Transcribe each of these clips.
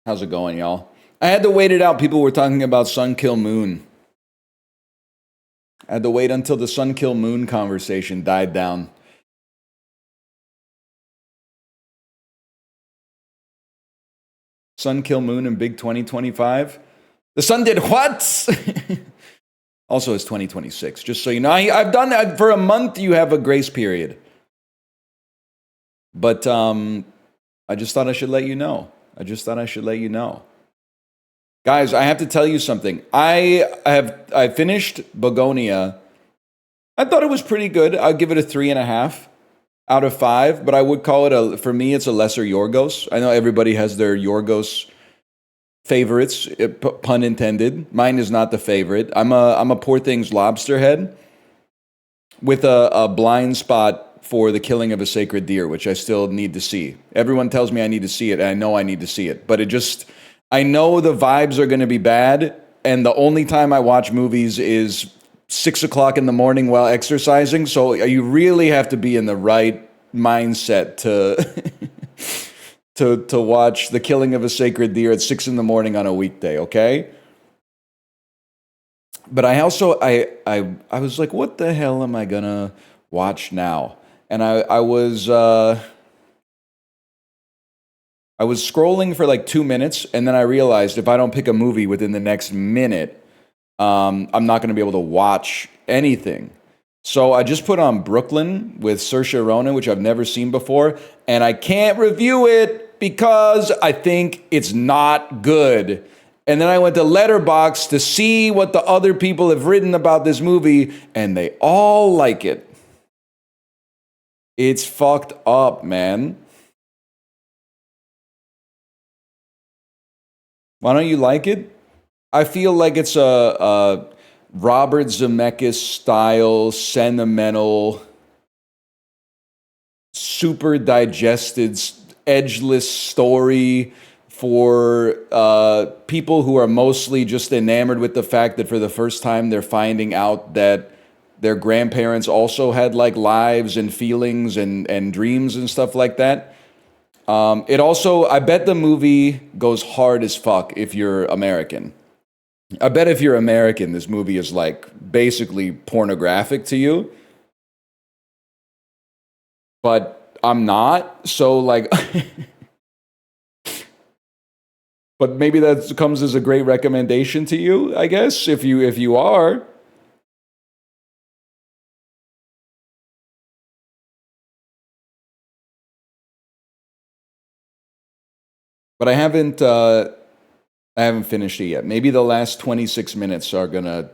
How's it going, y'all? I had to wait it out. People were talking about Sun Kill Moon. I had to wait until the Sun Kill Moon conversation died down. Sun Kill Moon in Big 2025. The sun did what? Also, it's 2026. Just so you know, I've done that for a month. You have a grace period, but I just thought I should let you know. I just thought I should let you know. Guys, I have to tell you something. I finished Begonia. I thought it was pretty good. I'll give it a 3.5 out of 5, but I would call it for me, it's a lesser Yorgos. I know everybody has their Yorgos favorites, pun intended. Mine is not the favorite. I'm a poor things lobster head with a blind spot for the killing of a sacred deer, which I still need to see. Everyone tells me I need to see it, and I know I need to see it, but I know the vibes are going to be bad, and the only time I watch movies is 6 o'clock in the morning while exercising. So you really have to be in the right mindset to to watch the killing of a sacred deer at 6 in the morning on a weekday. Okay. But I was like, what the hell am I gonna watch now? And I was scrolling for like 2 minutes, and then I realized if I don't pick a movie within the next minute, I'm not going to be able to watch anything. So I just put on Brooklyn with Saoirse Ronan, which I've never seen before, and I can't review it because I think it's not good. And then I went to Letterboxd to see what the other people have written about this movie, and they all like it. It's fucked up, man. Why don't you like it? I feel like it's a Robert Zemeckis style, sentimental, super digested, edgeless story for people who are mostly just enamored with the fact that for the first time they're finding out that their grandparents also had like lives and feelings and dreams and stuff like that. It also, I bet the movie goes hard as fuck if you're American. I bet if you're American, this movie is like basically pornographic to you, but I'm not. So like, but maybe that comes as a great recommendation to you, I guess, if you are. But I haven't finished it yet. Maybe the last 26 minutes are gonna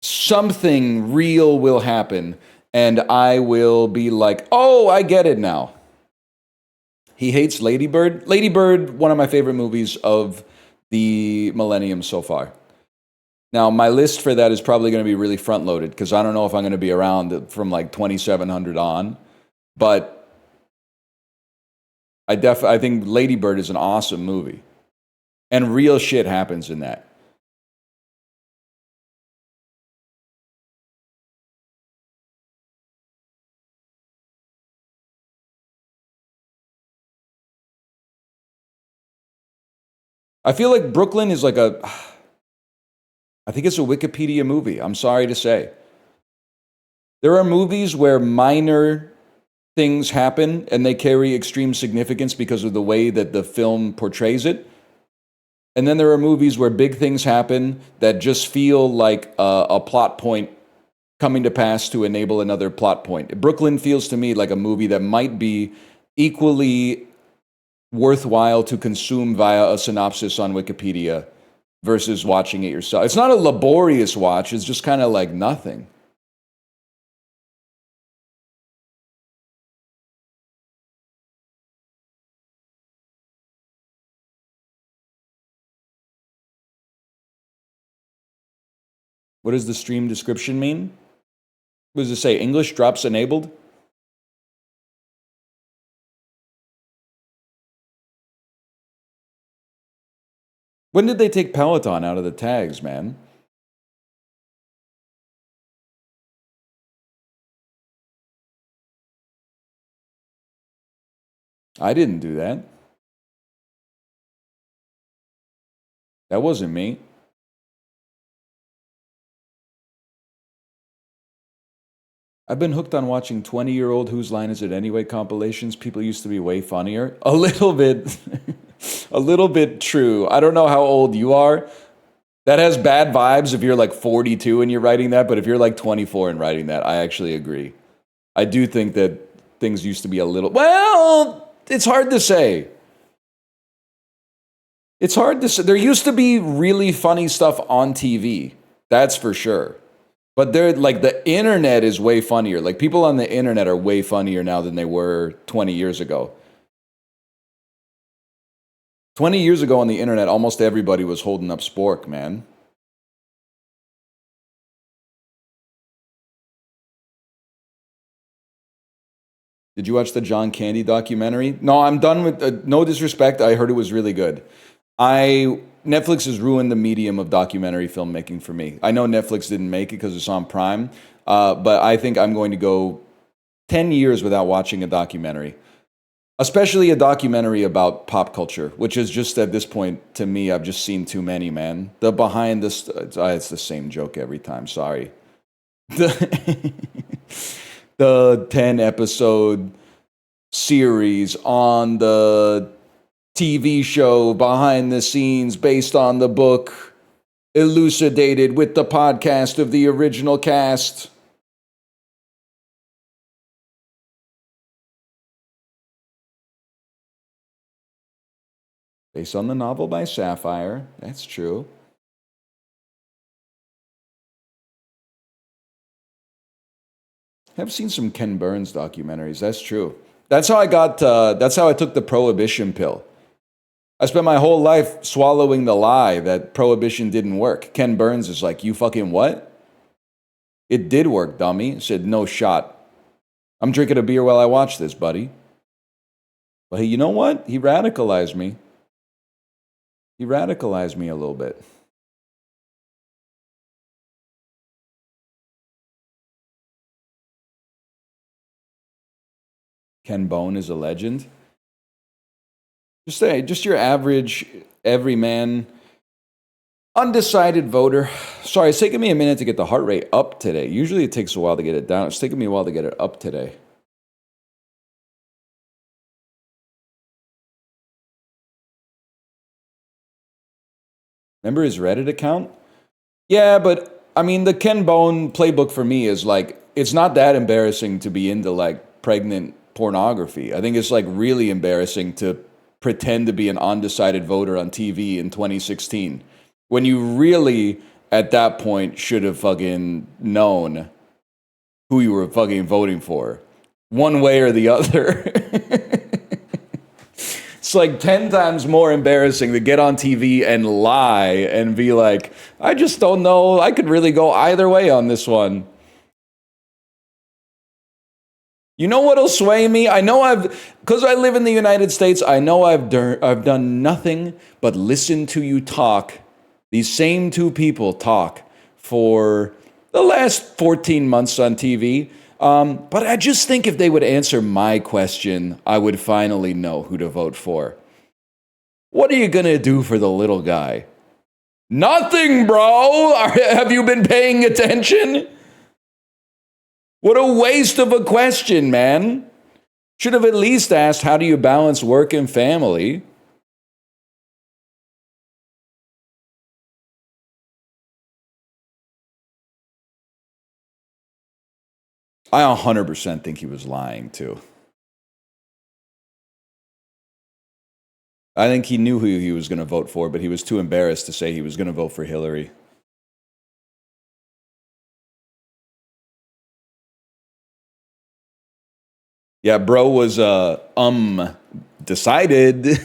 something real will happen, and I will be like, oh, I get it now. He hates Lady Bird. Lady Bird, one of my favorite movies of the millennium so far. Now, my list for that is probably going to be really front loaded because I don't know if I'm going to be around from like 2700 on. But I think Lady Bird is an awesome movie, and real shit happens in that. I feel like Brooklyn is like I think it's a Wikipedia movie. I'm sorry to say. There are movies where minor things happen and they carry extreme significance because of the way that the film portrays it. And then there are movies where big things happen that just feel like a plot point coming to pass to enable another plot point. Brooklyn feels to me like a movie that might be equally worthwhile to consume via a synopsis on Wikipedia versus watching it yourself. It's not a laborious watch, it's just kind of like nothing. What does the stream description mean? What does it say? English drops enabled? When did they take Peloton out of the tags, man? I didn't do that. That wasn't me. I've been hooked on watching 20-year-old Whose Line Is It Anyway compilations. People used to be way funnier. A little bit, a little bit true. I don't know how old you are. That has bad vibes if you're like 42 and you're writing that, but if you're like 24 and writing that, I actually agree. I do think that things used to be a little, well, it's hard to say. It's hard to say. There used to be really funny stuff on TV. That's for sure. But they're like the internet is way funnier. Like people on the internet are way funnier now than they were 20 years ago. 20 years ago on the internet, almost everybody was holding up Spork, man. Did you watch the John Candy documentary? No, I'm done with. No disrespect, I heard it was really good. Netflix has ruined the medium of documentary filmmaking for me. I know Netflix didn't make it because it's on Prime, but I think I'm going to go 10 years without watching a documentary, especially a documentary about pop culture, which is just at this point, to me, I've just seen too many, man. The behind this, it's the same joke every time, sorry. The, the 10 episode series on the TV show behind the scenes based on the book, elucidated with the podcast of the original cast. Based on the novel by Sapphire. That's true. I've seen some Ken Burns documentaries. That's true. That's how I got. That's how I took the prohibition pill. I spent my whole life swallowing the lie that prohibition didn't work. Ken Burns is like, you fucking what? It did work, dummy. I said, no shot. I'm drinking a beer while I watch this, buddy. But hey, you know what? He radicalized me. He radicalized me a little bit. Ken Bone is a legend. Just your average, everyman, undecided voter. Sorry, it's taking me a minute to get the heart rate up today. Usually it takes a while to get it down. It's taking me a while to get it up today. Remember his Reddit account? Yeah, but I mean, the Ken Bone playbook for me is like, it's not that embarrassing to be into like pregnant pornography. I think it's like really embarrassing to pretend to be an undecided voter on TV in 2016 when you really at that point should have fucking known who you were fucking voting for one way or the other. It's like 10 times more embarrassing to get on TV and lie and be like, I just don't know. I could really go either way on this one. You know what'll sway me? I know because I live in the United States, I know I've done nothing but listen to you talk, these same two people talk for the last 14 months on TV. But I just think if they would answer my question, I would finally know who to vote for. What are you going to do for the little guy? Nothing, bro! Have you been paying attention? What a waste of a question, man. Should have at least asked, how do you balance work and family? I 100% think he was lying, too. I think he knew who he was going to vote for, but he was too embarrassed to say he was going to vote for Hillary. Yeah, bro was decided.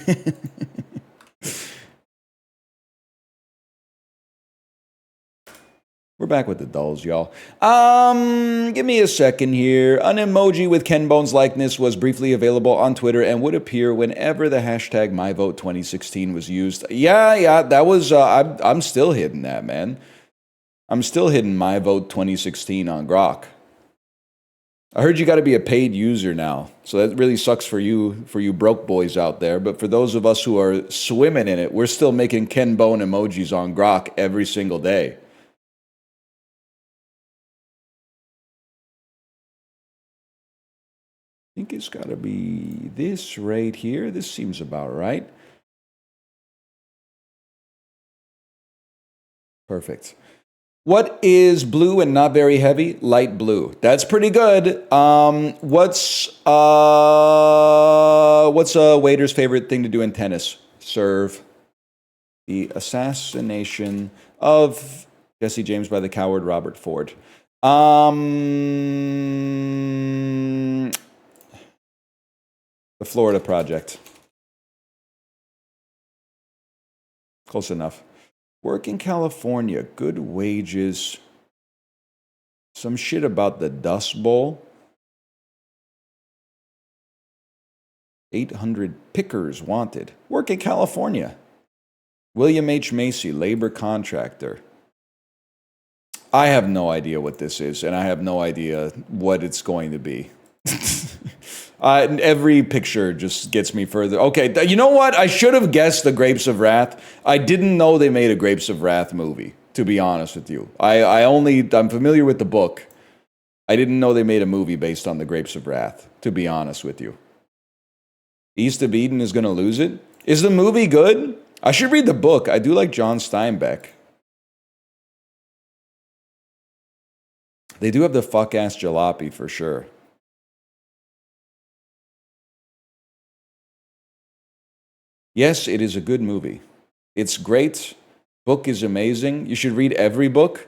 We're back with the dolls, y'all. Give me a second here. An emoji with Ken Bone's likeness was briefly available on Twitter and would appear whenever the hashtag MyVote2016 was used. Yeah, that was. I'm still hitting that, man. I'm still hitting MyVote2016 on Grok. I heard you got to be a paid user now, so that really sucks for you broke boys out there. But for those of us who are swimming in it, we're still making Ken Bone emojis on Grok every single day. I think it's got to be this right here. This seems about right. Perfect. What is blue and not very heavy? Light blue. That's pretty good. What's a waiter's favorite thing to do in tennis? Serve. The assassination of Jesse James by the coward Robert Ford. The Florida Project. Close enough. Work in California, good wages. Some shit about the Dust Bowl. 800 pickers wanted. Work in California. William H. Macy, labor contractor. I have no idea what this is, and I have no idea what it's going to be. Every picture just gets me further. Okay, you know what? I should have guessed the Grapes of Wrath. I didn't know they made a Grapes of Wrath movie, to be honest with you. I'm familiar with the book. I didn't know they made a movie based on the Grapes of Wrath, to be honest with you. East of Eden is going to lose it? Is the movie good? I should read the book. I do like John Steinbeck. They do have the fuck-ass jalopy for sure. Yes, it is a good movie. It's great. Book is amazing. You should read every book.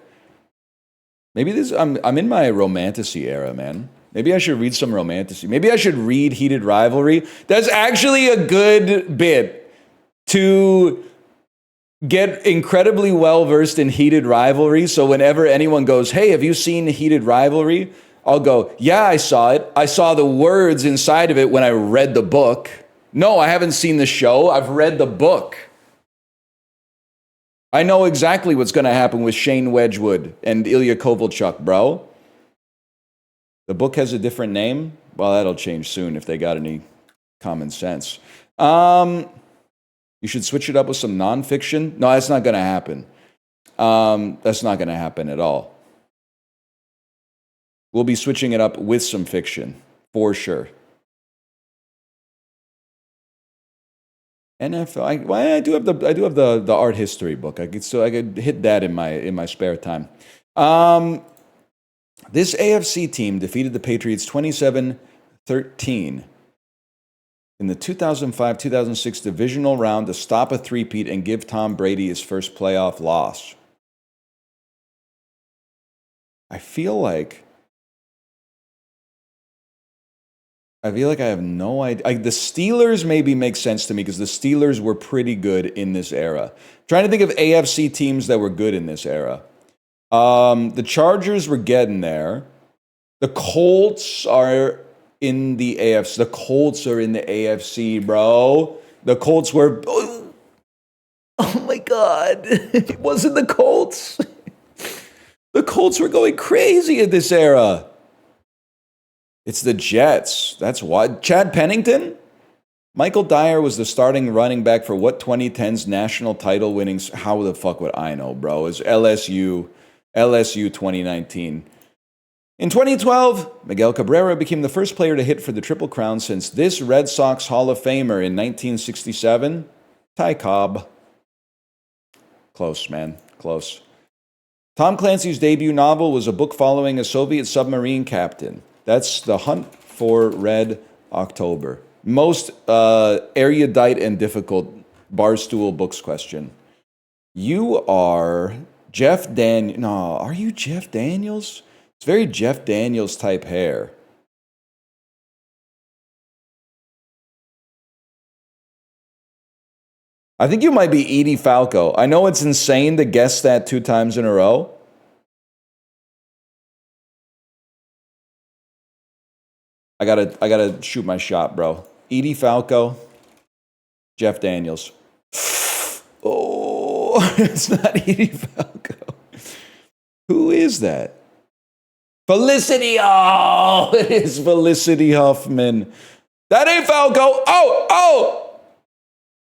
Maybe I'm in my romantasy era, man. Maybe I should read some romantasy. Maybe I should read Heated Rivalry. That's actually a good bit to get incredibly well versed in Heated Rivalry. So whenever anyone goes, "Hey, have you seen Heated Rivalry?" I'll go, "Yeah, I saw it. I saw the words inside of it when I read the book." No, I haven't seen the show. I've read the book. I know exactly what's going to happen with Shane Wedgwood and Ilya Kovalchuk, bro. The book has a different name. Well, that'll change soon if they got any common sense. You should switch it up with some nonfiction. No, that's not going to happen. That's not going to happen at all. We'll be switching it up with some fiction, for sure. NFL. I do have the art history book. I could hit that in my spare time. This AFC team defeated the Patriots 27-13 in the 2005-2006 divisional round to stop a three-peat and give Tom Brady his first playoff loss. I feel like I have no idea. The Steelers maybe make sense to me because the Steelers were pretty good in this era. Trying to think of AFC teams that were good in this era. The Chargers were getting there. The Colts are in the AFC. The Colts are in the AFC, bro. The Colts were... Oh my God. It wasn't the Colts. The Colts were going crazy in this era. It's the Jets. That's why. Chad Pennington? Michael Dyer was the starting running back for what 2010's national title winnings? How the fuck would I know, bro? It's LSU 2019. In 2012, Miguel Cabrera became the first player to hit for the Triple Crown since this Red Sox Hall of Famer in 1967, Ty Cobb. Close, man. Close. Tom Clancy's debut novel was a book following a Soviet submarine captain. That's The Hunt for Red October. Most erudite and difficult Barstool Books question. You are Jeff Daniels. No, are you Jeff Daniels? It's very Jeff Daniels type hair. I think you might be Edie Falco. I know it's insane to guess that 2 times in a row. I gotta shoot my shot, bro. Edie Falco, Jeff Daniels. Oh, it's not Edie Falco. Who is that? Felicity. Oh, it is Felicity Huffman. That ain't Falco. Oh.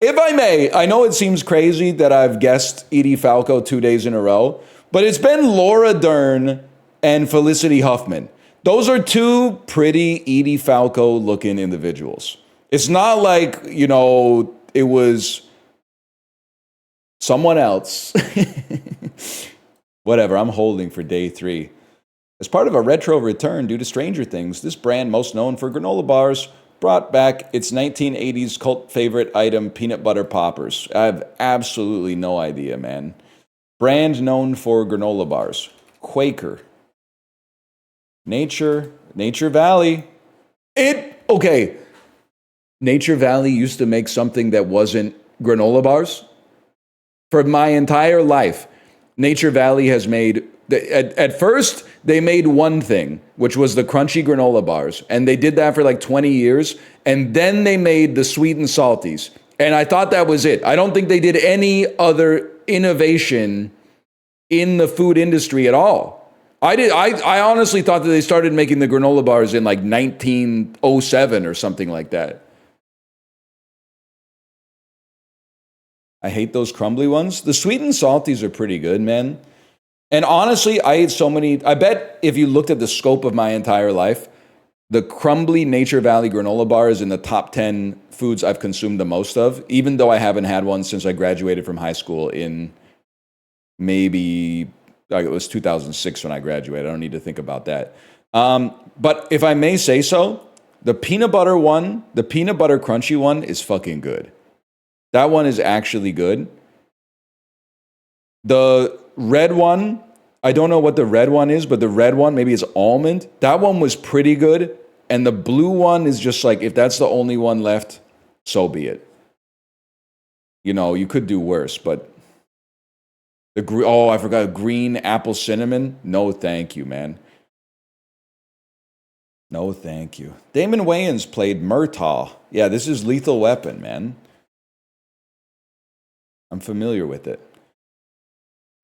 If I may, I know it seems crazy that I've guessed Edie Falco 2 days in a row, but it's been Laura Dern and Felicity Huffman. Those are two pretty Edie Falco looking individuals. It's not like, it was someone else. Whatever, I'm holding for day 3. As part of a retro return due to Stranger Things, this brand, most known for granola bars, brought back its 1980s cult favorite item, peanut butter poppers. I have absolutely no idea, man. Brand known for granola bars. Quaker. Nature Valley. Okay. Nature Valley used to make something that wasn't granola bars. For my entire life, Nature Valley has made... At first, they made one thing, which was the crunchy granola bars. And they did that for like 20 years. And then they made the sweet and salties. And I thought that was it. I don't think they did any other innovation in the food industry at all. I honestly thought that they started making the granola bars in like 1907 or something like that. I hate those crumbly ones. The sweet and salties are pretty good, man. And honestly, I ate so many. I bet if you looked at the scope of my entire life, the crumbly Nature Valley granola bar is in the top 10 foods I've consumed the most of, even though I haven't had one since I graduated from high school in maybe, it was 2006 when I graduated. I don't need to think about that. But if I may say so, the peanut butter one, the peanut butter crunchy one is fucking good. That one is actually good. The red one, I don't know what the red one is, but the red one, maybe it's almond. That one was pretty good. And the blue one is just like, if that's the only one left, so be it. You could do worse, but I forgot green apple cinnamon. No, thank you, man. No, thank you. Damon Wayans played Murtaugh. Yeah, this is Lethal Weapon, man. I'm familiar with it.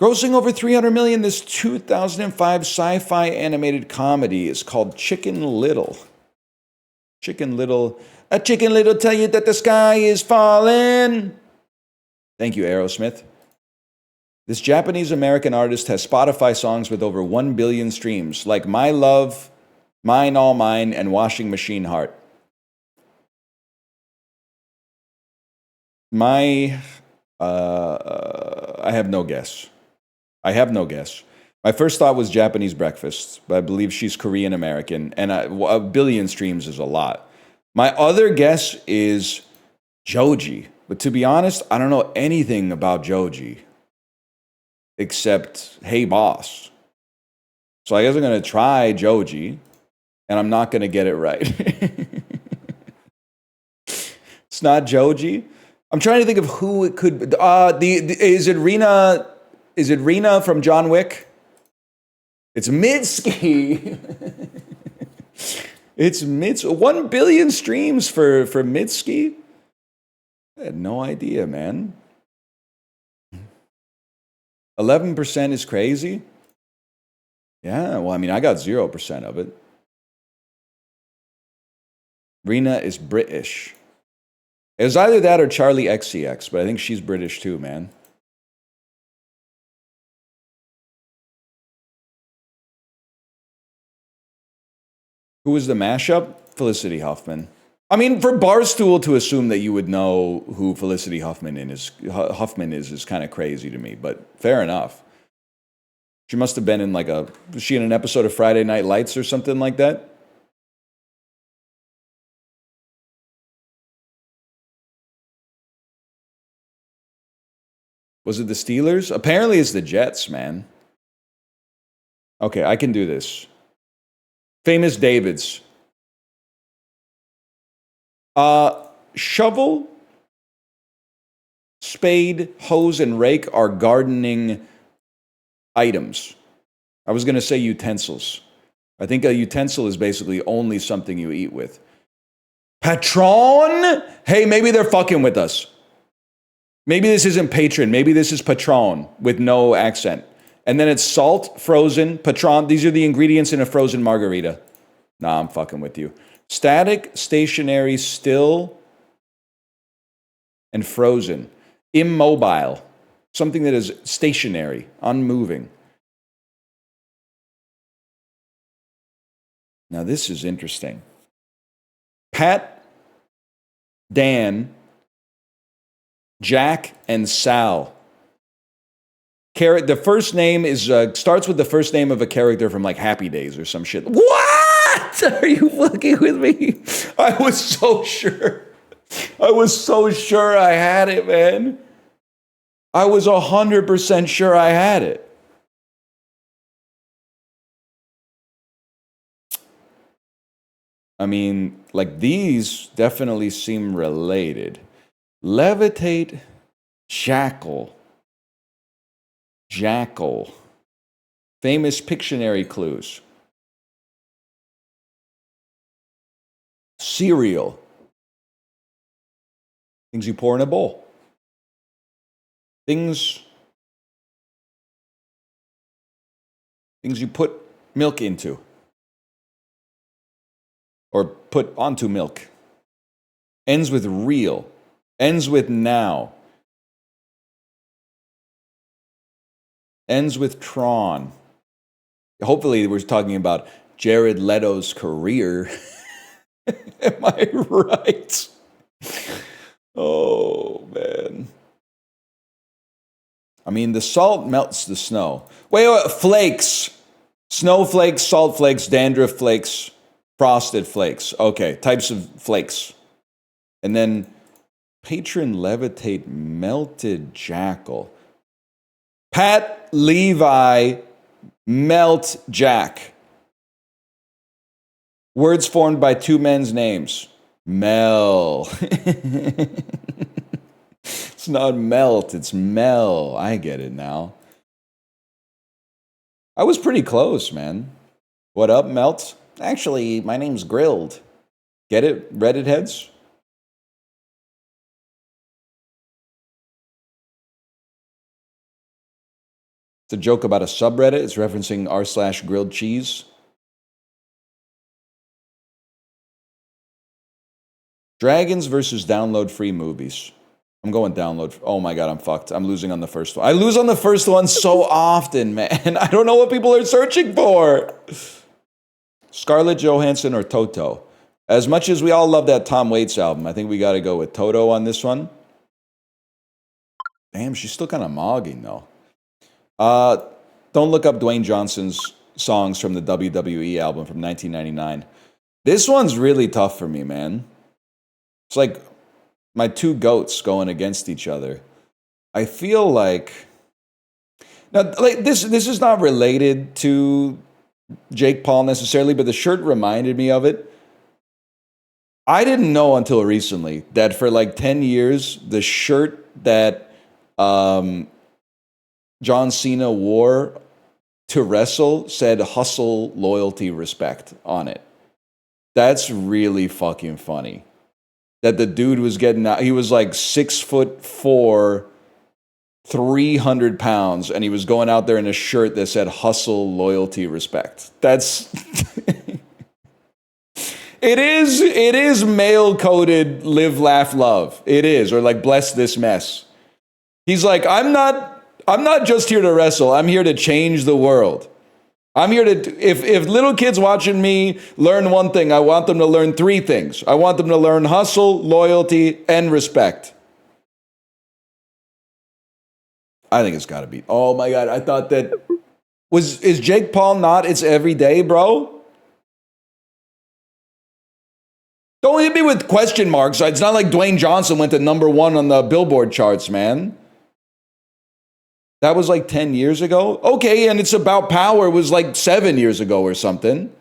Grossing over $300 million, this 2005 sci-fi animated comedy is called Chicken Little. Chicken Little. A Chicken Little tell you that the sky is falling. Thank you, Aerosmith. This Japanese-American artist has Spotify songs with over 1 billion streams, like My Love, Mine All Mine, and Washing Machine Heart. I have no guess. My first thought was Japanese breakfast, but I believe she's Korean American, and 1 billion streams is a lot. My other guess is Joji, but to be honest, I don't know anything about Joji except Hey Boss. So I guess I'm going to try Joji, and I'm not going to get it right. It's not Joji. I'm trying to think of who it could be. Is it Rena? Is it Rena from John Wick? It's Mitski. It's 1 billion streams for Mitski. I had no idea, man. 11% is crazy. Yeah, well, I mean, I got 0% of it. Rena is British. It was either that or Charlie XCX, but I think she's British too, man. Who was the mashup? Felicity Huffman. I mean, for Barstool to assume that you would know who Felicity Huffman is kind of crazy to me, but fair enough. She must have been in was she in an episode of Friday Night Lights or something like that? Was it the Steelers? Apparently it's the Jets, man. Okay, I can do this. Famous Davids. Shovel, spade, hose, and rake are gardening items. I was going to say utensils. I think a utensil is basically only something you eat with. Patron? Hey, maybe they're fucking with us. Maybe this isn't patron. Maybe this is patron with no accent. And then it's salt, frozen, Patron. These are the ingredients in a frozen margarita. Nah, I'm fucking with you. Static, stationary, still, and frozen. Immobile. Something that is stationary, unmoving. Now this is interesting. Pat, Dan, Jack, and Sal. The first name is starts with the first name of a character from like Happy Days or some shit. What? Are you fucking with me? I was so sure. I was so sure I had it, man. I was 100% sure I had it. I mean, like these definitely seem related. Levitate, jackal. Jackal. Famous Pictionary clues. Cereal. Things you pour in a bowl. Things you put milk into. Or put onto milk. Ends with real. Ends with now. Ends with Tron. Hopefully we're talking about Jared Leto's career. Am I right? Oh, man. I mean, the salt melts the snow. Wait, flakes. Snowflakes, salt flakes, dandruff flakes, frosted flakes. Okay, types of flakes. And then patron levitate melted jackal. Pat Levi melt Jack. Words formed by two men's names. Mel. It's not melt, it's Mel. I get it now. I was pretty close, man. What up, Melt? Actually, my name's Grilled. Get it, Reddit heads? It's a joke about a subreddit. It's referencing r/grilled cheese. Dragons versus download free movies. I'm going download. Oh my God, I'm fucked. I'm losing on the first one. I lose on the first one so often, man. I don't know what people are searching for. Scarlett Johansson or Toto? As much as we all love that Tom Waits album, I think we got to go with Toto on this one. Damn, she's still kind of mogging though. Don't look up Dwayne Johnson's songs from the WWE album from 1999. This one's really tough for me, man. It's like my two goats going against each other. I feel like now, like this is not related to Jake Paul necessarily, but the shirt reminded me of it. I didn't know until recently that for like 10 years, the shirt that John Cena wore to wrestle said hustle, loyalty, respect on it. That's really fucking funny. That the dude was getting out. He was like 6'4", 300 pounds, and he was going out there in a shirt that said hustle, loyalty, respect. That's it is male coded live, laugh, love. It is, or like bless this mess. He's like, I'm not just here to wrestle. I'm here to change the world. I'm here to, if little kids watching me learn one thing, I want them to learn three things. I want them to learn hustle, loyalty, and respect. I think it's got to be. Oh my God, I thought that, is Jake Paul not It's Every Day, bro? Don't hit me with question marks. It's not like Dwayne Johnson went to #1 on the Billboard charts, man. That was like 10 years ago? Okay, and It's About Power was like 7 years ago or something.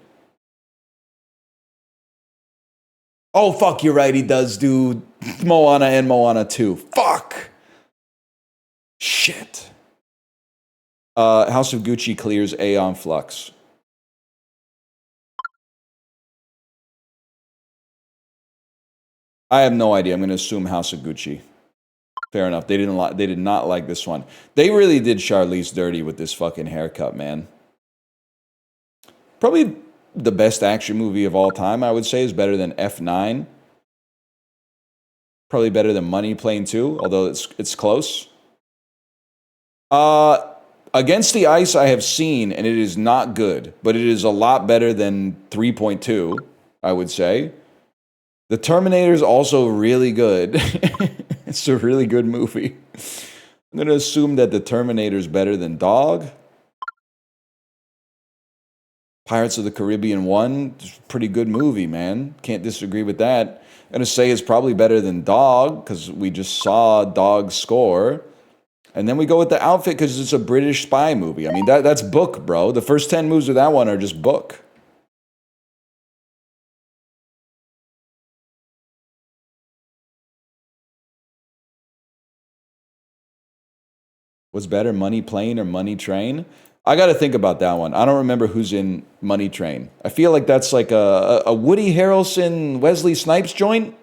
Oh, fuck, you're right. He does do Moana and Moana 2. Fuck. Shit. House of Gucci clears Aeon Flux. I have no idea. I'm going to assume House of Gucci. Fair enough. They did not like this one. They really did Charlize dirty with this fucking haircut, man. Probably the best action movie of all time, I would say, is better than F9. Probably better than Money Plane 2, although it's close. Against the Ice I have seen, and it is not good, but it is a lot better than 3.2, I would say. The Terminator is also really good. It's a really good movie. I'm going to assume that The Terminator is better than Dog. Pirates of the Caribbean 1, pretty good movie, man. Can't disagree with that. I'm going to say it's probably better than Dog, because we just saw Dog score. And then we go with The Outfit, because it's a British spy movie. I mean, that's book, bro. The first 10 moves of that one are just book. What's better, Money Plane or Money Train? I got to think about that one. I don't remember who's in Money Train. I feel like that's like a Woody Harrelson, Wesley Snipes joint.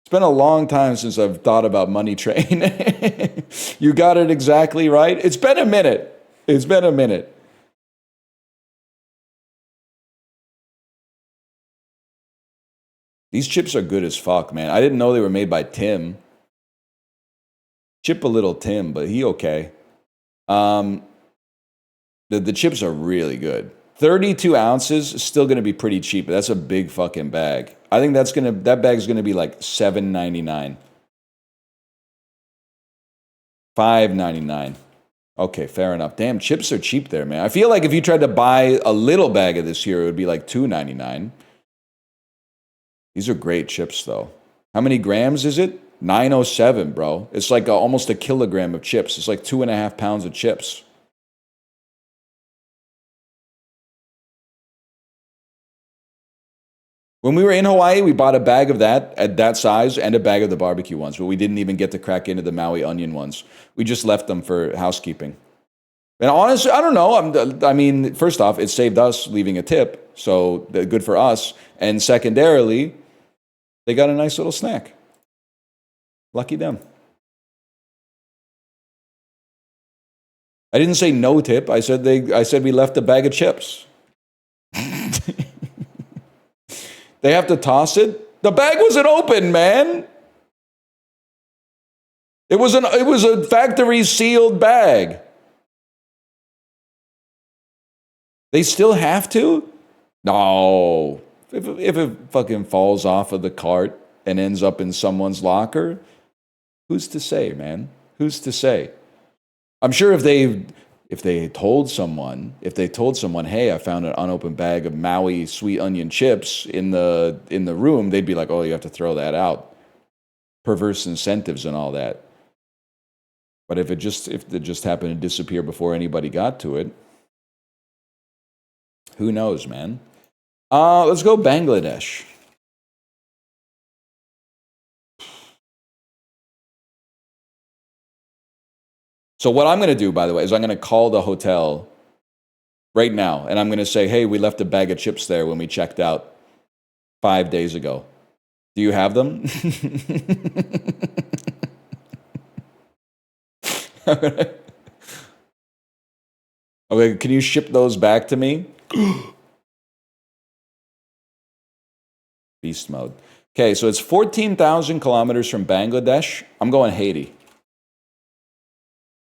It's been a long time since I've thought about Money Train. You got it exactly right. It's been a minute. It's been a minute. These chips are good as fuck, man. I didn't know they were made by Tim. Chip a little Tim, but he okay. The chips are really good. 32 ounces is still going to be pretty cheap, but that's a big fucking bag. I think that bag's going to be like $7.99. $5.99. Okay, fair enough. Damn, chips are cheap there, man. I feel like if you tried to buy a little bag of this here, it would be like $2.99. These are great chips, though. How many grams is it? 907, bro. It's like almost a kilogram of chips. It's like 2.5 pounds of chips. When we were in Hawaii, we bought a bag of that at that size and a bag of the barbecue ones, but we didn't even get to crack into the Maui onion ones. We just left them for housekeeping. And honestly, I don't know. I mean, first off, it saved us leaving a tip, so good for us. And secondarily, they got a nice little snack. Lucky them. I didn't say no tip. I said we left a bag of chips. They have to toss it? The bag wasn't open, man. It was a factory sealed bag. They still have to? No. If it fucking falls off of the cart and ends up in someone's locker, who's to say, man? Who's to say? I'm sure if they told someone, hey, I found an unopened bag of Maui sweet onion chips in the room, they'd be like, oh, you have to throw that out. Perverse incentives and all that. But if it just happened to disappear before anybody got to it, who knows, man? Let's go Bangladesh. So what I'm going to do, by the way, is I'm going to call the hotel right now, and I'm going to say, hey, we left a bag of chips there when we checked out 5 days ago. Do you have them? Okay, can you ship those back to me? Beast mode. Okay, so it's 14,000 kilometers from Bangladesh. I'm going Haiti.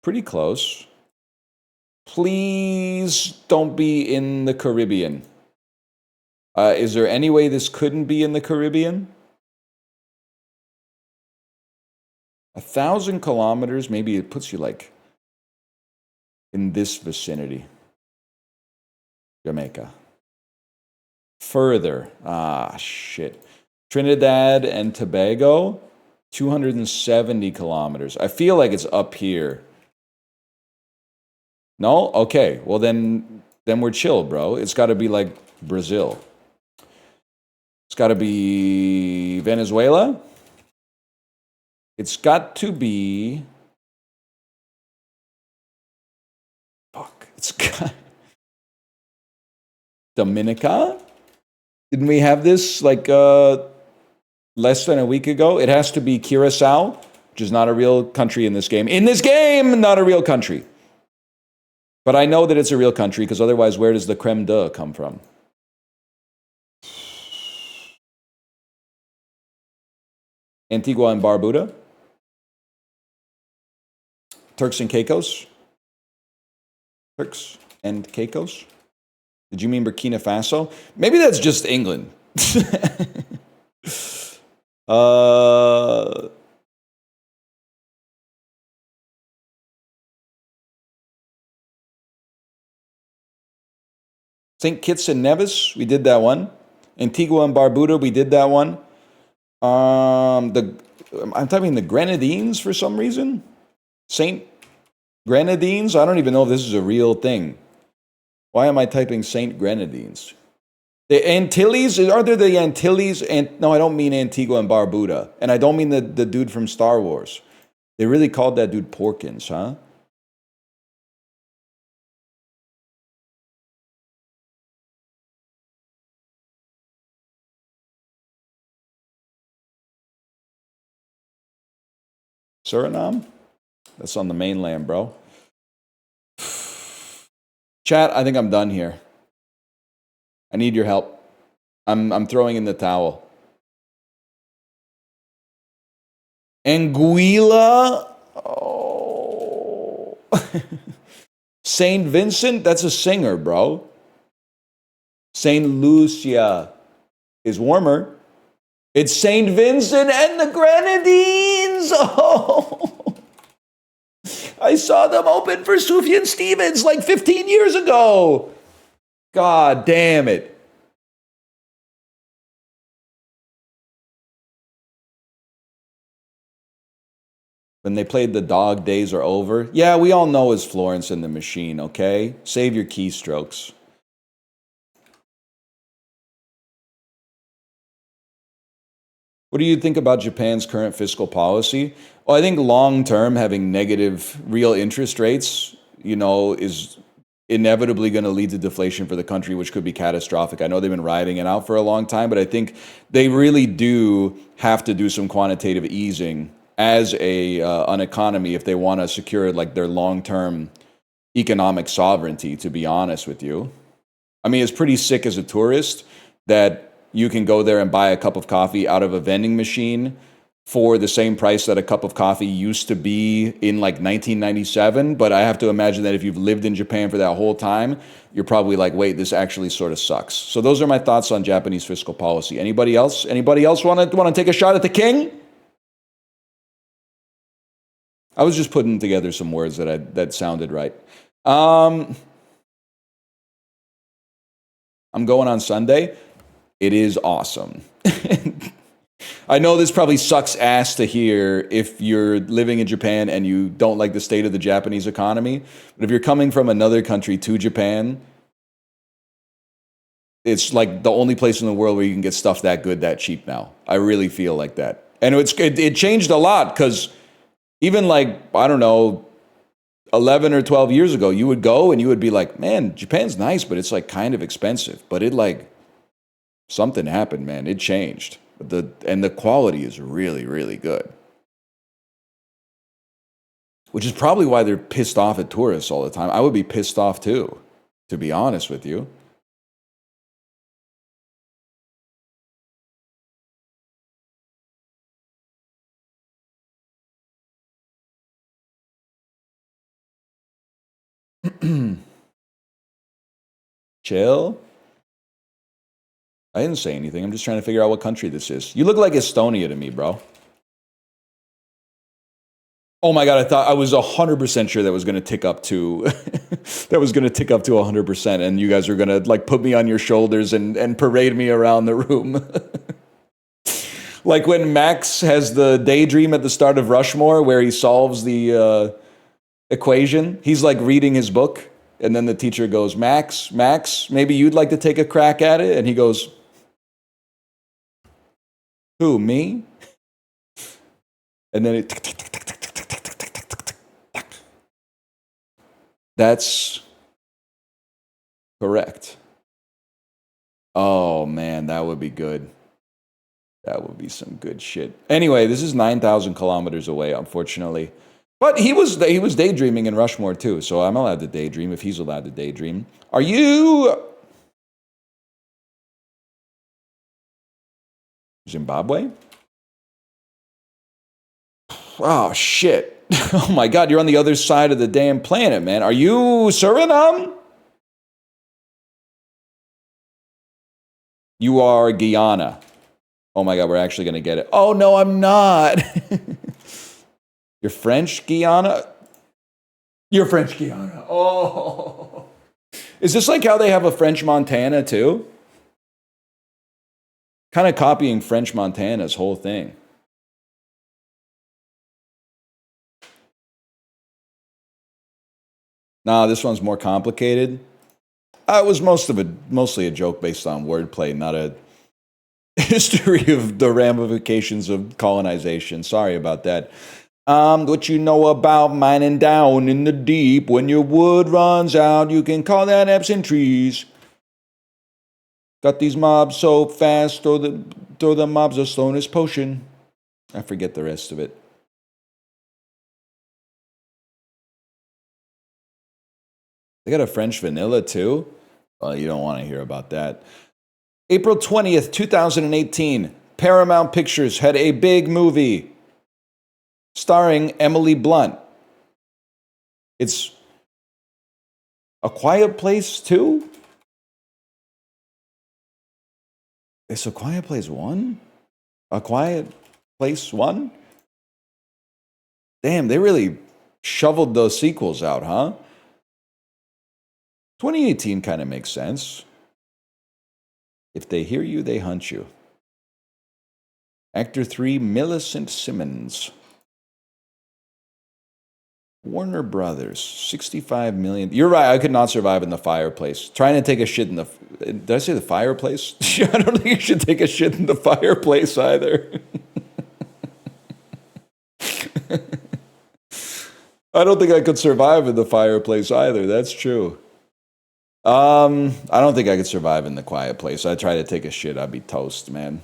Pretty close. Please don't be in the Caribbean. Is there any way this couldn't be in the Caribbean? 1,000 kilometers, maybe it puts you like in this vicinity. Jamaica. Further. Shit. Trinidad and Tobago, 270 kilometers. I feel like it's up here. No? Okay. Well, then we're chill, bro. It's got to be like Brazil. It's got to be Venezuela. It's got to be... Fuck. It's got... Dominica? Didn't we have this like less than a week ago? It has to be Curacao. which is not a real country in this game. In this game, not a real country. But I know that it's a real country because otherwise, where does the creme de come from? Antigua and Barbuda? Turks and Caicos? Turks and Caicos? Did you mean Burkina Faso? Maybe that's just England. St. Kitts and Nevis, we did that one. Antigua and Barbuda, we did that one. I'm typing the Grenadines for some reason. Saint Grenadines? I don't even know if this is a real thing. Why am I typing Saint Grenadines? The Antilles? Are there the Antilles? No, I don't mean Antigua and Barbuda. And I don't mean the dude from Star Wars. They really called that dude Porkins, huh? Suriname? That's on the mainland, bro. Chat, I think I'm done here. I need your help. I'm throwing in the towel. Anguilla? Oh. Saint Vincent? That's a singer, bro. Saint Lucia is warmer. It's Saint Vincent and the Grenadines. Oh. I saw them open for Sufjan Stevens like 15 years ago. God damn it. When they played The Dog Days Are Over. Yeah, we all know it's Florence and the Machine, okay? Save your keystrokes. What do you think about Japan's current fiscal policy? Well, I think long-term, having negative real interest rates, is inevitably going to lead to deflation for the country, which could be catastrophic. I know they've been riding it out for a long time, but I think they really do have to do some quantitative easing as an economy if they want to secure like their long-term economic sovereignty, to be honest with you. I mean, it's pretty sick as a tourist that you can go there and buy a cup of coffee out of a vending machine for the same price that a cup of coffee used to be in like 1997. But I have to imagine that if you've lived in Japan for that whole time, you're probably like, wait, this actually sort of sucks. So those are my thoughts on Japanese fiscal policy. Anybody else? Anybody else want to take a shot at the king? I was just putting together some words that sounded right. I'm going on Sunday. It is awesome. I know this probably sucks ass to hear if you're living in Japan and you don't like the state of the Japanese economy. But if you're coming from another country to Japan, it's like the only place in the world where you can get stuff that good, that cheap now. I really feel like that. And it changed a lot because even like, I don't know, 11 or 12 years ago, you would go and you would be like, man, Japan's nice, but it's like kind of expensive. But it like, something happened, man. It changed. And the quality is really, really good. Which is probably why they're pissed off at tourists all the time. I would be pissed off too, to be honest with you. Chill. I didn't say anything. I'm just trying to figure out what country this is. You look like Estonia to me, bro. Oh my God, I was 100% sure that was going to tick up to 100%, and you guys are going to like put me on your shoulders and parade me around the room. Like when Max has the daydream at the start of Rushmore where he solves the equation. He's like reading his book, and then the teacher goes, Max, maybe you'd like to take a crack at it? And he goes, who, me? And then that's correct. Oh man, that would be good. That would be some good shit. Anyway, this is 9,000 kilometers away, unfortunately. But he was daydreaming in Rushmore too, so I'm allowed to daydream if he's allowed to daydream. Are you Zimbabwe? Oh shit. Oh my god, you're on the other side of the damn planet, man. Are you Suriname? You are Guyana. Oh my god, we're actually gonna get it. Oh no, I'm not. You're French Guyana? You're French Guyana. Oh. Is this like how they have a French Montana too? Kind of copying French Montana's whole thing. Nah, this one's more complicated. It was mostly a joke based on wordplay, not a history of the ramifications of colonization. Sorry about that. What you know about mining down in the deep? When your wood runs out, you can call that absent trees. Got these mobs so fast, throw the mobs a slowness potion. I forget the rest of it. They got a French vanilla too? Well, you don't want to hear about that. April 20th, 2018, Paramount Pictures had a big movie starring Emily Blunt. It's A Quiet Place 2? It's A Quiet Place 1? A Quiet Place 1? Damn, they really shoveled those sequels out, huh? 2018 kind of makes sense. If they hear you, they hunt you. Actor 3, Millicent Simmons. Warner Brothers, 65 million. You're right, I could not survive in the fireplace. Trying to take a shit in the... Did I say the fireplace? I don't think you should take a shit in the fireplace either. I don't think I could survive in the fireplace either. That's true. I don't think I could survive in the quiet place. I try to take a shit, I'd be toast, man.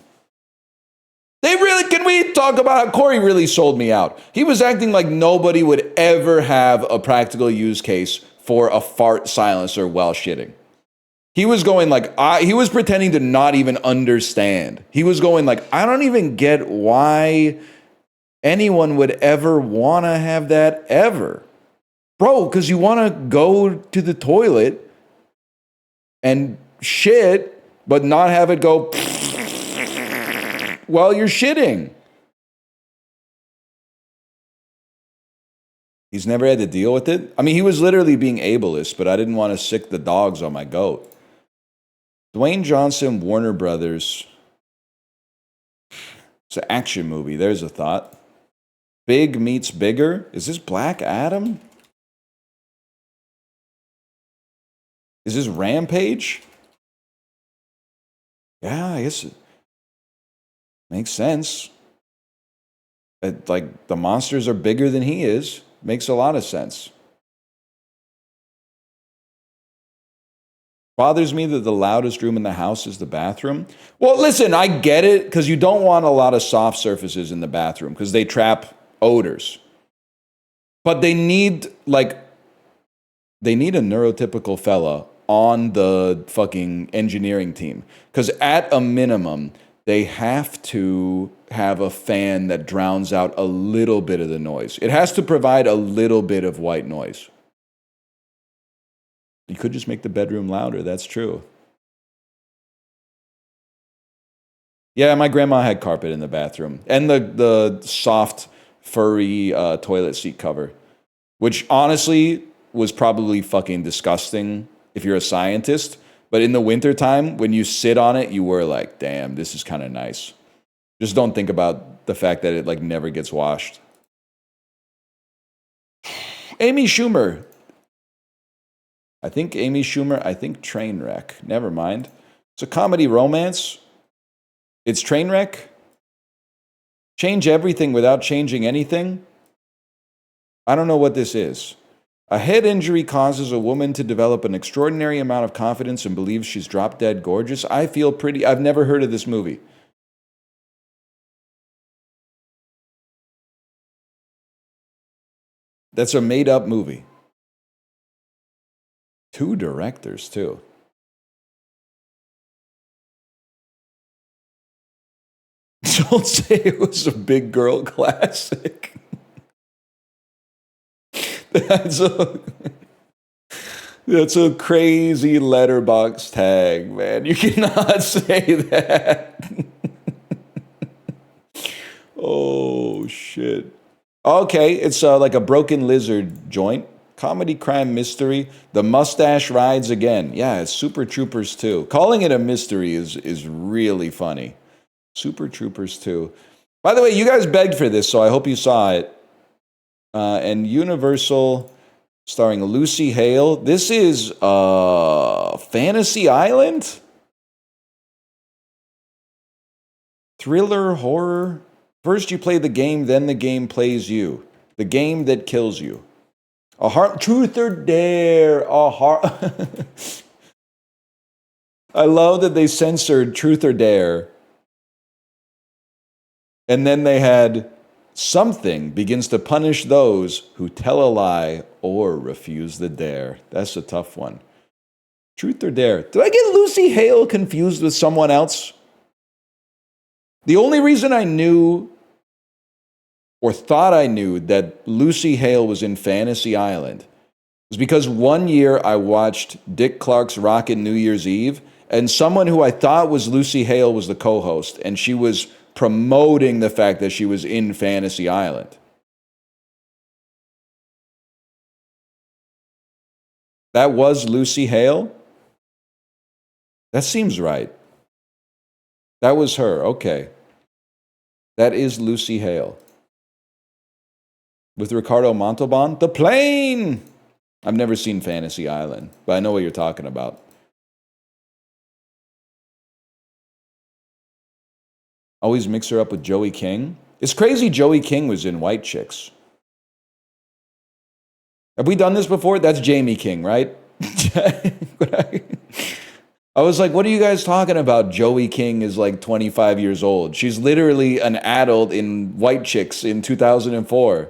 Can we talk about how Corey really sold me out? He was acting like nobody would ever have a practical use case for a fart silencer while shitting. He was going like, he was pretending to not even understand. He was going like, I don't even get why anyone would ever want to have that ever. Bro, because you want to go to the toilet and shit, but not have it go while you're shitting. He's never had to deal with it. I mean, he was literally being ableist, but I didn't want to sick the dogs on my goat. Dwayne Johnson, Warner Brothers. It's an action movie. There's a thought. Big meets bigger. Is this Black Adam? Is this Rampage? Yeah, I guess it makes sense. Like, the monsters are bigger than he is. Makes a lot of sense. Bothers me that the loudest room in the house is the bathroom. Well, listen, I get it, because you don't want a lot of soft surfaces in the bathroom, because they trap odors. But they need a neurotypical fella on the fucking engineering team. Because at a minimum, they have to have a fan that drowns out a little bit of the noise. It has to provide a little bit of white noise. You could just make the bedroom louder, that's true. Yeah, my grandma had carpet in the bathroom. And the soft, furry toilet seat cover. Which honestly was probably fucking disgusting if you're a scientist. But in the wintertime, when you sit on it, you were like, damn, this is kind of nice. Just don't think about the fact that it like never gets washed. Amy Schumer. I think Trainwreck. Never mind. It's a comedy romance. It's Trainwreck. Change everything without changing anything. I don't know what this is. A head injury causes a woman to develop an extraordinary amount of confidence and believes she's drop dead gorgeous. I've never heard of this movie. That's a made-up movie. 2 directors, too. Don't say it was a big girl classic. That's a crazy letterbox tag, man. You cannot say that. Oh, shit. Okay, it's like a broken lizard joint. Comedy, crime, mystery. The mustache rides again. Yeah, it's Super Troopers 2. Calling it a mystery is really funny. Super Troopers 2. By the way, you guys begged for this, so I hope you saw it. And Universal, starring Lucy Hale. This is Fantasy Island? Thriller, horror. First you play the game, then the game plays you. The game that kills you. Truth or dare. I love that they censored Truth or Dare. And then they had something begins to punish those who tell a lie or refuse the dare. That's a tough one. Truth or dare. Did I get Lucy Hale confused with someone else? The only reason I knew or thought I knew that Lucy Hale was in Fantasy Island was because one year I watched Dick Clark's Rockin' New Year's Eve, and someone who I thought was Lucy Hale was the co-host, and she was promoting the fact that she was in Fantasy Island. That was Lucy Hale? That seems right. That was her, okay. That is Lucy Hale. With Ricardo Montalban? The Plane! I've never seen Fantasy Island, but I know what you're talking about. Always mix her up with Joey King. It's crazy Joey King was in White Chicks. Have we done this before? That's Jamie King, right? I was like, what are you guys talking about? Joey King is like 25 years old. She's literally an adult in White Chicks in 2004.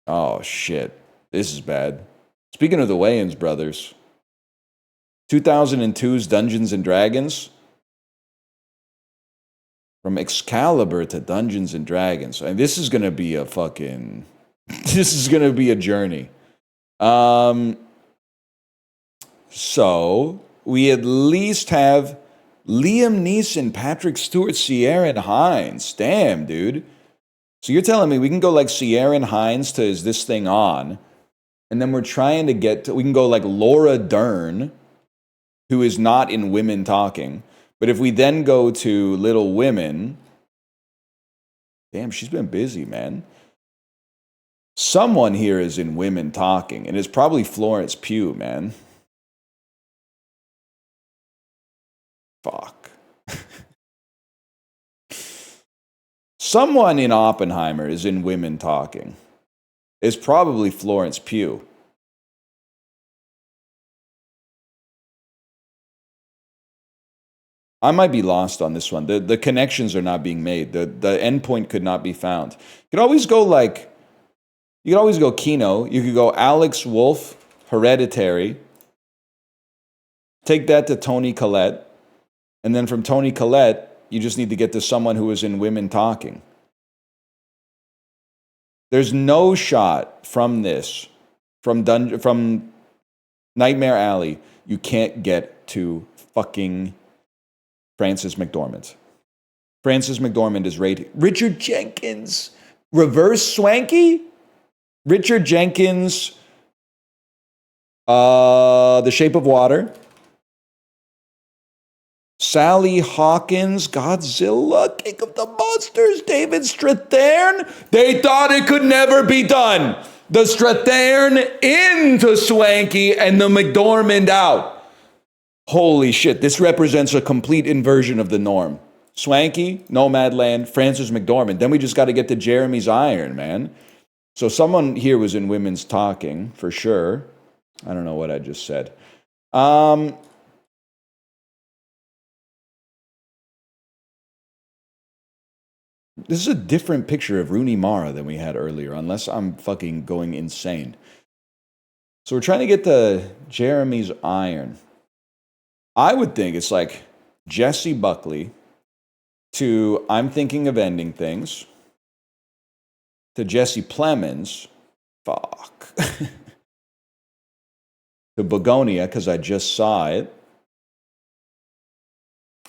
Oh, shit. This is bad. Speaking of the Wayans brothers, 2002's Dungeons and Dragons. From Excalibur to Dungeons and Dragons. I mean, this is going to be a fucking... This is going to be a journey. So, we at least have Liam Neeson, Patrick Stewart, Ciaran Hinds. Damn, dude. So you're telling me we can go like Ciaran Hinds to Is This Thing On? And then we're trying to get to... We can go like Laura Dern, who is not in Women Talking. But if we then go to Little Women... Damn, she's been busy, man. Someone here is in Women Talking, and it's probably Florence Pugh, man. Fuck. Someone in Oppenheimer is in Women Talking. It's probably Florence Pugh. I might be lost on this one. The connections are not being made. The endpoint could not be found. You could always go like... You could always go Kino. You could go Alex Wolff, Hereditary. Take that to Toni Collette. And then from Toni Collette, you just need to get to someone who was in Women Talking. There's no shot from this, from Nightmare Alley, you can't get to fucking Frances McDormand. Frances McDormand is rated. Richard Jenkins, Reverse Swanky? Richard Jenkins, The Shape of Water. Sally Hawkins, Godzilla, King of the Monsters, David Strathairn. They thought it could never be done. The Strathairn into Swanky and the McDormand out. Holy shit, this represents a complete inversion of the norm. Swanky, Nomadland, Frances McDormand. Then we just got to get to Jeremy's Iron, man. So someone here was in Women's Talking, for sure. I don't know what I just said. This is a different picture of Rooney Mara than we had earlier, unless I'm fucking going insane. So we're trying to get to Jeremy's iron. I would think it's like Jesse Buckley to I'm Thinking of Ending Things to Jesse Plemons. Fuck. To Begonia, because I just saw it.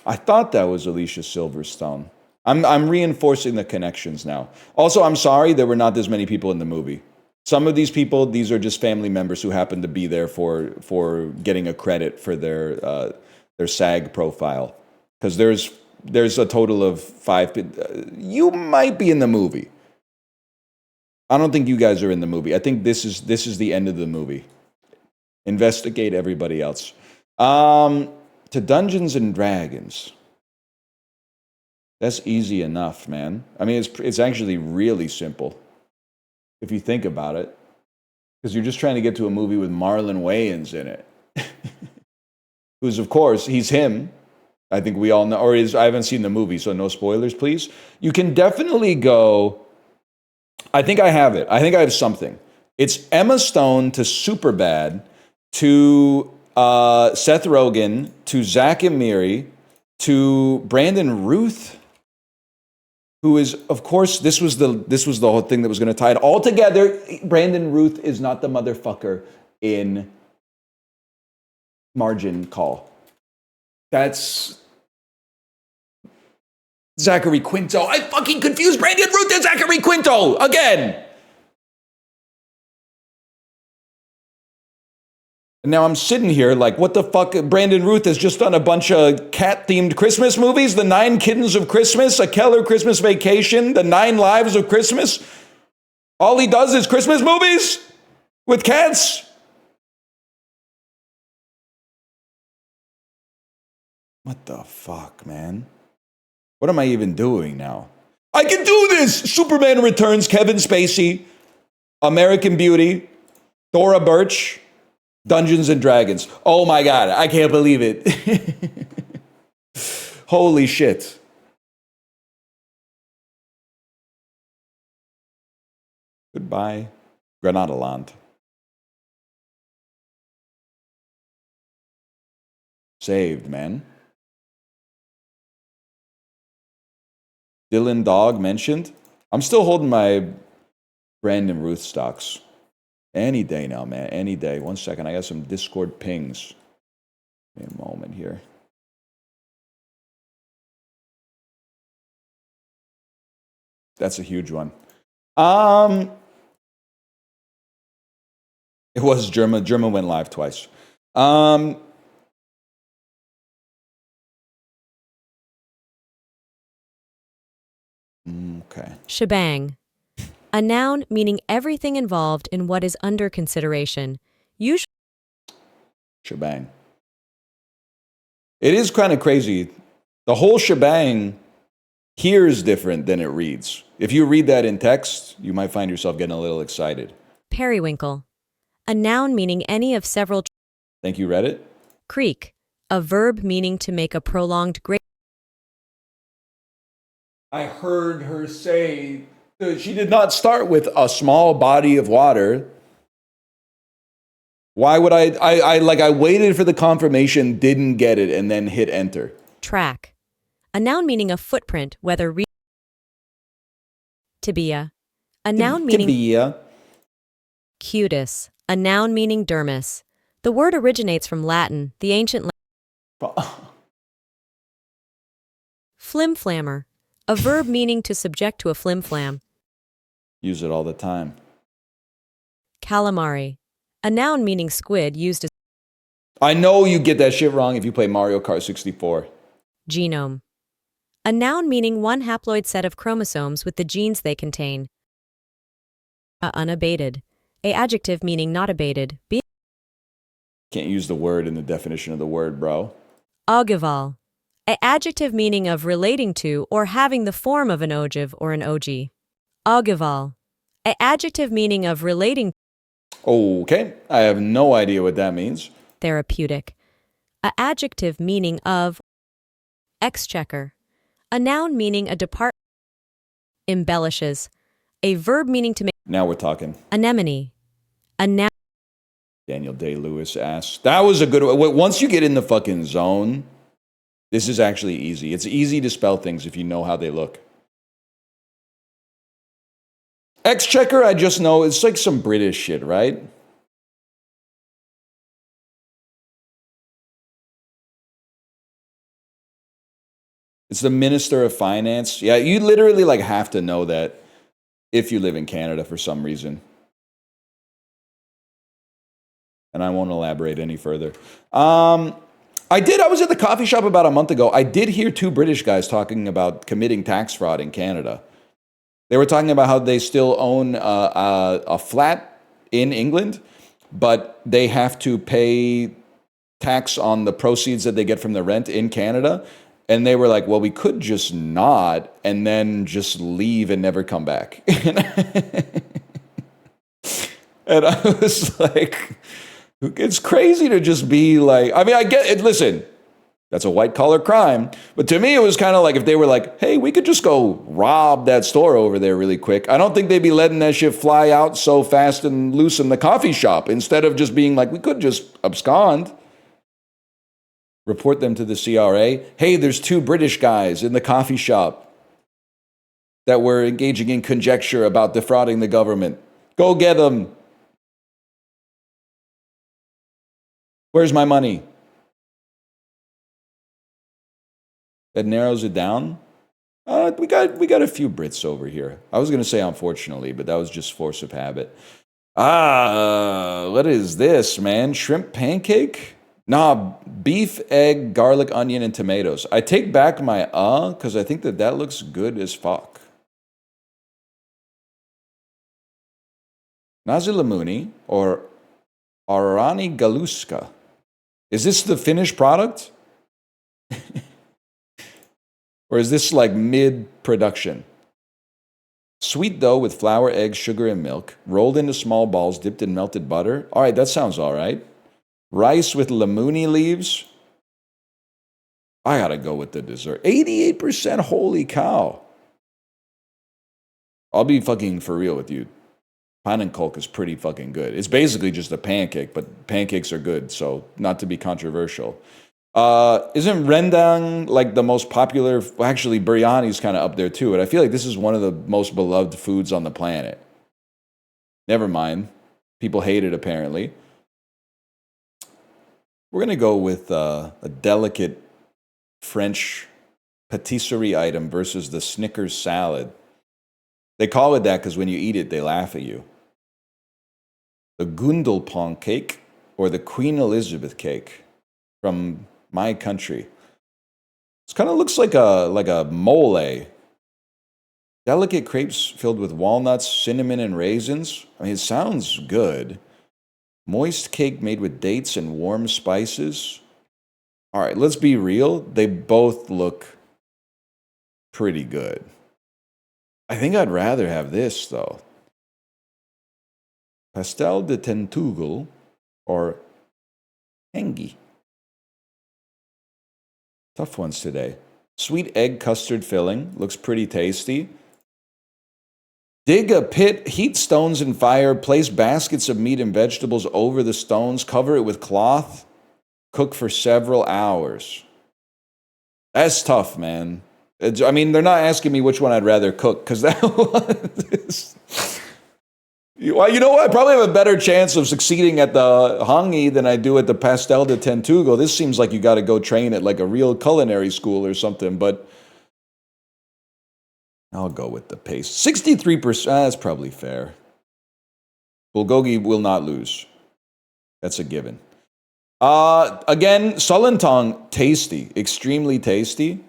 I thought that was Alicia Silverstone. I'm reinforcing the connections now. Also, I'm sorry there were not this many people in the movie. Some of these people, these are just family members who happen to be there for getting a credit for their SAG profile. Because there's a total of 5. You might be in the movie. I don't think you guys are in the movie. I think this is the end of the movie. Investigate everybody else. To Dungeons and Dragons. That's easy enough, man. I mean, it's actually really simple if you think about it, because you're just trying to get to a movie with Marlon Wayans in it, who's of course he's him. I think we all know, or is I haven't seen the movie, so no spoilers, please. You can definitely go. I think I have it. I think I have something. It's Emma Stone to Superbad to Seth Rogen to Zach Amiri to Brandon Routh, who is, of course, this was the whole thing that was going to tie it all together. Brandon Routh is not the motherfucker in Margin Call. That's Zachary Quinto. I fucking confused Brandon Routh and Zachary Quinto again. And now I'm sitting here like, what the fuck? Brandon Routh has just done a bunch of cat-themed Christmas movies. The 9 Kittens of Christmas, A Keller Christmas Vacation, The 9 Lives of Christmas. All he does is Christmas movies with cats. What the fuck, man? What am I even doing now? I can do this! Superman Returns, Kevin Spacey, American Beauty, Thora Birch, Dungeons and Dragons. Oh my God, I can't believe it. Holy shit. Goodbye, Granada Land. Saved, man. Dylan Dog mentioned. I'm still holding my Brandon Routh stocks. Any day now, man. Any day. 1 second. I got some Discord pings. Give me a moment here. That's a huge one. It was German. German went live twice. Okay. Shebang. A noun meaning everything involved in what is under consideration. Usually. Shebang. It is kind of crazy. The whole shebang here is different than it reads. If you read that in text, you might find yourself getting a little excited. Periwinkle. A noun meaning any of several. Thank you, Reddit. Creek. A verb meaning to make a prolonged great. I heard her say she did not start with a small body of water. Why would I waited for the confirmation, didn't get it, and then hit enter. Track. A noun meaning a footprint, whether tibia. A noun meaning tibia. cutis. A noun meaning dermis. The word originates from Latin, the ancient flimflammer. A verb meaning to subject to a flimflam. Use it all the time. Calamari. A noun meaning squid used as I know you get that shit wrong if you play Mario Kart 64. genome. A noun meaning one haploid set of chromosomes with the genes they contain. Unabated. A adjective meaning not abated. Can't use the word in the definition of the word, bro. Ogival. A adjective meaning of relating to or having the form of an ogive or an ogi. Ogival. A adjective meaning of relating. Okay, I have no idea what that means. Therapeutic. A adjective meaning of. Exchequer. A noun meaning a department. embellishes. A verb meaning to make. Now we're talking. Anemone. A noun. Daniel Day-Lewis asks. That was a good one. Once you get in the fucking zone, this is actually easy. It's easy to spell things if you know how they look. Exchequer, I just know, it's like some British shit, right? It's the Minister of Finance. Yeah, you literally like have to know that if you live in Canada for some reason. And I won't elaborate any further. I was at the coffee shop about a month ago. I did hear two British guys talking about committing tax fraud in Canada. They were talking about how they still own a flat in England, but they have to pay tax on the proceeds that they get from the rent in Canada. And they were like, well, we could just not and then just leave and never come back. And I was like, it's crazy to just be like, I mean, I get it. Listen, that's a white collar crime. But to me, it was kind of like if they were like, hey, we could just go rob that store over there really quick. I don't think they'd be letting that shit fly out so fast and loose in the coffee shop instead of just being like, we could just abscond. Report them to the CRA. Hey, there's two British guys in the coffee shop that were engaging in conjecture about defrauding the government. Go get them. Where's my money? That narrows it down. We got a few Brits over here. I was going to say unfortunately, but that was just force of habit. What is this, man? Shrimp pancake? Nah, beef, egg, garlic, onion, and tomatoes. I take back my because I think that looks good as fuck. Nazilamuni or Arani Galuska. Is this the finished product? Or is this like mid-production? Sweet dough with flour, eggs, sugar, and milk, rolled into small balls, dipped in melted butter. All right, that sounds all right. Rice with lamuni leaves. I gotta go with the dessert. 88%, holy cow. I'll be fucking for real with you. Pannenkoek is pretty fucking good. It's basically just a pancake, but pancakes are good, so not to be controversial. Isn't rendang like the most popular? Well, actually, biryani's kind of up there too, and I feel like this is one of the most beloved foods on the planet. Never mind. People hate it, apparently. We're going to go with a delicate French patisserie item versus the Snickers salad. They call it that because when you eat it, they laugh at you. The Gundelpong cake or the Queen Elizabeth cake from my country. It kind of looks like a mole. Delicate crepes filled with walnuts, cinnamon, and raisins. I mean, it sounds good. Moist cake made with dates and warm spices. All right, let's be real. They both look pretty good. I think I'd rather have this, though. Pastel de Tentugel or Hengi. Tough ones today. Sweet egg custard filling. Looks pretty tasty. Dig a pit, heat stones in fire, place baskets of meat and vegetables over the stones, cover it with cloth, cook for several hours. That's tough, man. I mean, they're not asking me which one I'd rather cook, because that one is... Well, you know what? I probably have a better chance of succeeding at the hangi than I do at the pastel de tentugo. This seems like you got to go train at like a real culinary school or something, but... I'll go with the paste. 63%, that's probably fair. Bulgogi will not lose. That's a given. Again, Sulentong, tasty. Extremely tasty.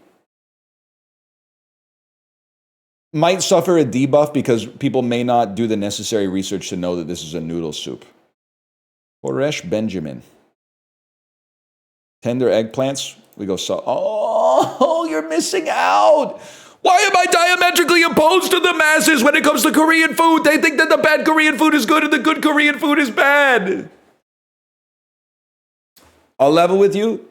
Might suffer a debuff because people may not do the necessary research to know that this is a noodle soup. Horesh Benjamin. Tender eggplants. We go oh, you're missing out. Why am I diametrically opposed to the masses when it comes to Korean food? They think that the bad Korean food is good and the good Korean food is bad. I'll level with you.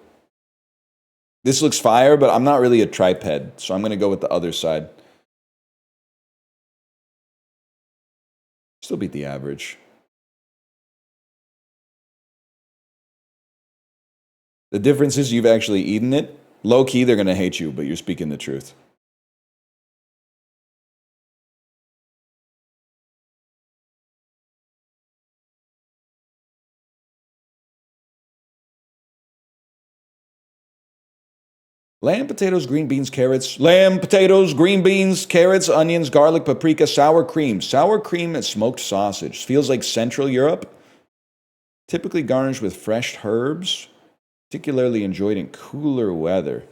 This looks fire, but I'm not really a triped, so I'm going to go with the other side. Still beat the average. The difference is you've actually eaten it. Low key, they're going to hate you, but you're speaking the truth. Lamb, potatoes, green beans, carrots. Lamb, potatoes, green beans, carrots, onions, garlic, paprika, sour cream. Sour cream and smoked sausage. Feels like Central Europe. Typically garnished with fresh herbs. Particularly enjoyed in cooler weather.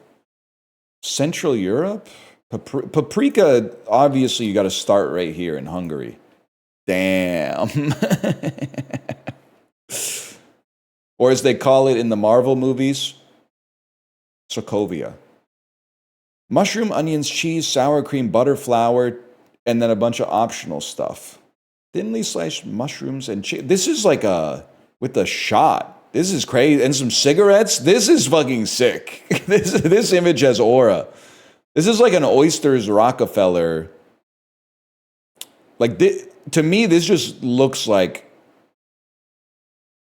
Central Europe? Paprika, obviously, you got to start right here in Hungary. Damn. Or as they call it in the Marvel movies, Sokovia. Mushroom, onions, cheese, sour cream, butter, flour, and then a bunch of optional stuff. Thinly sliced mushrooms and cheese. This is like with a shot. This is crazy. And some cigarettes. This is fucking sick. This image has aura. This is like an Oysters Rockefeller. Like, to me, this just looks like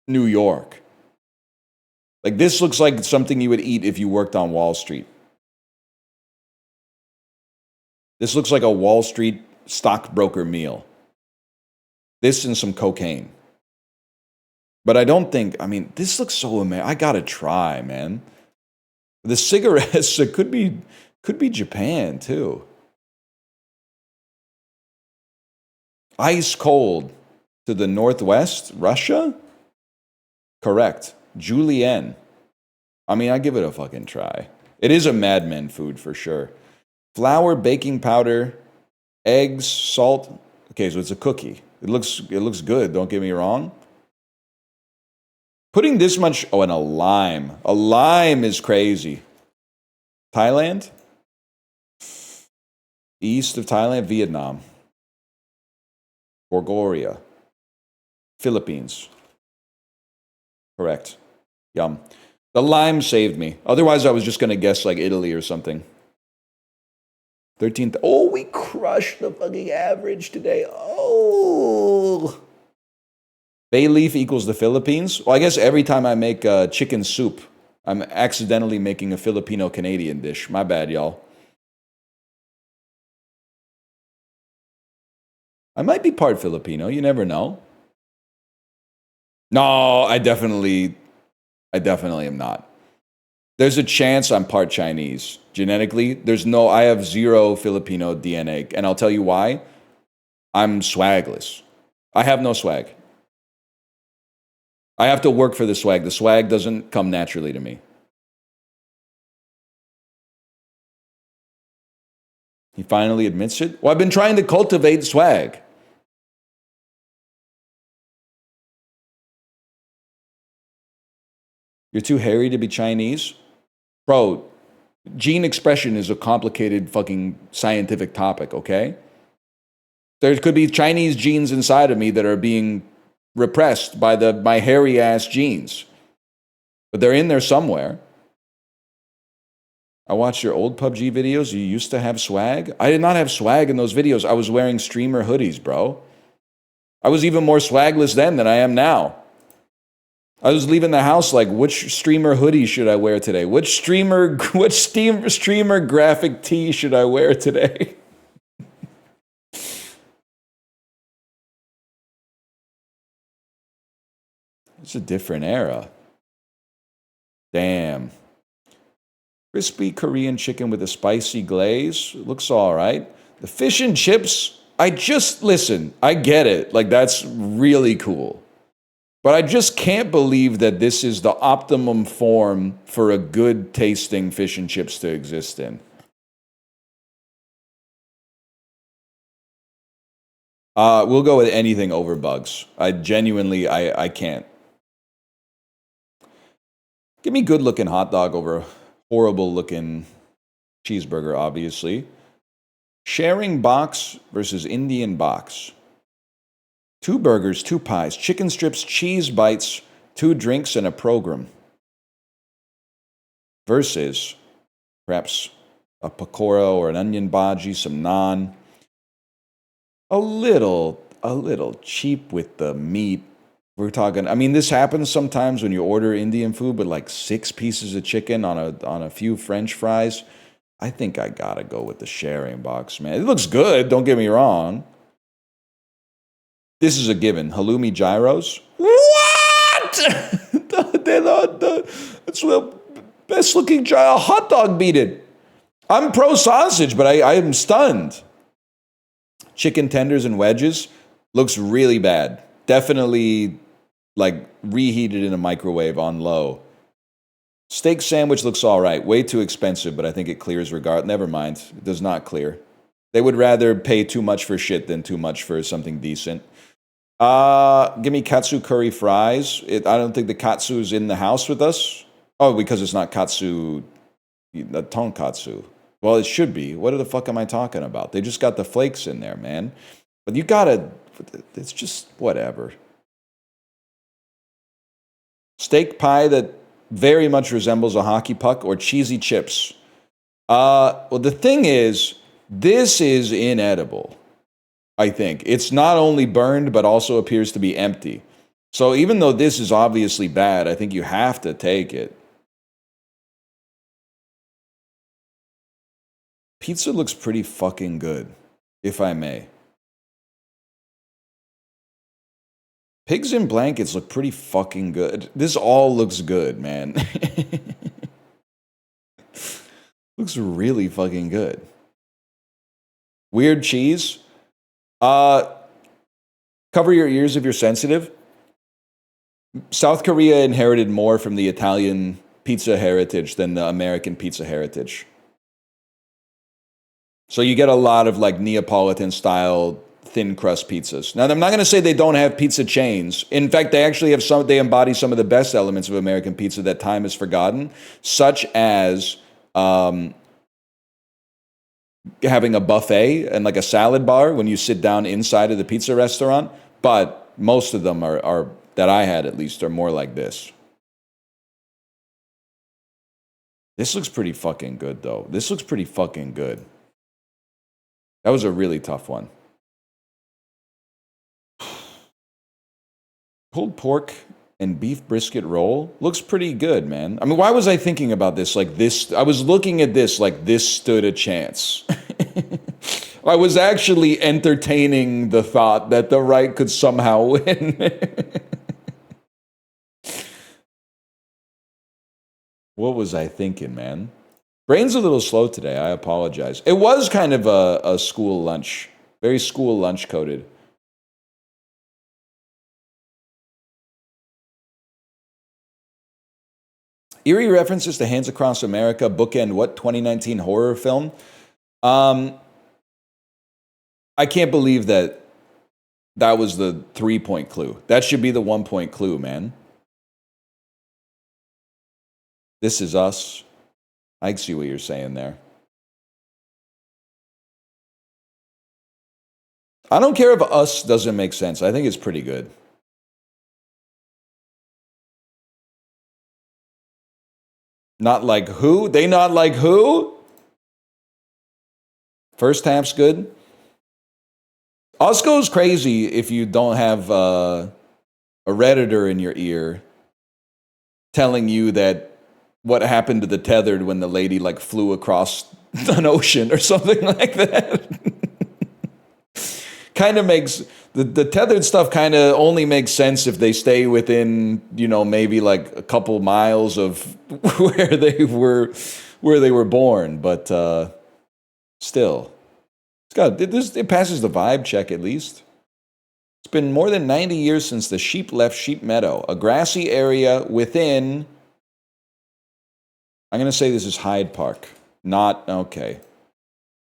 New York. Like, this looks like something you would eat if you worked on Wall Street. This looks like a Wall Street stockbroker meal. This and some cocaine. But I don't think, I mean, this looks so amazing. I gotta try, man. The cigarettes, it could be Japan, too. Ice cold to the northwest, Russia? Correct. Julienne. I mean, I give it a fucking try. It is a Mad Men food for sure. Flour, baking powder, eggs, salt. Okay, so it's a cookie. It looks good, don't get me wrong. Putting this much, and a lime. A lime is crazy. Thailand? East of Thailand, Vietnam. Bulgaria. Philippines. Correct. Yum. The lime saved me. Otherwise, I was just going to guess like Italy or something. 13th. Oh, we crushed the fucking average today. Oh. Bay leaf equals the Philippines. Well, I guess every time I make chicken soup, I'm accidentally making a Filipino-Canadian dish. My bad, y'all. I might be part Filipino. You never know. No, I definitely am not. There's a chance I'm part Chinese. Genetically, I have zero Filipino DNA. And I'll tell you why. I'm swagless. I have no swag. I have to work for the swag. The swag doesn't come naturally to me. He finally admits it. Well, I've been trying to cultivate swag. You're too hairy to be Chinese? Bro, gene expression is a complicated fucking scientific topic, okay? There could be Chinese genes inside of me that are being repressed by my hairy ass genes. But they're in there somewhere. I watched your old PUBG videos. You used to have swag? I did not have swag in those videos. I was wearing streamer hoodies, bro. I was even more swagless then than I am now. I was leaving the house like, which streamer hoodie should I wear today? Which streamer graphic tee should I wear today? It's a different era. Damn. Crispy Korean chicken with a spicy glaze. Looks all right. The fish and chips, listen, I get it. Like, that's really cool. But I just can't believe that this is the optimum form for a good tasting fish and chips to exist in. We'll go with anything over bugs. I can't. Give me good looking hot dog over horrible looking cheeseburger, obviously. Sharing box versus Indian box. 2 burgers, 2 pies, chicken strips, cheese bites, 2 drinks, and a program. Versus perhaps a pakora or an onion bhaji, some naan. A little a little cheap with the meat. We're talking, I mean, this happens sometimes when you order Indian food, but like 6 pieces of chicken on a few French fries. I think I gotta go with the sharing box, man. It looks good, don't get me wrong. This is a given. Halloumi gyros. What? It's the best looking gyro. Hot dog beat it. I'm pro sausage, but I am stunned. Chicken tenders and wedges looks really bad. Definitely like reheated in a microwave on low. Steak sandwich looks all right. Way too expensive, but I think it clears regard. Never mind. It does not clear. They would rather pay too much for shit than too much for something decent. Give me katsu curry fries. I don't think the katsu's in the house with us. Oh, because it's not katsu, tonkatsu. Well, it should be. What the fuck am I talking about? They just got the flakes in there, man. But you gotta, it's just whatever. Steak pie that very much resembles a hockey puck, or cheesy chips. Well, the thing is, this is inedible, I think. It's not only burned, but also appears to be empty. So even though this is obviously bad, I think you have to take it. Pizza looks pretty fucking good, if I may. Pigs in blankets look pretty fucking good. This all looks good, man. Looks really fucking good. Weird cheese. Cover your ears if you're sensitive. South Korea inherited more from the Italian pizza heritage than the American pizza heritage. So you get a lot of like Neapolitan style thin crust pizzas. Now, I'm not going to say they don't have pizza chains. In fact, they actually have some, they embody some of the best elements of American pizza that time has forgotten, such as having a buffet and like a salad bar when you sit down inside of the pizza restaurant. But most of them are that I had at least, are more like this. This looks pretty fucking good, though. This looks pretty fucking good. That was a really tough one. Pulled pork and beef brisket roll looks pretty good, man. I mean, why was I thinking about this like this? I was looking at this like this stood a chance. I was actually entertaining the thought that the right could somehow win. What was I thinking, man? Brain's a little slow today. I apologize. It was kind of a school lunch. Very school lunch coded. Eerie references to Hands Across America, bookend what 2019 horror film? I can't believe that was the 3-point clue. That should be the 1-point clue, man. This Is Us. I see what you're saying there. I don't care if Us doesn't make sense. I think it's pretty good. Not like who? They not like who? First half's good. Us goes crazy if you don't have a Redditor in your ear telling you that what happened to the tethered when the lady like flew across an ocean or something like that. Kind of makes the tethered stuff kind of only makes sense if they stay within, you know, maybe like a couple miles of where they were born, but still, it passes the vibe check at least. It's been more than 90 years since the sheep left Sheep Meadow, a grassy area within. I'm going to say this is Hyde Park. Not okay.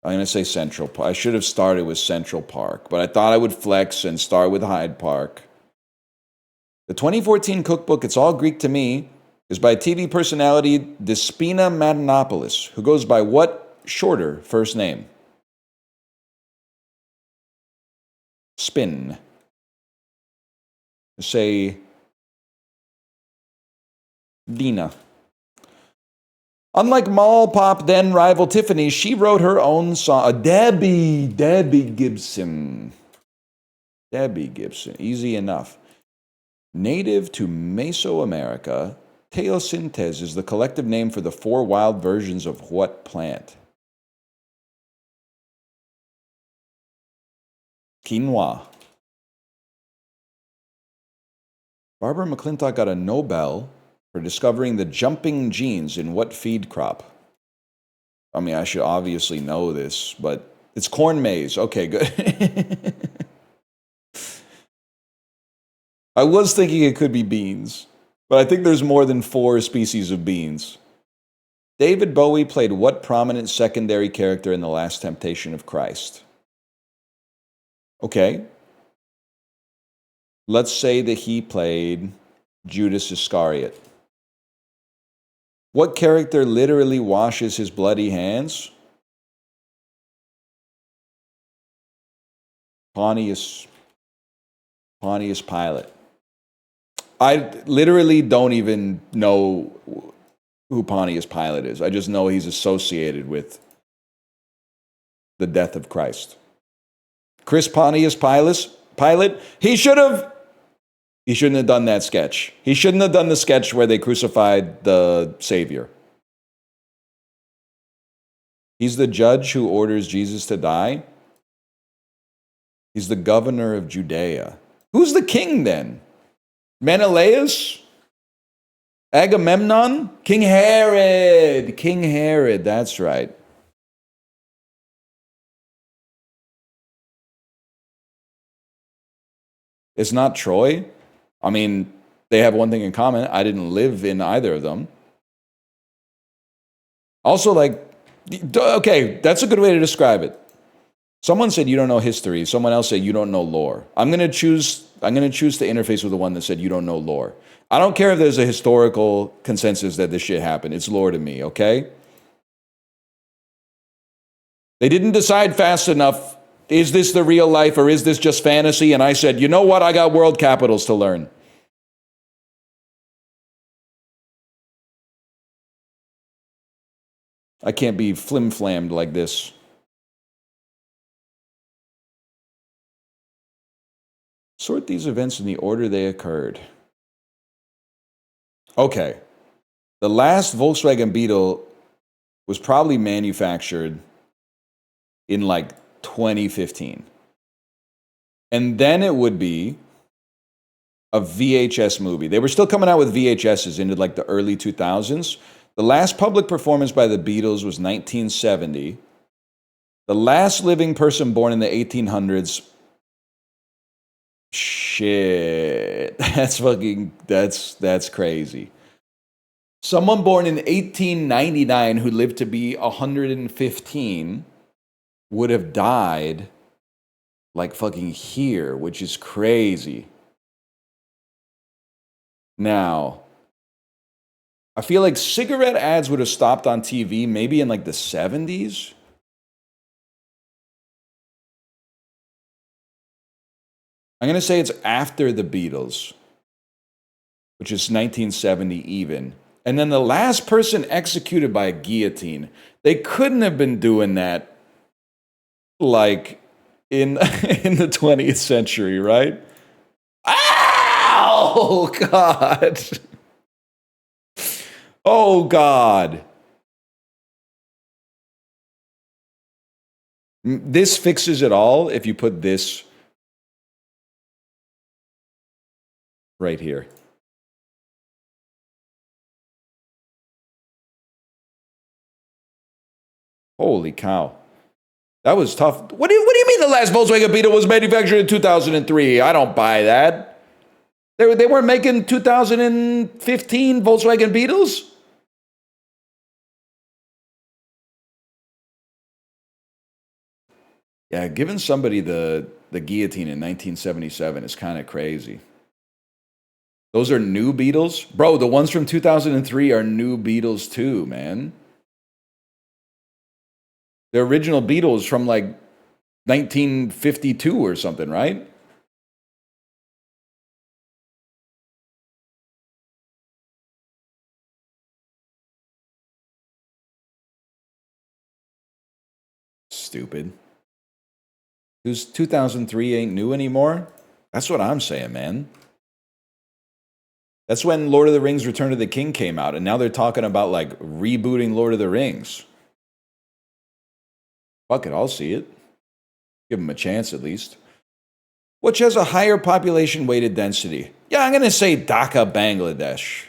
I'm going to say Central Park. I should have started with Central Park, but I thought I would flex and start with Hyde Park. The 2014 cookbook, It's All Greek to Me, is by TV personality Despina Madanopoulos, who goes by what shorter first name? Spin. Say Dina. Unlike mall pop then rival Tiffany, she wrote her own song. Debbie Gibson. Debbie Gibson. Easy enough. Native to Mesoamerica, teosyntes is the collective name for the 4 wild versions of what plant? Quinoa. Barbara McClintock got a Nobel for discovering the jumping genes in what feed crop? I mean, I should obviously know this, but it's corn maze. Okay, good. I was thinking it could be beans, but I think there's more than 4 species of beans. David Bowie played what prominent secondary character in The Last Temptation of Christ? Okay. Let's say that he played Judas Iscariot. What character literally washes his bloody hands? Pontius Pilate. I literally don't even know who Pontius Pilate is. I just know he's associated with the death of Christ. Chris Pontius Pilate, he shouldn't have done that sketch. He shouldn't have done the sketch where they crucified the Savior. He's the judge who orders Jesus to die. He's the governor of Judea. Who's the king then? Menelaus? Agamemnon? King Herod. King Herod, that's right. It's not Troy. I mean, they have one thing in common. I didn't live in either of them. Also, like, okay, that's a good way to describe it. Someone said you don't know history. Someone else said you don't know lore. I'm gonna choose to interface with the one that said you don't know lore. I don't care if there's a historical consensus that this shit happened. It's lore to me, okay? They didn't decide fast enough, is this the real life or is this just fantasy? And I said, you know what? I got world capitals to learn. I can't be flim-flammed like this. Sort these events in the order they occurred. Okay. The last Volkswagen Beetle was probably manufactured in like 2015. And then it would be a VHS movie. They were still coming out with VHSs into like the early 2000s. The last public performance by the Beatles was 1970. The last living person born in the 1800s. Shit. That's crazy. Someone born in 1899 who lived to be 115 would have died like fucking here, which is crazy. Now, I feel like cigarette ads would have stopped on TV maybe in like the 70s. I'm going to say it's after the Beatles, which is 1970 even. And then the last person executed by a guillotine, they couldn't have been doing that like in in the 20th century, right? Ow! God. Oh, God. This fixes it all if you put this right here. Holy cow. That was tough. What do you mean the last Volkswagen Beetle was manufactured in 2003? I don't buy that. They weren't making 2015 Volkswagen Beetles? Yeah, giving somebody the guillotine in 1977 is kind of crazy. Those are new Beetles? Bro, the ones from 2003 are new Beetles too, man. The original Beetles from like 1952 or something, right? Stupid. 2003 ain't new anymore? That's what I'm saying, man. That's when Lord of the Rings Return of the King came out, and now they're talking about, like, rebooting Lord of the Rings. Fuck it, I'll see it. Give them a chance, at least. Which has a higher population-weighted density? Yeah, I'm going to say Dhaka, Bangladesh.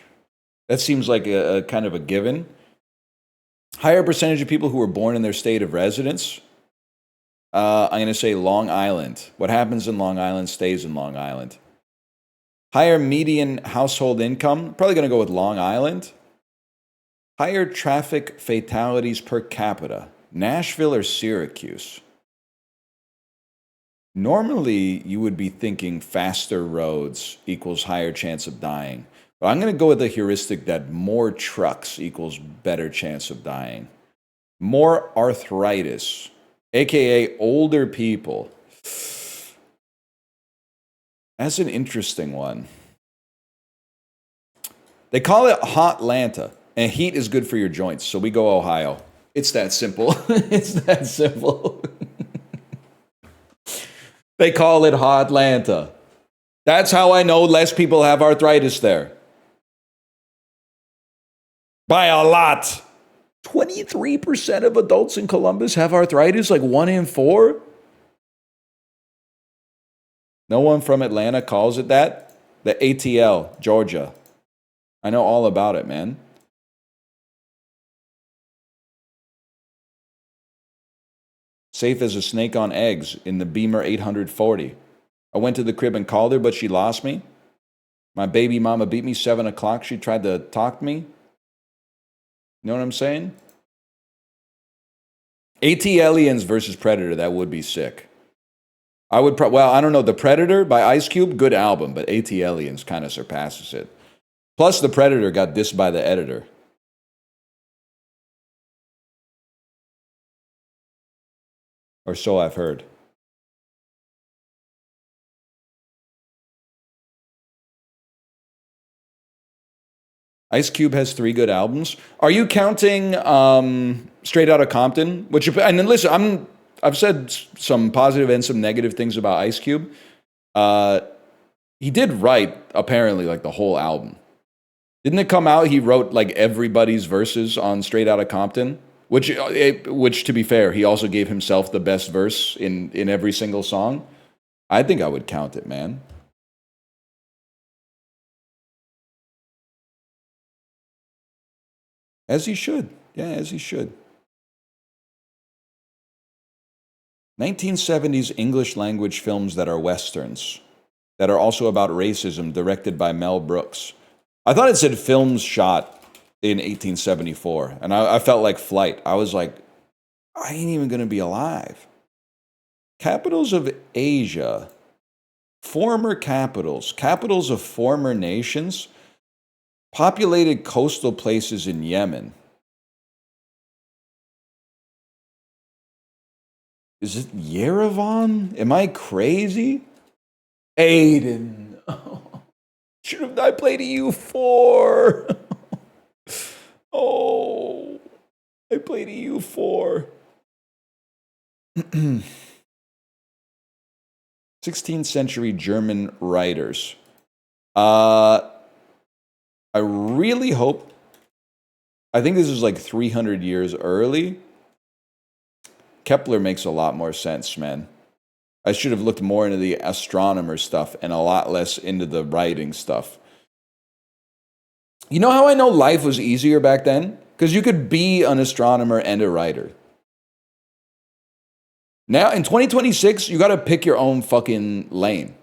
That seems like a kind of a given. Higher percentage of people who were born in their state of residence? I'm going to say Long Island. What happens in Long Island stays in Long Island. Higher median household income? Probably going to go with Long Island. Higher traffic fatalities per capita? Nashville or Syracuse? Normally, you would be thinking faster roads equals higher chance of dying. But I'm going to go with the heuristic that more trucks equals better chance of dying. More arthritis, aka older people. That's an interesting one. They call it hot Atlanta, and heat is good for your joints, so we go Ohio. It's that simple. It's that simple. They call it hot Atlanta. That's how I know less people have arthritis there. By a lot. 23% of adults in Columbus have arthritis, like 1 in 4. No one from Atlanta calls it that. The ATL, Georgia. I know all about it, man. Safe as a snake on eggs in the Beamer 840. I went to the crib and called her, but she lost me. My baby mama beat me 7 o'clock. She tried to talk to me. You know what I'm saying? AT-Aliens versus Predator, that would be sick. I would, well, I don't know. The Predator by Ice Cube, good album, but AT-Aliens kind of surpasses it. Plus, The Predator got dissed by the editor. Or so I've heard. Ice Cube has 3 good albums. Are you counting Straight Outta Compton? Which, and then listen, I've said some positive and some negative things about Ice Cube. He did write apparently like the whole album. Didn't it come out? He wrote like everybody's verses on Straight Outta Compton, which to be fair, he also gave himself the best verse in every single song. I think I would count it, man. As he should. Yeah, as he should. 1970s English language films that are Westerns, that are also about racism, directed by Mel Brooks. I thought it said films shot in 1874, and I felt like Flight. I was like, I ain't even going to be alive. Capitals of Asia, former capitals, capitals of former nations, populated coastal places in Yemen. Is it Yerevan? Am I crazy? Aiden. Oh, should have I played a U4? Oh, I played a U4. 16th century German writers. I really hope, I think this is like 300 years early. Kepler makes a lot more sense, man. I should have looked more into the astronomer stuff and a lot less into the writing stuff. You know how I know life was easier back then? Because you could be an astronomer and a writer. Now, in 2026, you got to pick your own fucking lane.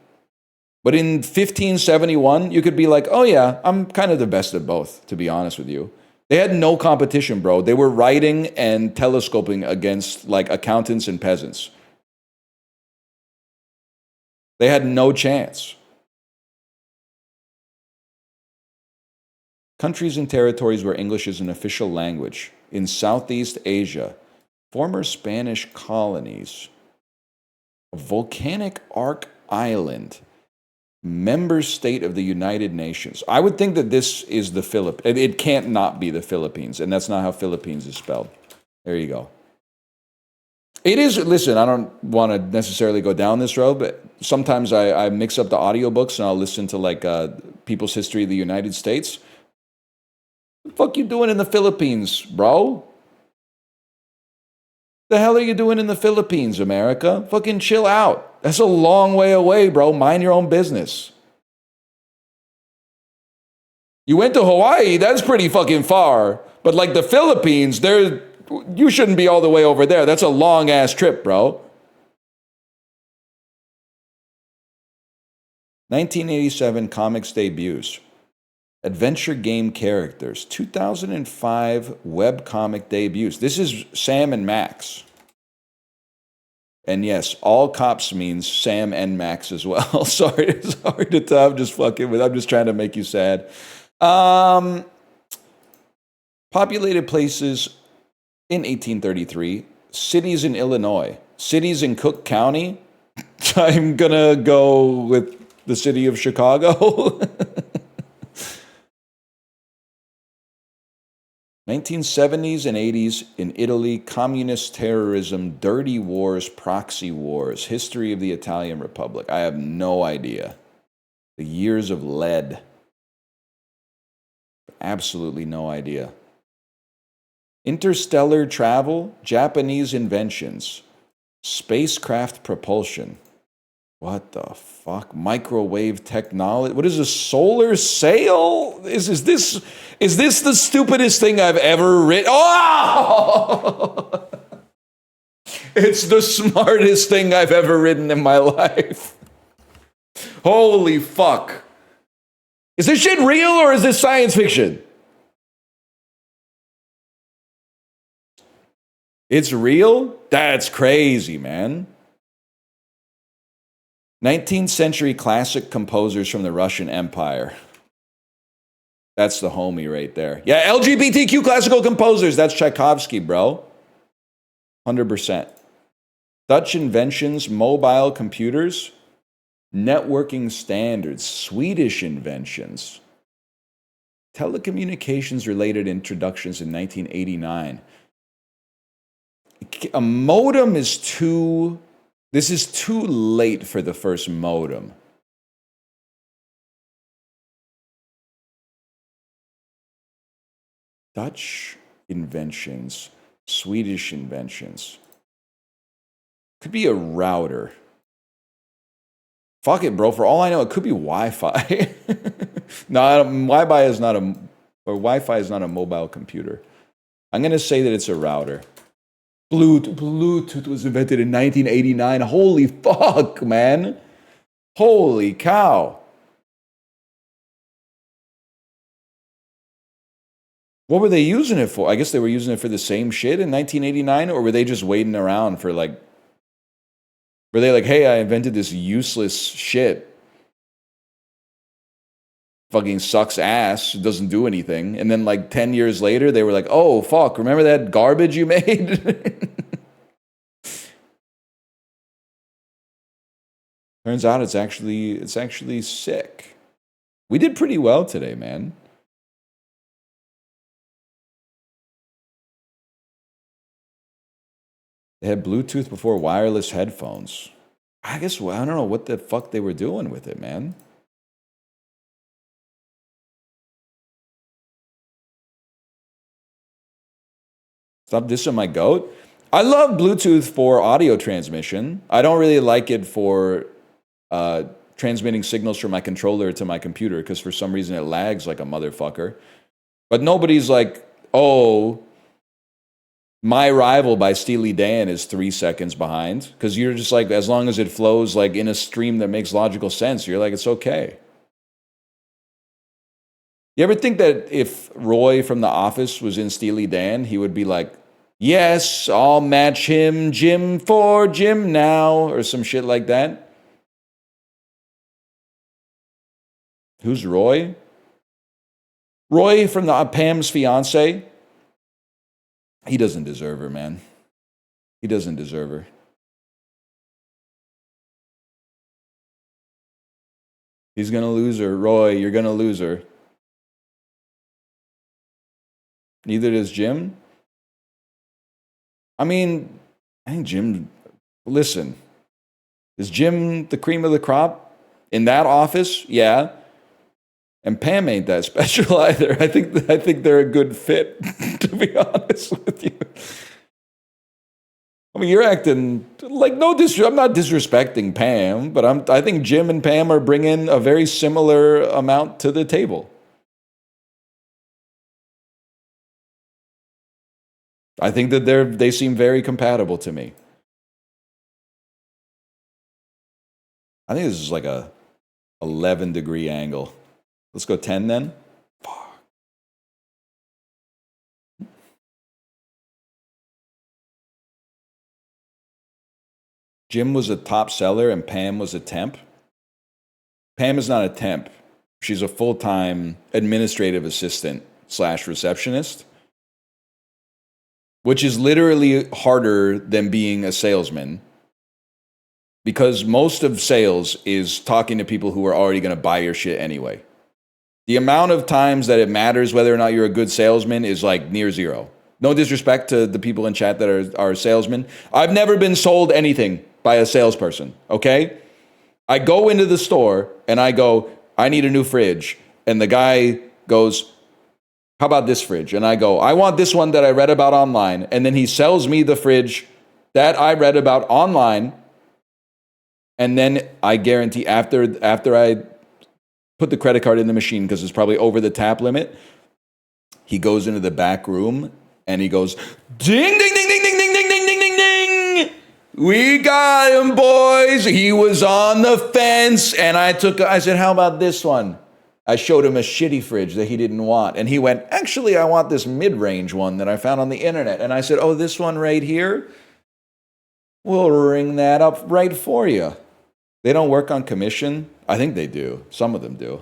But in 1571, you could be like, oh yeah, I'm kind of the best at both, to be honest with you. They had no competition, bro. They were writing and telescoping against like accountants and peasants. They had no chance. Countries and territories where English is an official language. In Southeast Asia, former Spanish colonies, a volcanic arc island, member state of the United Nations. I would think that this is the Philippines. It can't not be the Philippines, and that's not how Philippines is spelled. There you go. It is, listen, I don't want to necessarily go down this road, but sometimes I mix up the audiobooks and I'll listen to like People's History of the United States. What the fuck you doing in the Philippines, bro? The hell are you doing in the Philippines, America? Fucking chill out. That's a long way away, bro. Mind your own business. You went to Hawaii, that's pretty fucking far. But like the Philippines, you shouldn't be all the way over there. That's a long ass trip, bro. 1987 comics debuts. Adventure game characters. 2005 webcomic debuts. This is Sam and Max. And yes, all cops means Sam and Max as well. sorry to tell. I'm just fucking with. I'm just trying to make you sad. Populated places in 1833. Cities in Illinois. Cities in Cook County. I'm gonna go with the city of Chicago. 1970s and 80s in Italy, communist terrorism, dirty wars, proxy wars, history of the Italian Republic. I have no idea. The years of lead. Absolutely no idea. Interstellar travel, Japanese inventions, spacecraft propulsion. What the fuck? Microwave technology? What is a solar sail? Is this the stupidest thing I've ever written? Oh! It's the smartest thing I've ever written in my life. Holy fuck. Is this shit real or is this science fiction? It's real? That's crazy, man. 19th century classic composers from the Russian Empire. That's the homie right there. Yeah, LGBTQ classical composers. That's Tchaikovsky, bro. 100%. Dutch inventions, mobile computers, networking standards, Swedish inventions, telecommunications related introductions in 1989. A modem is this is too late for the first modem. Dutch inventions, Swedish inventions. Could be a router. Fuck it, bro. For all I know, it could be Wi-Fi. No, Wi-Fi is not a mobile computer. I'm gonna say that it's a router. Bluetooth was invented in 1989. Holy fuck, man. Holy cow. What were they using it for? I guess they were using it for the same shit in 1989, or were they just waiting around for like... Were they like, hey, I invented this useless shit. Fucking sucks ass, doesn't do anything. And then like 10 years later, they were like, oh, fuck, remember that garbage you made? Turns out it's actually sick. We did pretty well today, man. They had Bluetooth before wireless headphones. I guess, well, I don't know what the fuck they were doing with it, man. Stop dissing my goat. I love Bluetooth for audio transmission. I don't really like it for transmitting signals from my controller to my computer because for some reason it lags like a motherfucker. But nobody's like, oh, My Rival by Steely Dan is 3 seconds behind because you're just like, as long as it flows like in a stream that makes logical sense, you're like, it's okay. You ever think that if Roy from The Office was in Steely Dan, he would be like, yes, I'll match him Jim for Jim now, or some shit like that? Who's Roy? Roy from the Pam's fiance? He doesn't deserve her, man. He doesn't deserve her. He's gonna lose her. Roy, you're gonna lose her. Neither does Jim. I mean, I think Jim, listen, is Jim the cream of the crop in that office? Yeah. And Pam ain't that special either. I think they're a good fit, to be honest with you. I mean, you're acting like I'm not disrespecting Pam, but I think Jim and Pam are bringing a very similar amount to the table. I think that they seem very compatible to me. I think this is like a 11-degree angle. Let's go 10 then. Fuck. Jim was a top seller and Pam was a temp. Pam is not a temp. She's a full-time administrative assistant / receptionist, which is literally harder than being a salesman because most of sales is talking to people who are already going to buy your shit anyway. The amount of times that it matters whether or not you're a good salesman is like near zero. No disrespect to the people in chat that are salesmen. I've never been sold anything by a salesperson, okay? I go into the store and I go, I need a new fridge. And the guy goes, how about this fridge? And I go, I want this one that I read about online. And then he sells me the fridge that I read about online. And then I guarantee after I put the credit card in the machine, because it's probably over the tap limit, he goes into the back room and he goes, ding, ding, ding, ding, ding, ding, ding, ding, ding, ding, ding. We got him, boys. He was on the fence. And I said, how about this one? I showed him a shitty fridge that he didn't want. And he went, actually, I want this mid-range one that I found on the internet. And I said, oh, this one right here? We'll ring that up right for you. They don't work on commission. I think they do. Some of them do.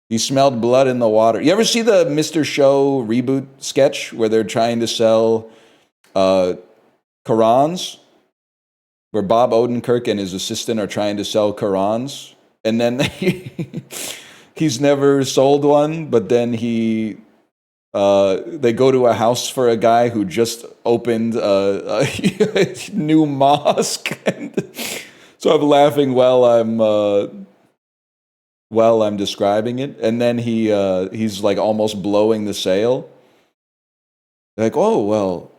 He smelled blood in the water. You ever see the Mr. Show reboot sketch where they're trying to sell Qurans? Where Bob Odenkirk and his assistant are trying to sell Qurans. And then he's never sold one, but then they go to a house for a guy who just opened a new mosque. So I'm laughing while I'm describing it, and then he's like almost blowing the sale. Like, oh well,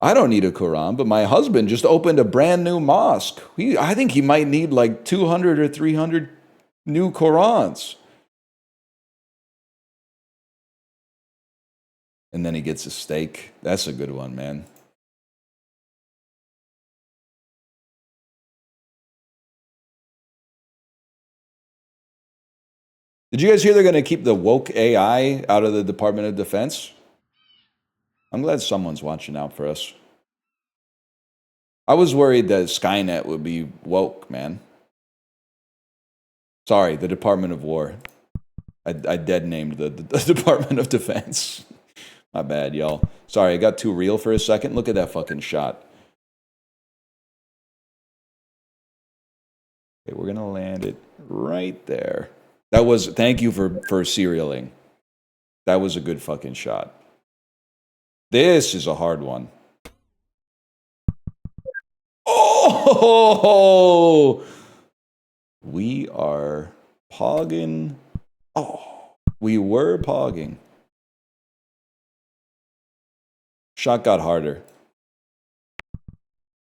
I don't need a Quran, but my husband just opened a brand new mosque. I think he might need like 200 or 300 new Qurans. And then he gets a steak. That's a good one, man. Did you guys hear they're going to keep the woke AI out of the Department of Defense? I'm glad someone's watching out for us. I was worried that Skynet would be woke, man. Sorry, the Department of War. I dead named the Department of Defense. My bad, y'all. Sorry, I got too real for a second. Look at that fucking shot. Okay, we're going to land it right there. Thank you for serialing. That was a good fucking shot. This is a hard one. Oh! We are pogging. Oh, we were pogging. Shot got harder.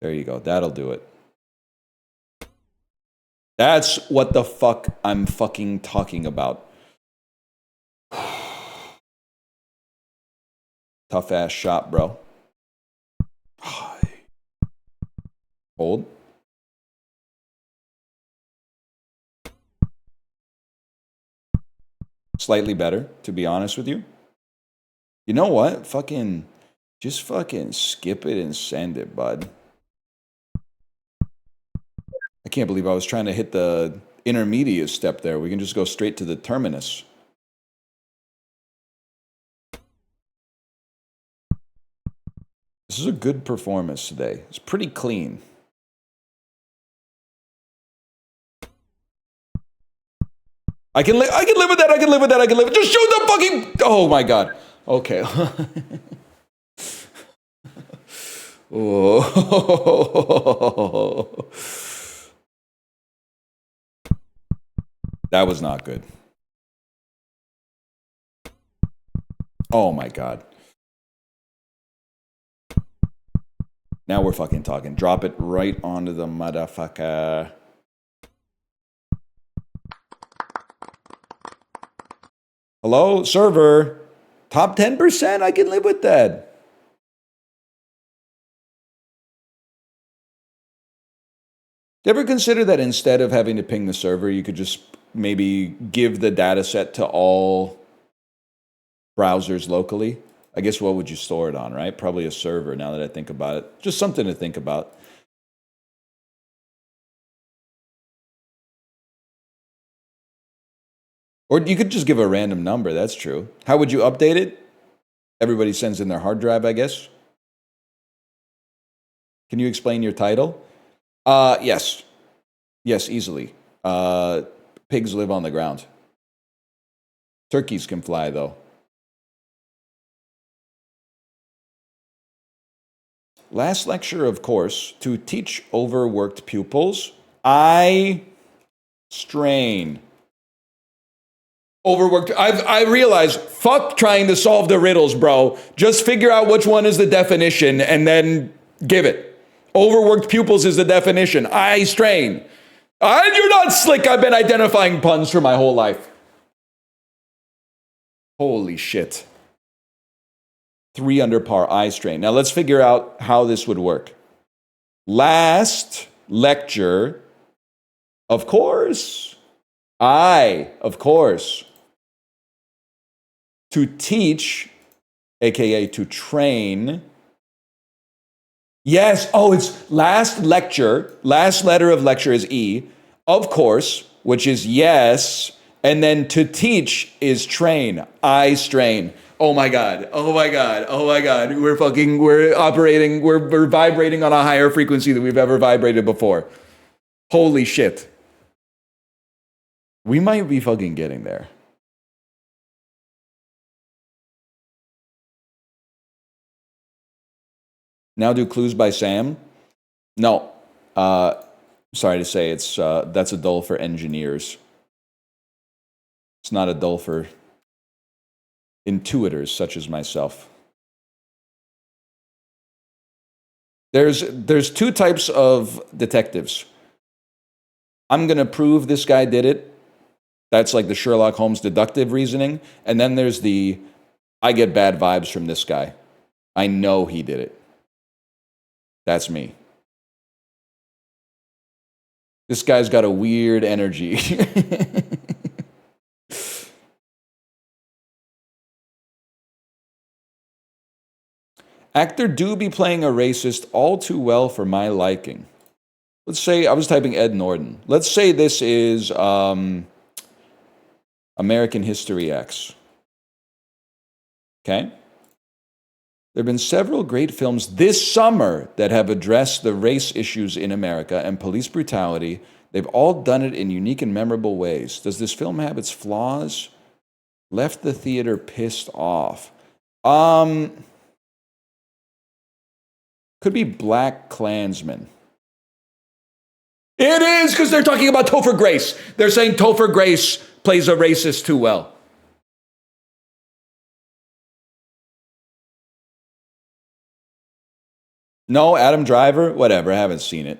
There you go. That'll do it. That's what the fuck I'm fucking talking about. Tough ass shot, bro. Hold. Slightly better, to be honest with you. You know what? Just fucking skip it and send it, bud. I can't believe I was trying to hit the intermediate step there. We can just go straight to the terminus. This is a good performance today. It's pretty clean. I can live with that. I can live with that. Just shoot the fucking. Oh my god. Okay. Oh. That was not good. Oh my God. Now we're fucking talking. Drop it right onto the motherfucker. Hello, server. Top 10%? I can live with that. Do you ever consider that instead of having to ping the server, you could just maybe give the data set to all browsers locally? I guess what would you store it on, right? Probably a server now that I think about it. Just something to think about. Or you could just give a random number, that's true. How would you update it? Everybody sends in their hard drive, I guess. Can you explain your title? Yes. Yes, easily. Pigs live on the ground. Turkeys can fly, though. Last lecture, of course, to teach overworked pupils. I strain. Overworked. I realize, fuck trying to solve the riddles, bro. Just figure out which one is the definition and then give it. Overworked pupils is the definition. I strain. You're not slick. I've been identifying puns for my whole life. Holy shit. 3 under par, eye strain. Now let's figure out how this would work. Last lecture, of course. Of course. To teach, aka to train. Yes, oh, it's last lecture. Last letter of lecture is E. Of course, which is yes. And then to teach is train. I strain. Oh my God. Oh my God. Oh my God. We're vibrating on a higher frequency than we've ever vibrated before. Holy shit. We might be fucking getting there. Now do clues by Sam? No. Sorry to say, that's a dull for engineers. It's not a dull for intuitors such as myself. There's 2 types of detectives. I'm going to prove this guy did it. That's like the Sherlock Holmes deductive reasoning. And then there's I get bad vibes from this guy. I know he did it. That's me. This guy's got a weird energy. Actor do be playing a racist all too well for my liking. Let's say, I was typing Ed Norton. Let's say this is American History X. Okay? There have been several great films this summer that have addressed the race issues in America and police brutality. They've all done it in unique and memorable ways. Does this film have its flaws? Left the theater pissed off. Could be Black Klansman. It is, because they're talking about Topher Grace. They're saying Topher Grace plays a racist too well. No, Adam Driver? Whatever, I haven't seen it.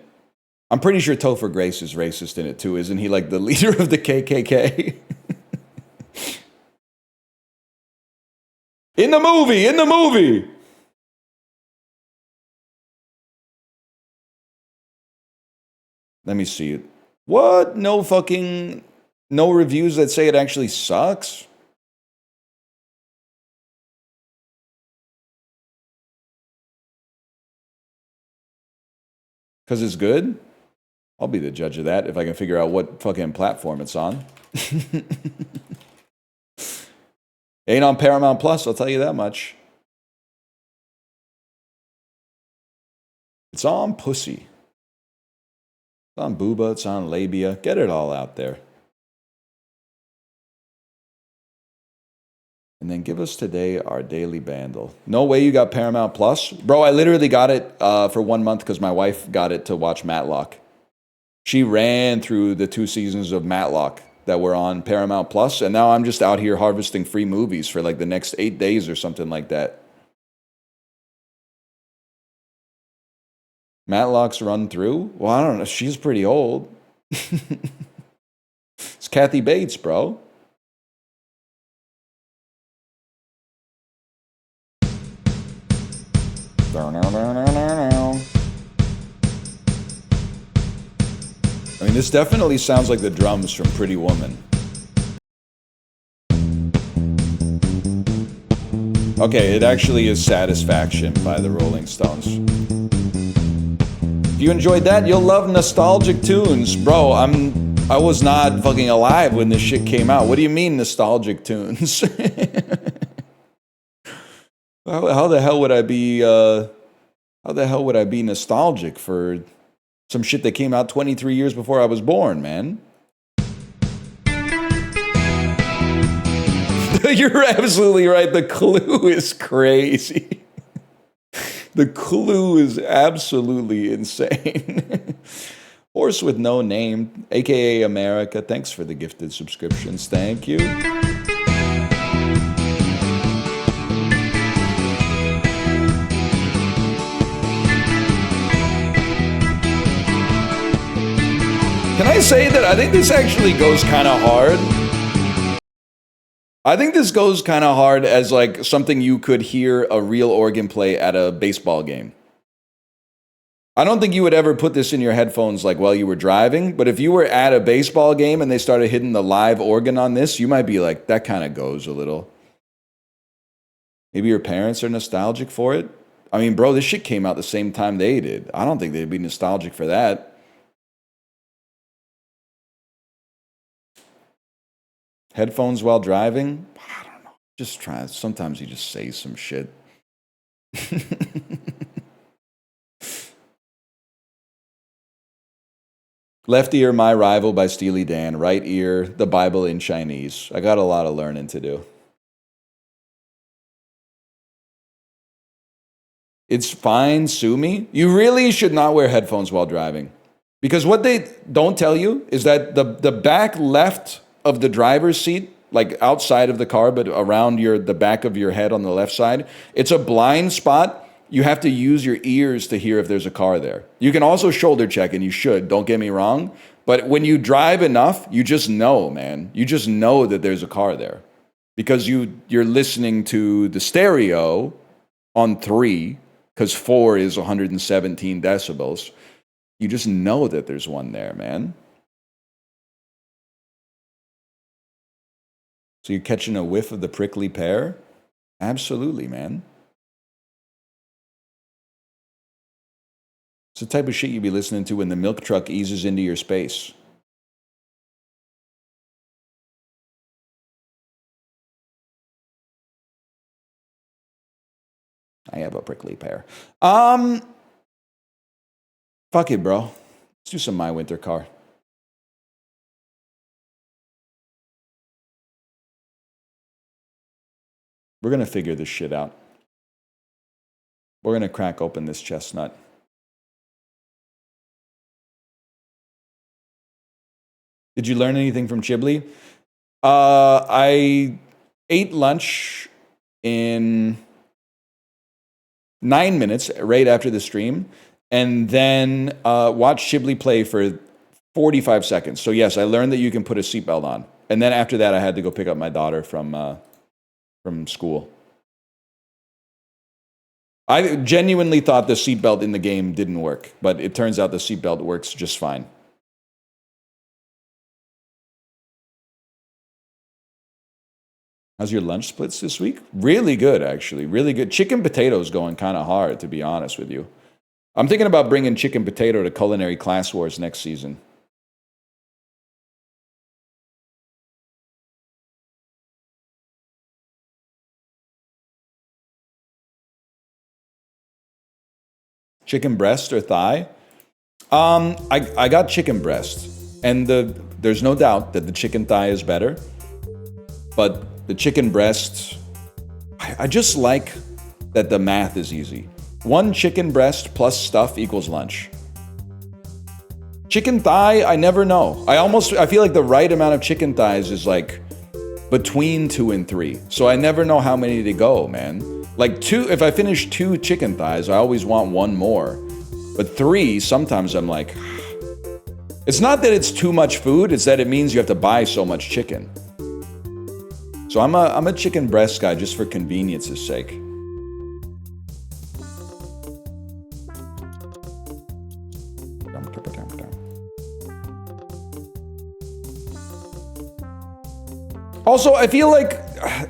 I'm pretty sure Topher Grace is racist in it too. Isn't he like the leader of the KKK? In the movie! Let me see it. What? No reviews that say it actually sucks? Because it's good? I'll be the judge of that if I can figure out what fucking platform it's on. Ain't on Paramount Plus, I'll tell you that much. It's on Pussy. It's on Booba, it's on Labia. Get it all out there. And then give us today our daily bundle. No way you got Paramount Plus? Bro, I literally got it for 1 month because my wife got it to watch Matlock. She ran through the 2 seasons of Matlock that were on Paramount Plus, and now I'm just out here harvesting free movies for like the next 8 days or something like that. Matlock's run through? Well, I don't know. She's pretty old. It's Kathy Bates, bro. I mean, this definitely sounds like the drums from Pretty Woman. Okay, it actually is Satisfaction by the Rolling Stones. If you enjoyed that, you'll love nostalgic tunes. Bro, I was not fucking alive when this shit came out. What do you mean nostalgic tunes? How the hell would I be nostalgic for some shit that came out 23 years before I was born, man? You're absolutely right. The clue is crazy. The clue is absolutely insane. Horse with no name, aka America. Thanks for the gifted subscriptions. Thank you. Can I say that I think this actually goes kind of hard? I think this goes kind of hard as like something you could hear a real organ play at a baseball game. I don't think you would ever put this in your headphones like while you were driving, but if you were at a baseball game and they started hitting the live organ on this, you might be like, that kind of goes a little. Maybe your parents are nostalgic for it. I mean, bro, this shit came out the same time they did. I don't think they'd be nostalgic for that. Headphones while driving? I don't know. Just try. Sometimes you just say some shit. Left Ear, My Rival by Steely Dan. Right Ear, The Bible in Chinese. I got a lot of learning to do. It's fine, sue me. You really should not wear headphones while driving. Because what they don't tell you is that the back left of the driver's seat, like outside of the car, but around the back of your head on the left side, it's a blind spot. You have to use your ears to hear if there's a car there. You can also shoulder check, and you should, don't get me wrong. But when you drive enough, you just know, man. You just know that there's a car there. Because you're listening to the stereo on 3, because 4 is 117 decibels. You just know that there's one there, man. So you're catching a whiff of the prickly pear? Absolutely, man. It's the type of shit you'd be listening to when the milk truck eases into your space. I have a prickly pear. Fuck it, bro. Let's do some My Winter Car. We're going to figure this shit out. We're going to crack open this chestnut. Did you learn anything from Chiblee? I ate lunch in 9 minutes right after the stream, and then watched Chiblee play for 45 seconds. So yes, I learned that you can put a seatbelt on. And then after that, I had to go pick up my daughter from school. I genuinely thought the seatbelt in the game didn't work, but it turns out the seatbelt works just fine. How's your lunch splits this week? Really good, actually. Really good. Chicken potatoes going kind of hard, to be honest with you. I'm thinking about bringing chicken potato to Culinary Class Wars next season. Chicken breast or thigh? I got chicken breast, and there's no doubt that the chicken thigh is better, but the chicken breast I just like that the math is easy. 1 chicken breast plus stuff equals lunch. Chicken thigh, I never know. I feel like the right amount of chicken thighs is like between 2 and 3. So I never know how many to go, man. Like 2, if I finish 2 chicken thighs, I always want 1 more. But 3, sometimes I'm like, it's not that it's too much food, it's that it means you have to buy so much chicken. So I'm a chicken breast guy just for convenience's sake. Also, I feel like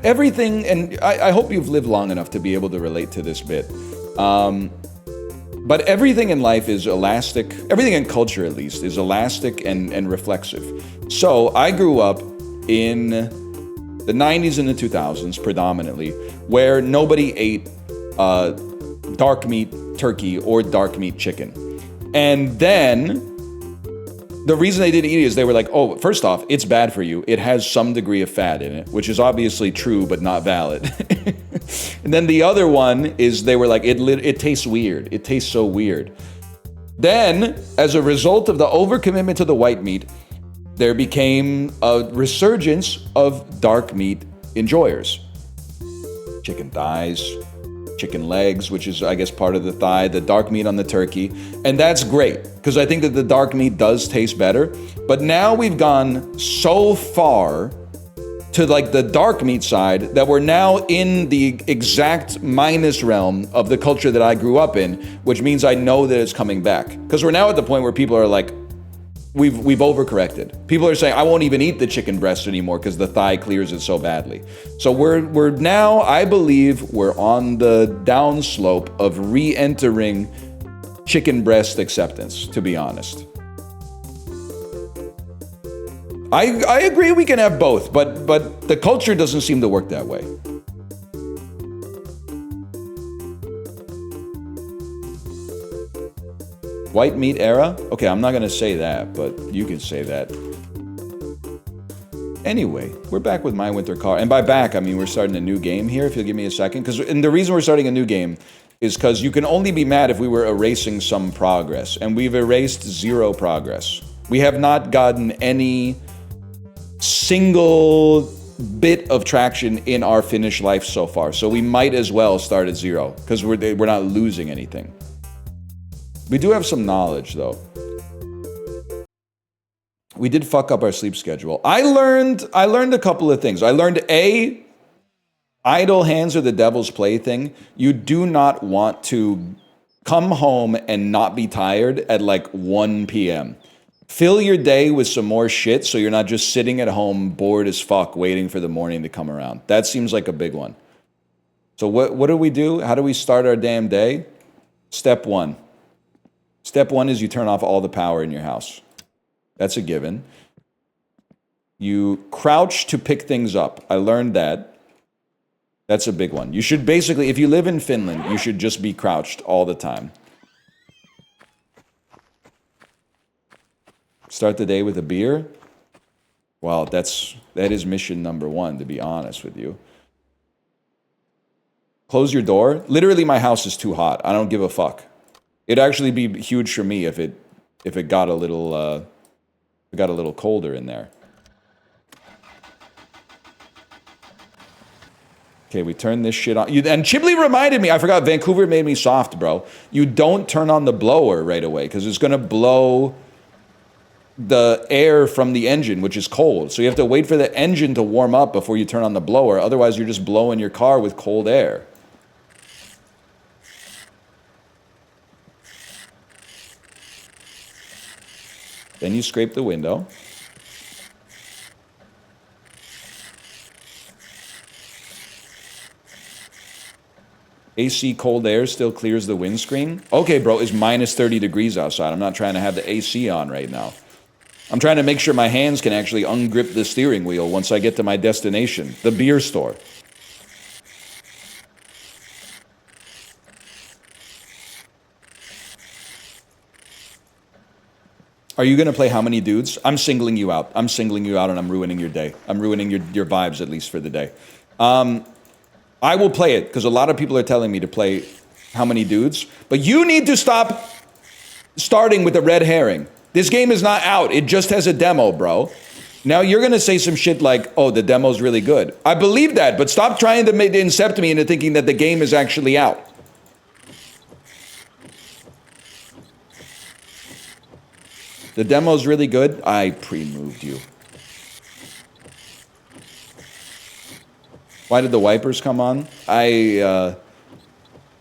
everything, and I hope you've lived long enough to be able to relate to this bit, but everything in life is elastic, everything in culture at least, is elastic and reflexive. So I grew up in the 90s and the 2000s predominantly, where nobody ate dark meat turkey or dark meat chicken. And then the reason they didn't eat it is they were like, oh, first off, it's bad for you. It has some degree of fat in it, which is obviously true, but not valid. And then the other one is they were like, it tastes weird. It tastes so weird. Then, as a result of the overcommitment to the white meat, there became a resurgence of dark meat enjoyers. Chicken thighs, chicken legs, which is, I guess, part of the thigh, the dark meat on the turkey. And that's great, because I think that the dark meat does taste better. But now we've gone so far to like the dark meat side that we're now in the exact minus realm of the culture that I grew up in, which means I know that it's coming back. Because we're now at the point where people are like, we've overcorrected. People are saying, I won't even eat the chicken breast anymore because the thigh clears it so badly. So we're now, I believe, we're on the downslope of re-entering chicken breast acceptance, to be honest. I agree we can have both, but the culture doesn't seem to work that way. White meat era? Okay, I'm not gonna say that, but you can say that. Anyway, we're back with My Winter Car. And by back, I mean we're starting a new game here, if you'll give me a second. And the reason we're starting a new game is because you can only be mad if we were erasing some progress. And we've erased 0 progress. We have not gotten any single bit of traction in our finished life so far. So we might as well start at 0, because we're not losing anything. We do have some knowledge, though. We did fuck up our sleep schedule. I learned a couple of things. I learned A, idle hands are the devil's plaything. You do not want to come home and not be tired at like 1 p.m. Fill your day with some more shit so you're not just sitting at home bored as fuck waiting for the morning to come around. That seems like a big one. So what do we do? How do we start our damn day? Step 1. Step 1 is you turn off all the power in your house. That's a given. You crouch to pick things up. I learned that. That's a big one. You should basically, if you live in Finland, you should just be crouched all the time. Start the day with a beer. Well, that is mission number 1, to be honest with you. Close your door. Literally, my house is too hot. I don't give a fuck. It'd actually be huge for me if it got a little colder in there. Okay, we turn this shit on. And Chiblee reminded me, I forgot, Vancouver made me soft, bro. You don't turn on the blower right away because it's going to blow the air from the engine, which is cold. So you have to wait for the engine to warm up before you turn on the blower. Otherwise, you're just blowing your car with cold air. Then you scrape the window. AC cold air still clears the windscreen. Okay, bro, it's minus 30 degrees outside. I'm not trying to have the AC on right now. I'm trying to make sure my hands can actually ungrip the steering wheel once I get to my destination, the beer store. Are you going to play How Many Dudes? I'm singling you out. I'm singling you out and I'm ruining your day. I'm ruining your vibes, at least for the day. I will play it, because a lot of people are telling me to play How Many Dudes. But you need to stop starting with the red herring. This game is not out. It just has a demo, bro. Now you're going to say some shit like, oh, the demo's really good. I believe that, but stop trying to incept me into thinking that the game is actually out. The demo's really good. I pre-moved you. Why did the wipers come on? I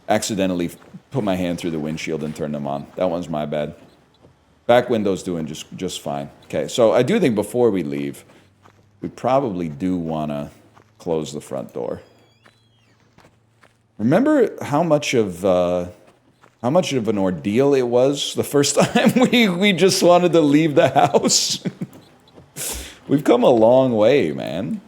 accidentally put my hand through the windshield and turned them on. That one's my bad. Back window's doing just fine. Okay, so I do think before we leave, we probably do want to close the front door. Remember how much of an ordeal it was the first time we just wanted to leave the house? We've come a long way, man.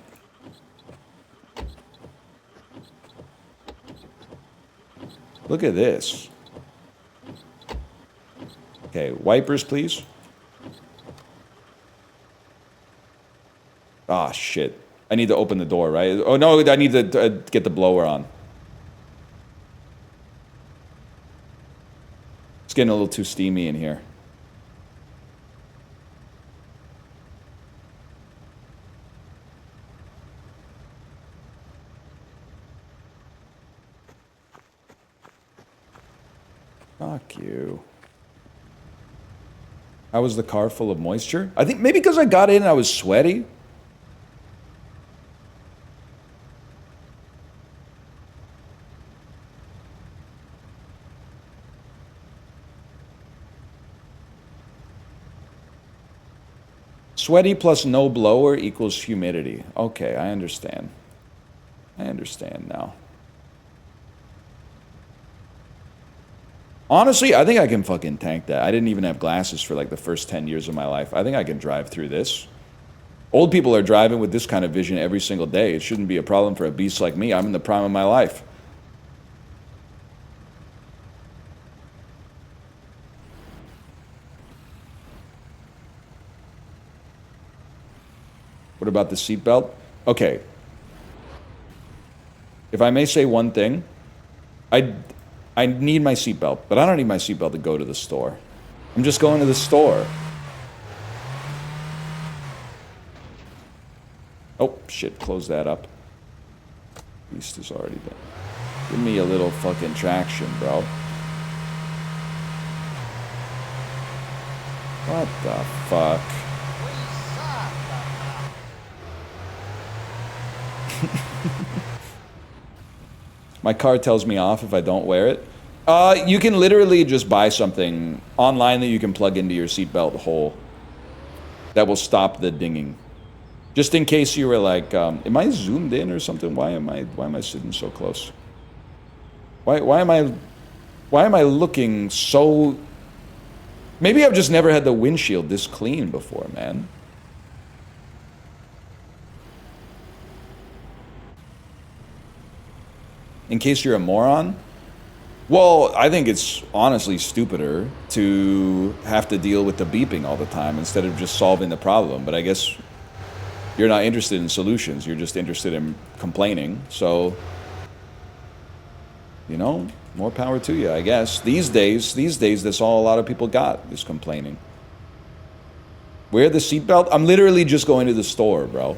Look at this. Okay, wipers, please. Ah, shit. I need to open the door, right? Oh, no, I need to get the blower on. It's getting a little too steamy in here. Fuck you. How was the car full of moisture? I think maybe because I got in and I was sweaty. Sweaty plus no blower equals humidity. Okay, I understand. I understand now. Honestly, I think I can fucking tank that. I didn't even have glasses for like the first 10 years of my life. I think I can drive through this. Old people are driving with this kind of vision every single day. It shouldn't be a problem for a beast like me. I'm in the prime of my life. What about the seatbelt? Okay. If I may say one thing, I need my seatbelt, but I don't need my seatbelt to go to the store. I'm just going to the store. Oh, shit, close that up. Beast is already there. Give me a little fucking traction, bro. What the fuck? My car tells me off if I don't wear it. You can literally just buy something online that you can plug into your seatbelt hole that will stop the dinging. Just in case you were like, am I zoomed in or something? Why am I sitting so close? Why am I looking so... Maybe I've just never had the windshield this clean before, man. In case you're a moron? Well, I think it's honestly stupider to have to deal with the beeping all the time instead of just solving the problem. But I guess you're not interested in solutions. You're just interested in complaining. So, you know, more power to you, I guess. These days, that's all a lot of people got, is complaining. Wear the seatbelt? I'm literally just going to the store, bro.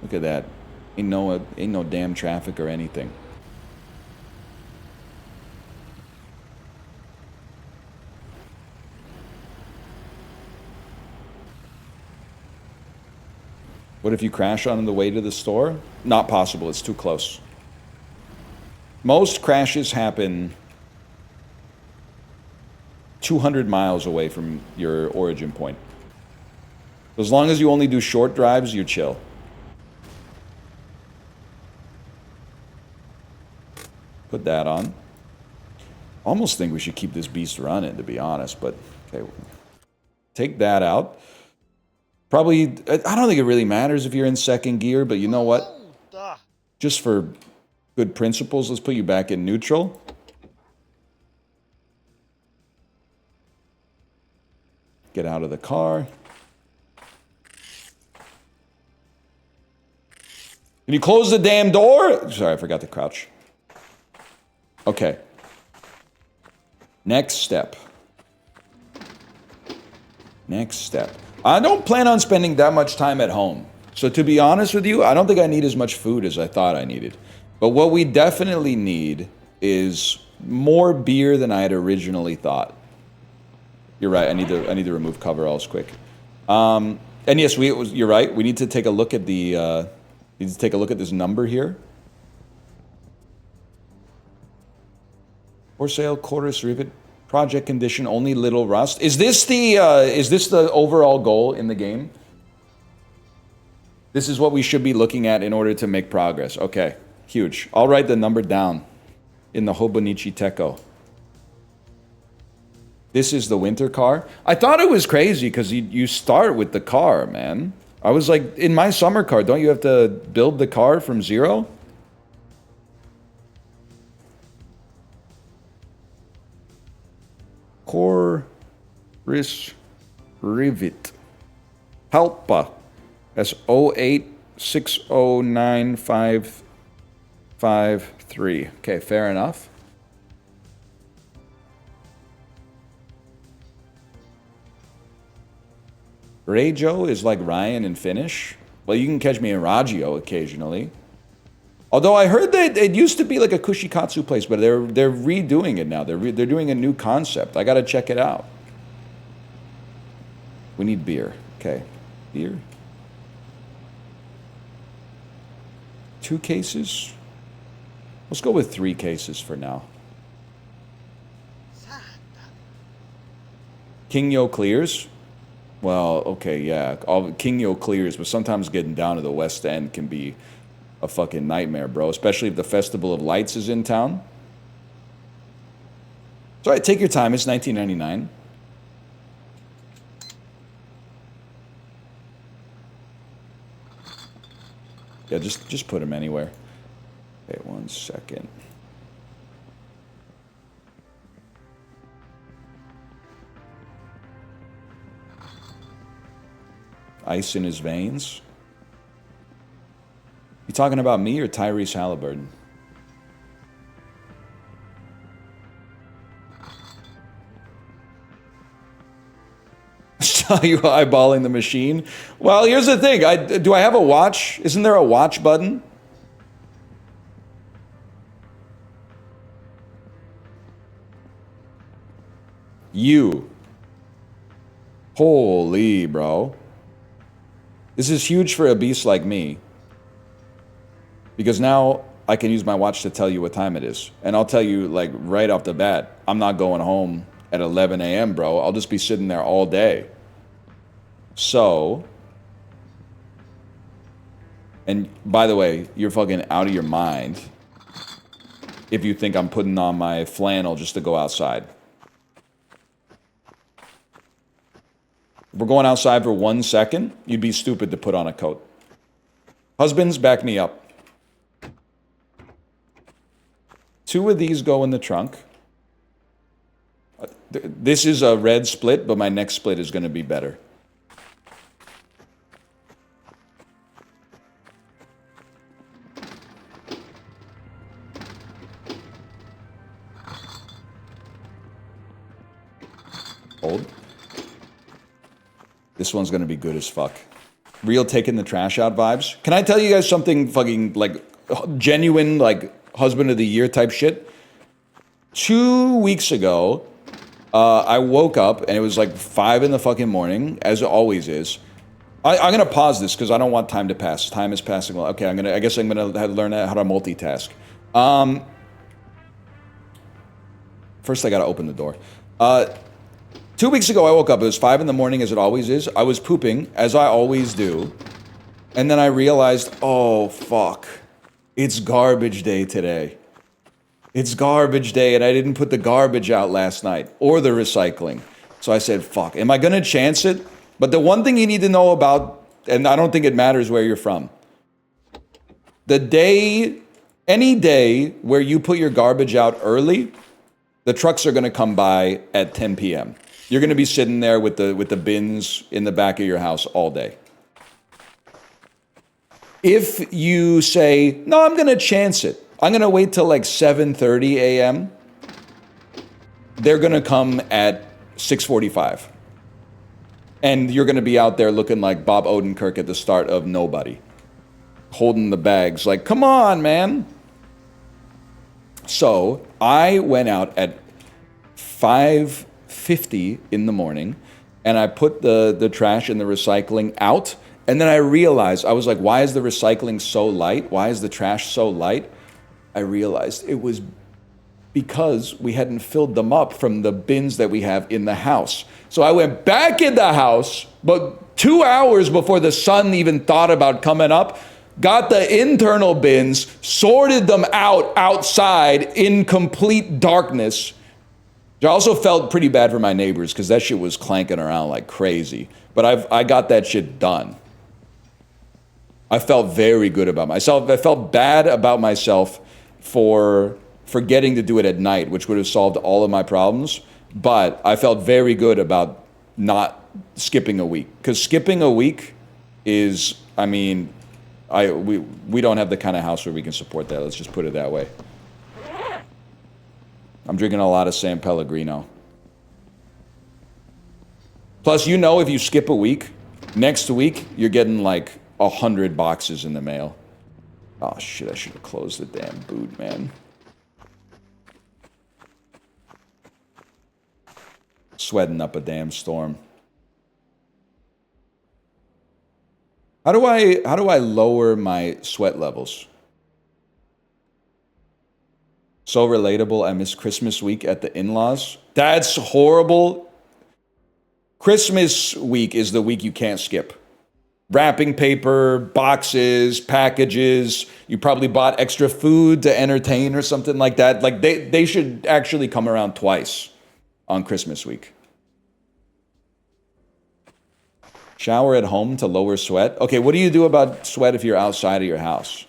Look at that. Ain't no damn traffic or anything. What if you crash on the way to the store? Not possible, it's too close. Most crashes happen 200 miles away from your origin point. As long as you only do short drives, you're chill. Put that on. Almost think we should keep this beast running, to be honest, but okay. Take that out. Probably, I don't think it really matters if you're in second gear, but you know what? Just for good principles, let's put you back in neutral. Get out of the car. Can you close the damn door? Sorry, I forgot to crouch. Okay. Next step. Next step. I don't plan on spending that much time at home. So to be honest with you, I don't think I need as much food as I thought I needed. But what we definitely need is more beer than I had originally thought. You're right. I need to remove coveralls quick. And yes, you're right. We need to take a look at the need to take a look at this number here. For sale, quarters rivet, project condition, only little rust. Is this the overall goal in the game? This is what we should be looking at in order to make progress. Okay, huge. I'll write the number down in the Hobonichi Tekko. This is the winter car. I thought it was crazy because you start with the car, man. I was like, in my summer car, don't you have to build the car from zero? Chorus Rivet. Halpa. That's 086095553. Okay, fair enough. Reijo is like Ryan in Finnish. Well, you can catch me in Raggio occasionally. Although I heard that it used to be like a kushikatsu place, but they're redoing it now. They're doing a new concept. I gotta check it out. We need beer. Okay, beer. 2 cases. Let's go with 3 cases for now. Kingyo clears. Well, okay, yeah. Kingyo clears, but sometimes getting down to the West End can be a fucking nightmare, bro. Especially if the Festival of Lights is in town. It's alright, take your time. It's 1999. Yeah, just put him anywhere. Okay, 1 second. Ice in his veins. You talking about me or Tyrese Halliburton? Saw you eyeballing the machine. Well, here's the thing. Do I have a watch? Isn't there a watch button? You. Holy, bro. This is huge for a beast like me. Because now I can use my watch to tell you what time it is. And I'll tell you, like, right off the bat, I'm not going home at 11 a.m., bro. I'll just be sitting there all day. So... And by the way, you're fucking out of your mind if you think I'm putting on my flannel just to go outside. If we're going outside for 1 second, you'd be stupid to put on a coat. Husbands, back me up. 2 of these go in the trunk. This is a red split, but my next split is going to be better. Hold. This one's gonna be good as fuck. Real taking the trash out vibes. Can I tell you guys something fucking, like, genuine, like, husband of the year type shit? 2 weeks ago, I woke up and it was like 5 in the fucking morning, as it always is. I'm gonna pause this because I don't want time to pass. Time is passing. Okay, I guess I'm gonna have to learn how to multitask. First I gotta open the door. 2 weeks ago, I woke up. It was 5 in the morning, as it always is. I was pooping, as I always do. And then I realized, oh, fuck. It's garbage day today. It's garbage day, and I didn't put the garbage out last night, or the recycling. So I said, fuck. Am I going to chance it? But the one thing you need to know about, and I don't think it matters where you're from. Any day where you put your garbage out early, the trucks are going to come by at 10 p.m. You're going to be sitting there with the bins in the back of your house all day. If you say, no, I'm going to chance it. I'm going to wait till like 7:30 a.m. They're going to come at 6:45. And you're going to be out there looking like Bob Odenkirk at the start of Nobody. Holding the bags like, come on, man. So I went out at 5:50 in the morning and I put the trash and the recycling out. And then I realized, I was like, why is the recycling so light? Why is the trash so light? I realized it was because we hadn't filled them up from the bins that we have in the house. So I went back in the house, but 2 hours before the sun even thought about coming up, got the internal bins, sorted them out outside in complete darkness. I also felt pretty bad for my neighbors because that shit was clanking around like crazy. But I got that shit done. I felt very good about myself. I felt bad about myself for forgetting to do it at night, which would have solved all of my problems. But I felt very good about not skipping a week. Because skipping a week is, I mean, we don't have the kind of house where we can support that. Let's just put it that way. I'm drinking a lot of San Pellegrino. Plus, you know, if you skip a week, next week, you're getting like 100 boxes in the mail. Oh shit, I should have closed the damn boot, man. Sweating up a damn storm. How do I lower my sweat levels? So relatable, I miss Christmas week at the in-laws. That's horrible. Christmas week is the week you can't skip. Wrapping paper, boxes, packages. You probably bought extra food to entertain or something like that. Like they should actually come around twice on Christmas week. Shower at home to lower sweat. Okay, what do you do about sweat if you're outside of your house?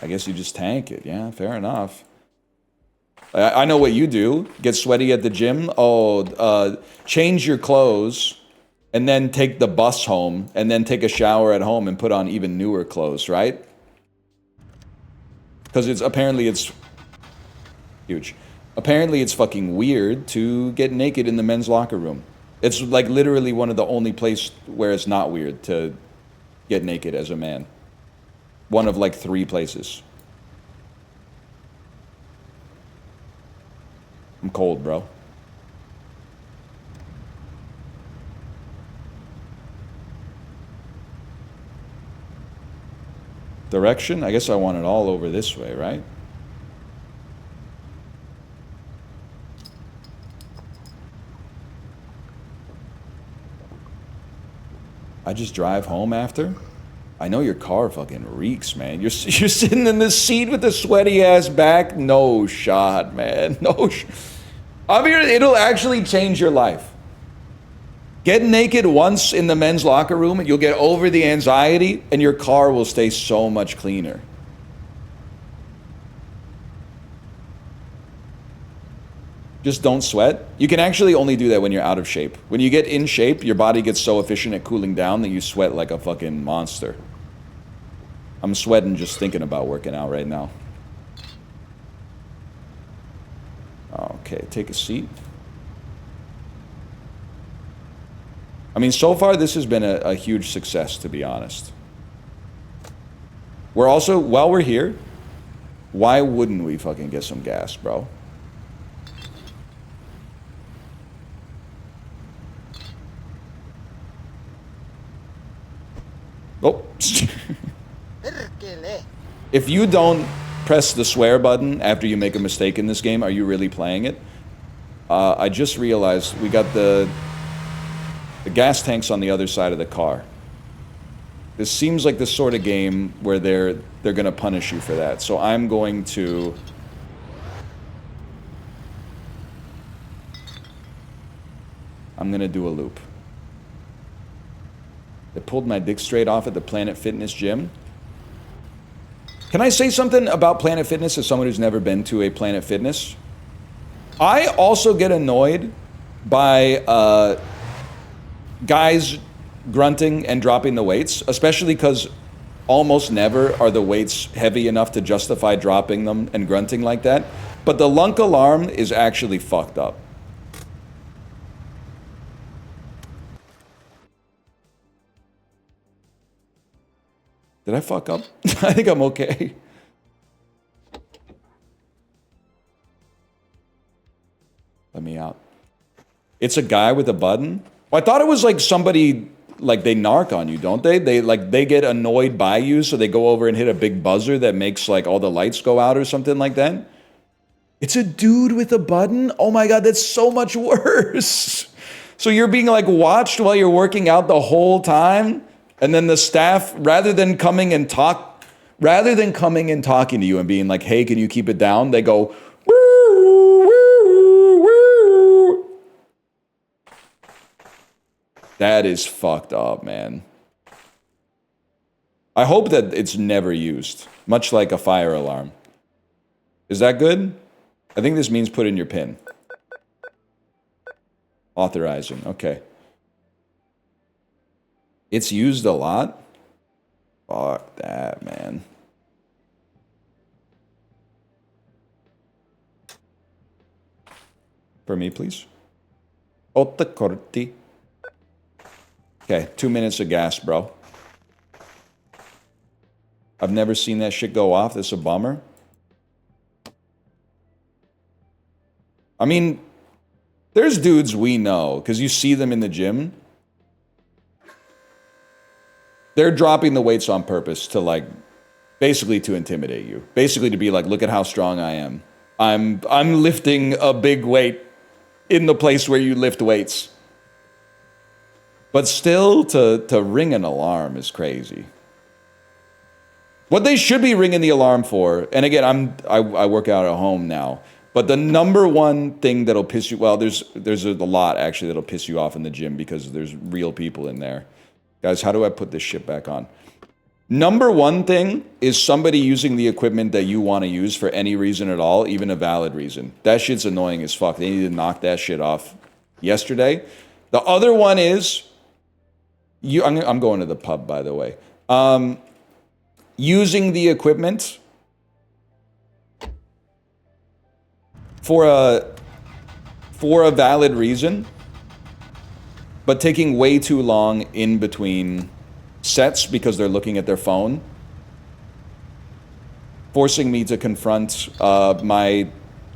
I guess you just tank it. Yeah, fair enough. I know what you do. Get sweaty at the gym. Oh, change your clothes and then take the bus home and then take a shower at home and put on even newer clothes, right? Because apparently it's huge. Apparently it's fucking weird to get naked in the men's locker room. It's like literally one of the only places where it's not weird to get naked as a man. One of like 3 places. I'm cold, bro. Direction? I guess I want it all over this way, right? I just drive home after? I know your car fucking reeks, man. You're sitting in the seat with the sweaty ass back. No shot, man. No shot. I mean, it'll actually change your life. Get naked once in the men's locker room and you'll get over the anxiety and your car will stay so much cleaner. Just don't sweat. You can actually only do that when you're out of shape. When you get in shape, your body gets so efficient at cooling down that you sweat like a fucking monster. I'm sweating just thinking about working out right now. Okay, take a seat. I mean, so far this has been a huge success, to be honest. We're also, while we're here, why wouldn't we fucking get some gas, bro? Oh. If you don't press the swear button after you make a mistake in this game, are you really playing it? I just realized we got the gas tanks on the other side of the car. This seems like the sort of game where they're gonna punish you for that. So I'm going to do a loop. They pulled my dick straight off at the Planet Fitness gym. Can I say something about Planet Fitness as someone who's never been to a Planet Fitness? I also get annoyed by guys grunting and dropping the weights, especially because almost never are the weights heavy enough to justify dropping them and grunting like that. But the lunk alarm is actually fucked up. Did I fuck up? I think I'm okay. Let me out. It's a guy with a button? Well, I thought it was like somebody, like they narc on you, don't they? They get annoyed by you, so they go over and hit a big buzzer that makes like all the lights go out or something like that. It's a dude with a button? Oh my God, that's so much worse. So you're being like watched while you're working out the whole time? And then the staff, rather than coming and talking to you and being like, hey, can you keep it down? They go, woo, woo, woo. That is fucked up, man. I hope that it's never used, much like a fire alarm. Is that good? I think this means put in your PIN. Authorizing, okay. It's used a lot? Fuck that, man. For me, please. Otta corti. Okay, 2 minutes of gas, bro. I've never seen that shit go off. That's a bummer. I mean, there's dudes we know, because you see them in the gym. They're dropping the weights on purpose to like, basically to intimidate you. Basically to be like, look at how strong I am. I'm lifting a big weight in the place where you lift weights. But still, to ring an alarm is crazy. What they should be ringing the alarm for, and again, I work out at home now, but the number one thing that'll piss you, well, there's a lot actually that'll piss you off in the gym because there's real people in there. Guys, how do I put this shit back on? Number one thing is somebody using the equipment that you want to use for any reason at all, even a valid reason. That shit's annoying as fuck. They need to knock that shit off yesterday. The other one is, I'm going to the pub, by the way. Using the equipment for a valid reason, but taking way too long in between sets because they're looking at their phone, forcing me to confront my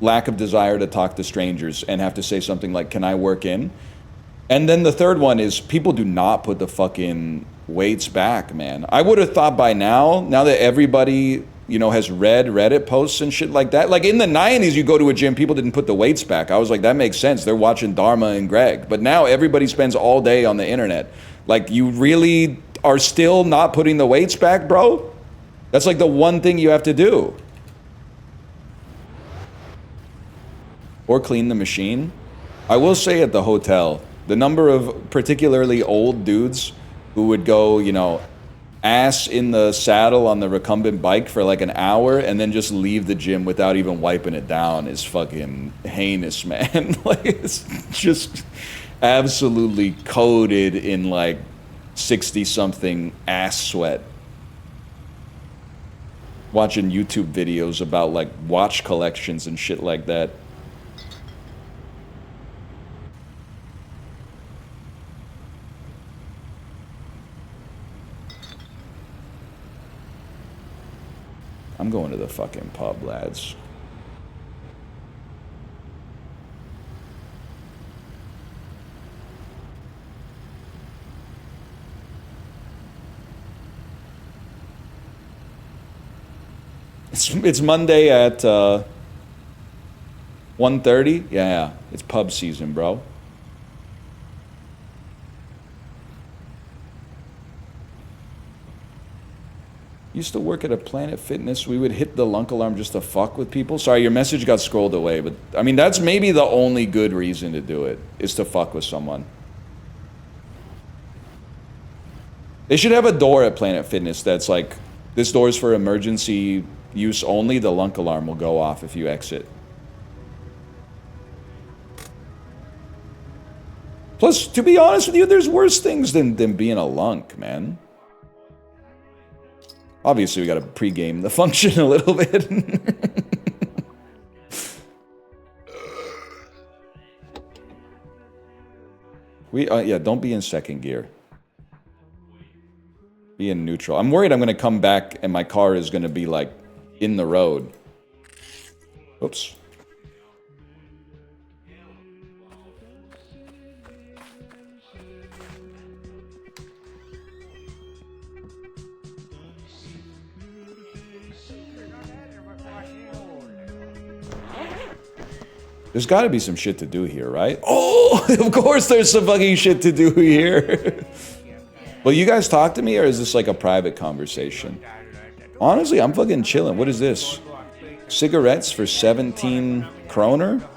lack of desire to talk to strangers and have to say something like, can I work in? And then the third one is people do not put the fucking weights back, man. I would have thought by now that everybody, you know, has read Reddit posts and shit like that. Like in the 90s, you go to a gym, people didn't put the weights back. I was like, that makes sense. They're watching Dharma and Greg. But now everybody spends all day on the internet. Like, you really are still not putting the weights back, bro? That's like the one thing you have to do. Or clean the machine. I will say at the hotel, the number of particularly old dudes who would go, you know, ass in the saddle on the recumbent bike for like an hour and then just leave the gym without even wiping it down is fucking heinous, man. Like, it's just absolutely coated in like 60-something ass sweat. Watching YouTube videos about like watch collections and shit like that. I'm going to the fucking pub, lads. It's Monday at 1:30. Yeah, it's pub season, bro. Used to work at a Planet Fitness. We would hit the lunk alarm just to fuck with people. Sorry, your message got scrolled away, but I mean, that's maybe the only good reason to do it, is to fuck with someone. They should have a door at Planet Fitness that's like, this door is for emergency use only. The lunk alarm will go off if you exit. Plus, to be honest with you, there's worse things than being a lunk, man. Obviously, we got to pregame the function a little bit. Yeah, don't be in second gear. Be in neutral. I'm worried I'm going to come back and my car is going to be, like, in the road. Oops. There's got to be some shit to do here, right? Oh, of course there's some fucking shit to do here. Will you guys talk to me, or is this like a private conversation? Honestly, I'm fucking chilling. What is this? Cigarettes for 17 kroner?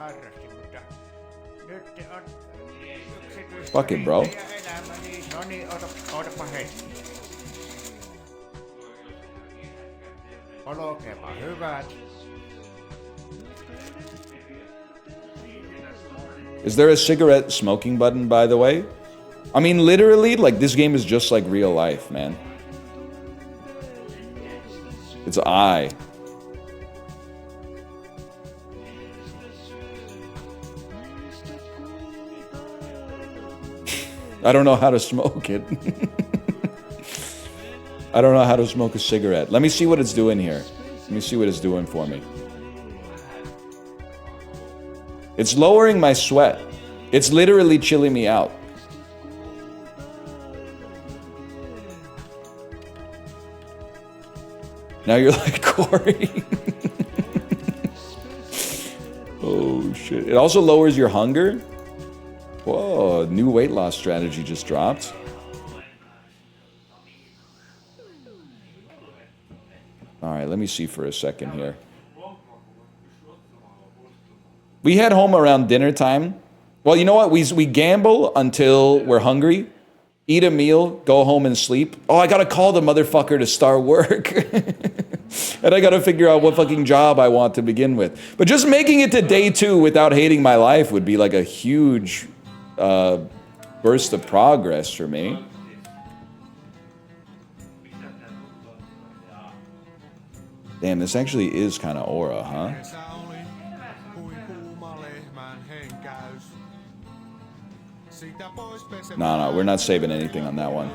Fuck it, bro. Is there a cigarette smoking button, by the way? I mean, literally, like, this game is just like real life, man. It's I. I don't know how to smoke it. I don't know how to smoke a cigarette. Let me see what it's doing here. Let me see what it's doing for me. It's lowering my sweat. It's literally chilling me out. Now you're like, Corey. Oh, shit. It also lowers your hunger. Whoa, new weight loss strategy just dropped. All right, let me see for a second here. We head home around dinner time. Well, you know what? We gamble until we're hungry, eat a meal, go home and sleep. Oh, I gotta call the motherfucker to start work. And I gotta figure out what fucking job I want to begin with. But just making it to day 2 without hating my life would be like a huge burst of progress for me. Damn, this actually is kind of aura, huh? No, we're not saving anything on that one.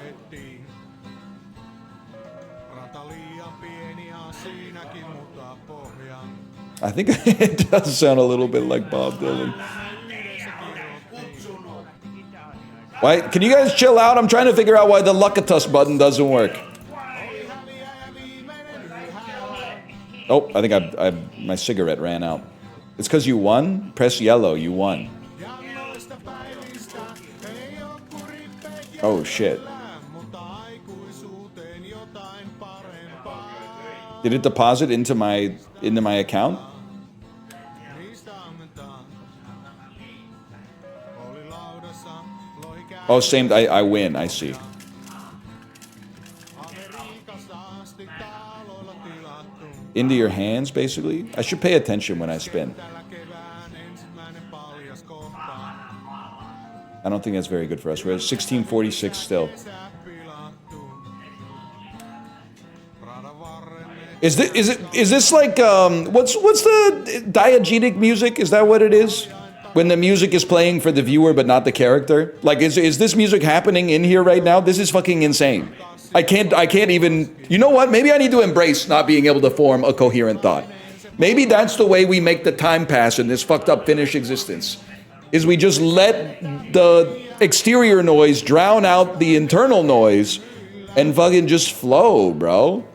I think it does sound a little bit like Bob Dylan. Why? Can you guys chill out? I'm trying to figure out why the Lucatus button doesn't work. Oh, I think my cigarette ran out. It's because you won? Press yellow, you won. Oh, shit. Did it deposit into my account? Oh, same. I win. I see. Into your hands, basically. I should pay attention when I spin. I don't think that's very good for us. We're at 1646 still. Is this like what's the diegetic music? Is that what it is? When the music is playing for the viewer but not the character? Like is this music happening in here right now? This is fucking insane. I can't even. You know what? Maybe I need to embrace not being able to form a coherent thought. Maybe that's the way we make the time pass in this fucked up Finnish existence. Is we just let the exterior noise drown out the internal noise and fucking just flow, bro.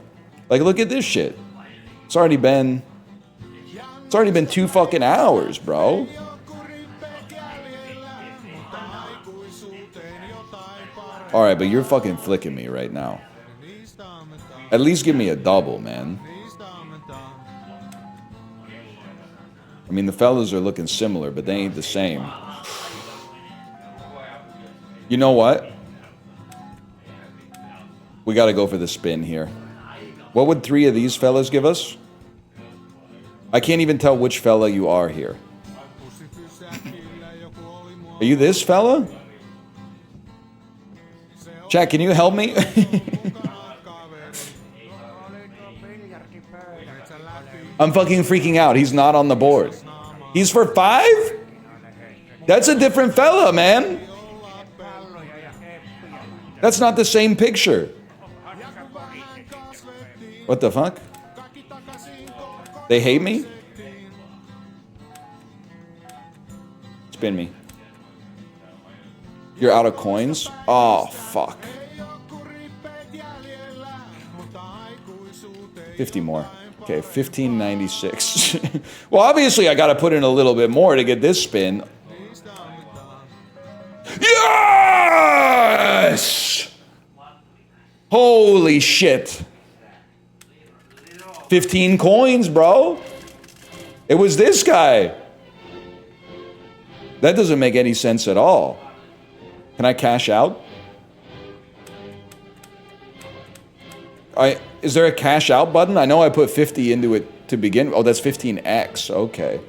Like, look at this shit. It's already been 2 fucking hours, bro. All right, but you're fucking flicking me right now. At least give me a double, man. I mean, the fellas are looking similar, but they ain't the same. You know what? We got to go for the spin here. What would 3 of these fellas give us? I can't even tell which fella you are here. Are you this fella? Chat, can you help me? I'm fucking freaking out. He's not on the board. He's for 5? That's a different fella, man. That's not the same picture. What the fuck? They hate me? Spin me. You're out of coins? Oh, fuck. 50 more. Okay, 1596. Well, obviously I gotta put in a little bit more to get this spin. Yes! Holy shit. 15 coins, bro. It was this guy. That doesn't make any sense at all. Can I cash out? Is there a cash out button? I know I put 50 into it to begin. Oh, that's 15x. Okay.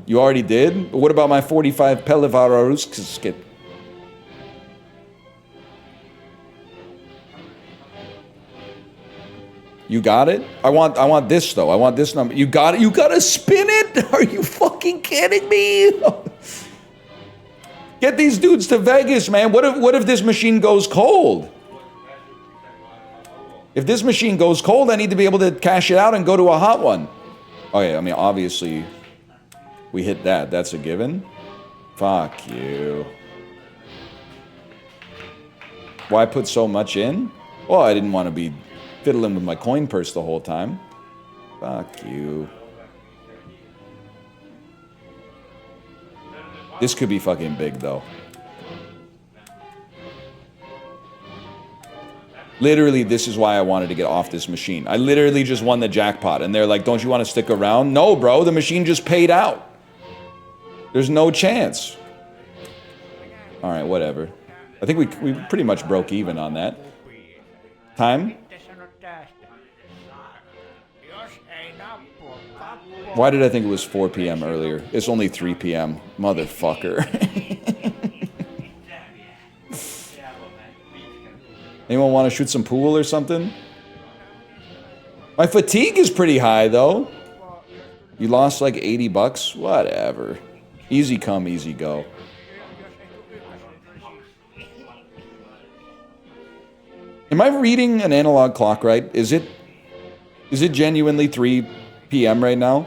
You already did? But what about my 45 Pelivarovsk? You got it? I want this though. I want this number. You got it? You gotta spin it? Are you fucking kidding me? Get these dudes to Vegas, man. What if this machine goes cold? If this machine goes cold, I need to be able to cash it out and go to a hot one. Okay, I mean, obviously, we hit that. That's a given. Fuck you. Why put so much in? Well, I didn't want to be fiddling with my coin purse the whole time. Fuck you. This could be fucking big, though. Literally, this is why I wanted to get off this machine. I literally just won the jackpot, and they're like, don't you want to stick around? No, bro, the machine just paid out. There's no chance. All right, whatever. I think we pretty much broke even on that. Time? Why did I think it was 4 p.m. earlier? It's only 3 p.m. Motherfucker. Anyone want to shoot some pool or something? My fatigue is pretty high, though. You lost like 80 bucks? Whatever. Easy come, easy go. Am I reading an analog clock right? Is it genuinely 3 p.m. right now?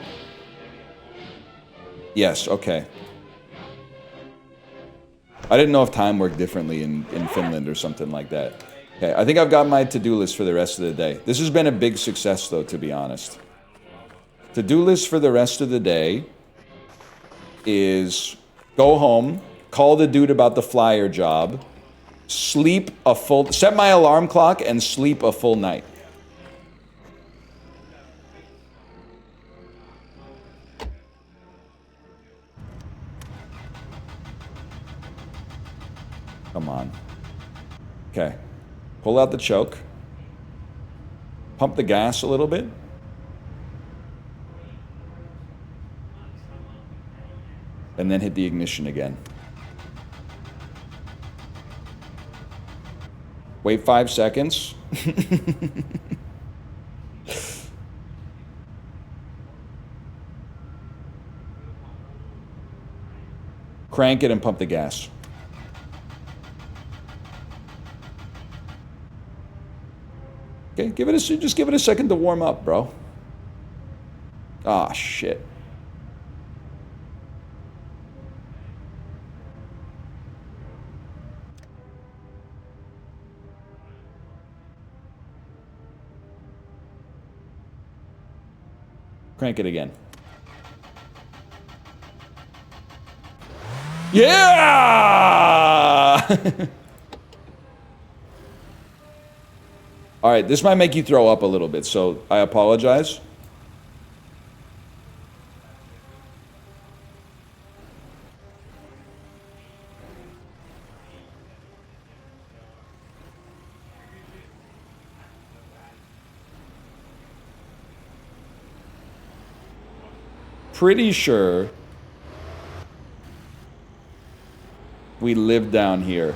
Yes, okay. I didn't know if time worked differently in Finland or something like that. Okay, I think I've got my to-do list for the rest of the day. This has been a big success, though, to be honest. To-do list for the rest of the day is go home, call the dude about the flyer job, set my alarm clock and sleep a full night. Come on. Okay. Pull out the choke. Pump the gas a little bit. And then hit the ignition again. Wait 5 seconds. Crank it and pump the gas. Okay, just give it a second to warm up, bro. Ah, shit. Crank it again. Yeah! All right, this might make you throw up a little bit, so I apologize. Pretty sure We live down here.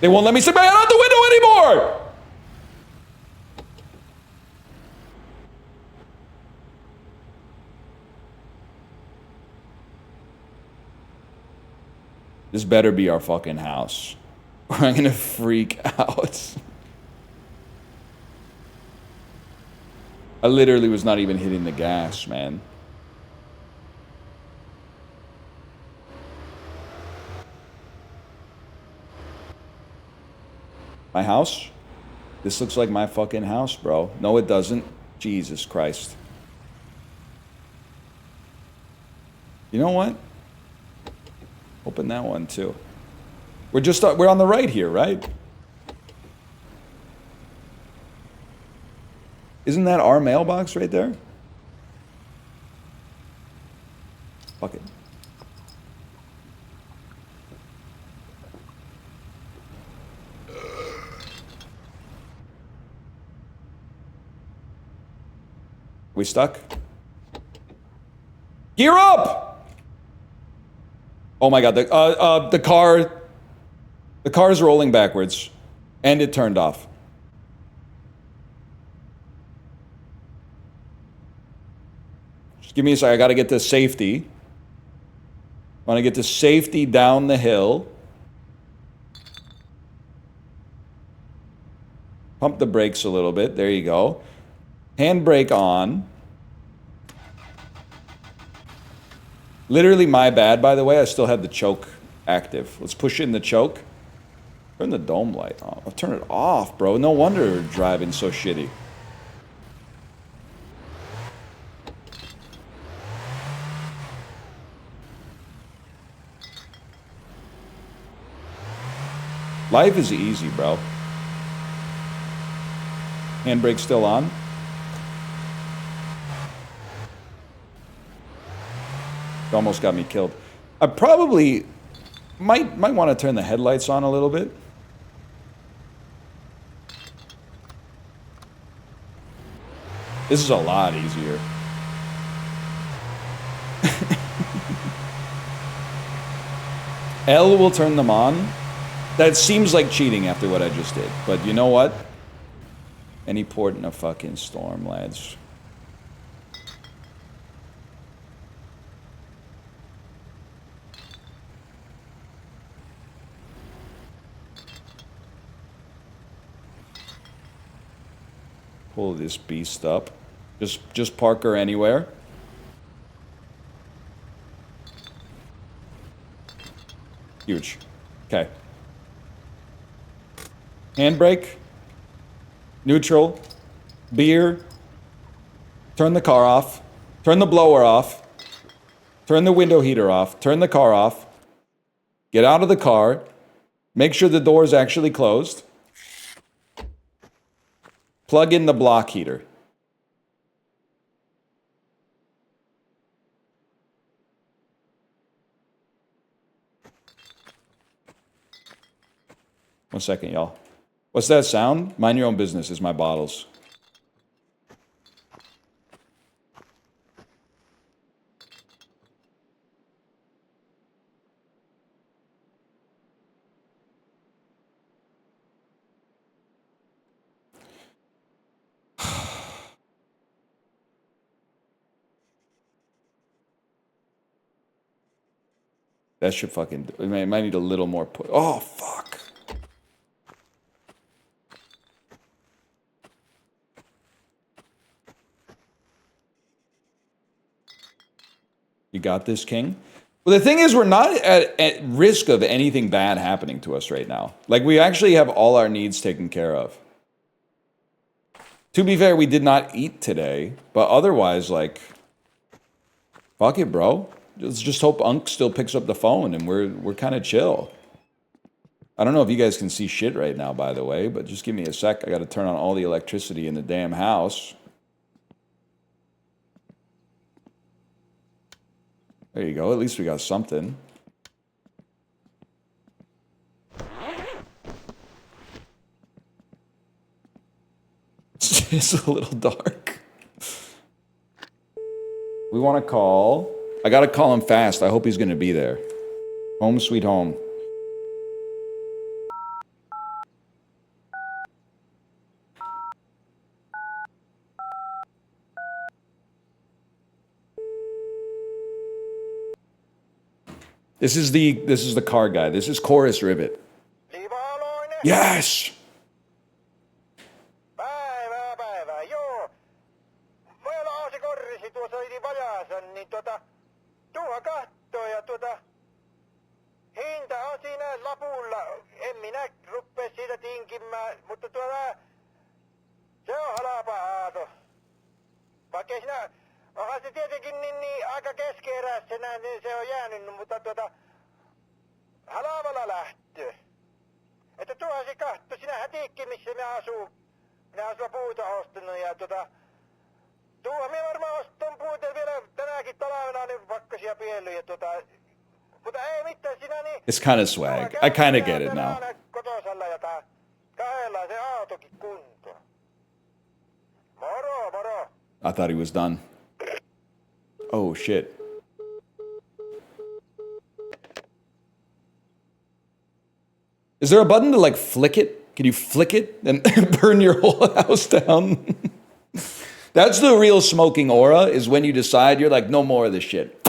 They won't let me sit my head out the window anymore! This better be our fucking house. Or I'm gonna freak out. I literally was not even hitting the gas, man. My house? This looks like my fucking house, bro. No, it doesn't. Jesus Christ. You know what? Open that one too. We're on the right here, right? Isn't that our mailbox right there? Fuck it. We stuck? Gear up! Oh my god, the car's rolling backwards. And it turned off. Just give me a second, I gotta get to safety. I wanna get to safety down the hill. Pump the brakes a little bit, there you go. Handbrake on. Literally my bad, by the way. I still had the choke active. Let's push in the choke. Turn the dome light off. I'll turn it off, bro. No wonder you're driving so shitty. Life is easy, bro. Handbrake still on. It almost got me killed. I probably might want to turn the headlights on a little bit. This is a lot easier. L will turn them on. That seems like cheating after what I just did. But you know what? Any port in a fucking storm, lads. Pull this beast up. Just park her anywhere. Huge. Okay. Handbrake. Neutral. Beer. Turn the car off. Turn the blower off. Turn the window heater off. Turn the car off. Get out of the car. Make sure the door is actually closed. Plug in the block heater. One second, y'all. What's that sound? Mind your own business is my bottles. That should fucking do it. Might need a little more put. Oh, fuck. You got this, King? Well, the thing is, we're not at risk of anything bad happening to us right now. Like, we actually have all our needs taken care of. To be fair, we did not eat today, but otherwise, like, fuck it, bro. Let's just hope Unc still picks up the phone and we're kind of chill. I don't know if you guys can see shit right now, by the way, but just give me a sec. I got to turn on all the electricity in the damn house. There you go. At least we got something. It's a little dark. We want to call. I got to call him fast. I hope he's going to be there. Home sweet home. This is the car guy. This is Chorus Rivet. Yes. Päivää, joo. Meillä on se korrisi tuossa yli vajaansa, niin tuohan kattoo ja hinta on siinä lapulla. En minä ruppee siitä tinkimään, mutta se on halpa aato. Vaikka ei sinä, onhan se tietenkin niin aika keskeeräisenä, niin se on jäänyt, mutta halvalla lähtö. Että tuohan se katto, sinähän tiikki missä me asuu. Minä oon sulla puuta ostanut ja tuohan me varmaan ostan puuta vielä tänäkin talvena niin pakkasia piellyt ja mutta ei mitään sinä niin. It's kind of swag. I kind of get it now. Kotosalla ja kahdella se autokin kuntoon. Moro. I thought he was done. Oh shit. Is there a button to like flick it? Can you flick it and burn your whole house down? That's the real smoking aura, is when you decide you're like, no more of this shit.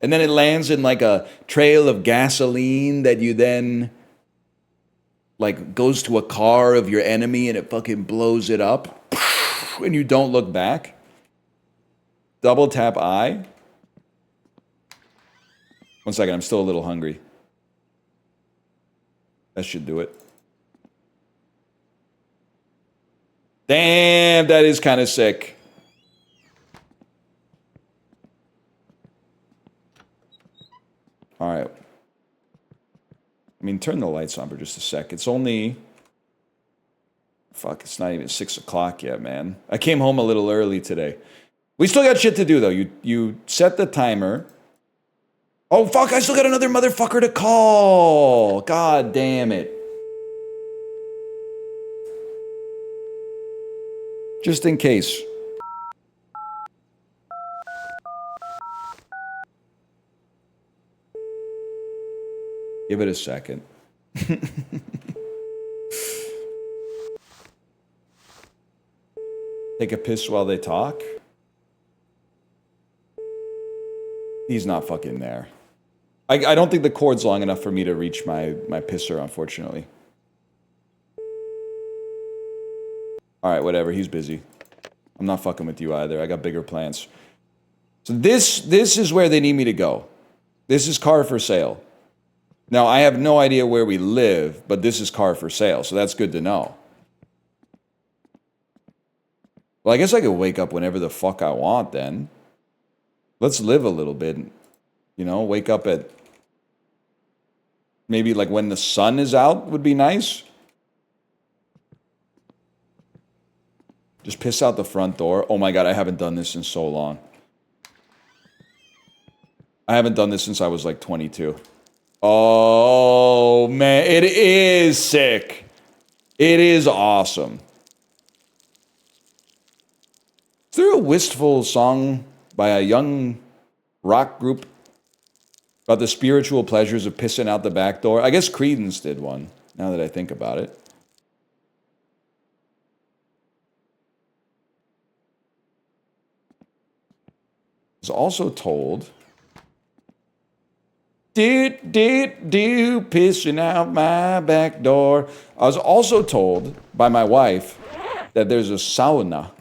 And then it lands in like a trail of gasoline that you then like goes to a car of your enemy and it fucking blows it up. And you don't look back. Double tap I. 1 second, I'm still a little hungry. That should do it. Damn, that is kind of sick. All right. I mean, turn the lights on for just a sec. It's only... Fuck, it's not even 6 o'clock yet, man. I came home a little early today. We still got shit to do, though. You set the timer. Oh, fuck, I still got another motherfucker to call. God damn it. Just in case. Give it a second. Take a piss while they talk. He's not fucking there. I don't think the cord's long enough for me to reach my pisser, unfortunately. Alright, whatever, he's busy. I'm not fucking with you either. I got bigger plans. So this is where they need me to go. This is car for sale. Now, I have no idea where we live, but this is car for sale, so that's good to know. Well, I guess I could wake up whenever the fuck I want then. Let's live a little bit. You know, wake up at... Maybe like when the sun is out would be nice. Just piss out the front door. Oh my god, I haven't done this in so long. I haven't done this since I was like 22. Oh man, it is sick. It is awesome. Is there a wistful song by a young rock group about the spiritual pleasures of pissing out the back door? I guess Creedence did one, now that I think about it. I was also told... pissing out my back door. I was also told by my wife that there's a sauna.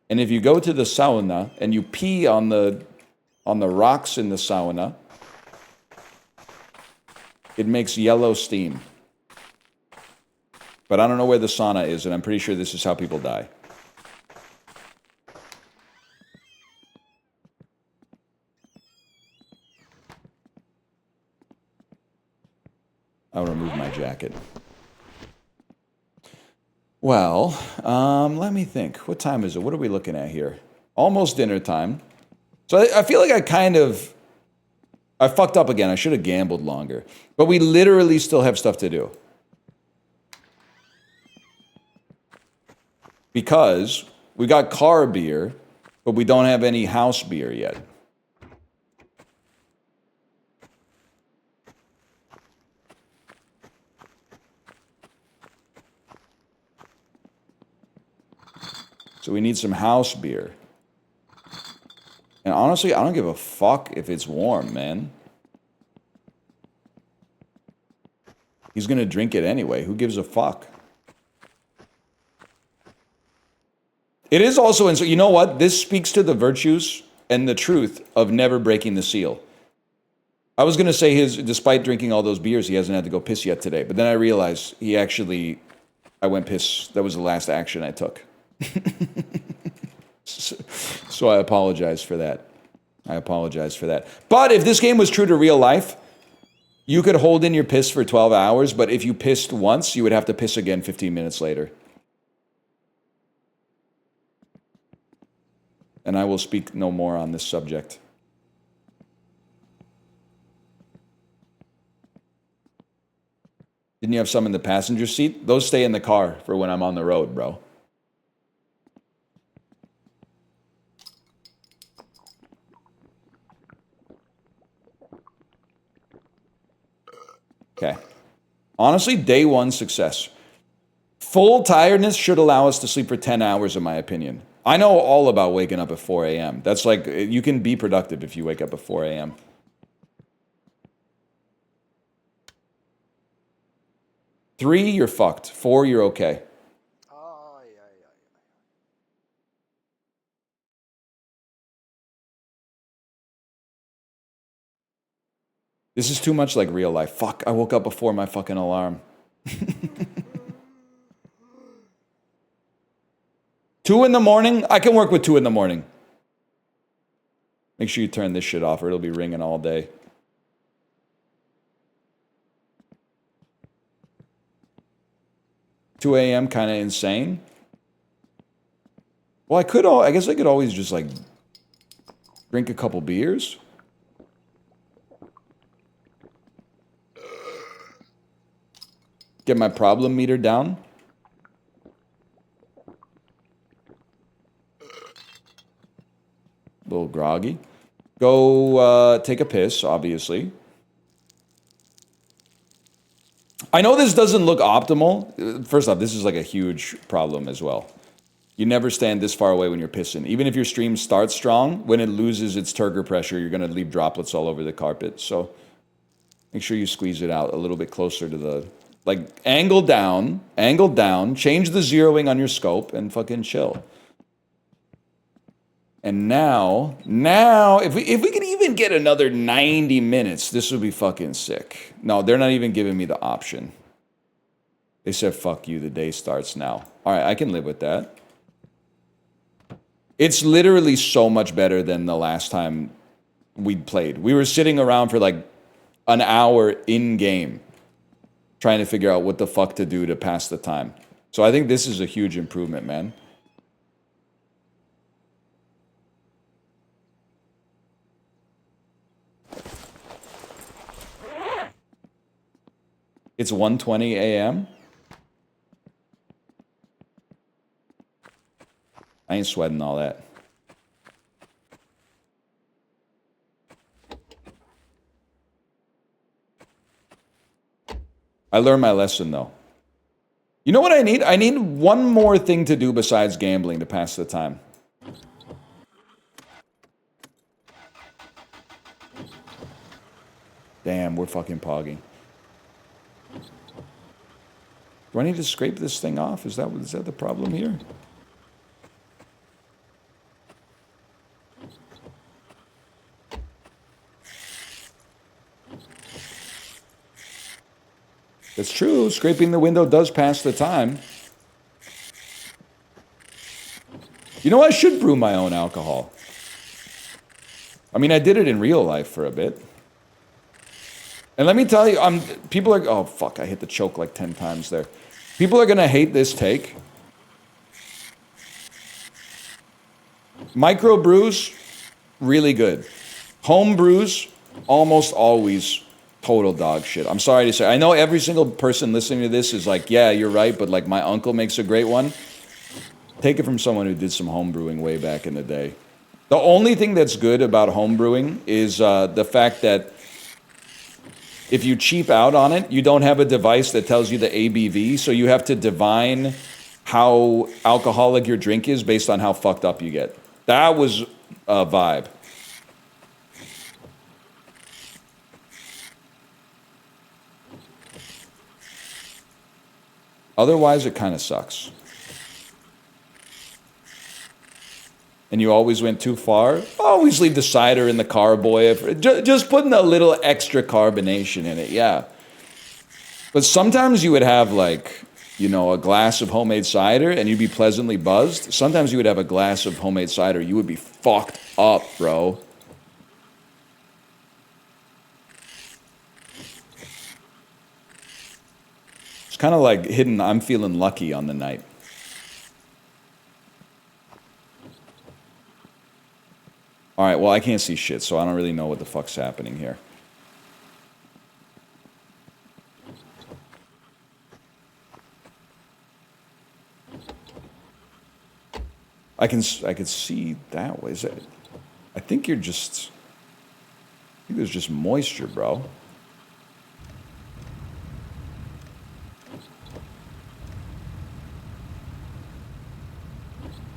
And if you go to the sauna and you pee on the rocks in the sauna, it makes yellow steam. But I don't know where the sauna is, and I'm pretty sure this is how people die. I'll remove my jacket. Well, let me think. What time is it? What are we looking at here? Almost dinner time. So I feel like I fucked up again. I should have gambled longer. But we literally still have stuff to do. Because we got car beer, But we don't have any house beer yet. So we need some house beer. And honestly, I don't give a fuck if it's warm, man. He's gonna drink it anyway. Who gives a fuck? It is also, and so you know what? This speaks to the virtues and the truth of never breaking the seal. I was gonna say despite drinking all those beers, he hasn't had to go piss yet today. But then I realized I went piss. That was the last action I took. So I apologize for that. But if this game was true to real life, you could hold in your piss for 12 hours, but if you pissed once, you would have to piss again 15 minutes later. And I will speak no more on this subject. Didn't you have some in the passenger seat? Those stay in the car for when I'm on the road, bro. Okay. Honestly, day one success. Full tiredness should allow us to sleep for 10 hours, in my opinion. I know all about waking up at 4 a.m. That's like, you can be productive if you wake up at 4 a.m. 3, you're fucked. 4, you're okay. This is too much like real life. Fuck, I woke up before my fucking alarm. 2 in the morning? I can work with 2 in the morning. Make sure you turn this shit off or it'll be ringing all day. $2 a.m. kind of insane. Well, I guess I could always just like drink a couple beers. Get my problem meter down. A little groggy. Go take a piss, obviously. I know this doesn't look optimal. First off, this is like a huge problem as well. You never stand this far away when you're pissing. Even if your stream starts strong, when it loses its turgor pressure, you're going to leave droplets all over the carpet. So make sure you squeeze it out a little bit closer to the... Like, angle down, change the zeroing on your scope, and fucking chill. And now, if we can even get another 90 minutes, this would be fucking sick. No, they're not even giving me the option. They said, fuck you, the day starts now. All right, I can live with that. It's literally so much better than the last time we played. We were sitting around for like an hour in-game, trying to figure out what the fuck to do to pass the time. So I think this is a huge improvement, man. It's 1:20 a.m. I ain't sweating all that. I learned my lesson, though. You know what I need? I need one more thing to do besides gambling to pass the time. Damn, we're fucking pogging. Do I need to scrape this thing off? Is that the problem here? That's true. Scraping the window does pass the time. You know, I should brew my own alcohol. I mean, I did it in real life for a bit. And let me tell you, people are... Oh, fuck, I hit the choke like 10 times there. People are going to hate this take. Micro brews, really good. Home brews, almost always total dog shit. I'm sorry to say. I know every single person listening to this is like, yeah, you're right, but like my uncle makes a great one. Take it from someone who did some home brewing way back in the day. The only thing that's good about homebrewing is the fact that if you cheap out on it, you don't have a device that tells you the ABV, so you have to divine how alcoholic your drink is based on how fucked up you get. That was a vibe. Otherwise, it kind of sucks. And you always went too far? Always leave the cider in the carboy. Just putting a little extra carbonation in it, yeah. But sometimes you would have, like, you know, a glass of homemade cider and you'd be pleasantly buzzed. Sometimes you would have a glass of homemade cider. You would be fucked up, bro. It's kind of like hidden I'm feeling lucky on the night. All right, well, I can't see shit, so I don't really know what the fuck's happening here. I can see that way. Is that, I think you're just... I think there's just moisture, bro.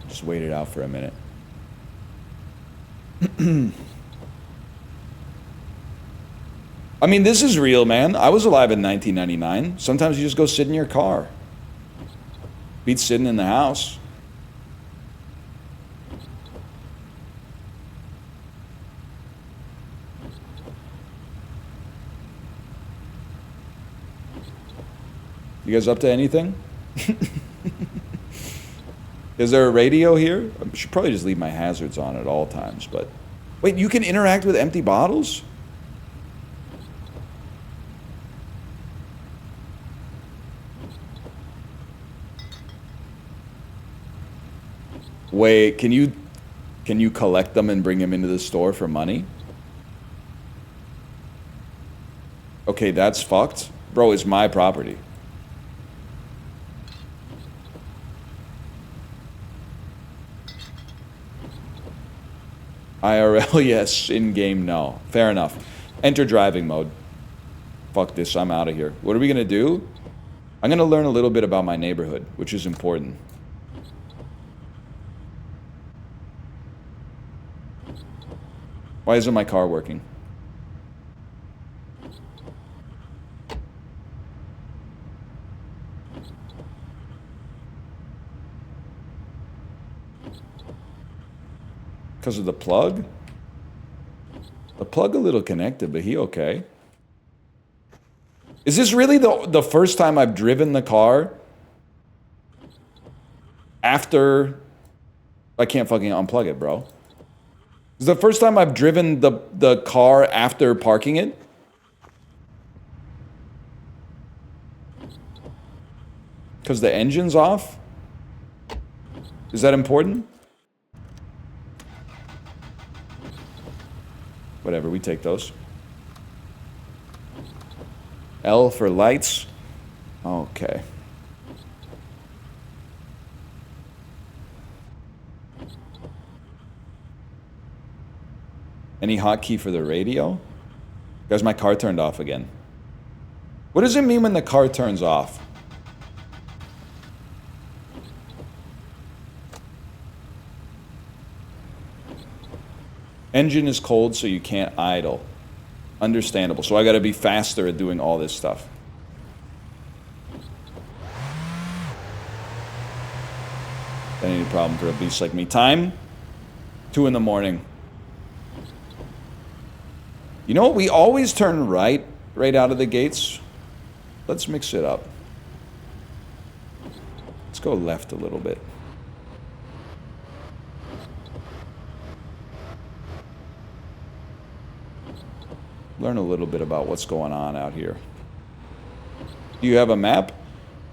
Just wait it out for a minute. I mean, this is real, man. I was alive in 1999. Sometimes you just go sit in your car. Beats sitting in the house. You guys up to anything? Is there a radio here? I should probably just leave my hazards on at all times, but... Wait, you can interact with empty bottles? Wait, can you collect them and bring them into the store for money? Okay, that's fucked. Bro, it's my property. IRL, yes. In-game, no. Fair enough. Enter driving mode. Fuck this, I'm out of here. What are we gonna do? I'm gonna learn a little bit about my neighborhood, which is important. Why isn't my car working? Because of the plug? The plug a little connected, but he okay. Is this really the first time I've driven the car after... I can't fucking unplug it, bro. It's the first time I've driven the car after parking it. Because the engine's off? Is that important? Whatever, we take those. L for lights. Okay. Any hotkey for the radio? Guys, my car turned off again. What does it mean when the car turns off? Engine is cold, so you can't idle. Understandable. So I gotta be faster at doing all this stuff. That ain't a problem for a beast like me. Time? 2 in the morning. You know what? We always turn right out of the gates. Let's mix it up. Let's go left a little bit. Learn a little bit about what's going on out here. Do you have a map?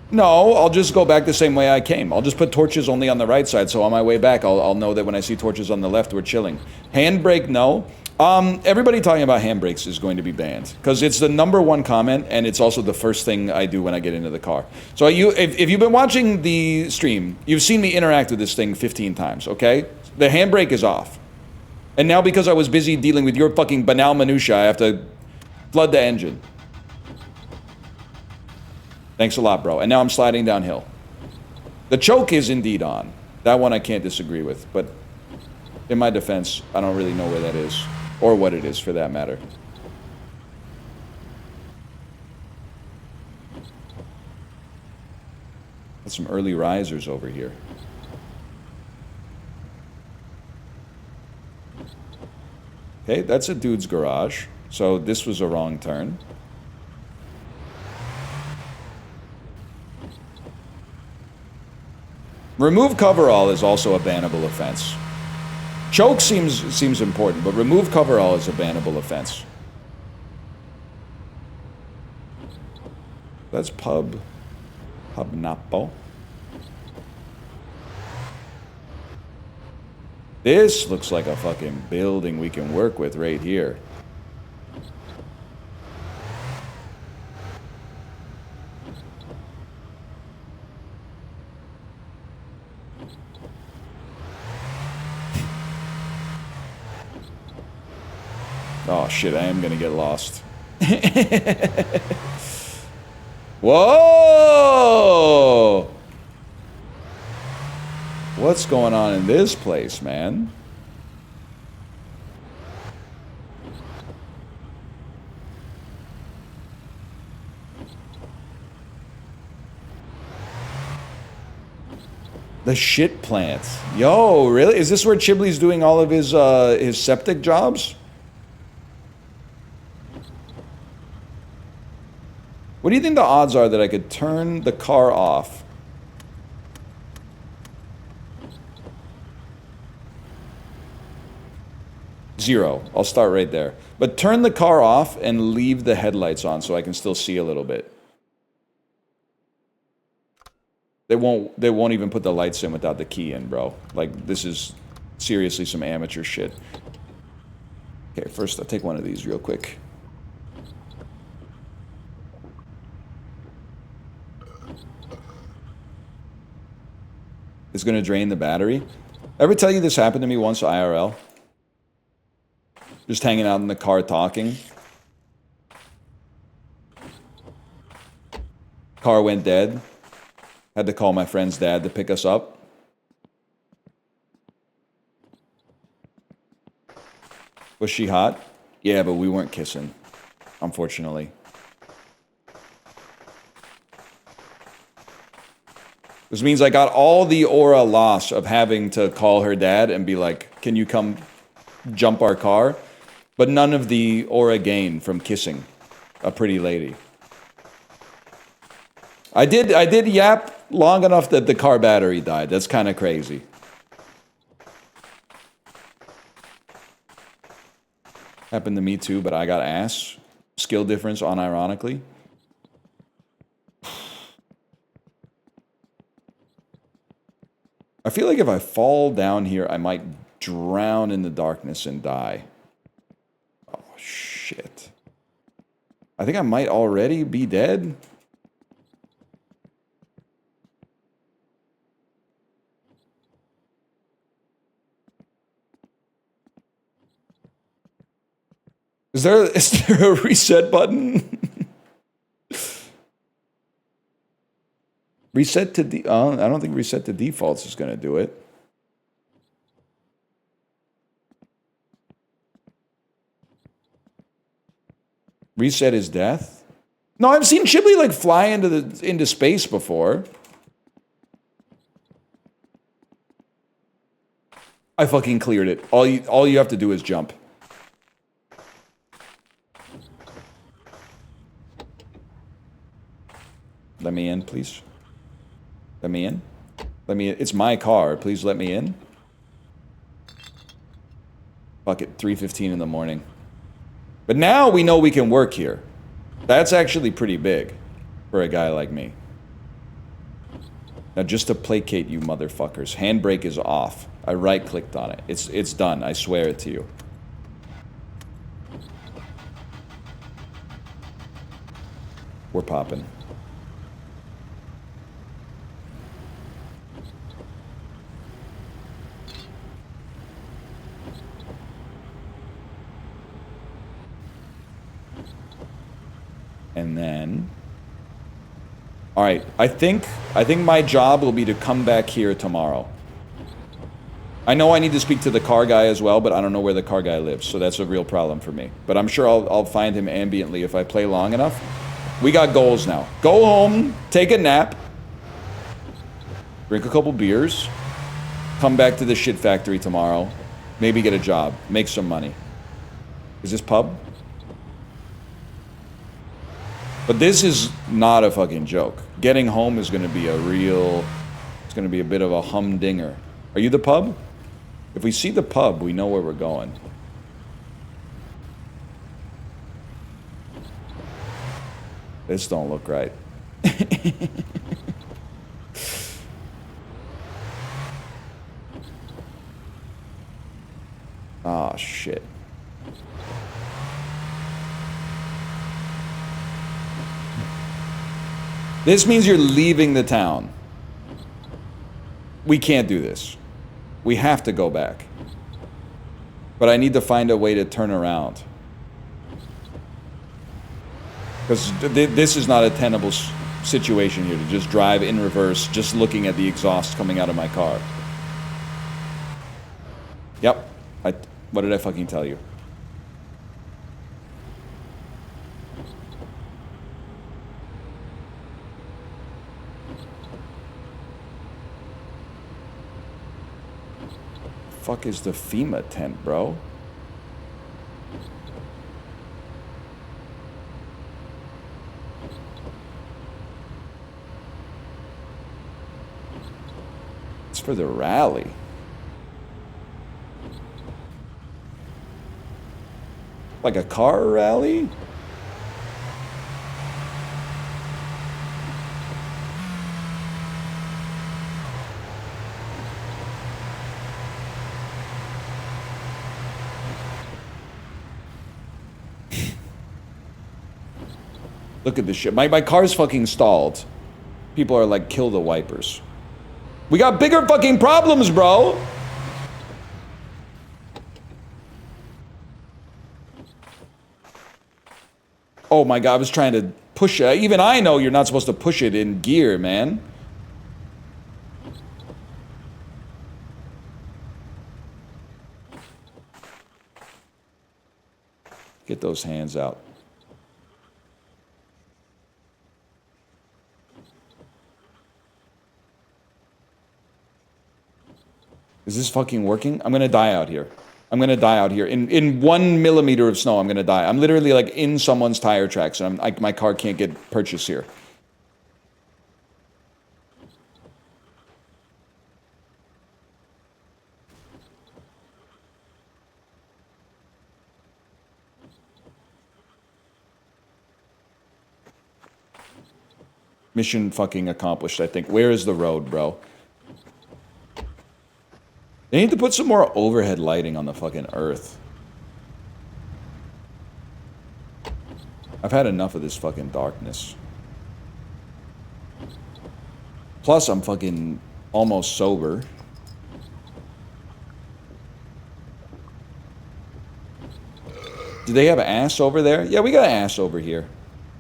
No, I'll just go back the same way I came. I'll just put torches only on the right side, so on my way back, I'll know that when I see torches on the left, we're chilling. Handbrake, no. Everybody talking about handbrakes is going to be banned, because it's the #1 comment, and it's also the first thing I do when I get into the car. So if you've been watching the stream, you've seen me interact with this thing 15 times, okay? The handbrake is off. And now because I was busy dealing with your fucking banal minutia, I have to flood the engine. Thanks a lot, bro. And now I'm sliding downhill. The choke is indeed on. That one I can't disagree with, but in my defense, I don't really know where that is. Or what it is, for that matter. Got some early risers over here. Okay, that's a dude's garage. So this was a wrong turn. Remove coverall is also a bannable offense. Choke seems important, but remove coverall is a bannable offense. That's Pub Napo. This looks like a fucking building we can work with right here. Oh shit, I am gonna get lost. Whoa! What's going on in this place, man? The shit plant. Yo, really? Is this where Chibley's doing all of his septic jobs? What do you think the odds are that I could turn the car off? Zero. I'll start right there. But turn the car off and leave the headlights on so I can still see a little bit. They won't even put the lights in without the key in, bro. Like, this is seriously some amateur shit. Okay, first I'll take one of these real quick. It's gonna drain the battery. Ever tell you this happened to me once IRL? Just hanging out in the car talking. Car went dead. Had to call my friend's dad to pick us up. Was she hot? Yeah, but we weren't kissing, unfortunately. This means I got all the aura loss of having to call her dad and be like, can you come jump our car? But none of the aura gain from kissing a pretty lady. I did yap long enough that the car battery died. That's kind of crazy. Happened to me too, but I got ass. Skill difference unironically. I feel like if I fall down here, I might drown in the darkness and die. Oh, shit. I think I might already be dead. Is there a reset button? Reset to I don't think reset to defaults is going to do it. Reset is death? No, I've seen Chibley like fly into space before. I fucking cleared it. All you have to do is jump. Let me in, please. Let me in. Let me in. It's my car. Please let me in. Fuck it. 3:15 in the morning. But now we know we can work here. That's actually pretty big for a guy like me. Now, just to placate you motherfuckers, handbrake is off. I right-clicked on it. It's done. I swear it to you. We're popping. And then... Alright, I think my job will be to come back here tomorrow. I know I need to speak to the car guy as well, but I don't know where the car guy lives, so that's a real problem for me. But I'm sure I'll find him ambiently if I play long enough. We got goals now. Go home, take a nap, drink a couple beers, come back to the shit factory tomorrow, maybe get a job, make some money. Is this pub? But this is not a fucking joke. Getting home is gonna be it's gonna be a bit of a humdinger. Are you the pub? If we see the pub, we know where we're going. This don't look right. Ah, shit. This means you're leaving the town. We can't do this. We have to go back. But I need to find a way to turn around. Because this is not a tenable situation here to just drive in reverse, just looking at the exhaust coming out of my car. Yep. What did I fucking tell you? Fuck is the FEMA tent, bro? It's for the rally. Like a car rally? Look at this shit. My car's fucking stalled. People are like, kill the wipers. We got bigger fucking problems, bro! Oh my god, I was trying to push it. Even I know you're not supposed to push it in gear, man. Get those hands out. Is this fucking working? I'm gonna die out here. I'm gonna die out here. In 1 millimeter of snow, I'm gonna die. I'm literally like in someone's tire tracks, and my car can't get purchased here. Mission fucking accomplished, I think. Where is the road, bro? They need to put some more overhead lighting on the fucking earth. I've had enough of this fucking darkness. Plus, I'm fucking almost sober. Do they have ass over there? Yeah, we got ass over here.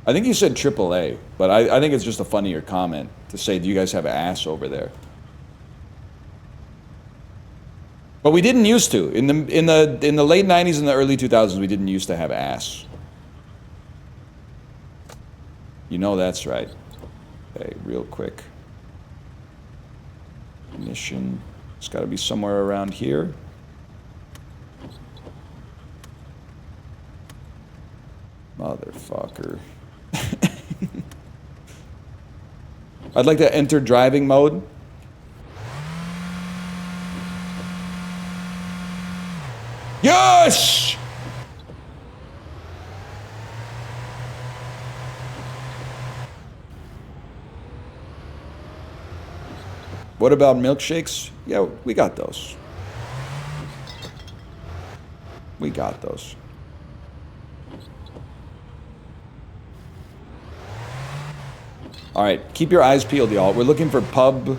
I think you said AAA, but I think it's just a funnier comment to say, do you guys have ass over there? But we didn't used to. In the late 90s and the early 2000s, we didn't used to have ass. You know that's right. Okay, real quick. Mission. It's got to be somewhere around here. Motherfucker. I'd like to enter driving mode. Yes! What about milkshakes? Yeah, we got those. We got those. All right, keep your eyes peeled, y'all. We're looking for Pub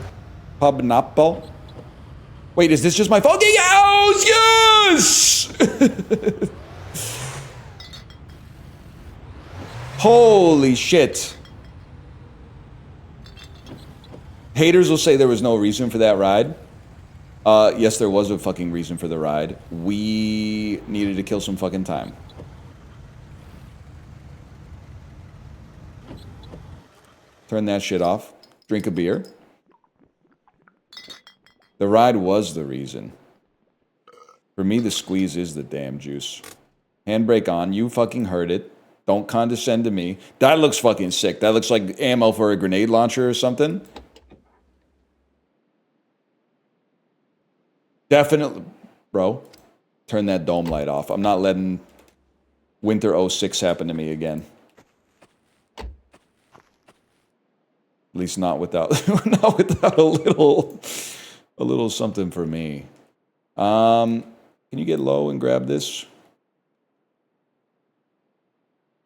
Napo. Wait, is this just my phone? Yes! Holy shit. Haters will say there was no reason for that ride. Yes, there was a fucking reason for the ride. We needed to kill some fucking time. Turn that shit off. Drink a beer. The ride was the reason. For me, the squeeze is the damn juice. Handbrake on. You fucking heard it. Don't condescend to me. That looks fucking sick. That looks like ammo for a grenade launcher or something. Definitely. Bro, turn that dome light off. I'm not letting Winter 06 happen to me again. At least not without not without a little something for me. Can you get low and grab this?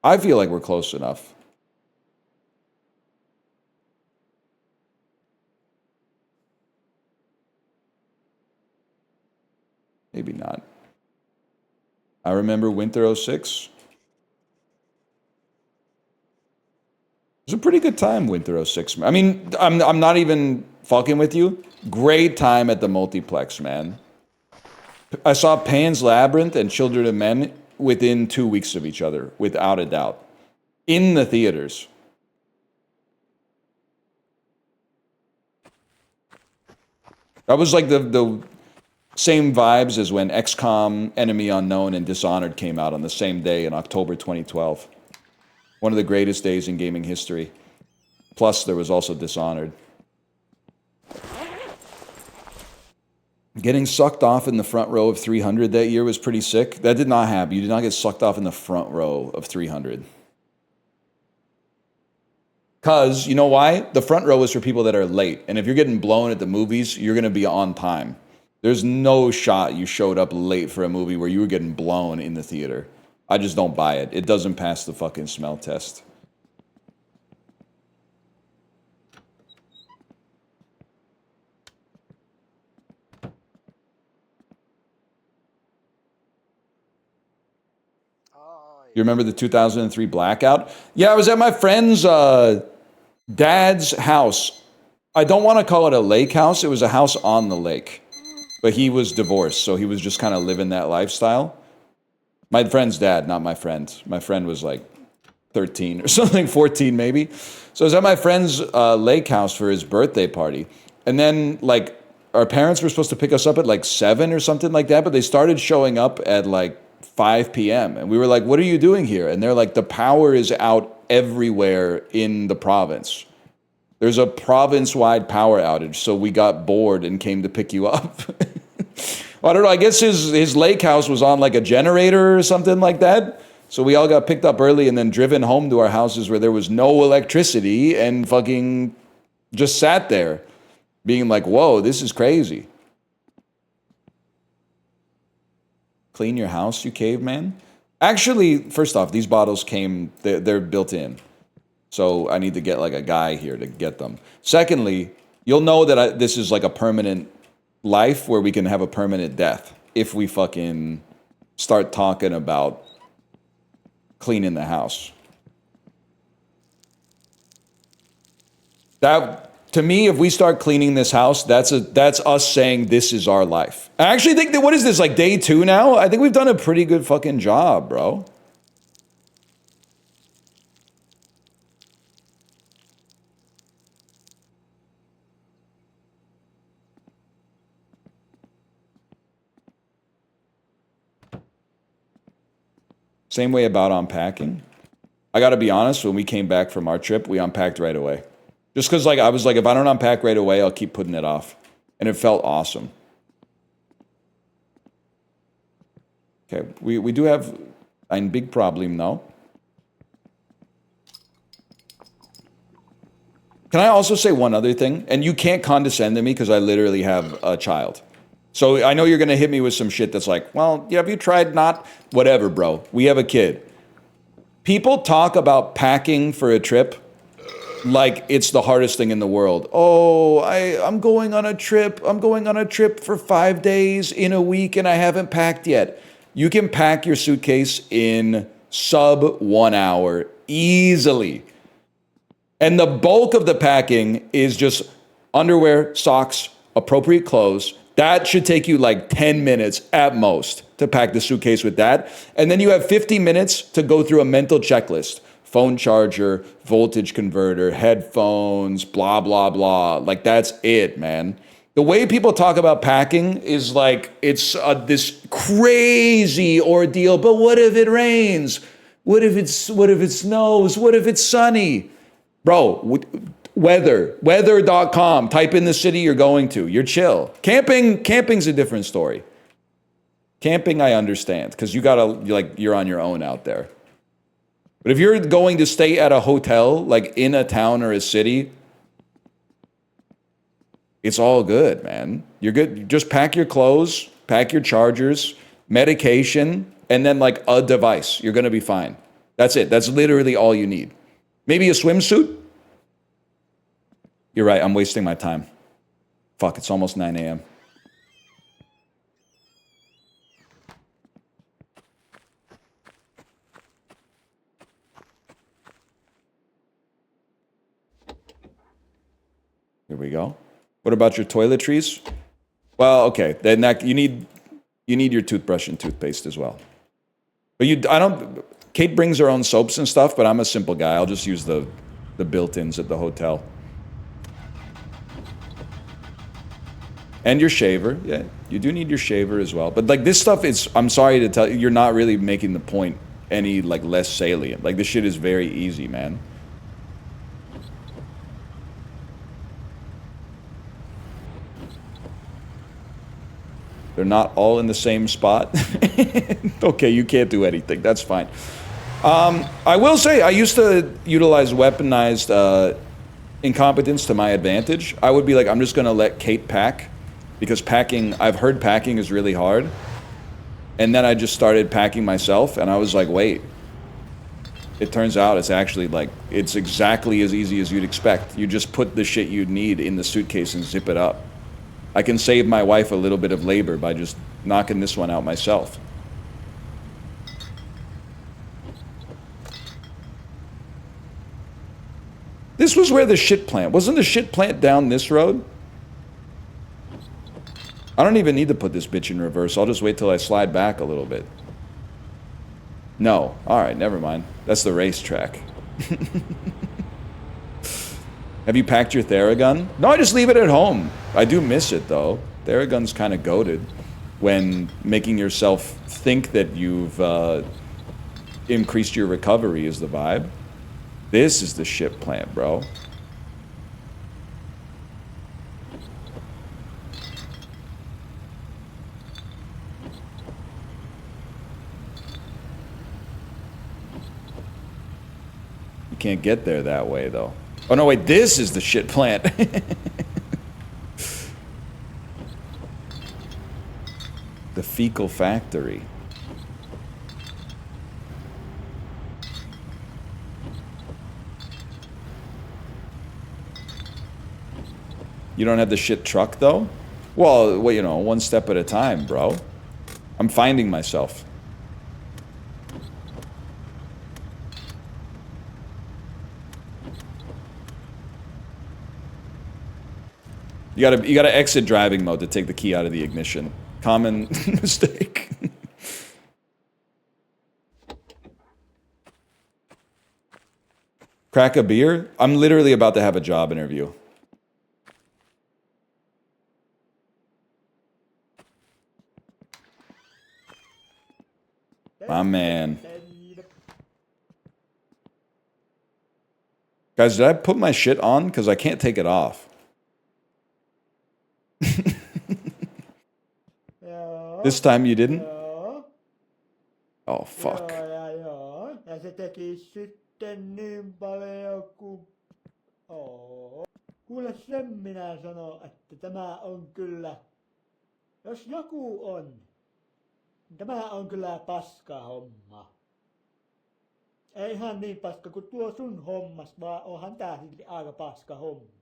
I feel like we're close enough. Maybe not. I remember Winter 06. It was a pretty good time, Winter 06. I mean, I'm not even fucking with you. Great time at the multiplex, man. I saw Pan's Labyrinth and Children of Men within 2 weeks of each other, without a doubt. In the theaters. That was like the same vibes as when XCOM, Enemy Unknown, and Dishonored came out on the same day in October 2012. One of the greatest days in gaming history. Plus, there was also Dishonored. Getting sucked off in the front row of 300 that year was pretty sick. That did not happen. You did not get sucked off in the front row of 300. Because, you know why? The front row is for people that are late. And if you're getting blown at the movies, you're going to be on time. There's no shot you showed up late for a movie where you were getting blown in the theater. I just don't buy it. It doesn't pass the fucking smell test. You remember the 2003 blackout? Yeah, I was at my friend's dad's house. I don't want to call it a lake house. It was a house on the lake. But he was divorced, so he was just kind of living that lifestyle. My friend's dad, not my friend. My friend was like 13 or something, 14 maybe. So I was at my friend's lake house for his birthday party. And then, like, our parents were supposed to pick us up at like 7 or something like that, but they started showing up at like 5 p.m. And we were like, what are you doing here? And they're like, the power is out everywhere in the province. There's a province-wide power outage, so we got bored and came to pick you up. I don't know, I guess his lake house was on like a generator or something like that. So we all got picked up early and then driven home to our houses where there was no electricity and fucking just sat there being like, whoa, this is crazy. Clean your house, you caveman? Actually, first off, these bottles came, they're built in. So I need to get like a guy here to get them. Secondly, you'll know that this is like a permanent life where we can have a permanent death if we fucking start talking about cleaning the house. That, to me, if we start cleaning this house, that's us saying this is our life. I actually think that, what is this, like day 2 now? I think we've done a pretty good fucking job, bro. Same way about unpacking. I gotta be honest, when we came back from our trip, we unpacked right away. Just because like I was like, if I don't unpack right away, I'll keep putting it off. And it felt awesome. Okay, we do have a big problem now. Can I also say one other thing? And you can't condescend to me because I literally have a child. So I know you're going to hit me with some shit that's like, well, yeah, have you tried not? Whatever, bro. We have a kid. People talk about packing for a trip like it's the hardest thing in the world. Oh, I'm going on a trip. I'm going on a trip for 5 days in a week and I haven't packed yet. You can pack your suitcase in sub 1 hour easily. And the bulk of the packing is just underwear, socks, appropriate clothes. That should take you like 10 minutes at most to pack the suitcase with that. And then you have 50 minutes to go through a mental checklist. Phone charger, voltage converter, headphones, blah, blah, blah. Like that's it, man. The way people talk about packing is like it's this crazy ordeal. But what if it rains? What if it snows? What if it's sunny? Bro, weather.com, type in the city you're going to. You're chill. Camping's a different story. Camping I understand cuz you're on your own out there. But if you're going to stay at a hotel like in a town or a city, it's all good, man. You're good. Just pack your clothes, pack your chargers, medication, and then like a device. You're going to be fine. That's it. That's literally all you need. Maybe a swimsuit? You're right. I'm wasting my time. Fuck, it's almost 9 a.m. Here we go. What about your toiletries? Well, okay. Then you need your toothbrush and toothpaste as well. But Kate brings her own soaps and stuff, but I'm a simple guy. I'll just use the built-ins at the hotel. And your shaver. Yeah, you do need your shaver as well. But like this stuff is, I'm sorry to tell you, you're not really making the point any like less salient. Like this shit is very easy, man. They're not all in the same spot. Okay, you can't do anything. That's fine. I will say, I used to utilize weaponized incompetence to my advantage. I would be like, I'm just going to let Kate pack. Because I've heard packing is really hard. And then I just started packing myself. And I was like, wait. It turns out it's actually like, it's exactly as easy as you'd expect. You just put the shit you'd need in the suitcase and zip it up. I can save my wife a little bit of labor by just knocking this one out myself. This was where the shit plant. Wasn't the shit plant down this road? I don't even need to put this bitch in reverse. I'll just wait till I slide back a little bit. No. Alright, never mind. That's the racetrack. Have you packed your Theragun? No, I just leave it at home. I do miss it, though. Theragun's kind of goated when making yourself think that you've increased your recovery is the vibe. This is the shit plant, bro. You can't get there that way, though. Oh, no, wait, this is the shit plant. The fecal factory. You don't have the shit truck, though? Well, one step at a time, bro. I'm finding myself. You gotta exit driving mode to take the key out of the ignition. Common mistake. Crack a beer? I'm literally about to have a job interview. My man. Guys, did I put my shit on? Because I can't take it off. This time you didn't? Oh, fuck. Ja se teki sitten niin paljon kuin... Kuule, sen minä sanon, että tämä on kyllä... Jos joku on, niin tämä on kyllä paska homma. Ei ihan niin paska kuin tuo sun hommas, vaan onhan tää silti aika paska homma.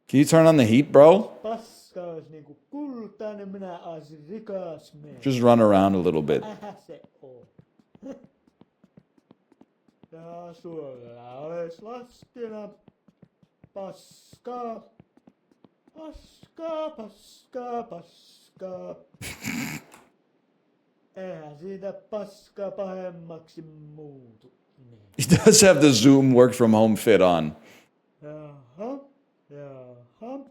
Can you turn on the heat, bro? Paska olisi niinku kultainen, minä olisin rikas mies. Just run around a little bit. Se on. sulla olis lastina. Paskaa. Paskaa, paskaa, paskaa. Eihän siitä paska pahemmaksi muutu. Niin. He does have the Zoom work from home fit on. Jaha, jaha.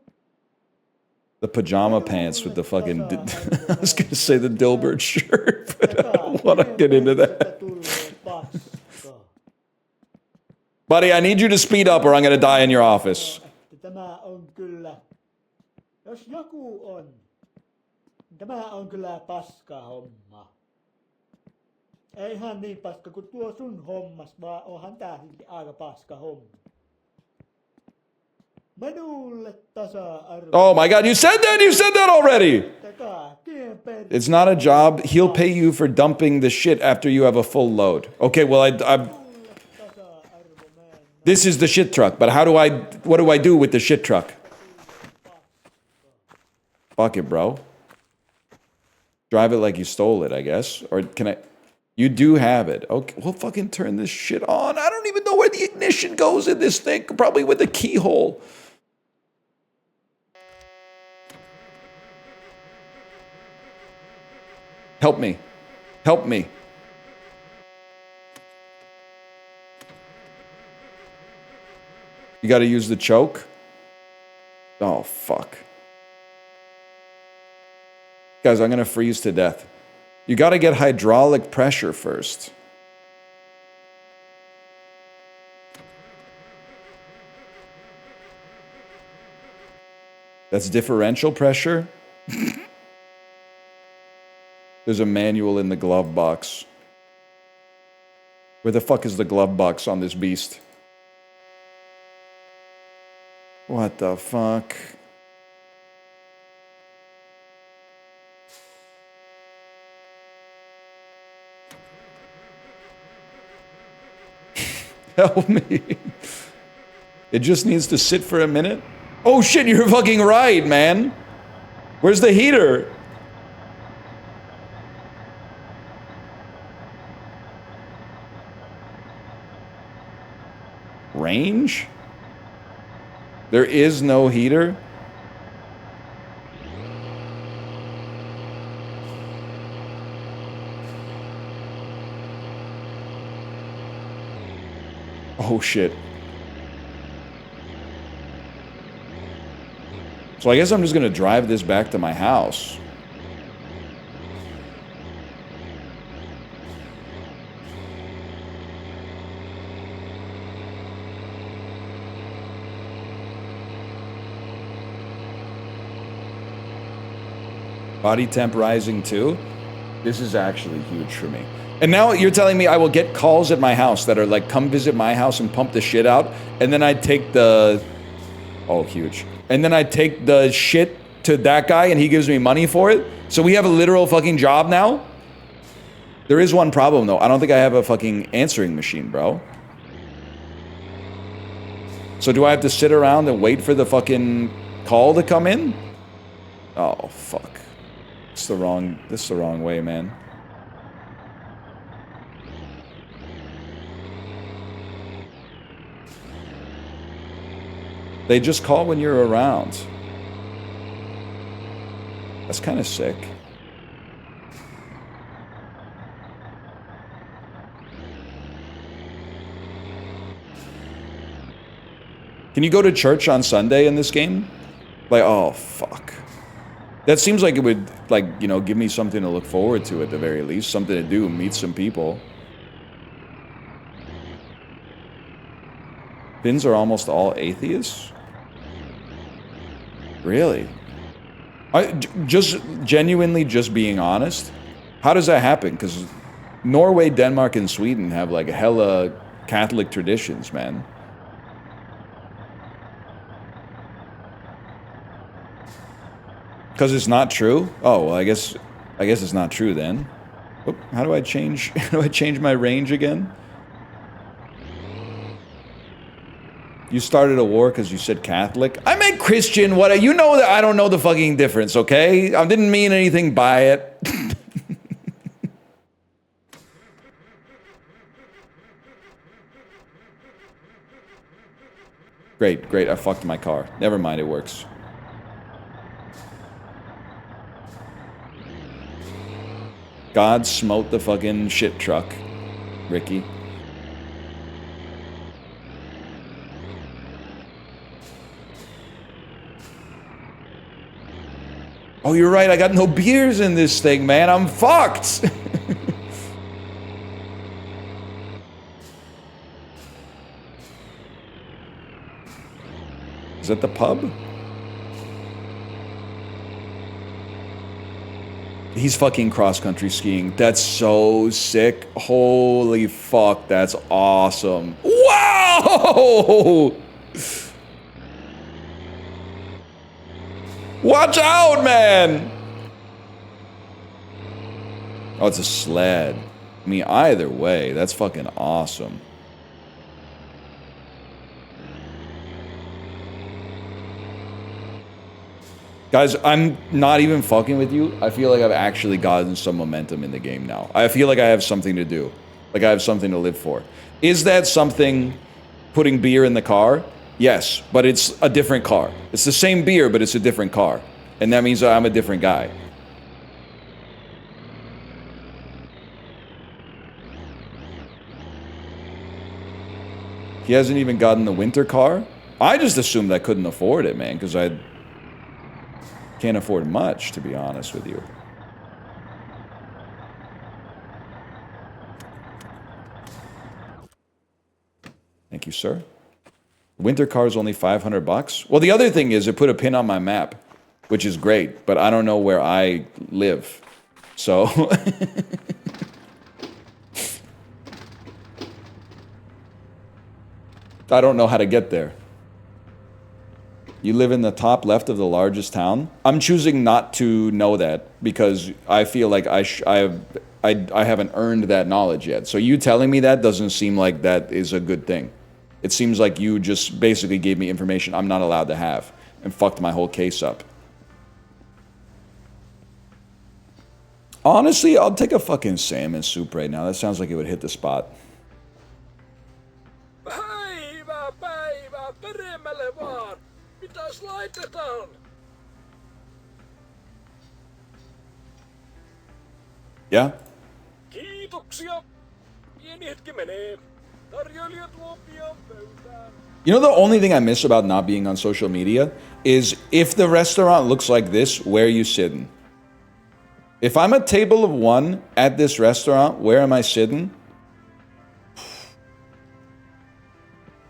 The pajama pants with the fucking... I was going to say the Dilbert shirt, but I don't want to get into that. Buddy, I need you to speed up or I'm going to die in your office. Tämä on kyllä, jos joku on, tämä on kyllä paska homma. Ei ihan niin paska kuin tuo sun hommas, vaan onhan tää silti aika paska homma. Minulle tasa-arvo. Oh my God, you said that? You said that already! It's not a job. He'll pay you for dumping the shit after you have a full load. Okay, well, I'm... This is the shit truck, but what do I do with the shit truck? Fuck it, bro. Drive it like you stole it, I guess. Or can I... You do have it. Okay, we'll fucking turn this shit on. I don't even know where the ignition goes in this thing. Probably with the keyhole. Help me. Help me. You gotta use the choke? Oh, fuck. Guys, I'm gonna freeze to death. You gotta get hydraulic pressure first. That's differential pressure? There's a manual in the glove box. Where the fuck is the glove box on this beast? What the fuck? Help me. It just needs to sit for a minute. Oh shit, you're fucking right, man. Where's the heater? Range? There is no heater? Oh shit. So I guess I'm just gonna drive this back to my house. Body temp rising too? This is actually huge for me. And now you're telling me I will get calls at my house that are like, come visit my house and pump the shit out. And then I take the... Oh, huge. And then I take the shit to that guy and he gives me money for it. So we have a literal fucking job now? There is one problem though. I don't think I have a fucking answering machine, bro. So do I have to sit around and wait for the fucking call to come in? Oh, fuck. This is the wrong way, man. They just call when you're around. That's kind of sick. Can you go to church on Sunday in this game? Like, oh, fuck. That seems like it would, like, you know, give me something to look forward to at the very least. Something to do, meet some people. Finns are almost all atheists? Really? Just genuinely just being honest, how does that happen? Because Norway, Denmark, and Sweden have like hella Catholic traditions, man. Because it's not true? Oh, well, I guess it's not true then. Oop, how do I change my range again? You started a war because you said Catholic? I meant Christian. What? You know that I don't know the fucking difference, okay? I didn't mean anything by it. Great, great. I fucked my car. Never mind, it works. God smote the fucking shit truck, Ricky. Oh, you're right. I got no beers in this thing, man. I'm fucked. Is that the pub? He's fucking cross-country skiing. That's so sick. Holy fuck, that's awesome. Wow! Watch out, man! Oh, it's a sled. I mean, either way, that's fucking awesome. Guys, I'm not even fucking with you. I feel like I've actually gotten some momentum in the game now. I feel like I have something to do. Like I have something to live for. Is that something putting beer in the car? Yes, but it's a different car. It's the same beer, but it's a different car. And that means I'm a different guy. He hasn't even gotten the winter car? I just assumed I couldn't afford it, man, because I can't afford much, to be honest with you. Thank you, sir. Winter car is only 500 bucks. Well, the other thing is it put a pin on my map, which is great, but I don't know where I live. So I don't know how to get there. You live in the top left of the largest town? I'm choosing not to know that because I feel like I haven't earned that knowledge yet. So you telling me that doesn't seem like that is a good thing. It seems like you just basically gave me information I'm not allowed to have and fucked my whole case up. Honestly, I'll take a fucking salmon soup right now. That sounds like it would hit the spot. Päivää, päivää, peremmälle vaan. Mitäs laitetaan? Yeah? Kiitoksia. Pieni hetki menee. Tarjoilijat tuo pian pöytään. You know, the only thing I miss about not being on social media is if the restaurant looks like this, where are you sitting? If I'm a table of one at this restaurant, where am I sitting?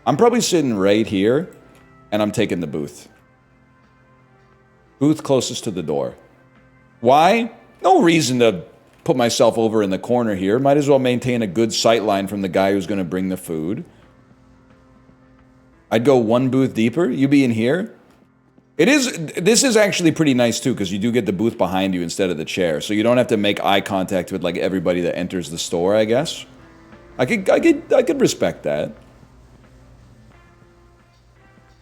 I'm probably sitting right here, and I'm taking the booth. Booth closest to the door. Why? No reason to put myself over in the corner here. Might as well maintain a good sight line from the guy who's going to bring the food. I'd go one booth deeper. You be in here. This is actually pretty nice too, because you do get the booth behind you instead of the chair. So you don't have to make eye contact with like everybody that enters the store, I guess. I could respect that.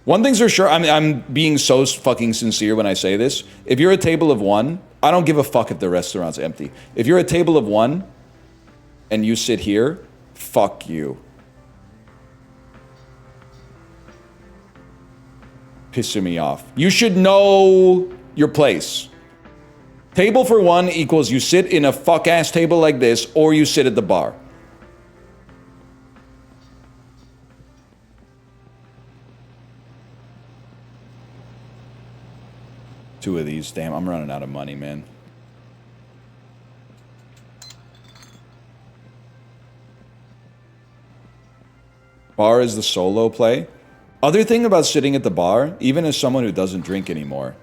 One thing's for sure, I'm being so fucking sincere when I say this. If you're a table of one, I don't give a fuck if the restaurant's empty. If you're a table of one and you sit here, fuck you. Pissing me off. You should know your place. Table for one equals you sit in a fuck-ass table like this, or you sit at the bar. Two of these. Damn, I'm running out of money, man. Bar is the solo play. Other thing about sitting at the bar, even as someone who doesn't drink anymore,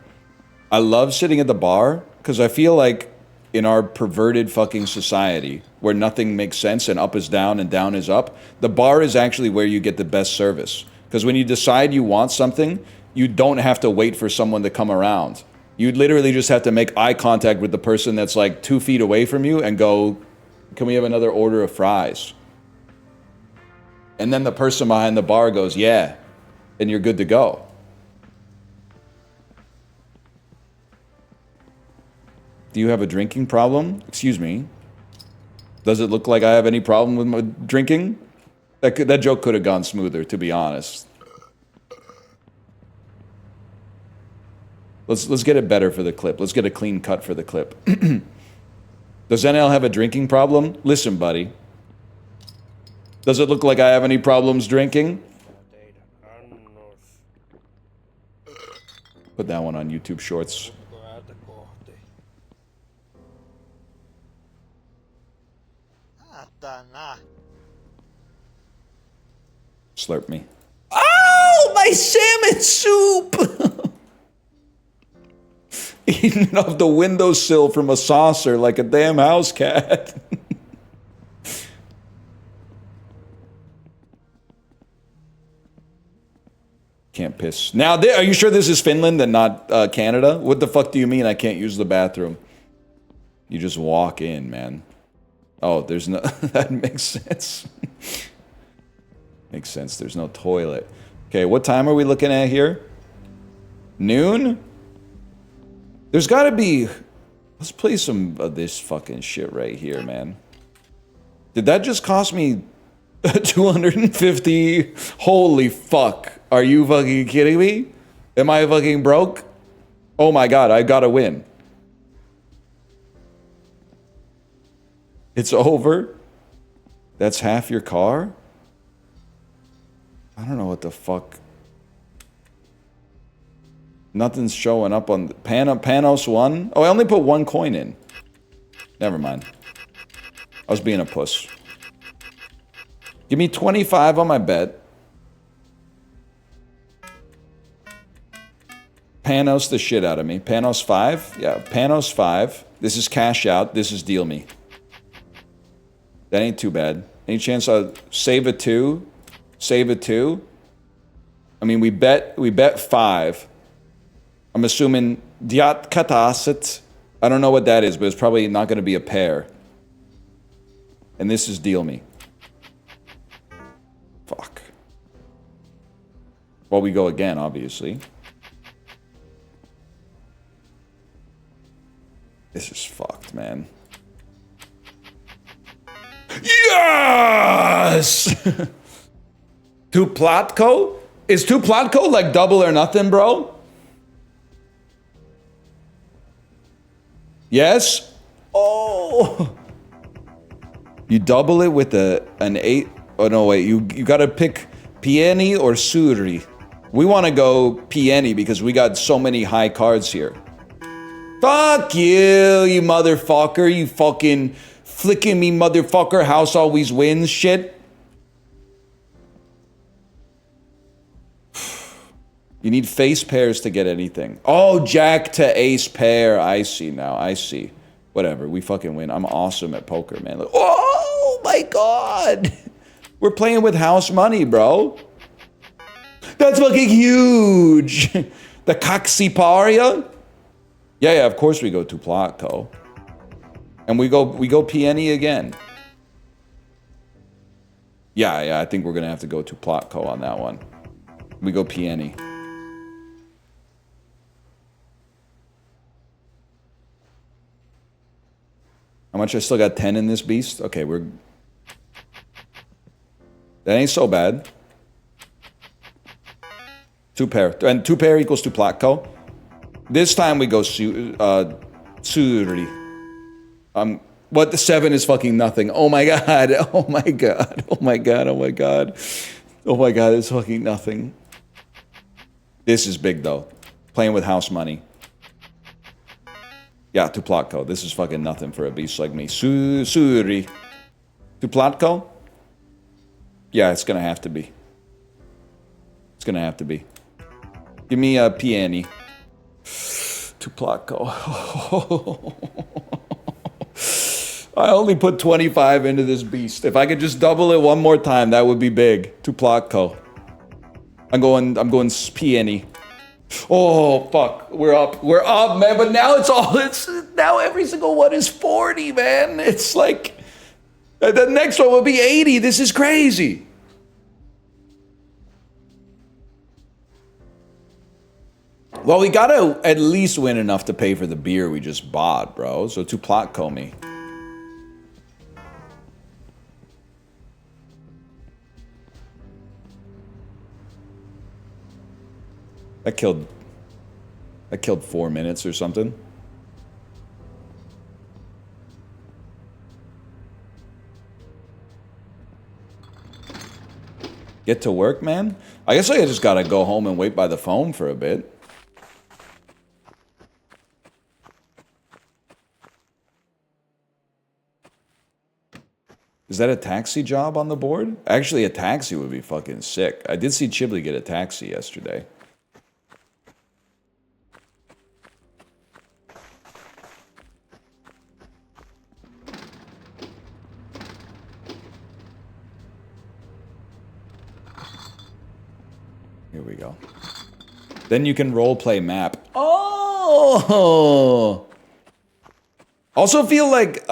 I love sitting at the bar because I feel like in our perverted fucking society where nothing makes sense and up is down and down is up, the bar is actually where you get the best service. Because when you decide you want something, you don't have to wait for someone to come around. You literally just have to make eye contact with the person that's like 2 feet away from you and go, can we have another order of fries? And then the person behind the bar goes, yeah, and you're good to go. Do you have a drinking problem? Excuse me. Does it look like I have any problem with my drinking? That joke could have gone smoother, to be honest. Let's get it better for the clip. Let's get a clean cut for the clip. Does NL have a drinking problem? Listen, buddy. Does it look like I have any problems drinking? Put that one on YouTube Shorts. Slurp me. Oh, my salmon soup! Eating off the windowsill from a saucer like a damn house cat. Can't piss. Now, are you sure this is Finland and not Canada? What the fuck do you mean I can't use the bathroom? You just walk in, man. Oh, there's no... That makes sense. Makes sense. There's no toilet. Okay, what time are we looking at here? Noon? There's gotta be... Let's play some of this fucking shit right here, man. Did that just cost me 250? Holy fuck. Are you fucking kidding me? Am I fucking broke? Oh my god, I gotta win. It's over? That's half your car? I don't know what the fuck. Nothing's showing up on... Panos 1? Oh, I only put 1 coin in. Never mind. I was being a puss. Give me 25 on my bet. Panos the shit out of me. Panos 5? Yeah, Panos 5. This is cash out. This is deal me. That ain't too bad. Any chance I'll save a 2? Save a 2? I mean, we bet 5. I'm assuming Diat Katasit. I don't know what that is, but it's probably not going to be a pair. And this is deal me. Fuck. Well, we go again, obviously. This is fucked, man. Yes! Tuplatko? Is Tuplatko like double or nothing, bro? Yes? Oh! You double it with an 8. Oh, no, wait. You gotta pick Pieni or Suri. We want to go Pieni because we got so many high cards here. Fuck you motherfucker. You fucking flicking me motherfucker. House always wins shit. You need face pairs to get anything. Oh, jack to ace pair. I see now. I see. Whatever. We fucking win. I'm awesome at poker, man. Like, oh my god. We're playing with house money, bro. That's fucking huge. The Kaksiparia? Yeah, of course we go to Platko. And we go Pieni again. Yeah, I think we're gonna have to go to Platko on that one. We go Pieni. How much? I still got 10 in this beast? Okay, we're... That ain't so bad. 2 pair. And 2 pair equals to Platko. This time we go Suri. What, the 7 is fucking nothing. Oh my god. Oh my god. Oh my god. Oh my god. Oh my god, it's fucking nothing. This is big though. Playing with house money. Yeah, to Platko. This is fucking nothing for a beast like me. Suri. To Platko? Yeah, it's gonna have to be. It's gonna have to be. Give me a Pieni. To Platko. I only put 25 into this beast. If I could just double it one more time, that would be big. To Platko. I'm going Pieni. Oh fuck, we're up, man. But now now every single one is 40, man. It's like the next one will be 80. This is crazy. Well, we gotta at least win enough to pay for the beer we just bought, bro. So to Platko me. That killed I killed 4 minutes or something. Get to work, man? I guess I just gotta go home and wait by the phone for a bit. Is that a taxi job on the board? Actually, a taxi would be fucking sick. I did see Chiblee get a taxi yesterday. Here we go. Then you can roleplay map. Oh! Also feel like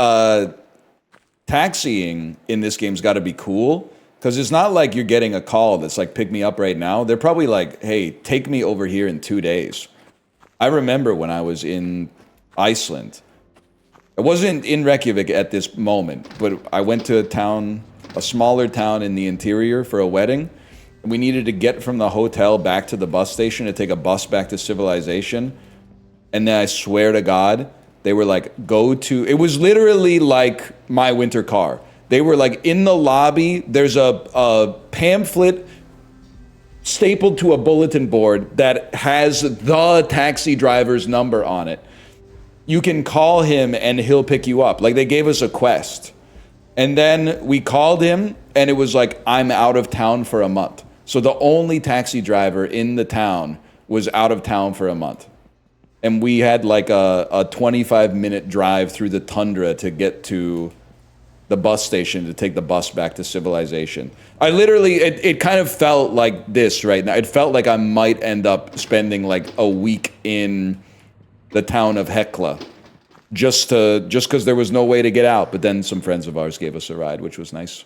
taxiing in this game's got to be cool, because it's not like you're getting a call that's like, pick me up right now. They're probably like, hey, take me over here in 2 days. I remember when I was in Iceland. I wasn't in Reykjavik at this moment, but I went to a town, a smaller town in the interior for a wedding. We needed to get from the hotel back to the bus station to take a bus back to civilization. And then I swear to God, they were like, go to... It was literally like My Winter Car. They were like, in the lobby, there's a pamphlet stapled to a bulletin board that has the taxi driver's number on it. You can call him and he'll pick you up. Like, they gave us a quest. And then we called him and it was like, I'm out of town for a month. So the only taxi driver in the town was out of town for a month. And we had like a 25-minute drive through the tundra to get to the bus station to take the bus back to civilization. I literally, it kind of felt like this right now. It felt like I might end up spending like a week in the town of Hekla just because there was no way to get out. But then some friends of ours gave us a ride, which was nice.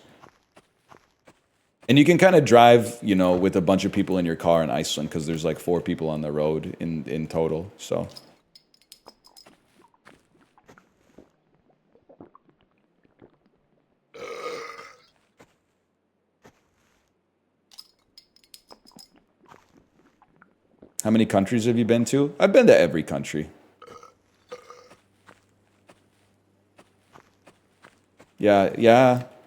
And you can kind of drive, you know, with a bunch of people in your car in Iceland because there's like 4 people on the road in total, so. How many countries have you been to? I've been to every country.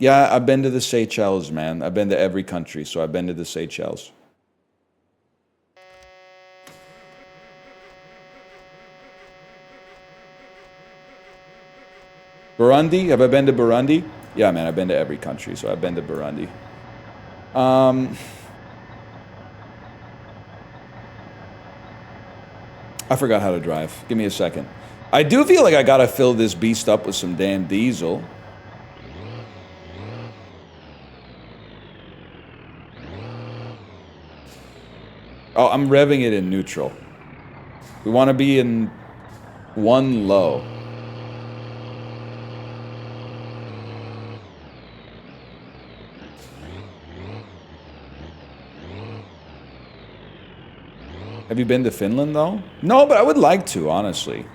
Yeah, I've been to the Seychelles, man. I've been to every country, so I've been to the Seychelles. Burundi? Have I been to Burundi? Yeah, man, I've been to every country, so I've been to Burundi. I forgot how to drive. Give me a second. I do feel like I gotta fill this beast up with some damn diesel. Oh, I'm revving it in neutral. We want to be in 1 low. Have you been to Finland, though? No, but I would like to, honestly.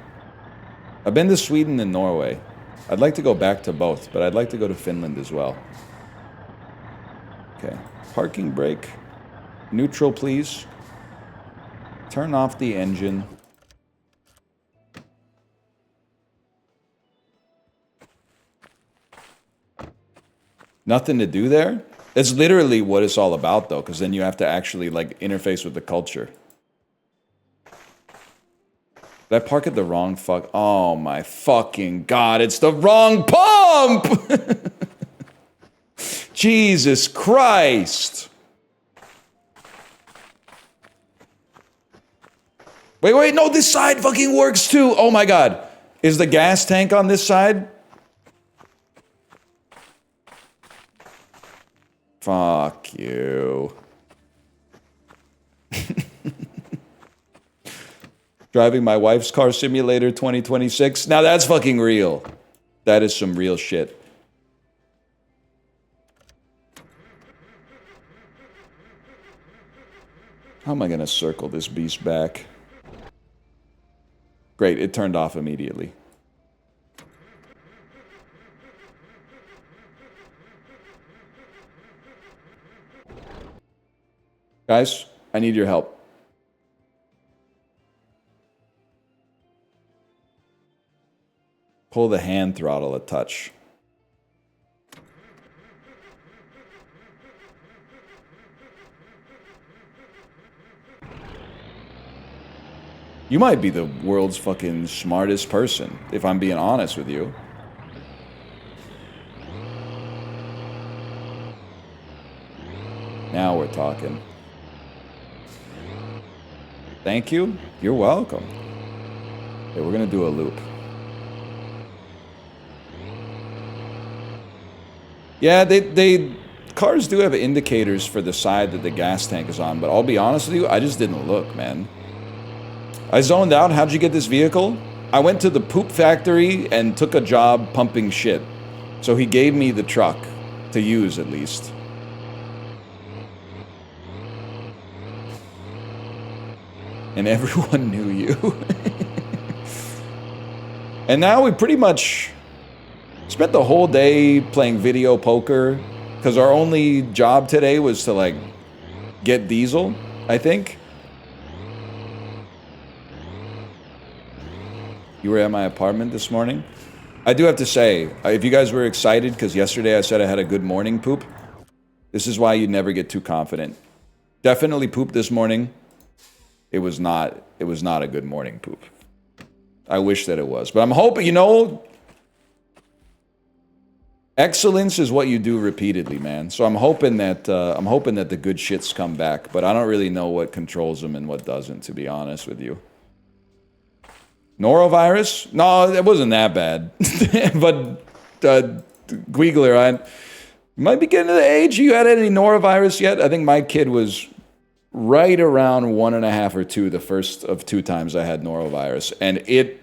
I've been to Sweden and Norway. I'd like to go back to both, but I'd like to go to Finland as well. Okay. Parking brake. Neutral, please. Turn off the engine. Nothing to do there? It's literally what it's all about, though, because then you have to actually, like, interface with the culture. Did I park at the wrong fuck? Oh, my fucking God, it's the wrong pump! Jesus Christ! Wait, no, this side fucking works too. Oh my God. Is the gas tank on this side? Fuck you. Driving my wife's car simulator 2026. Now that's fucking real. That is some real shit. How am I gonna circle this beast back? Great, it turned off immediately. Guys, I need your help. Pull the hand throttle a touch. You might be the world's fucking smartest person, if I'm being honest with you. Now we're talking. Thank you. You're welcome. Okay, we're gonna do a loop. Yeah, cars do have indicators for the side that the gas tank is on, but I'll be honest with you, I just didn't look, man. I zoned out. How'd you get this vehicle? I went to the poop factory and took a job pumping shit. So he gave me the truck to use at least. And everyone knew you. And now we pretty much spent the whole day playing video poker because our only job today was to like get diesel, I think. You were at my apartment this morning. I do have to say, if you guys were excited because yesterday I said I had a good morning poop, this is why you never get too confident. Definitely pooped this morning. It was not a good morning poop. I wish that it was, but I'm hoping, you know, excellence is what you do repeatedly, man. So I'm hoping that the good shits come back, but I don't really know what controls them and what doesn't, to be honest with you. Norovirus? No, it wasn't that bad. But Guigler, I might be getting to the age. You had any norovirus yet? I think my kid was right around 1.5 or 2 the first of 2 times I had norovirus. And it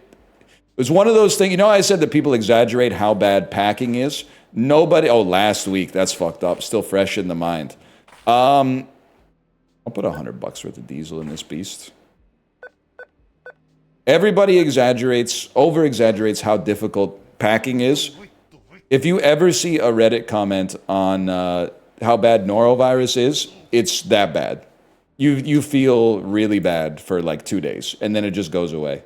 was one of those things, you know, I said that people exaggerate how bad packing is. Nobody, oh, last week, that's fucked up. Still fresh in the mind. I'll put $100 worth of diesel in this beast. Everybody over-exaggerates how difficult packing is. If you ever see a Reddit comment on how bad norovirus is, it's that bad. You feel really bad for like 2 days, and then it just goes away.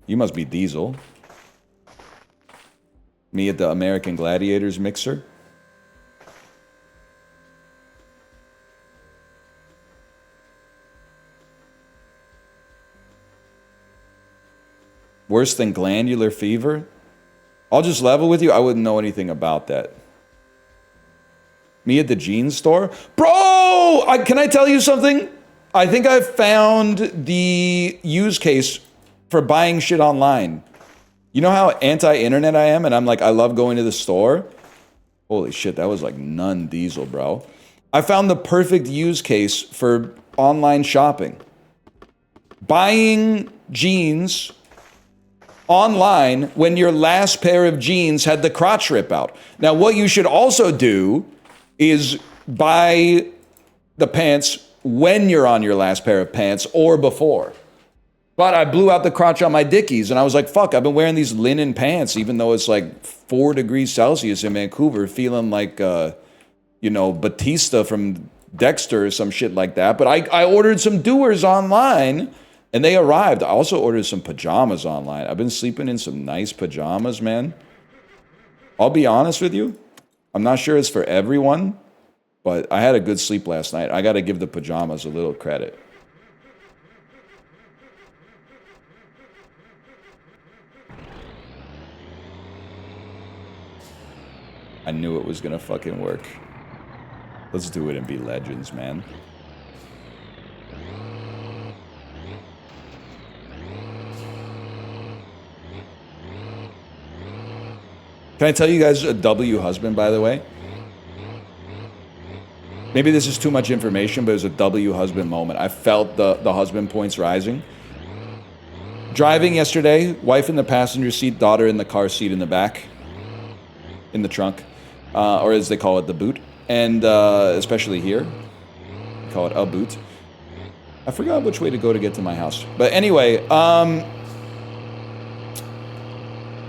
You must be Diesel. Me at the American Gladiators mixer. Worse than glandular fever? I'll just level with you, I wouldn't know anything about that. Me at the jeans store? Bro! Can I tell you something? I think I found the use case for buying shit online. You know how anti-internet I am, and I'm like, I love going to the store? Holy shit, that was like none diesel, bro. I found the perfect use case for online shopping. Buying jeans online when your last pair of jeans had the crotch rip out. Now, what you should also do is buy the pants when you're on your last pair of pants or before. But I blew out the crotch on my Dickies, and I was like, fuck, I've been wearing these linen pants, even though it's like 4 degrees Celsius in Vancouver, feeling like, you know, Batista from Dexter or some shit like that. But I ordered some doers online, and they arrived. I also ordered some pajamas online. I've been sleeping in some nice pajamas, man. I'll be honest with you. I'm not sure it's for everyone, but I had a good sleep last night. I got to give the pajamas a little credit. I knew it was going to fucking work. Let's do it and be legends, man. Can I tell you guys a W husband, by the way? Maybe this is too much information, but it was a W husband moment. I felt the husband points rising. Driving yesterday, wife in the passenger seat, daughter in the car seat in the back, in the trunk, or as they call it, the boot. And especially here, they call it a boot. I forgot which way to go to get to my house. But anyway,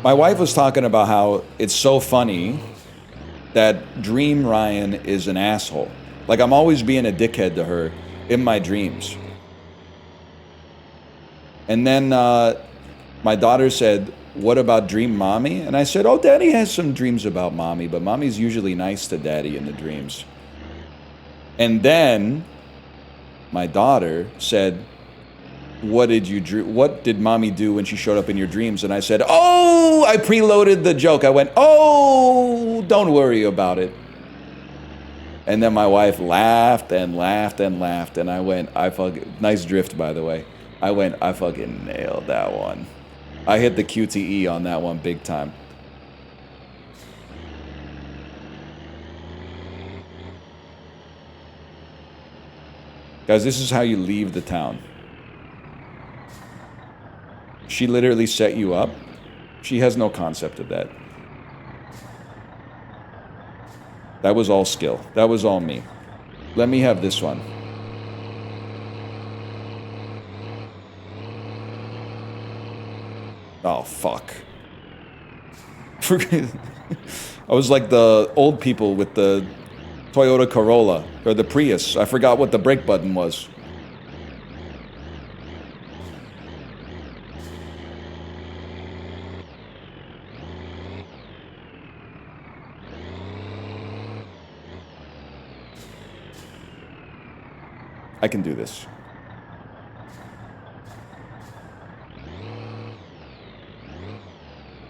my wife was talking about how it's so funny that Dream Ryan is an asshole. Like, I'm always being a dickhead to her in my dreams. And then my daughter said, what about dream mommy? And I said, oh, daddy has some dreams about mommy, but mommy's usually nice to daddy in the dreams. And then my daughter said, what did mommy do when she showed up in your dreams? And I said, oh, I preloaded the joke. I went, oh, don't worry about it. And then my wife laughed and laughed and laughed. And I went, nice drift, by the way. I went, I fucking nailed that one. I hit the QTE on that one big time. Guys, this is how you leave the town. She literally set you up. She has no concept of that. That was all skill. That was all me. Let me have this one. Oh, fuck. I was like the old people with the Toyota Corolla, or the Prius. I forgot what the brake button was. I can do this.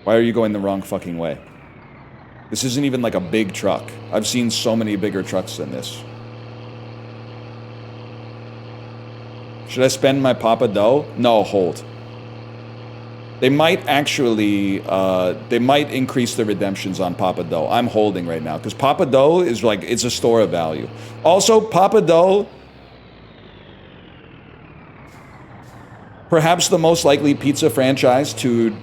Why are you going the wrong fucking way? This isn't even like a big truck. I've seen so many bigger trucks than this. Should I spend my Papa Dough? No, hold. They might actually, they might increase the redemptions on Papa Dough. I'm holding right now, because Papa Dough is like, it's a store of value. Also, Papa Dough, perhaps the most likely pizza franchise to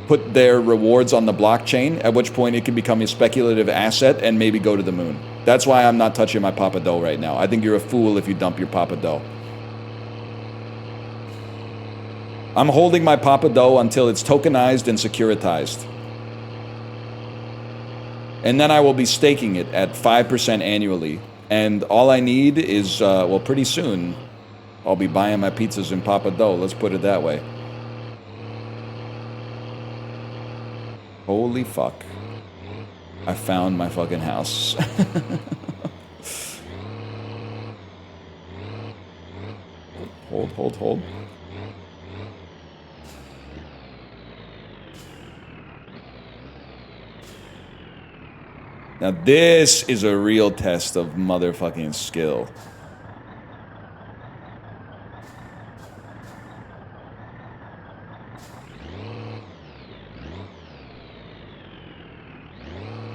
put their rewards on the blockchain, at which point it can become a speculative asset and maybe go to the moon. That's why I'm not touching my Papa Dough right now. I think you're a fool if you dump your Papa Dough. I'm holding my Papa Dough until it's tokenized and securitized. And then I will be staking it at 5% annually. And all I need is, well, pretty soon, I'll be buying my pizzas in Papa Dough. Let's put it that way. Holy fuck. I found my fucking house. Hold. Now this is a real test of motherfucking skill.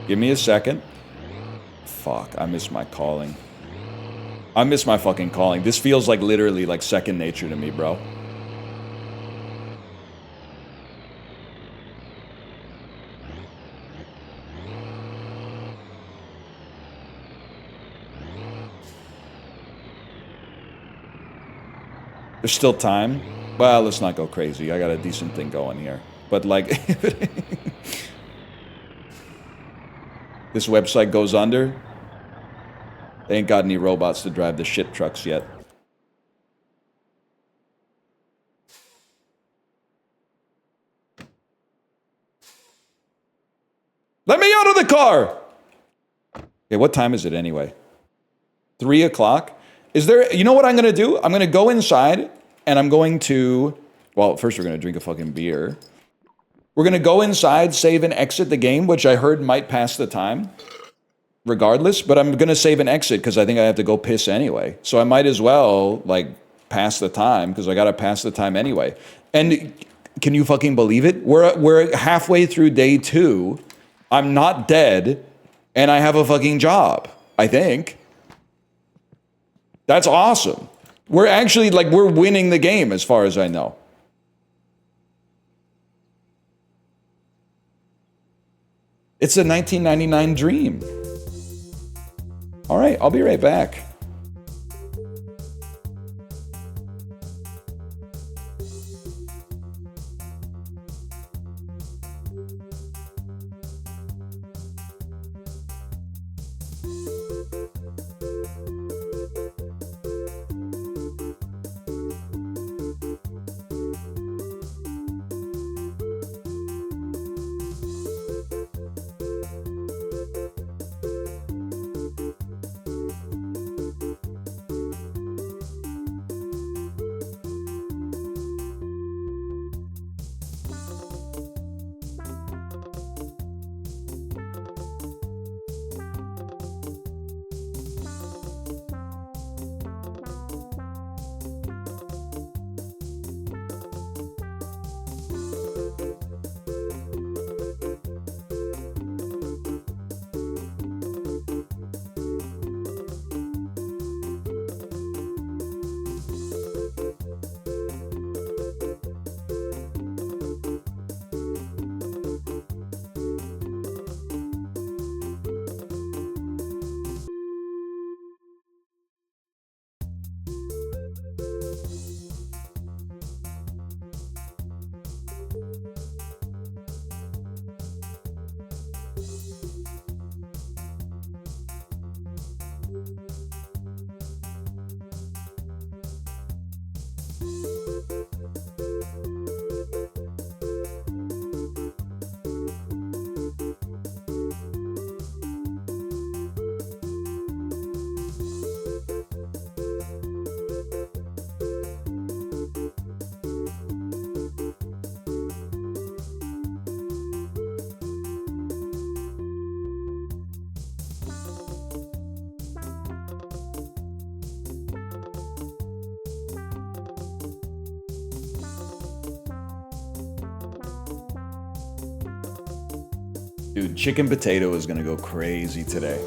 Give me a second. Fuck, I miss my calling. I miss my fucking calling. This feels like literally like second nature to me, bro. There's still time. Well, let's not go crazy. I got a decent thing going here. But like, this website goes under, they ain't got any robots to drive the shit trucks yet. Let me out of the car! Okay, what time is it anyway? 3 o'clock? Is there, you know what I'm gonna do? I'm gonna go inside and I'm going to, well, first we're gonna drink a fucking beer. We're gonna go inside, save and exit the game, which I heard might pass the time, regardless, but I'm gonna save and exit because I think I have to go piss anyway. So I might as well, like, pass the time, because I gotta pass the time anyway. And can you fucking believe it? We're halfway through day 2, I'm not dead, and I have a fucking job, I think. That's awesome. We're actually, like, we're winning the game as far as I know. It's a 1999 dream. All right, I'll be right back. Dude, chicken potato is gonna go crazy today.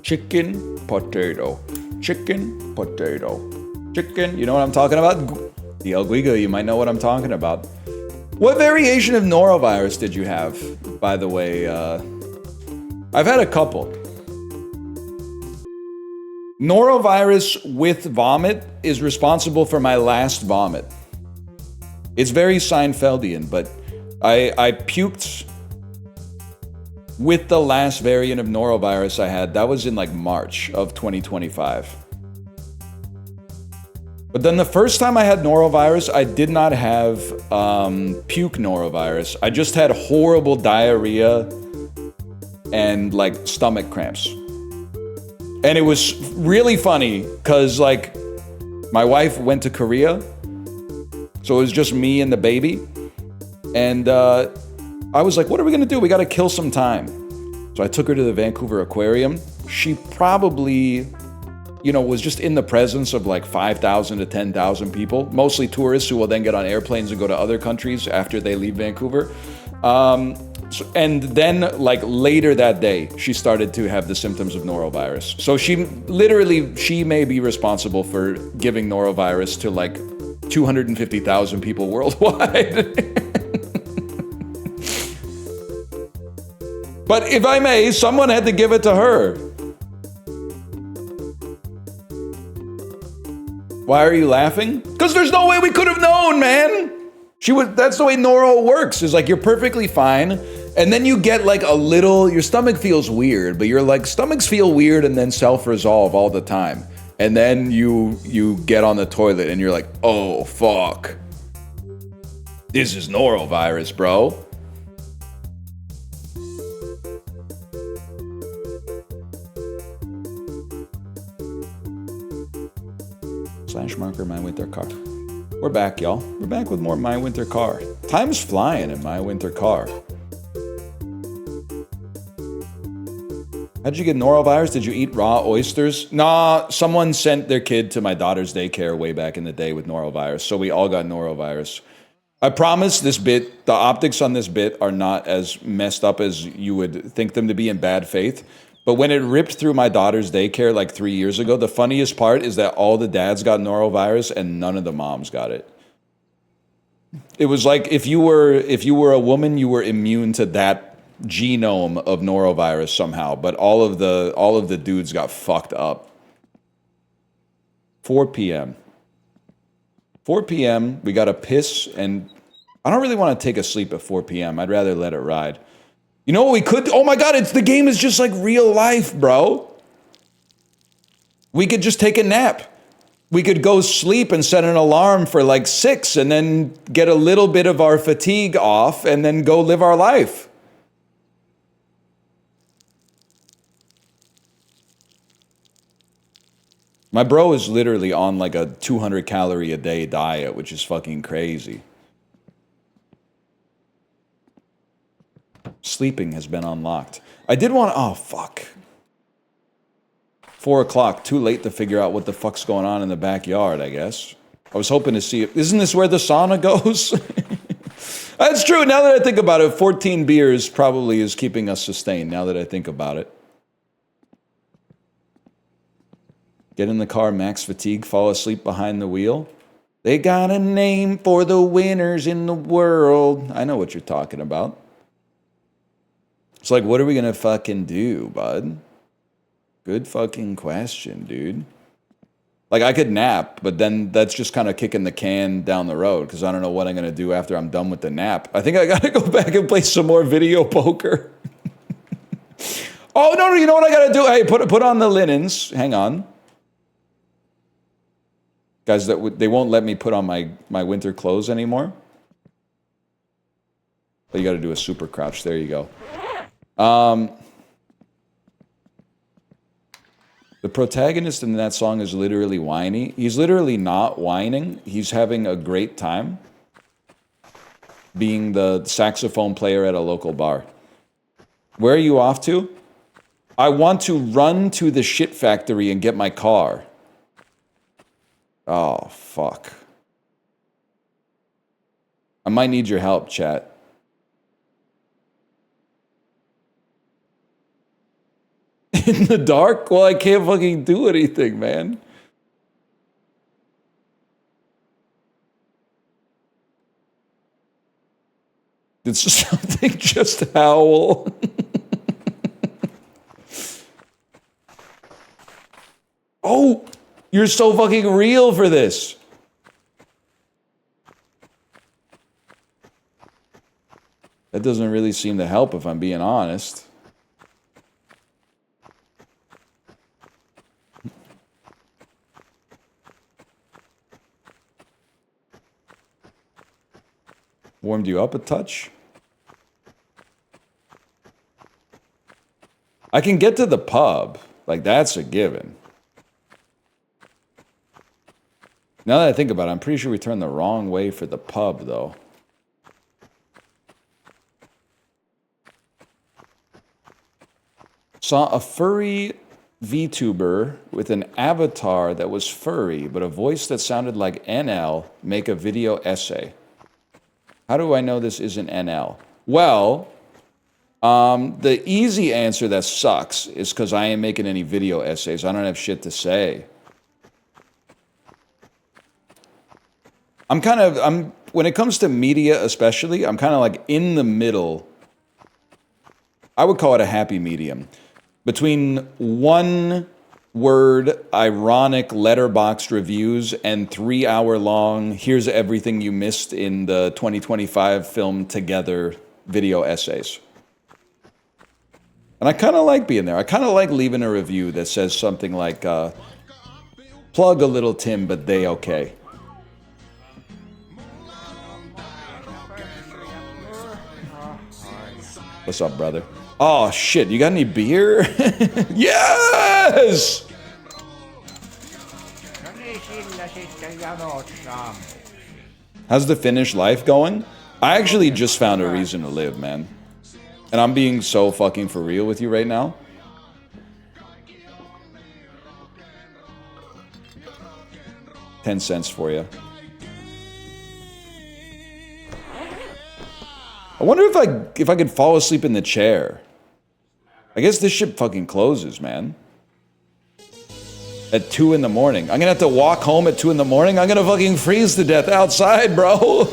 Chicken potato. Chicken potato. Chicken, you know what I'm talking about? The El Guigo, you might know what I'm talking about. What variation of norovirus did you have, by the way? I've had a couple. Norovirus with vomit is responsible for my last vomit. It's very Seinfeldian, but I puked with the last variant of norovirus I had. That was in like March of 2025. But then the first time I had norovirus, I did not have puke norovirus. I just had horrible diarrhea and like stomach cramps. And it was really funny because like my wife went to Korea. So it was just me and the baby. And I was like, what are we gonna do? We gotta kill some time. So I took her to the Vancouver Aquarium. She probably, you know, was just in the presence of like 5,000 to 10,000 people, mostly tourists who will then get on airplanes and go to other countries after they leave Vancouver. And then like later that day, she started to have the symptoms of norovirus. So she may be responsible for giving norovirus to like 250,000 people worldwide. But if I may, someone had to give it to her. Why are you laughing? Because there's no way we could have known, man. That's the way noro works, is like you're perfectly fine. And then you get like a little, your stomach feels weird, but you're like, stomachs feel weird and then self-resolve all the time. And then you get on the toilet and you're like, oh, fuck. This is norovirus, bro. / marker My Winter Car. We're back, y'all. We're back with more My Winter Car. Time's flying in My Winter Car. How'd you get norovirus? Did you eat raw oysters? Nah, someone sent their kid to my daughter's daycare way back in the day with norovirus, so we all got norovirus. I promise this bit, the optics on this bit are not as messed up as you would think them to be in bad faith. But when it ripped through my daughter's daycare like 3 years ago, the funniest part is that all the dads got norovirus and none of the moms got it. It was like if you were a woman, you were immune to that genome of norovirus somehow, but all of the dudes got fucked up. 4 p.m. 4 p.m. We got to piss, and I don't really want to take a sleep at 4 p.m. I'd rather let it ride. You know what we could? Oh my God, the game is just like real life, bro. We could just take a nap. We could go sleep and set an alarm for like 6 and then get a little bit of our fatigue off and then go live our life. My bro is literally on like a 200 calorie a day diet, which is fucking crazy. Sleeping has been unlocked. I did want to, oh fuck. 4 o'clock, too late to figure out what the fuck's going on in the backyard, I guess. I was hoping to see it. Isn't this where the sauna goes? That's true, now that I think about it, 14 beers probably is keeping us sustained, now that I think about it. Get in the car, max fatigue, fall asleep behind the wheel. They got a name for the winners in the world. I know what you're talking about. It's like, what are we gonna fucking do, bud? Good fucking question, dude. Like, I could nap, but then that's just kind of kicking the can down the road because I don't know what I'm gonna do after I'm done with the nap. I think I gotta go back and play some more video poker. Oh, no, you know what I gotta do? Hey, put on the linens. Hang on. Guys, they won't let me put on my winter clothes anymore. But you gotta do a super crouch. There you go. The protagonist in that song is literally whiny. He's literally not whining. He's having a great time being the saxophone player at a local bar. Where are you off to? I want to run to the shit factory and get my car. Oh, fuck. I might need your help, chat. In the dark? Well, I can't fucking do anything, man. Did something just howl? Oh, you're so fucking real for this. That doesn't really seem to help if I'm being honest. Warmed you up a touch? I can get to the pub. Like, that's a given. Now that I think about it, I'm pretty sure we turned the wrong way for the pub, though. Saw a furry VTuber with an avatar that was furry, but a voice that sounded like NL make a video essay. How do I know this isn't NL? Well, the easy answer that sucks is because I ain't making any video essays. I don't have shit to say. When it comes to media especially, I'm kind of like in the middle. I would call it a happy medium. Between one-word ironic letterboxd reviews and 3-hour-long here's everything you missed in the 2025 film Together video essays. And I kind of like being there. I kind of like leaving a review that says something like, plug a little Tim, but they okay. What's up, brother? Oh, shit, you got any beer? Yes! How's the Finnish life going? I actually just found a reason to live, man. And I'm being so fucking for real with you right now. $0.10 for you. I wonder if I could fall asleep in the chair. I guess this shit fucking closes, man. At 2 in the morning. I'm gonna have to walk home at 2 in the morning. I'm gonna fucking freeze to death outside, bro.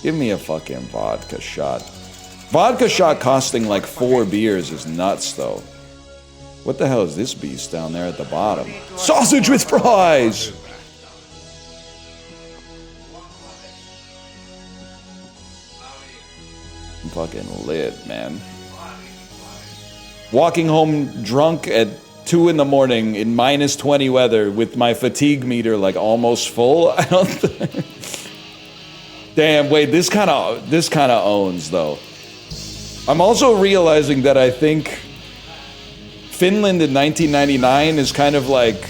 Give me a fucking vodka shot. Vodka shot costing like 4 beers is nuts, though. What the hell is this beast down there at the bottom? Sausage with fries! I'm fucking lit, man. Walking home drunk at 2 in the morning in -20 weather with my fatigue meter like almost full. I don't think... Damn, wait, this kind of owns, though. I'm also realizing that I think Finland in 1999 is kind of like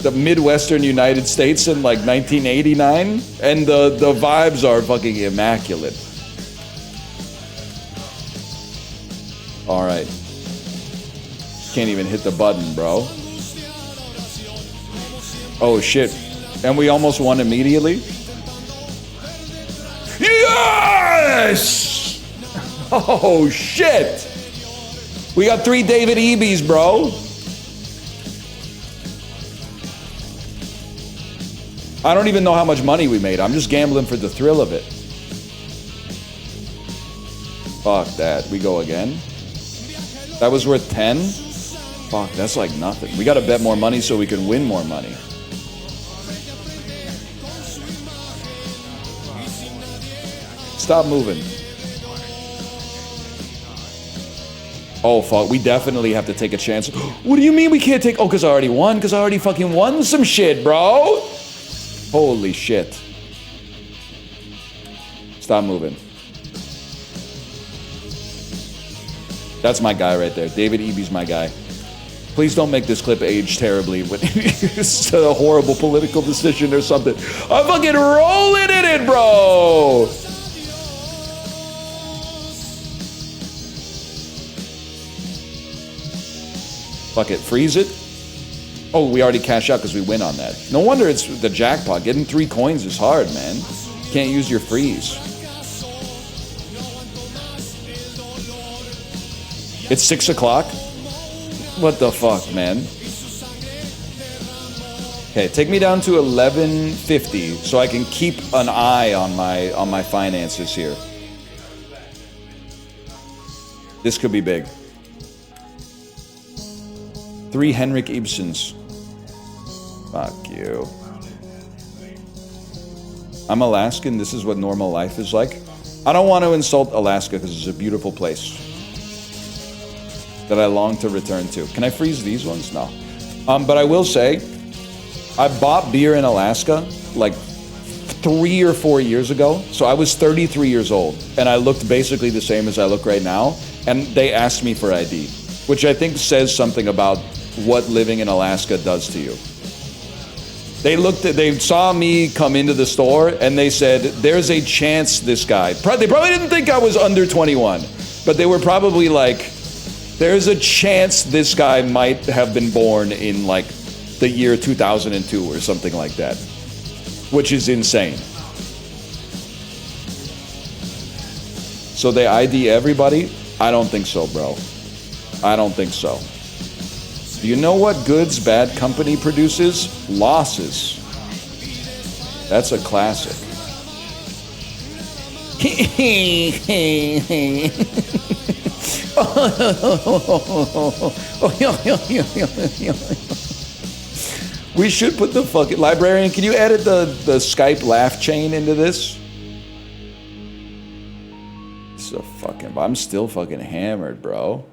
the Midwestern United States in like 1989, and the vibes are fucking immaculate. All right. Can't even hit the button, bro. Oh, shit. And we almost won immediately? Yes! Oh, shit! We got 3 David Ebes, bro. I don't even know how much money we made. I'm just gambling for the thrill of it. Fuck that. We go again. That was worth 10? Fuck, that's like nothing. We gotta bet more money so we can win more money. Stop moving. Oh, fuck. We definitely have to take a chance. What do you mean we can't take... Oh, because I already won? Because I already fucking won some shit, bro. Holy shit. Stop moving. That's my guy right there. David Eby's my guy. Please don't make this clip age terribly when it's a horrible political decision or something. I'm fucking rolling in it, bro! Fuck it. Freeze it. Oh, we already cashed out because we win on that. No wonder it's the jackpot. Getting 3 coins is hard, man. Can't use your freeze. It's 6 o'clock? What the fuck, man? Okay, take me down to 1150 so I can keep an eye on my finances here. This could be big. 3 Henrik Ibsens. Fuck you. I'm Alaskan. This is what normal life is like. I don't want to insult Alaska because it's a beautiful place that I long to return to. Can I freeze these ones? No. But I will say, I bought beer in Alaska like 3 or 4 years ago. So I was 33 years old and I looked basically the same as I look right now. And they asked me for ID, which I think says something about what living in Alaska does to you. They saw me come into the store and they said, there's a chance this guy, they probably didn't think I was under 21, but they were probably like, there's a chance this guy might have been born in like the year 2002 or something like that, which is insane. So they ID everybody? I don't think so, bro. I don't think so. Do you know what goods bad company produces? Losses. That's a classic. We should put the fucking librarian. Can you edit the Skype laugh chain into this? This is a fucking. I'm still fucking hammered, bro.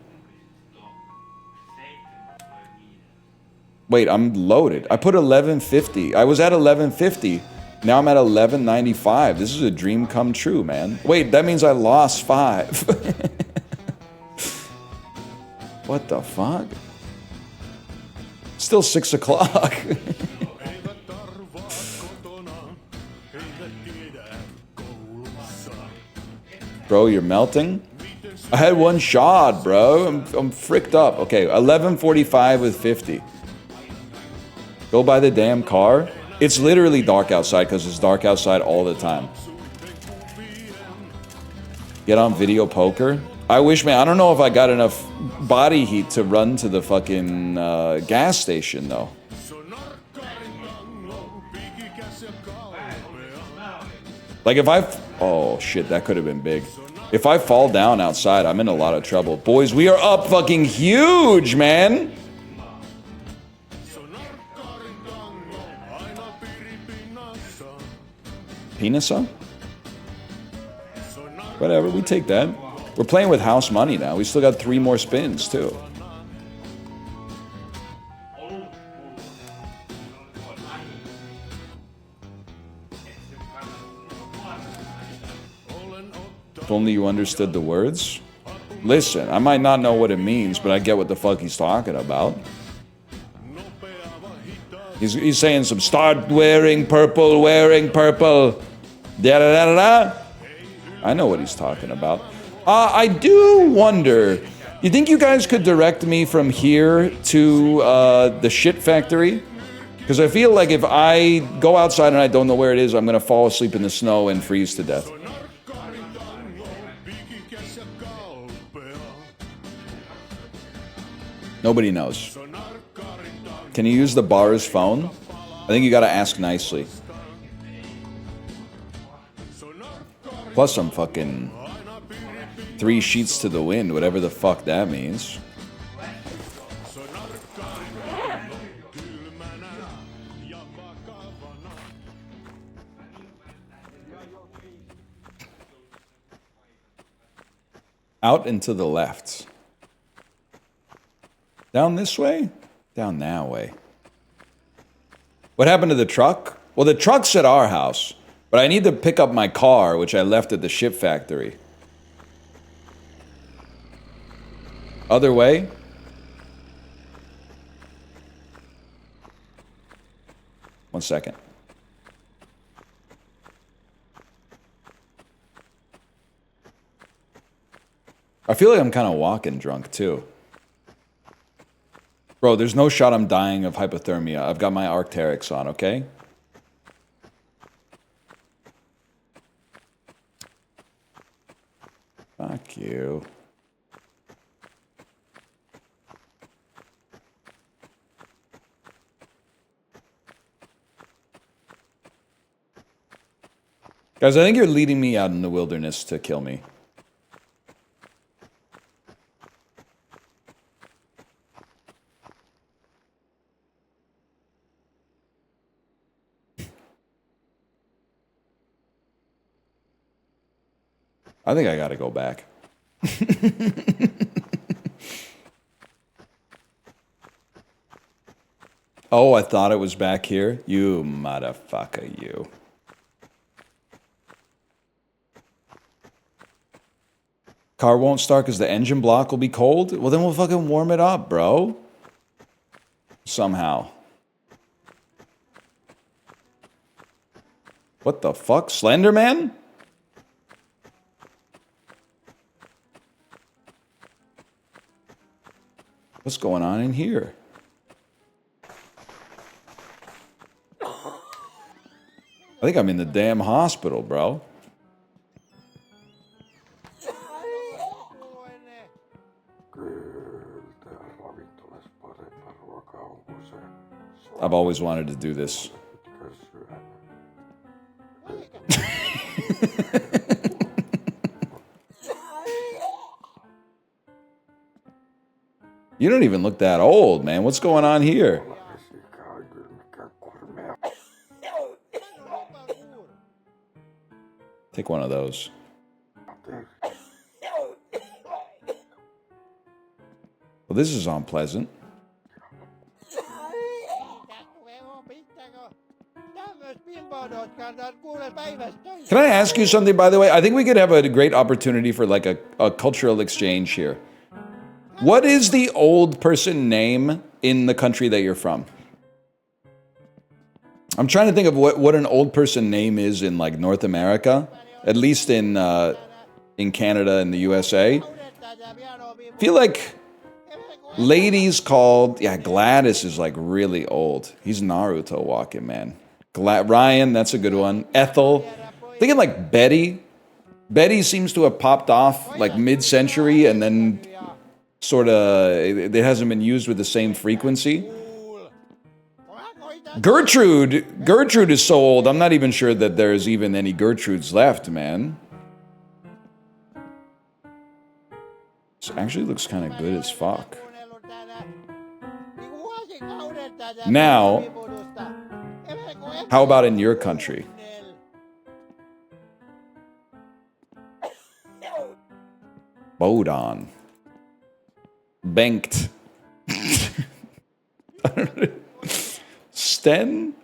Wait, I'm loaded. I put 1150. I was at 1150. Now I'm at 1195. This is a dream come true, man. Wait, that means I lost 5. What the fuck? Still 6 o'clock. Bro, you're melting? I had 1 shot, bro. I'm fricked up. Okay, 1145 with 50. Go buy the damn car. It's literally dark outside because it's dark outside all the time. Get on video poker. I wish, man. I don't know if I got enough body heat to run to the fucking gas station, though. Like if I... Oh, shit. That could have been big. If I fall down outside, I'm in a lot of trouble. Boys, we are up fucking huge, man. Penisa? Whatever, we take that. We're playing with house money now. We still got 3 more spins, too. If only you understood the words. Listen, I might not know what it means, but I get what the fuck he's talking about. He's saying some start wearing purple. Da-da-da-da-da. I know what he's talking about. I do wonder, you think you guys could direct me from here to the shit factory? Because I feel like if I go outside and I don't know where it is, I'm going to fall asleep in the snow and freeze to death. Nobody knows. Can you use the bar's phone? I think you gotta ask nicely. Plus I'm fucking 3 sheets to the wind, whatever the fuck that means. Out and to the left. Down this way? Down that way. What happened to the truck? Well, the truck's at our house, but I need to pick up my car, which I left at the ship factory. Other way? One second. I feel like I'm kind of walking drunk, too. Bro, there's no shot I'm dying of hypothermia. I've got my Arc'teryx on, okay? Fuck you. Guys, I think you're leading me out in the wilderness to kill me. I think I gotta go back. Oh, I thought it was back here. You motherfucker, you. Car won't start because the engine block will be cold? Well, then we'll fucking warm it up, bro. Somehow. What the fuck? Slenderman? What's going on in here? I think I'm in the damn hospital, bro. I've always wanted to do this. You don't even look that old, man. What's going on here? Take one of those. Well, this is unpleasant. Can I ask you something, by the way? I think we could have a great opportunity for like a cultural exchange here. What is the old person name in the country that you're from? I'm trying to think of what an old person name is in like North America, at least in Canada and the USA. I feel like ladies called, yeah, Gladys is like really old. He's Naruto walking, man. Ryan, that's a good one. Ethel, thinking like Betty. Betty seems to have popped off like mid-century and then sort of, it hasn't been used with the same frequency. Gertrude is so old, I'm not even sure that there's even any Gertrudes left, man. This actually looks kind of good as fuck. Now, how about in your country? Bodon. Banked. Sten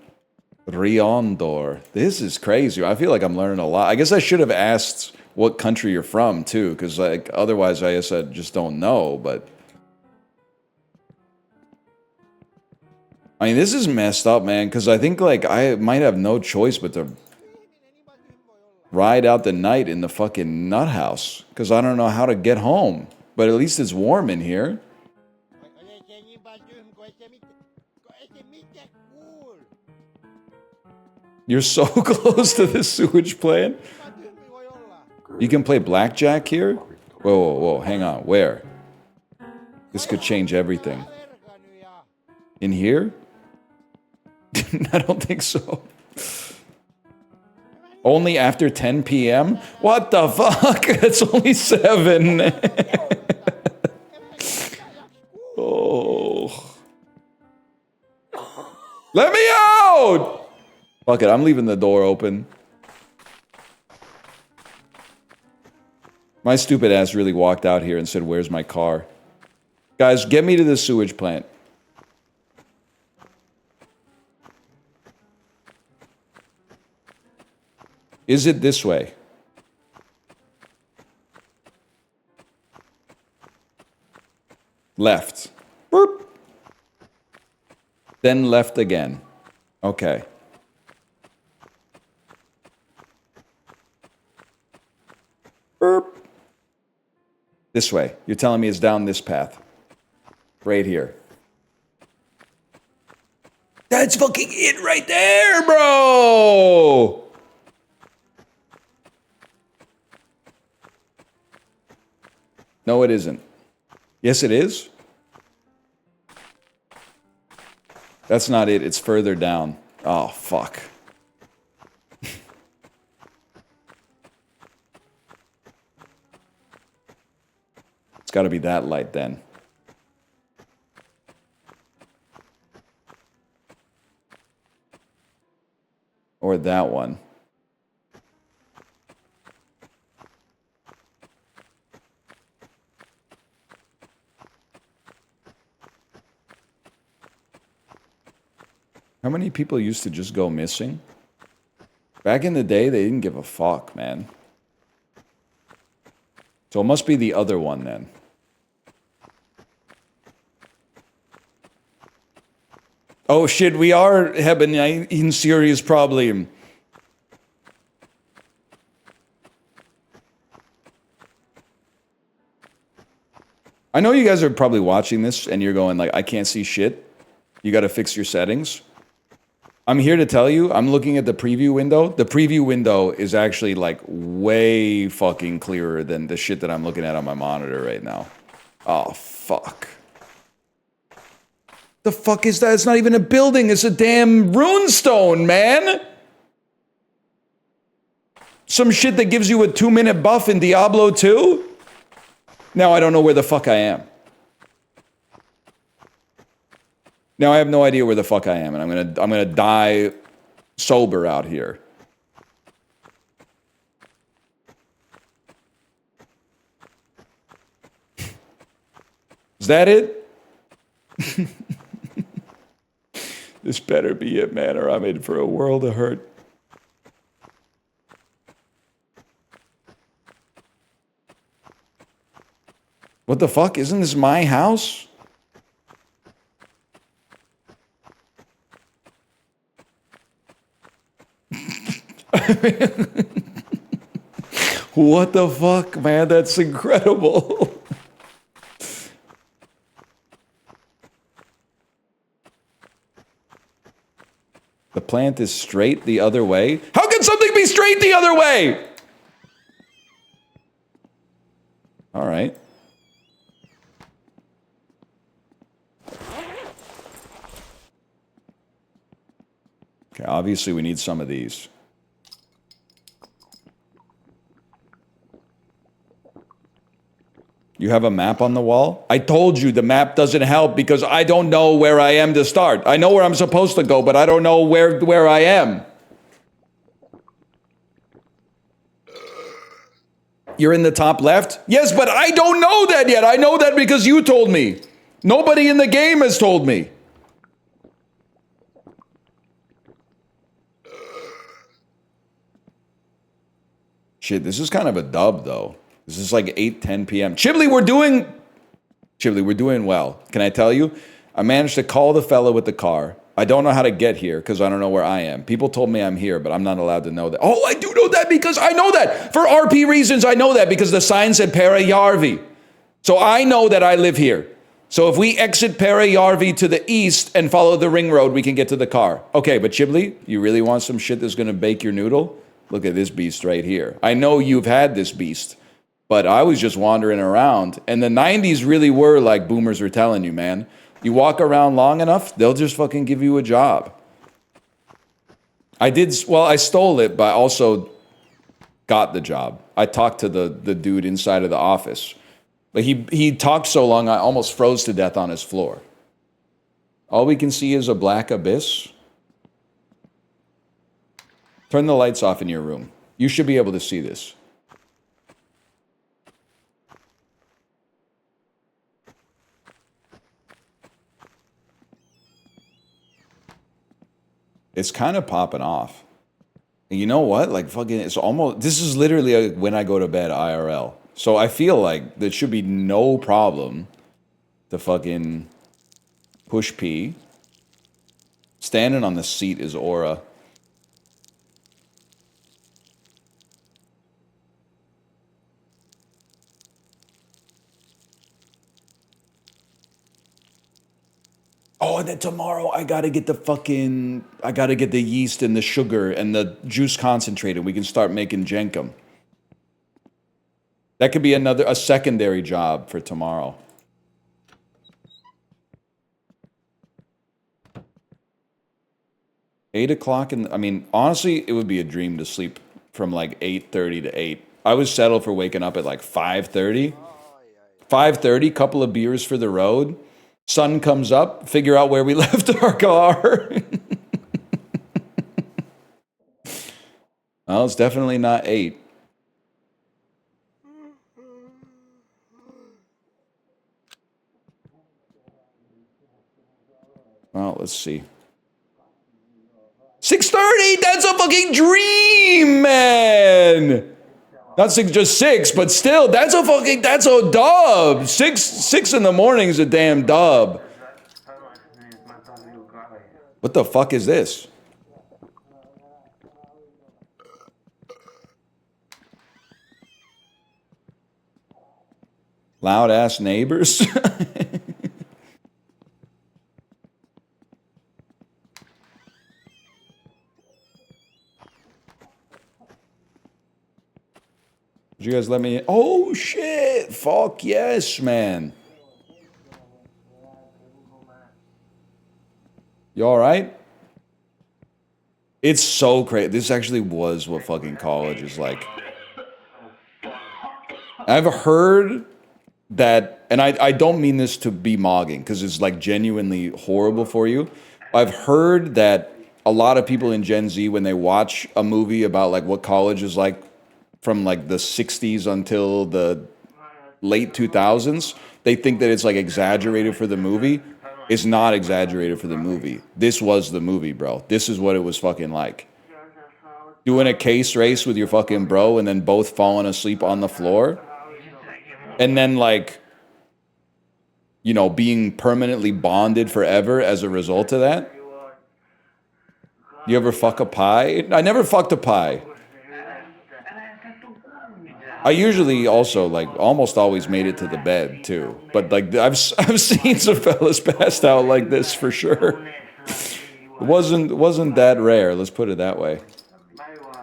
Riondor. This is crazy. I feel like I'm learning a lot. I guess I should have asked what country you're from too, because like otherwise I guess I just don't know. But I mean, this is messed up, man. Because I think like I might have no choice but to ride out the night in the fucking nut house because I don't know how to get home. But at least it's warm in here. You're so close to the sewage plant. You can play blackjack here? Whoa, whoa, whoa, hang on. Where? This could change everything. In here? I don't think so. Only after 10 p.m.? What the fuck? It's only 7. Oh. Let me out! Fuck it, I'm leaving the door open. My stupid ass really walked out here and said, "Where's my car?" Guys, get me to the sewage plant. Is it this way? Left. Boop. Then left again. Okay. Boop. This way. You're telling me it's down this path. Right here. That's fucking it right there, bro. No, it isn't. Yes, it is. That's not it. It's further down. Oh, fuck. It's got to be that light then. Or that one. How many people used to just go missing? Back in the day, they didn't give a fuck, man. So it must be the other one then. Oh shit, we are having a serious problem. I know you guys are probably watching this and you're going like, I can't see shit. You got to fix your settings. I'm here to tell you, I'm looking at the preview window. The preview window is actually like way fucking clearer than the shit that I'm looking at on my monitor right now. Oh, fuck. The fuck is that? It's not even a building. It's a damn runestone, man. Some shit that gives you a 2-minute buff in Diablo 2? Now I don't know where the fuck I am. Now I have no idea where the fuck I am, and I'm gonna die sober out here. Is that it? This better be it, man, or I'm in for a world of hurt. What the fuck? Isn't this my house? What the fuck, man? That's incredible. The plant is straight the other way? How can something be straight the other way? All right. Okay, obviously we need some of these. You have a map on the wall? I told you the map doesn't help because I don't know where I am to start. I know where I'm supposed to go, but I don't know where I am. You're in the top left? Yes, but I don't know that yet. I know that because you told me. Nobody in the game has told me. Shit, this is kind of a dub, though. This is like 8:10 p.m. Chibli, we're doing well. Can I tell you? I managed to call the fella with the car. I don't know how to get here because I don't know where I am. People told me I'm here, but I'm not allowed to know that. Oh, I do know that because I know that. For RP reasons, I know that because the sign said Perejärvi. So I know that I live here. So if we exit Perejärvi to the east and follow the ring road, we can get to the car. Okay, but Chibli, you really want some shit that's going to bake your noodle? Look at this beast right here. I know you've had this beast, but I was just wandering around. And the 90s really were like boomers were telling you, man. You walk around long enough, they'll just fucking give you a job. I stole it, but I also got the job. I talked to the dude inside of the office. But he talked so long, I almost froze to death on his floor. All we can see is a black abyss. Turn the lights off in your room. You should be able to see this. It's kind of popping off. And you know what? Like, fucking, it's almost, this is literally when I go to bed IRL. So I feel like there should be no problem to fucking push P. Standing on the seat is aura. Oh, and then tomorrow I gotta get the yeast and the sugar and the juice concentrated. We can start making jenkem. That could be a secondary job for tomorrow. I mean, honestly, it would be a dream to sleep from like 8:30 to 8. I would settle for waking up at like 5:30. 5:30, couple of beers for the road. Sun comes up, figure out where we left our car. Well, it's definitely not 8. Well, let's see. 6:30. That's a fucking dream, man. Not just 6, but still, that's a dub. 6 in the morning is a damn dub. What the fuck is this? Loud ass neighbors. Did you guys let me in? Oh shit! Fuck yes, man. You alright? It's so crazy. This actually was what fucking college is like. I've heard that, and I don't mean this to be mogging, because it's like genuinely horrible for you. I've heard that a lot of people in Gen Z, when they watch a movie about like what college is like from like the 60s until the late 2000s, they think that it's like exaggerated for the movie. It's not exaggerated for the movie. This was the movie, bro. This is what it was fucking like. Doing a case race with your fucking bro and then both falling asleep on the floor. And then like, you know, being permanently bonded forever as a result of that. You ever fuck a pie? I never fucked a pie. I usually also like almost always made it to the bed too, but like I've seen some fellas passed out like this for sure. It wasn't that rare. Let's put it that way.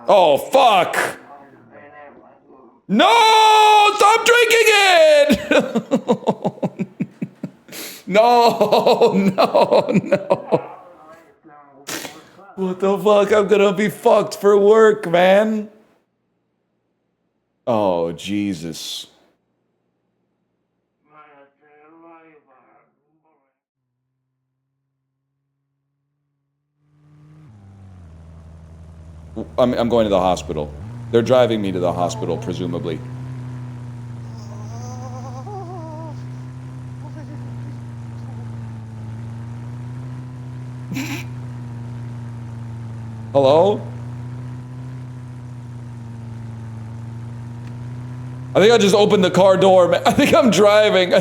Oh fuck! No! Stop drinking it! No! What the fuck? I'm gonna be fucked for work, man. Oh, Jesus. I'm going to the hospital. They're driving me to the hospital, presumably. Hello? I think I just opened the car door, man. I think I'm driving.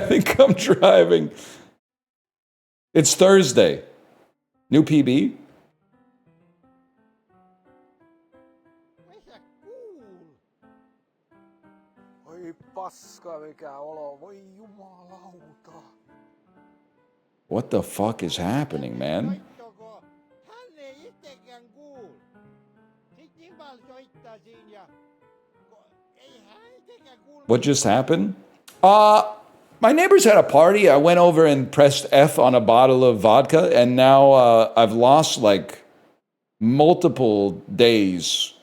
It's Thursday. New PB? Oi paska mikä olo, voi jumalauta. What the fuck is happening, man? Soittako? Hän ei itsekään kuulu. Sitten Nimbal soittaa siinä ja ei hän itsekään kuulu. What just happened? My neighbors had a party. I went over and pressed F on a bottle of vodka, and now I've lost like multiple days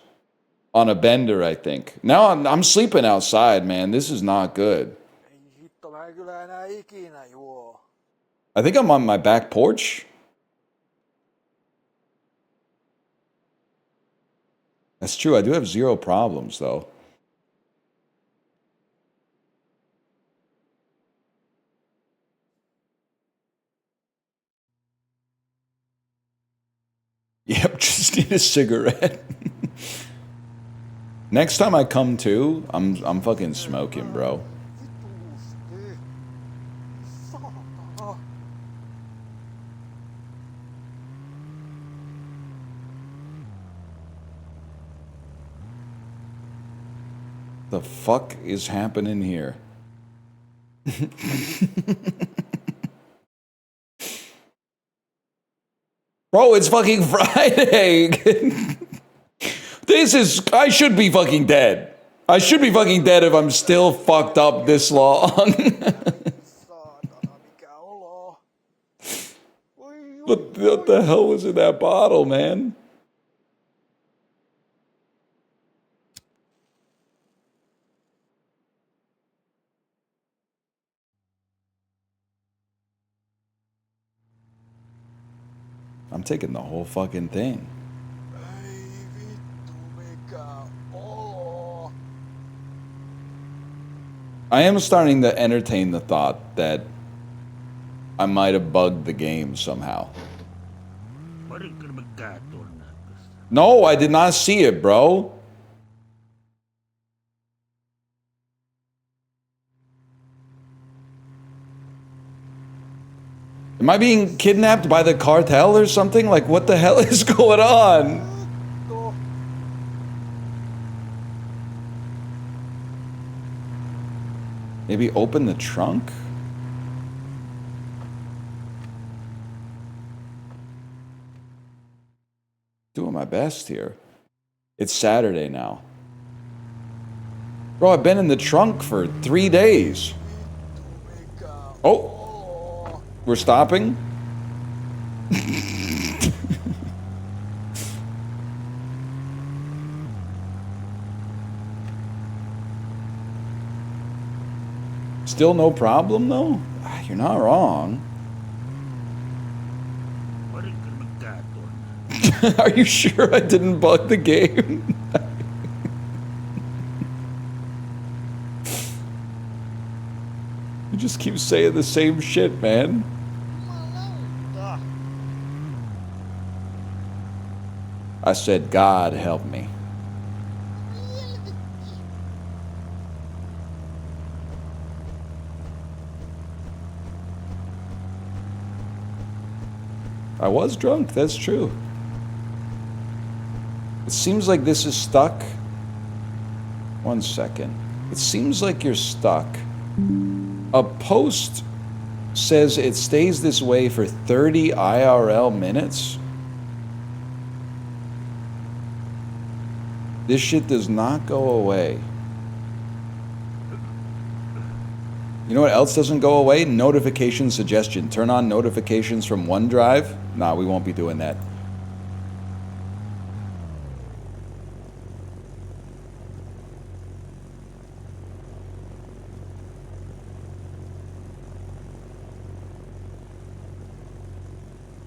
on a bender, I think. Now I'm sleeping outside, man. This is not good. Ei hitto, mä en kyllä enää ikinä juo. I think I'm on my back porch. That's true. I do have zero problems, though. Yep, just need a cigarette. Next time I come to, I'm fucking smoking, bro. Vitusti. Saatana. The fuck is happening here? Bro, it's fucking Friday. I should be fucking dead. I should be fucking dead if I'm still fucked up this long. Saatana, mikä olo. Voi What the hell was in that bottle, man? I'm taking the whole fucking thing. Ei vittu, mikä olo. I am starting to entertain the thought that I might have bugged the game somehow. No, I did not see it, bro. Am I being kidnapped by the cartel or something? Like, what the hell is going on? Vittu. Maybe open the trunk? Doing my best here. It's Saturday now. Bro, I've been in the trunk for 3 days. Mikä Oh, olo. we're stopping? Still no problem, though? You're not wrong. Are you sure I didn't bug the game? You just keep saying the same shit, man. Jumalauta. I said, God help me. I was drunk, that's true. It seems like this is stuck. 1 second. It seems like you're stuck. A post says it stays this way for 30 IRL minutes. This shit does not go away. You know what else doesn't go away? Notification suggestion. Turn on notifications from OneDrive. Nah, we won't be doing that.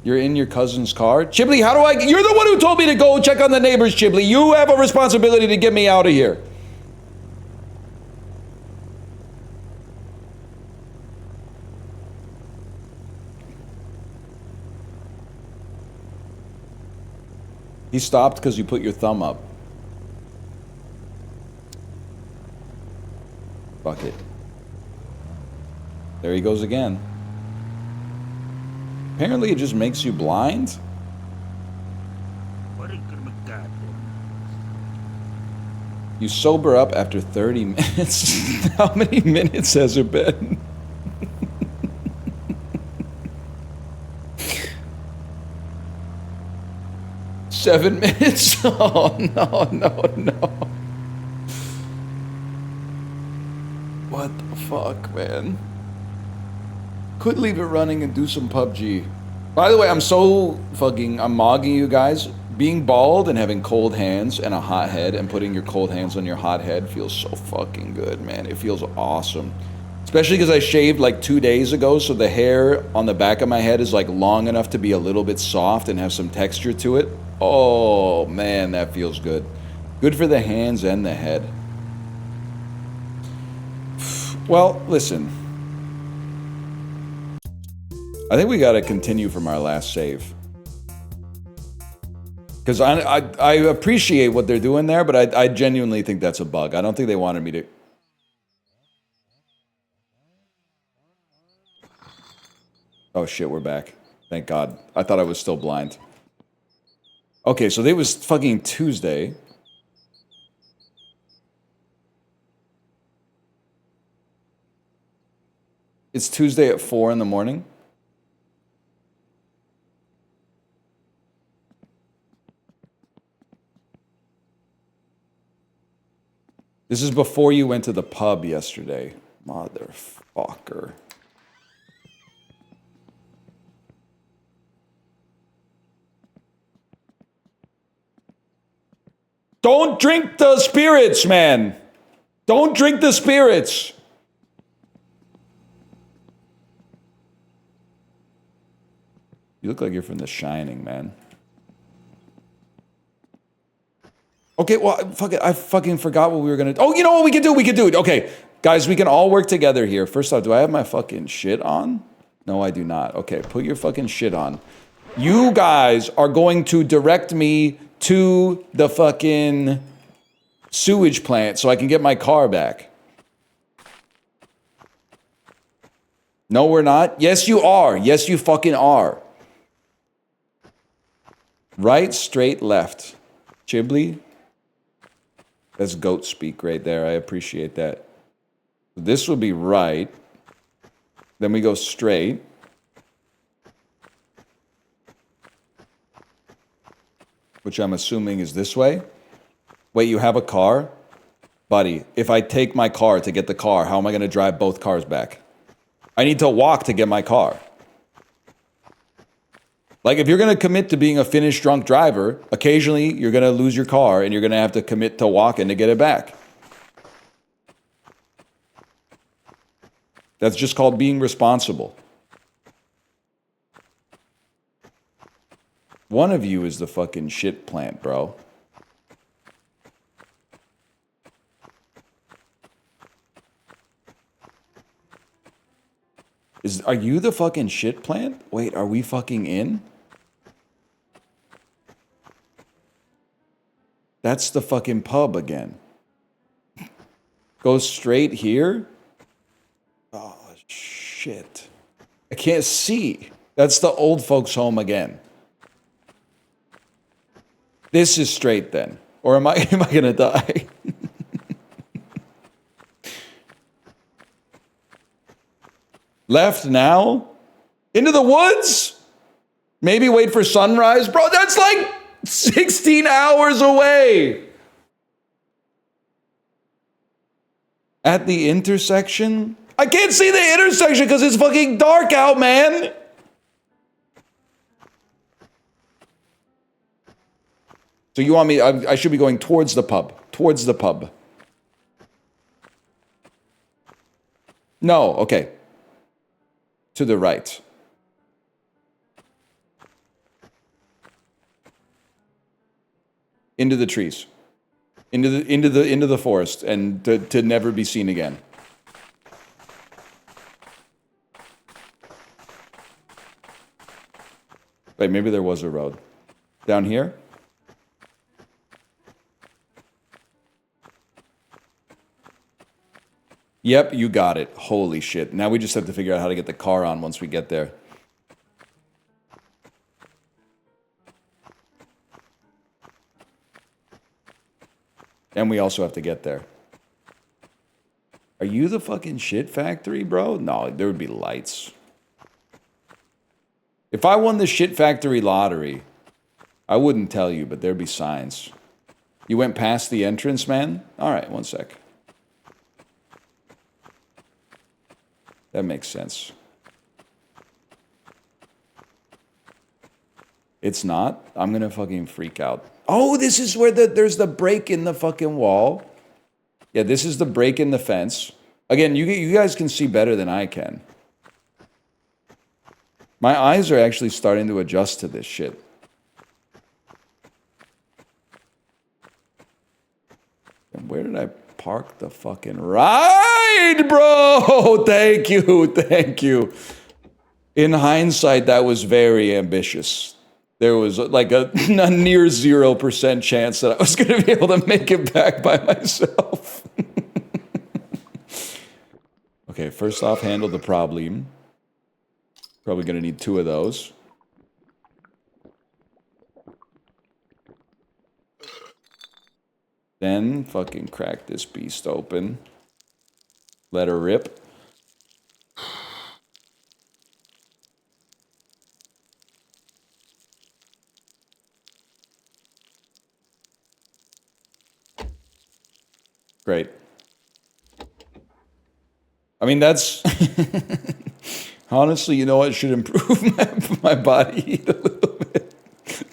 You're in your cousin's car? Chiblee, how do I... You're the one who told me to go check on the neighbors, Chiblee. You have a responsibility to get me out of here. He stopped because you put your thumb up. Fuck it. There he goes again. Apparently it just makes you blind. You sober up after 30 minutes. How many minutes has it been? Seven minutes? Oh, no. What the fuck, man? Could leave it running and do some PUBG. By the way, I'm mogging you guys. Being bald and having cold hands and a hot head and putting your cold hands on your hot head feels so fucking good, man. It feels awesome. Especially because I shaved like 2 days ago, so the hair on the back of my head is like long enough to be a little bit soft and have some texture to it. Oh, man, that feels good. Good for the hands and the head. Well, listen. I think we got to continue from our last save. Because I appreciate what they're doing there, but I genuinely think that's a bug. I don't think they wanted me to... Oh shit, we're back. Thank God. I thought I was still blind. Okay, so it was fucking Tuesday. It's Tuesday at 4 in the morning. This is before you went to the pub yesterday. Motherfucker. Don't drink the spirits, man. Don't drink the spirits. You look like you're from The Shining, man. Okay, well, fuck it. I fucking forgot what we were gonna... Oh, you know what we can do? We can do it. Okay, guys, we can all work together here. First off, do I have my fucking shit on? No, I do not. Okay, put your fucking shit on. You guys are going to direct me to the fucking sewage plant so I can get my car back. No, we're not. Yes, you are. Yes, you fucking are. Right, straight, left. Chibli? That's goat speak right there. I appreciate that. This would be right. Then we go straight. Which I'm assuming is this way. Wait, you have a car? Buddy, if I take my car to get the car, how am I going to drive both cars back? I need to walk to get my car. Like, if you're going to commit to being a finished drunk driver, occasionally you're going to lose your car and you're going to have to commit to walking to get it back. That's just called being responsible. One of you is the fucking shit plant, bro. Are you the fucking shit plant? Wait, are we fucking in? That's the fucking pub again. Go straight here? Oh, shit. I can't see. That's the old folks' home again. This is straight then. Or am I gonna die? Left now? Into the woods? Maybe wait for sunrise? Bro, that's like 16 hours away. At the intersection? I can't see the intersection because it's fucking dark out, man. So you want me, I should be going towards the pub. Towards the pub. No, okay. To the right. Into the trees. Into the forest and to never be seen again. Wait, maybe there was a road. Down here? Yep, you got it. Holy shit. Now we just have to figure out how to get the car on once we get there. And we also have to get there. Are you the fucking shit factory, bro? No, there would be lights. If I won the shit factory lottery, I wouldn't tell you, but there'd be signs. You went past the entrance, man? All right, one sec. That makes sense. It's not? I'm gonna fucking freak out. Oh, this is where there's the break in the fucking wall. Yeah, this is the break in the fence. Again, you guys can see better than I can. My eyes are actually starting to adjust to this shit. And where did I park the fucking ride, bro? Thank you, thank you. In hindsight, that was very ambitious. There was like a near 0% chance that I was going to be able to make it back by myself. Okay, first off, handle the problem. Probably going to need 2 of those. Then fucking crack this beast open. Let her rip. Great. I mean, that's... Honestly, you know what? Should improve my body heat a little bit.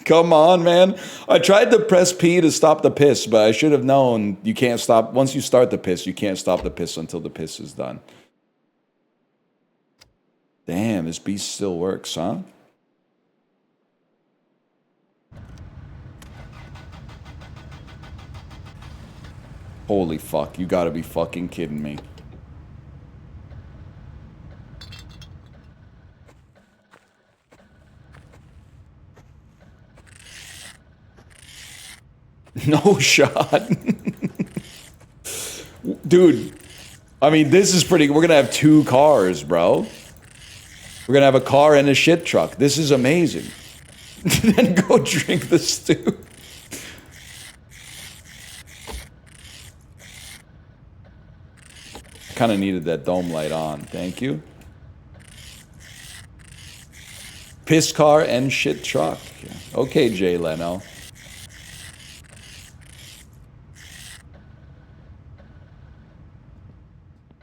Come on, man. I tried to press P to stop the piss, but I should have known you can't stop. Once you start the piss, you can't stop the piss until the piss is done. Damn, this beast still works, huh? Holy fuck, you gotta be fucking kidding me. No shot. Dude, I mean, this is pretty... We're gonna have 2 cars, bro. We're gonna have a car and a shit truck. This is amazing. Then go drink the stew. Kind of needed that dome light on. Thank you. Piss car and shit truck. Okay, Jay Leno.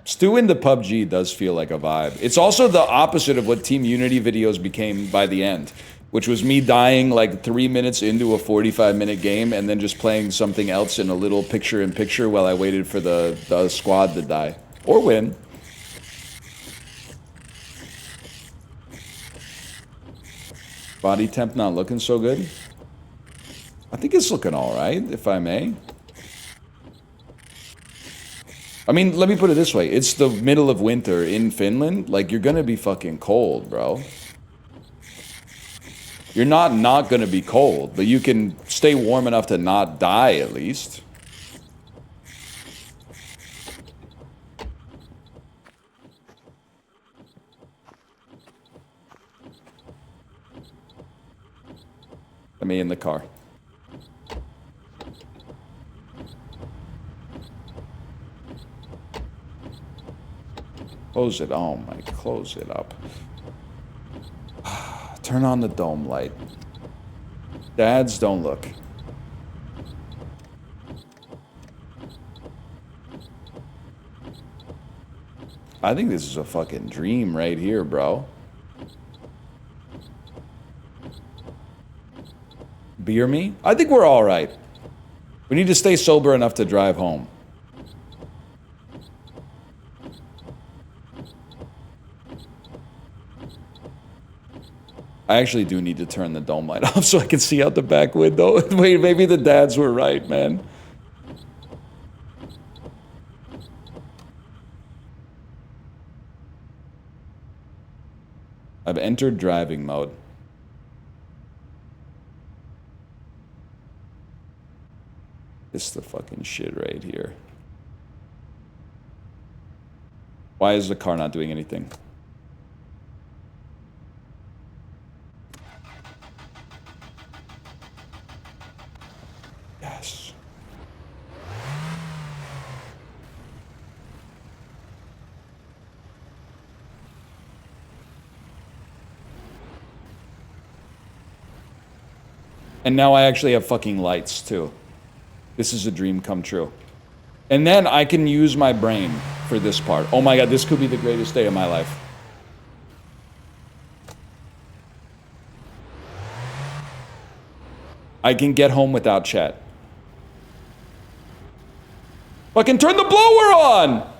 Stew into PUBG does feel like a vibe. It's also the opposite of what Team Unity videos became by the end, which was me dying like 3 minutes into a 45-minute game and then just playing something else in a little picture-in-picture while I waited for the squad to die. Or win. Body temp not looking so good. I think it's looking alright, if I may. I mean, let me put it this way. It's the middle of winter in Finland. Like, you're gonna be fucking cold, bro. You're not gonna be cold, but you can stay warm enough to not die, at least. Let me in the car. Close it. Oh my, close it up. Turn on the dome light. Dads, don't look. I think this is a fucking dream right here, bro. Beer me? I think we're all right. We need to stay sober enough to drive home. I actually do need to turn the dome light off so I can see out the back window. Wait, maybe the dads were right, man. I've entered driving mode. This is the fucking shit right here. Why is the car not doing anything? Yes. And now I actually have fucking lights too. This is a dream come true. And then I can use my brain for this part. Oh my god, this could be the greatest day of my life. I can get home without chat. Fucking turn the blower on!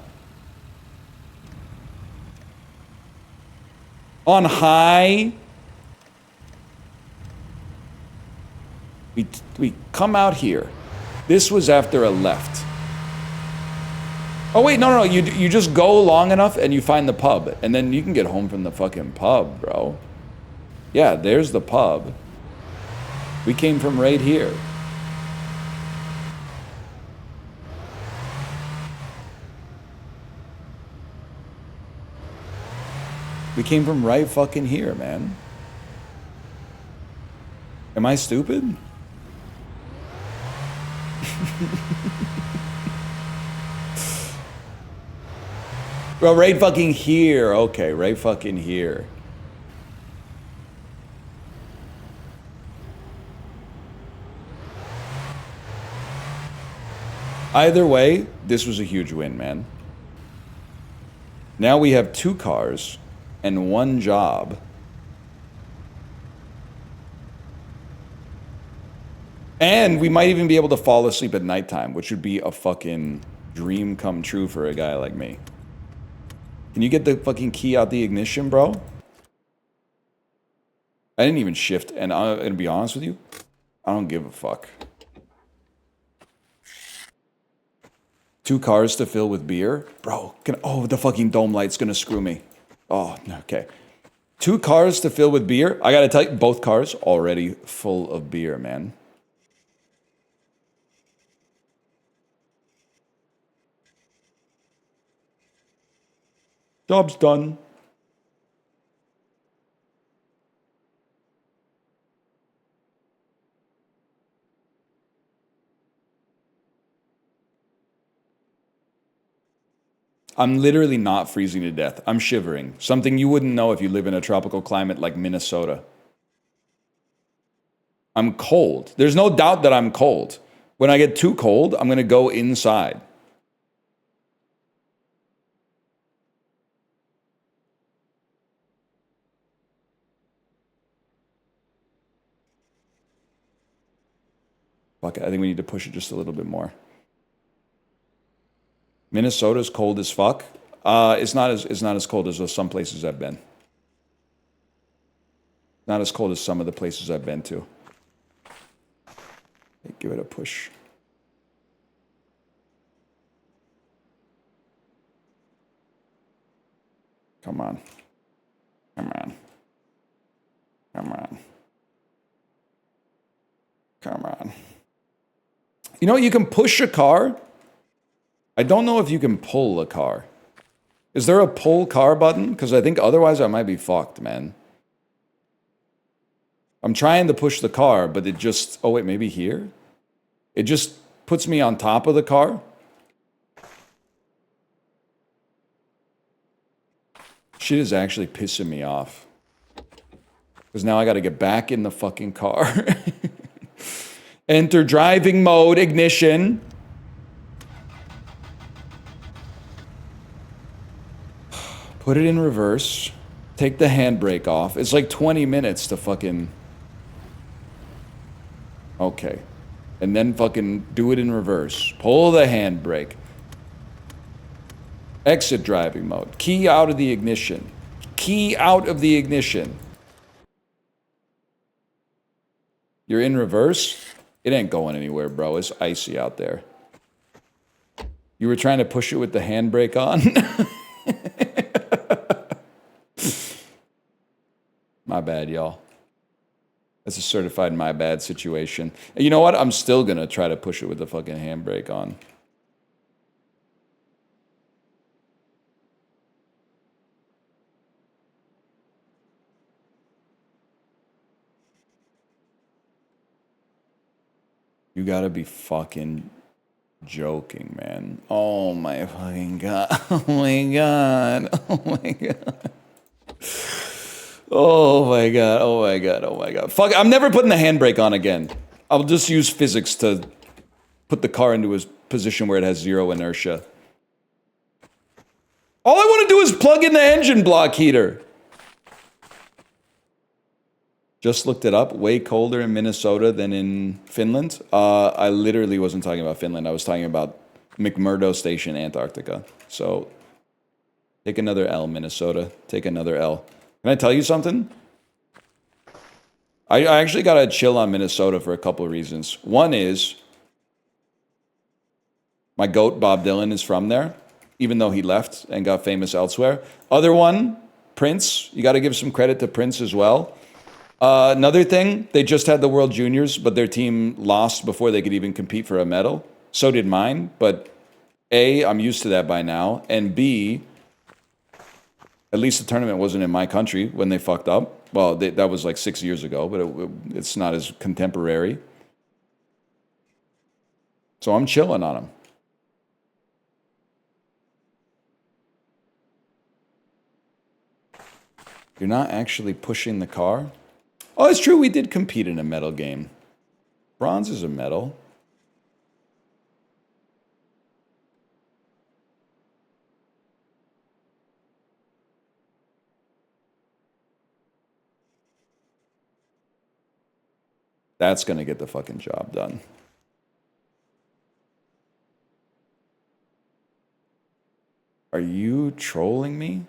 On high. We come out here. This was after a left. Oh wait, no, you just go long enough and you find the pub, and then you can get home from the fucking pub, bro. Yeah, there's the pub. We came from right here. We came from right fucking here, man. Am I stupid? Well, right fucking here. Okay, right fucking here. Either way, this was a huge win, man. Now we have 2 cars and 1 job. And we might even be able to fall asleep at nighttime, which would be a fucking dream come true for a guy like me. Can you get the fucking key out the ignition, bro? I didn't even shift, and I'm gonna be honest with you, I don't give a fuck. 2 cars to fill with beer? Bro, oh, the fucking dome light's gonna screw me. Oh, okay. 2 cars to fill with beer? I gotta tell you, both cars already full of beer, man. Job's done. I'm literally not freezing to death. I'm shivering. Something you wouldn't know if you live in a tropical climate like Minnesota. I'm cold. There's no doubt that I'm cold. When I get too cold, I'm going to go inside. Fuck it. I think we need to push it just a little bit more. Minnesota's cold as fuck. It's not as cold as some places I've been. Not as cold as some of the places I've been to. Give it a push. Come on. Come on. Come on. Come on. You know, you can push a car. I don't know if you can pull a car. Is there a pull car button? Because I think otherwise I might be fucked, man. I'm trying to push the car, but it just... Oh, wait, maybe here? It just puts me on top of the car. Shit is actually pissing me off. Because now I got to get back in the fucking car. Enter driving mode, ignition. Put it in reverse. Take the handbrake off. It's like 20 minutes to fucking... Okay. And then fucking do it in reverse. Pull the handbrake. Exit driving mode. Key out of the ignition. Key out of the ignition. You're in reverse? It ain't going anywhere, bro. It's icy out there. You were trying to push it with the handbrake on? My bad, y'all. That's a certified my bad situation. And you know what? I'm still gonna try to push it with the fucking handbrake on. You gotta be fucking joking, man. Oh my fucking god. Oh my god. Oh my god. Oh my god. Oh my god. Oh my god. Fuck, I'm never putting the handbrake on again. I'll just use physics to put the car into a position where it has zero inertia. All I want to do is plug in the engine block heater. Just looked it up. Way colder in Minnesota than in Finland. I literally wasn't talking about Finland. I was talking about McMurdo Station, Antarctica. So, take another L, Minnesota. Take another L. Can I tell you something? I actually got to chill on Minnesota for a couple of reasons. One is, my goat, Bob Dylan, is from there, even though he left and got famous elsewhere. Other one, Prince. You got to give some credit to Prince as well. Another thing, they just had the World Juniors, but their team lost before they could even compete for a medal. So did mine, but A, I'm used to that by now, and B, at least the tournament wasn't in my country when they fucked up. Well, that was like 6 years ago, but it's not as contemporary. So I'm chilling on them. You're not actually pushing the car? Oh, it's true, we did compete in a medal game. Bronze is a medal. That's gonna get the fucking job done. Are you trolling me?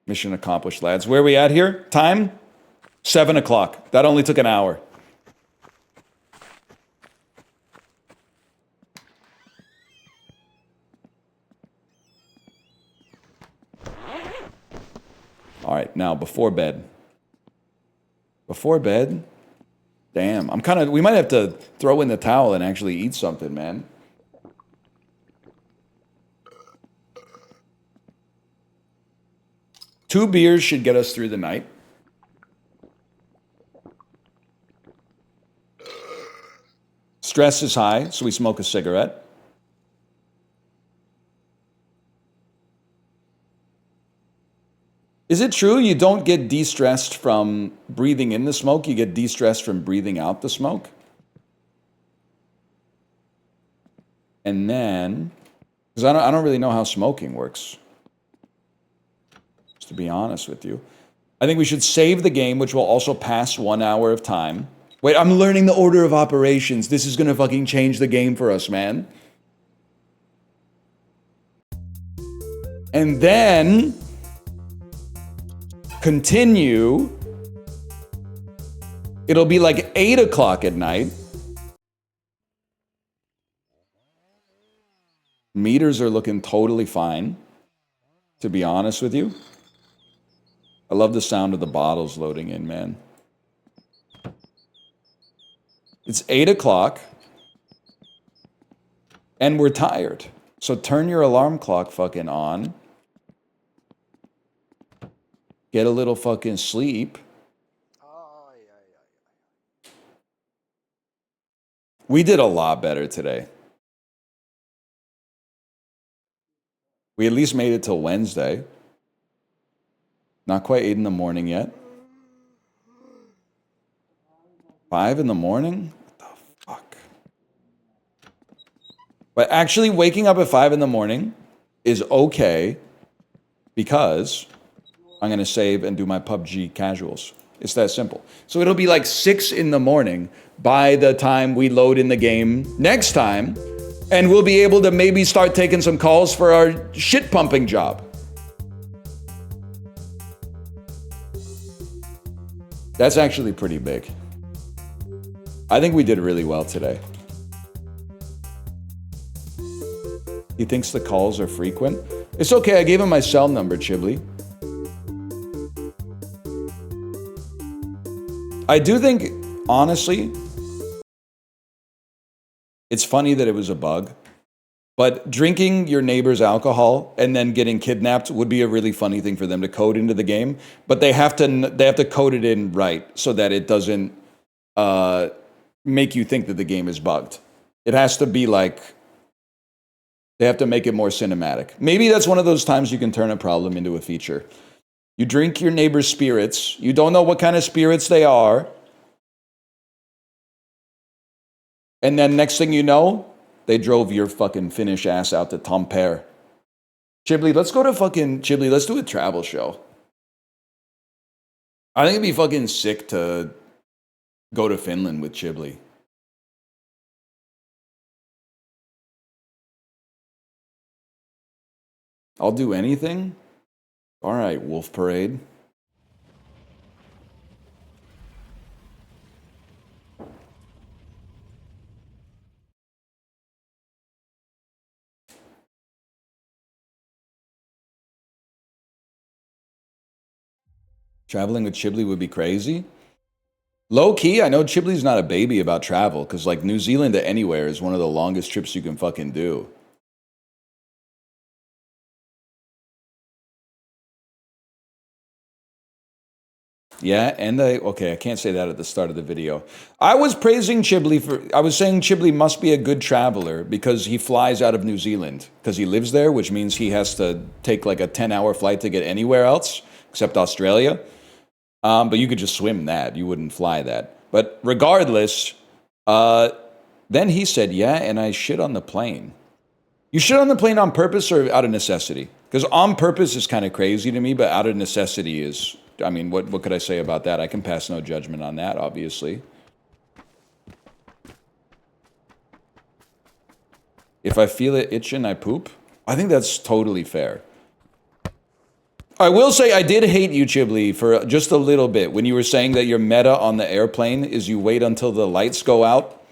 Mission accomplished, lads. Where are we at here? Time? 7 o'clock. That only took an hour. All right, now before bed. Before bed? Damn, we might have to throw in the towel and actually eat something, man. Two beers should get us through the night. Stress is high, so we smoke a cigarette. Is it true you don't get de-stressed from breathing in the smoke? You get de-stressed from breathing out the smoke? And then, because I don't really know how smoking works, just to be honest with you. I think we should save the game, which will also pass 1 hour of time. Wait, I'm learning the order of operations. This is going to fucking change the game for us, man. And then continue. It'll be like 8 o'clock at night. Meters are looking totally fine, to be honest with you. I love the sound of the bottles loading in, man. It's 8 o'clock, and we're tired. So turn your alarm clock fucking on. Get a little fucking sleep. We did a lot better today. We at least made it till Wednesday. Not quite 8 in the morning yet. 5 in the morning? What the fuck? But actually waking up at 5 in the morning is okay because I'm going to save and do my PUBG casuals. It's that simple. So it'll be like 6 in the morning by the time we load in the game next time, and we'll be able to maybe start taking some calls for our shit pumping job. That's actually pretty big. I think we did really well today. He thinks the calls are frequent. It's okay, I gave him my cell number, Chibli. I do think, honestly, it's funny that it was a bug, but drinking your neighbor's alcohol and then getting kidnapped would be a really funny thing for them to code into the game, but they have to code it in right so that it doesn't make you think that the game is bugged. It has to be like, they have to make it more cinematic. Maybe that's one of those times you can turn a problem into a feature. You drink your neighbor's spirits. You don't know what kind of spirits they are. And then next thing you know, they drove your fucking Finnish ass out to Tampere. Chibli, let's do a travel show. I think it'd be fucking sick to go to Finland with Chibli. I'll do anything? All right, Wolf Parade. Traveling with Chibli would be crazy. Low key, I know Chibli's not a baby about travel, because like New Zealand to anywhere is one of the longest trips you can fucking do. Yeah, and okay, I can't say that at the start of the video. I was praising Chibli I was saying Chibli must be a good traveler because he flies out of New Zealand because he lives there, which means he has to take like a 10-hour flight to get anywhere else except Australia. But you could just swim that. You wouldn't fly that. But regardless, then he said, yeah, and I shit on the plane. You shit on the plane on purpose or out of necessity? Because on purpose is kind of crazy to me, but out of necessity is I mean, what could I say about that? I can pass no judgment on that, obviously. If I feel it itching, I poop. I think that's totally fair. I will say I did hate you, Chibli, for just a little bit when you were saying that your meta on the airplane is you wait until the lights go out.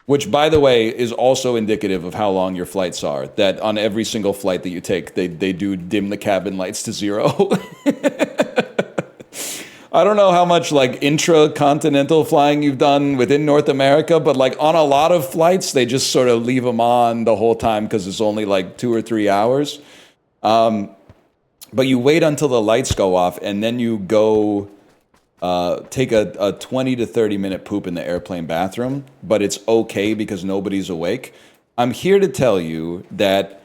Which, by the way, is also indicative of how long your flights are. That on every single flight that you take, they do dim the cabin lights to 0. I don't know how much like intra-continental flying you've done within North America, but like on a lot of flights, they just sort of leave them on the whole time because it's only like 2 or 3 hours. But you wait until the lights go off and then you go take a 20 to 30 minute poop in the airplane bathroom, but it's okay because nobody's awake. I'm here to tell you that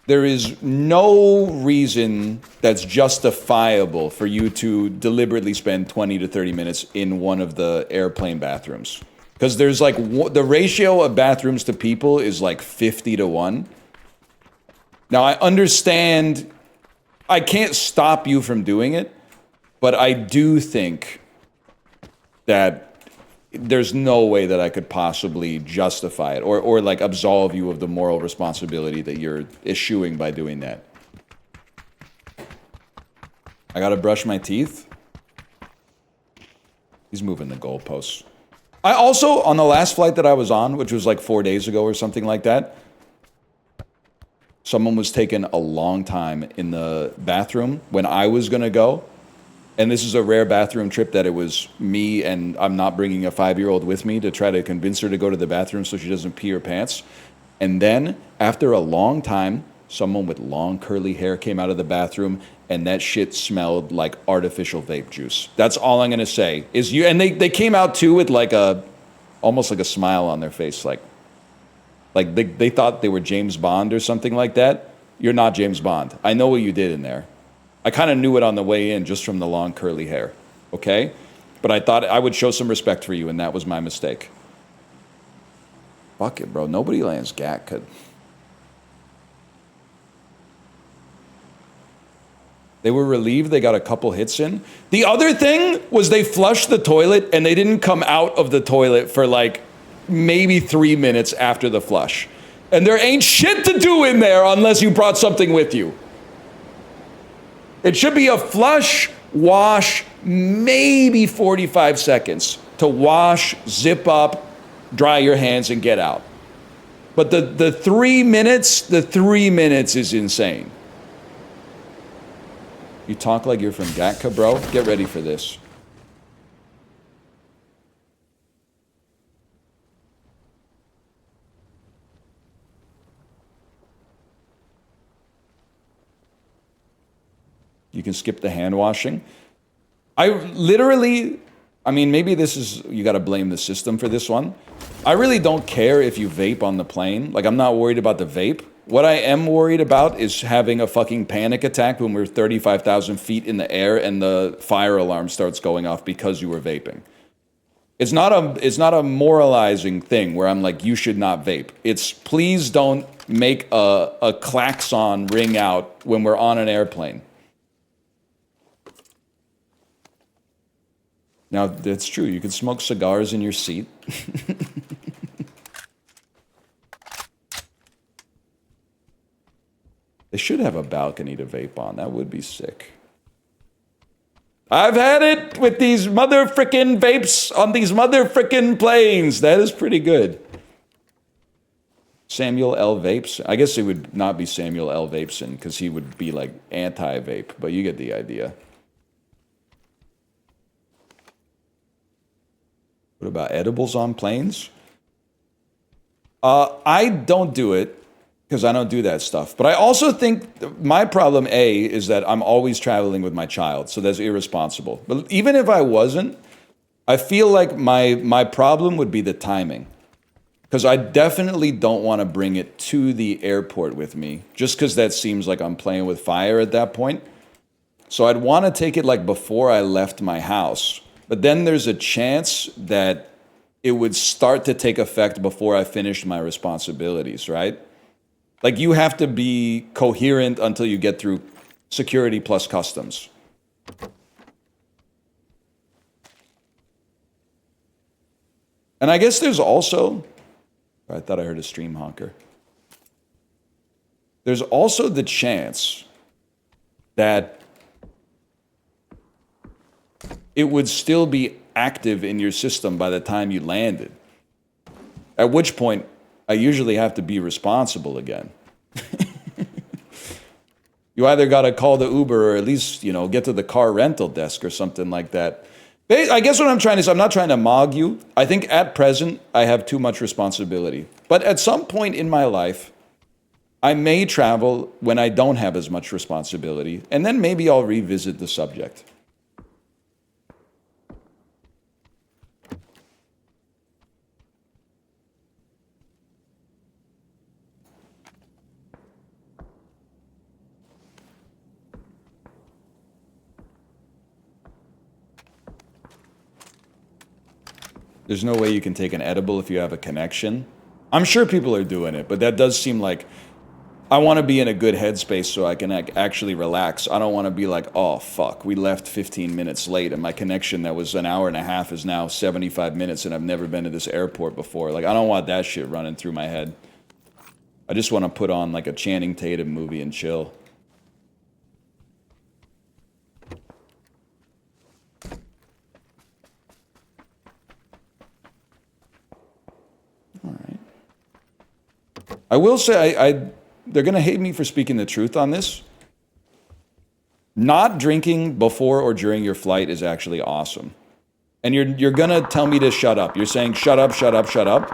there is no reason that's justifiable for you to deliberately spend 20 to 30 minutes in one of the airplane bathrooms. Because there's like, the ratio of bathrooms to people is like 50 to 1. Now, I understand, I can't stop you from doing it, but I do think that there's no way that I could possibly justify it or like absolve you of the moral responsibility that you're eschewing by doing that. I gotta brush my teeth. He's moving the goalposts. I also, on the last flight that I was on, which was like 4 days ago or something like that, someone was taking a long time in the bathroom when I was gonna go. And this is a rare bathroom trip that it was me and I'm not bringing a 5-year-old with me to try to convince her to go to the bathroom so she doesn't pee her pants. And then, after a long time, someone with long curly hair came out of the bathroom and that shit smelled like artificial vape juice. That's all I'm gonna say. And they came out too with like almost like a smile on their face, like they thought they were James Bond or something like that. You're not James Bond. I know what you did in there. I kind of knew it on the way in just from the long curly hair, okay? But I thought I would show some respect for you, and that was my mistake. Fuck it, bro. Nobody lands Gatka. They were relieved they got a couple hits in. The other thing was they flushed the toilet, and they didn't come out of the toilet for like maybe 3 minutes after the flush. And there ain't shit to do in there unless you brought something with you. It should be a flush, wash, maybe 45 seconds to wash, zip up, dry your hands, and get out. But the 3 minutes is insane. You talk like you're from Gatka, bro? Get ready for this. You can skip the hand washing. I mean, maybe this is, you gotta blame the system for this one. I really don't care if you vape on the plane. Like, I'm not worried about the vape. What I am worried about is having a fucking panic attack when we're 35,000 feet in the air and the fire alarm starts going off because you were vaping. It's not a moralizing thing where I'm like, you should not vape. It's please don't make a klaxon ring out when we're on an airplane. Now, that's true. You can smoke cigars in your seat. They should have a balcony to vape on. That would be sick. I've had it with these mother frickin' vapes on these mother frickin' planes. That is pretty good. Samuel L. Vapes. I guess it would not be Samuel L. Vapeson because he would be like anti-vape, but you get the idea. What about edibles on planes? I don't do it because I don't do that stuff. But I also think my problem, A, is that I'm always traveling with my child, so that's irresponsible. But even if I wasn't, I feel like my problem would be the timing. Because I definitely don't want to bring it to the airport with me, just because that seems like I'm playing with fire at that point. So I'd want to take it like before I left my house. But then there's a chance that it would start to take effect before I finished my responsibilities, right? Like you have to be coherent until you get through security plus customs. And I guess there's also, I thought I heard a stream honker. There's also the chance that it would still be active in your system by the time you landed. At which point, I usually have to be responsible again. You either got to call the Uber or at least, you know, get to the car rental desk or something like that. I guess what I'm trying to say, I'm not trying to mog you. I think at present, I have too much responsibility. But at some point in my life, I may travel when I don't have as much responsibility, and then maybe I'll revisit the subject. There's no way you can take an edible if you have a connection. I'm sure people are doing it, but that does seem like I want to be in a good headspace so I can actually relax. I don't want to be like, oh, fuck, we left 15 minutes late and my connection that was an hour and a half is now 75 minutes and I've never been to this airport before. Like, I don't want that shit running through my head. I just want to put on like a Channing Tatum movie and chill. All right. I will say, they're going to hate me for speaking the truth on this. Not drinking before or during your flight is actually awesome. And you're going to tell me to shut up. You're saying, shut up, shut up, shut up.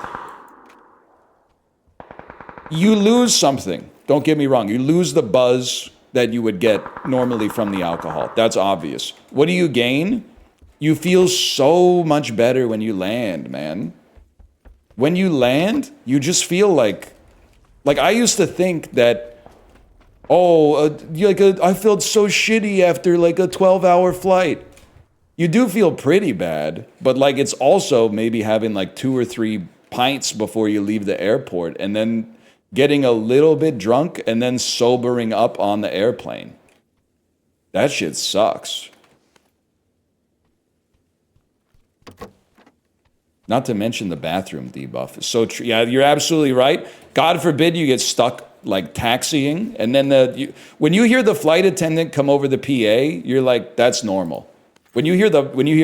You lose something. Don't get me wrong. You lose the buzz that you would get normally from the alcohol. That's obvious. What do you gain? You feel so much better when you land, man. When you land, you just feel like I used to think that, I felt so shitty after like a 12-hour flight. You do feel pretty bad, but like it's also maybe having like 2 or 3 pints before you leave the airport and then getting a little bit drunk and then sobering up on the airplane. That shit sucks. Not to mention the bathroom debuff is so true. Yeah, you're absolutely right. God forbid you get stuck like taxiing, and then when you hear the flight attendant come over the PA, you're like, that's normal. When you hear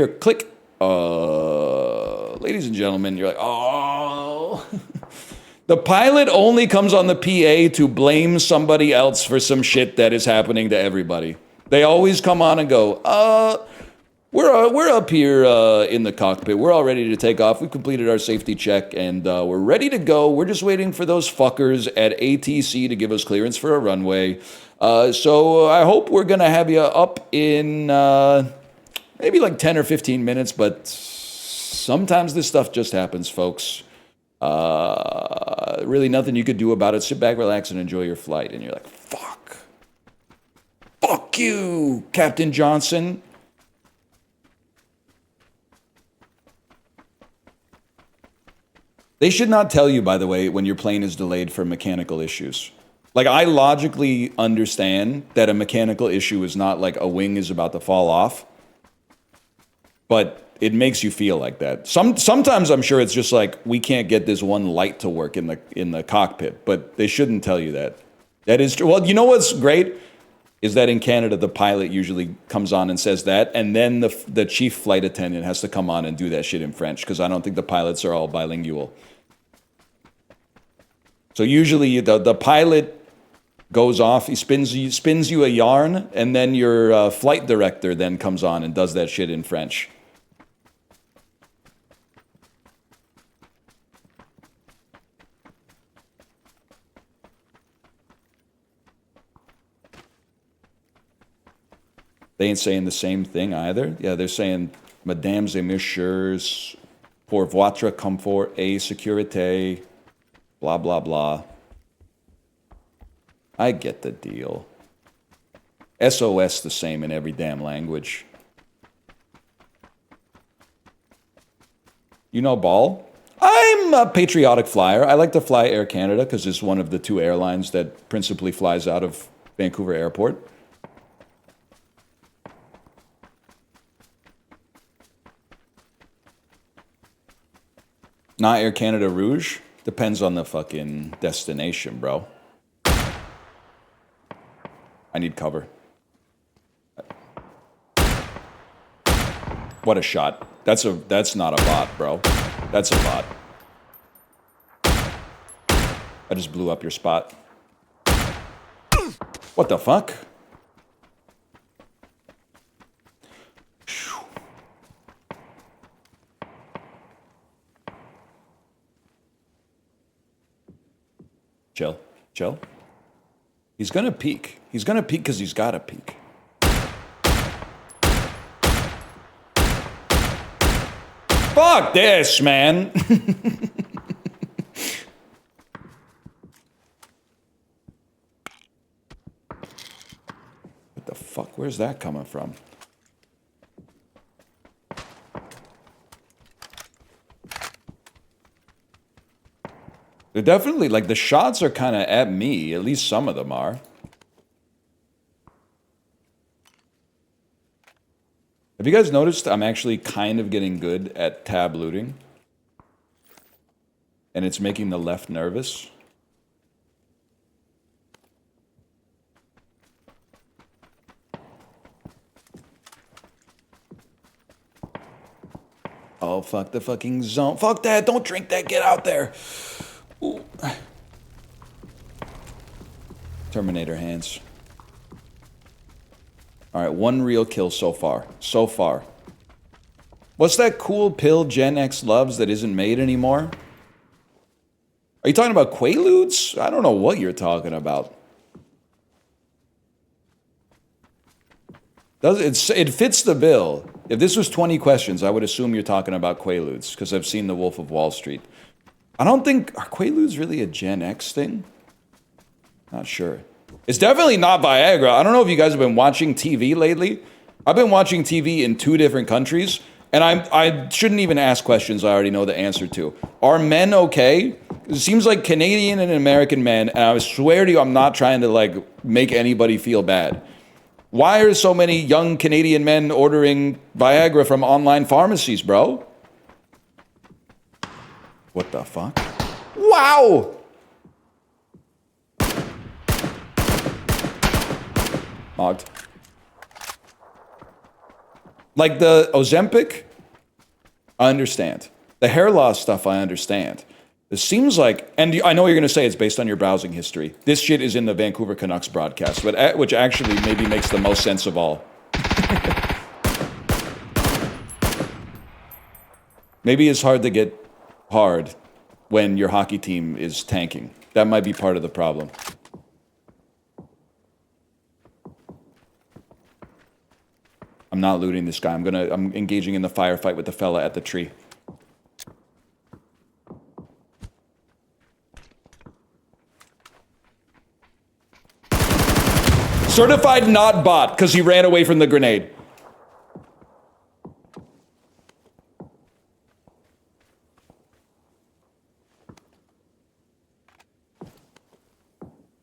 click, ladies and gentlemen, you're like, oh. The pilot only comes on the PA to blame somebody else for some shit that is happening to everybody. They always come on and go, we're up here in the cockpit. We're all ready to take off. We've completed our safety check, and we're ready to go. We're just waiting for those fuckers at ATC to give us clearance for a runway. So I hope we're going to have you up in maybe like 10 or 15 minutes, but sometimes this stuff just happens, folks. Really nothing you could do about it. Sit back, relax, and enjoy your flight. And you're like, fuck. Fuck you, Captain Johnson. They should not tell you, by the way, when your plane is delayed for mechanical issues. Like, I logically understand that a mechanical issue is not like a wing is about to fall off, but it makes you feel like that. Sometimes I'm sure it's just like, we can't get this one light to work in the cockpit, but they shouldn't tell you that. That is true. Well, you know what's great? Is that in Canada, the pilot usually comes on and says that, and then the chief flight attendant has to come on and do that shit in French, because I don't think the pilots are all bilingual. So usually the pilot goes off, he spins you a yarn, and then your flight director then comes on and does that shit in French. They ain't saying the same thing either. Yeah, they're saying, Mesdames et Messieurs, pour votre confort et sécurité, blah, blah, blah. I get the deal. SOS the same in every damn language. You know Ball? I'm a patriotic flyer. I like to fly Air Canada because it's one of the 2 airlines that principally flies out of Vancouver Airport. Not Air Canada Rouge? Depends on the fucking destination, bro. I need cover. What a shot. That's not a bot, bro. That's a bot. I just blew up your spot. What the fuck? Chill. Chill. He's gonna peek. He's gonna peek because he's gotta peek. Fuck this, man. What the fuck? Where's that coming from? They're definitely, like, the shots are kind of at me. At least some of them are. Have you guys noticed I'm actually kind of getting good at tab looting? And it's making the left nervous. Oh, fuck the fucking zone. Fuck that. Don't drink that. Get out there. Ooh. Terminator hands. All right, one real kill so far. So far. What's that cool pill Gen X loves that isn't made anymore? Are you talking about Quaaludes? I don't know what you're talking about. It fits the bill. If this was 20 questions, I would assume you're talking about Quaaludes, because I've seen The Wolf of Wall Street. I don't think... Are Quaaludes really a Gen X thing? Not sure. It's definitely not Viagra. I don't know if you guys have been watching TV lately. I've been watching TV in 2 different countries, and I shouldn't even ask questions I already know the answer to. Are men okay? It seems like Canadian and American men, and I swear to you, I'm not trying to, like, make anybody feel bad. Why are so many young Canadian men ordering Viagra from online pharmacies, bro? What the fuck? Wow! Mogged. Like the Ozempic, I understand. The hair loss stuff, I understand. It seems like, and I know you're going to say it's based on your browsing history. This shit is in the Vancouver Canucks broadcast, but which actually maybe makes the most sense of all. Maybe it's hard to get hard when your hockey team is tanking. That might be part of the problem. I'm not looting this guy. I'm engaging in the firefight with the fella at the tree. Certified not bot, because he ran away from the grenade.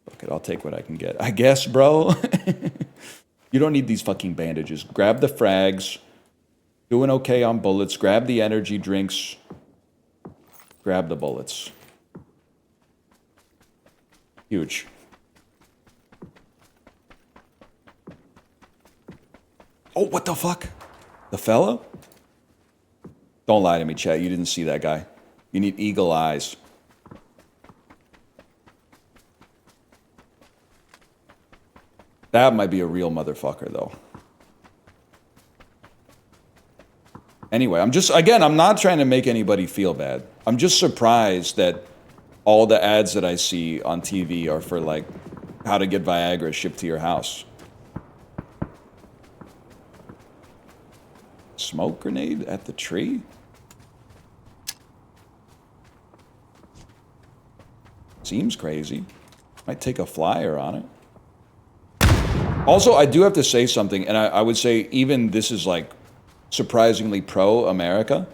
Fuck it, I'll take what I can get. I guess, bro. You don't need these fucking bandages. Grab the frags. Doing okay on bullets. Grab the energy drinks. Grab the bullets. Huge. Oh, what the fuck? The fella? Don't lie to me, chat. You didn't see that guy. You need eagle eyes. That might be a real motherfucker, though. Anyway, I'm not trying to make anybody feel bad. I'm just surprised that all the ads that I see on TV are for, like, how to get Viagra shipped to your house. Smoke grenade at the tree? Seems crazy. Might take a flyer on it. Also, I do have to say something, and I would say even this is, like, surprisingly pro-America.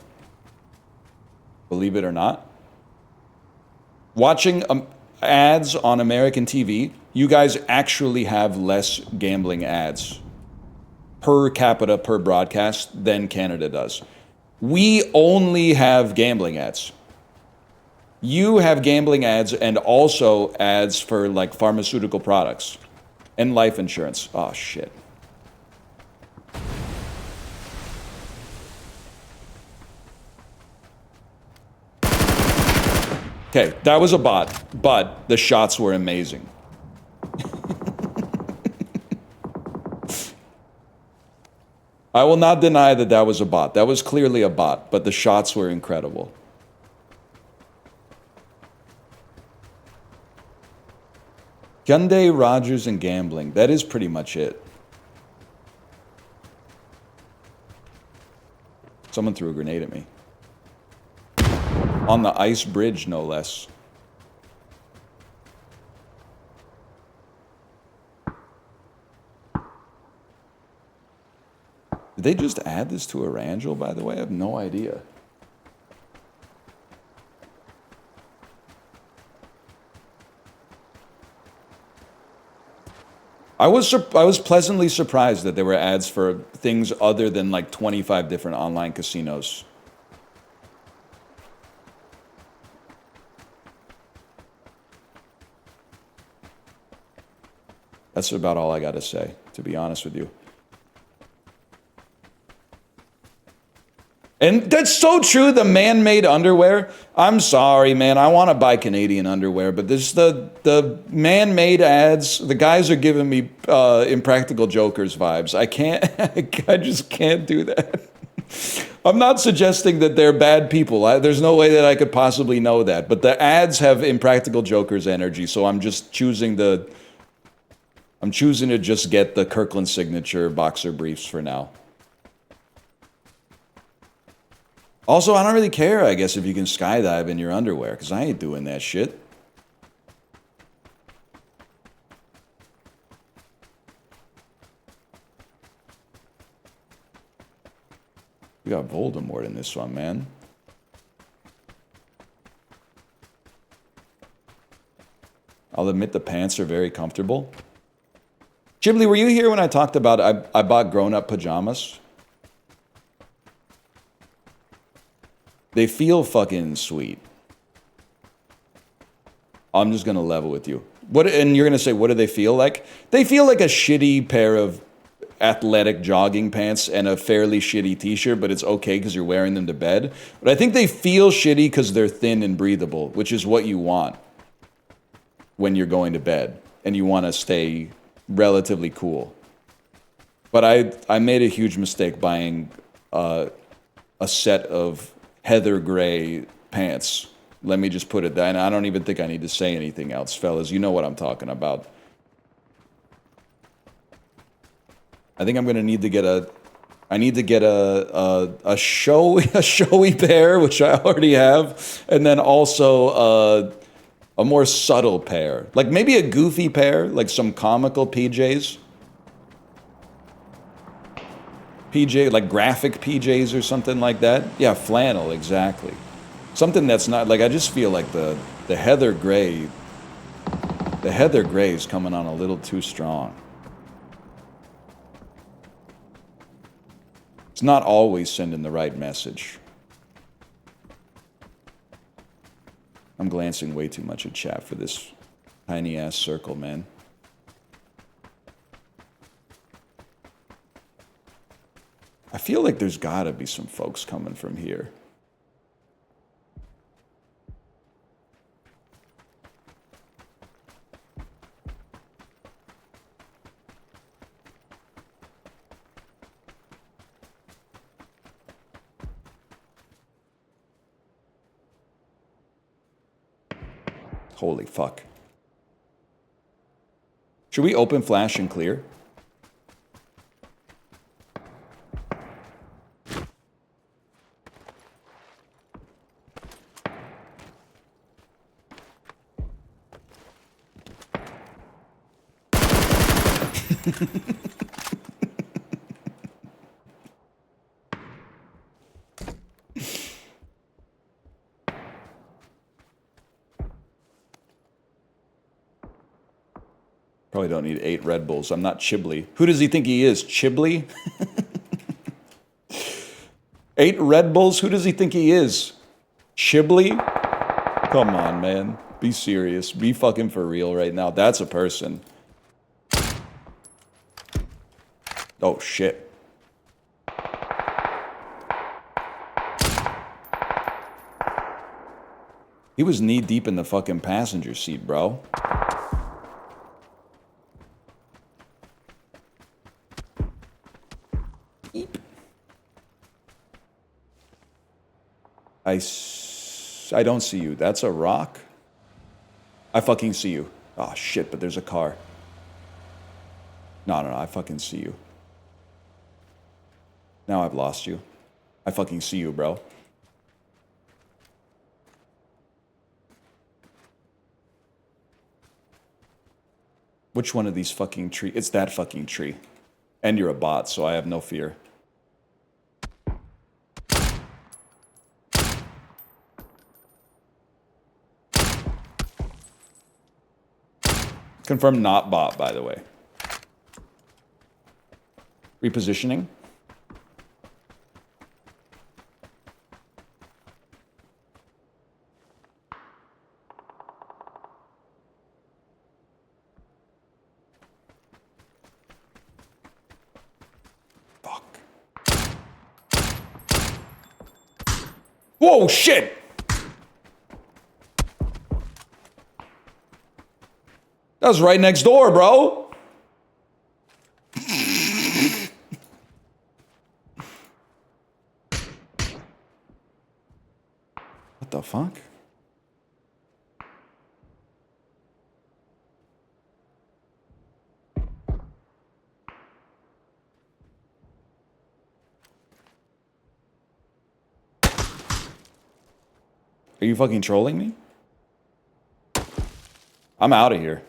Believe it or not. Watching ads on American TV, you guys actually have less gambling ads per capita per broadcast than Canada does. We only have gambling ads. You have gambling ads and also ads for like pharmaceutical products and life insurance. Oh, shit. Okay, that was a bot, but the shots were amazing. I will not deny that that was a bot. That was clearly a bot, but the shots were incredible. Hyundai, Rogers, and gambling. That is pretty much it. Someone threw a grenade at me. On the ice bridge, no less. Did they just add this to Arangel, by the way? I have no idea. I was pleasantly surprised that there were ads for things other than like 25 different online casinos. That's about all I got to say, to be honest with you. And that's so true, the man-made underwear. I'm sorry, man, I want to buy Canadian underwear, but this the man-made ads, the guys are giving me Impractical Jokers vibes. I can't, I just can't do that. I'm not suggesting that they're bad people. There's no way that I could possibly know that, but the ads have Impractical Jokers energy, so I'm just choosing to just get the Kirkland signature boxer briefs for now. Also, I don't really care, I guess, if you can skydive in your underwear, because I ain't doing that shit. We got Voldemort in this one, man. I'll admit the pants are very comfortable. Ghibli, were you here when I talked about I bought grown-up pajamas? They feel fucking sweet. I'm just gonna level with you. And you're gonna say, what do they feel like? They feel like a shitty pair of athletic jogging pants and a fairly shitty t-shirt, but it's okay because you're wearing them to bed. But I think they feel shitty because they're thin and breathable, which is what you want when you're going to bed and you want to stay relatively cool. But I made a huge mistake buying a set of heather gray pants. Let me just put it down. I don't even think I need to say anything else, fellas. You know what I'm talking about. I think I'm gonna need to get a showy pair, which I already have, and then also a more subtle pair, like maybe a goofy pair, like some comical PJs. Like graphic PJs or something like that. Yeah, flannel, exactly. Something that's not, like, I just feel like the heather gray is coming on a little too strong. It's not always sending the right message. I'm glancing way too much at chat for this tiny ass circle, man. I feel like there's gotta be some folks coming from here. Holy fuck. Should we open flash and clear? Probably don't need 8 Red Bulls. I'm not Chibli. Who does he think he is? Chibli? 8 Red Bulls? Who does he think he is? Chibli? Come on, man. Be serious. Be fucking for real right now. That's a person. Oh, shit. He was knee deep in the fucking passenger seat, bro. Eep. I don't see you. That's a rock? I fucking see you. Oh, shit, but there's a car. No, I fucking see you. Now I've lost you. I fucking see you, bro. Which one of these fucking trees? It's that fucking tree. And you're a bot, so I have no fear. Confirm not bot, by the way. Repositioning. Fuck. Whoa, shit! That was right next door, bro. What the fuck? Are you fucking trolling me? I'm out of here.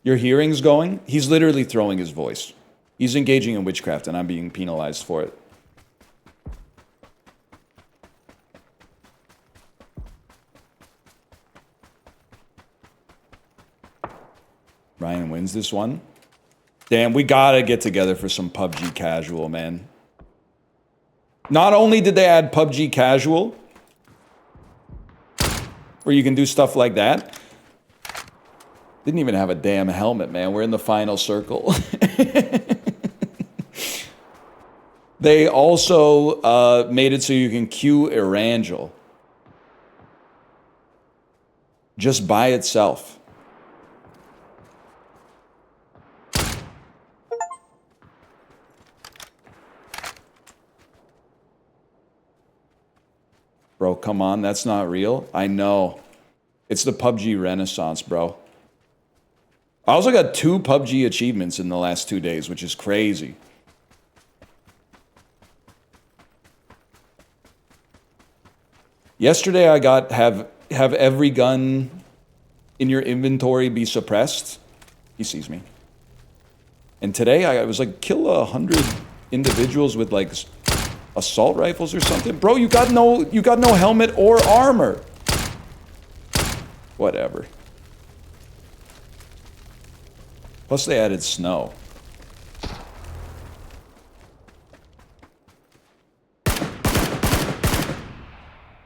Your hearing's going? He's literally throwing his voice. He's engaging in witchcraft and I'm being penalized for it. Ryan wins this one. Damn, we gotta get together for some PUBG casual, man. Not only did they add PUBG casual, where you can do stuff like that, didn't even have a damn helmet, man. We're in the final circle. They also made it so you can queue Erangel. Just by itself. Bro, come on, that's not real. I know. It's the PUBG Renaissance, bro. I also got 2 PUBG achievements in the last 2 days, which is crazy. Yesterday I got have every gun in your inventory be suppressed. He sees me. And today I was like, kill 100 individuals with like assault rifles or something. Bro, you got no helmet or armor. Whatever. Plus they added snow.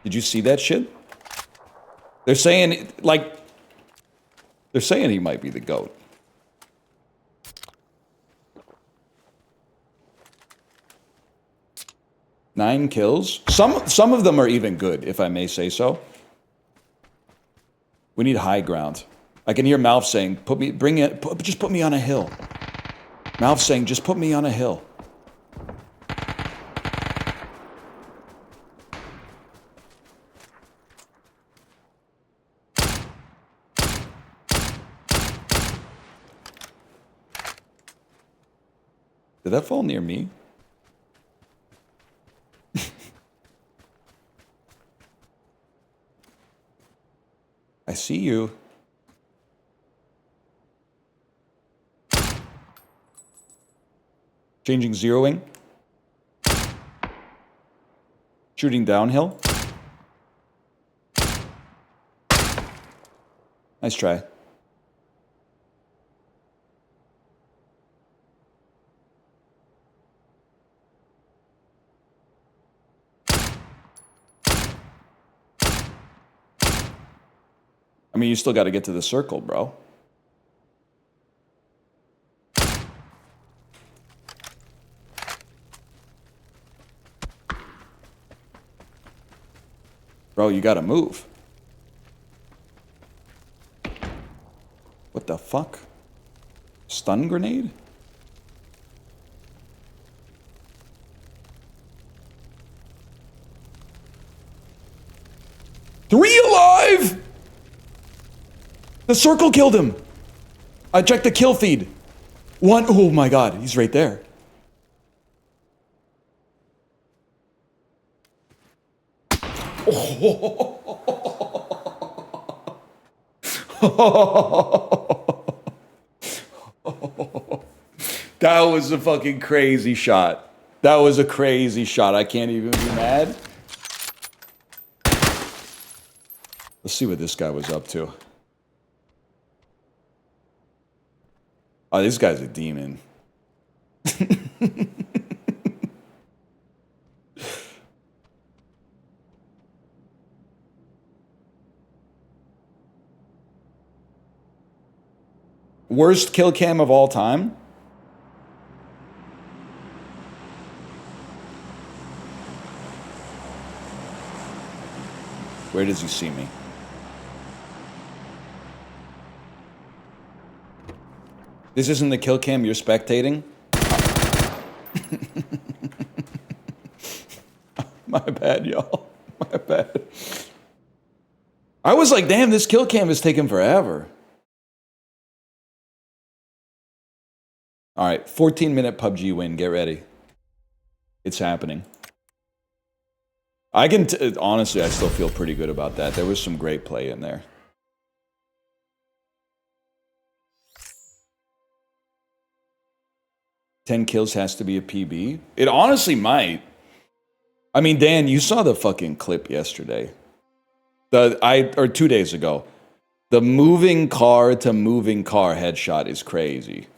Did you see that shit? They're saying he might be the GOAT. Nine kills. Some of them are even good, if I may say so. We need high ground. I can hear Malf saying, just put me on a hill. Malf saying, just put me on a hill. Did that fall near me? I see you. Changing zeroing. Shooting downhill. Nice try. I mean, you still got to get to the circle, bro. Bro, you got to move. What the fuck? Stun grenade? Three alive! The circle killed him. I checked the kill feed. One, oh my god, he's right there. That was a fucking crazy shot. That was a crazy shot. I can't even be mad. Let's see what this guy was up to. Oh, this guy's a demon. Worst kill cam of all time? Where does he see me? This isn't the kill cam you're spectating? My bad, y'all. My bad. I was like, damn, this kill cam is taking forever. All right, 14-minute PUBG win. Get ready. It's happening. I can honestly, I still feel pretty good about that. There was some great play in there. Ten kills has to be a PB. It honestly might. I mean, Dan, you saw the fucking clip yesterday. Or 2 days ago. The moving car to moving car headshot is crazy.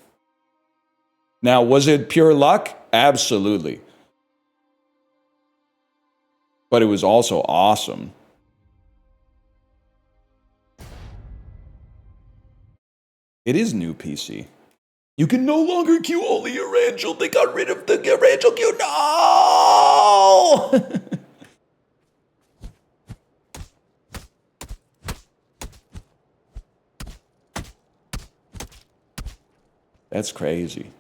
Now, was it pure luck? Absolutely. But it was also awesome. It is new PC. You can no longer queue only Erangel. They got rid of the Erangel queue. No! That's crazy.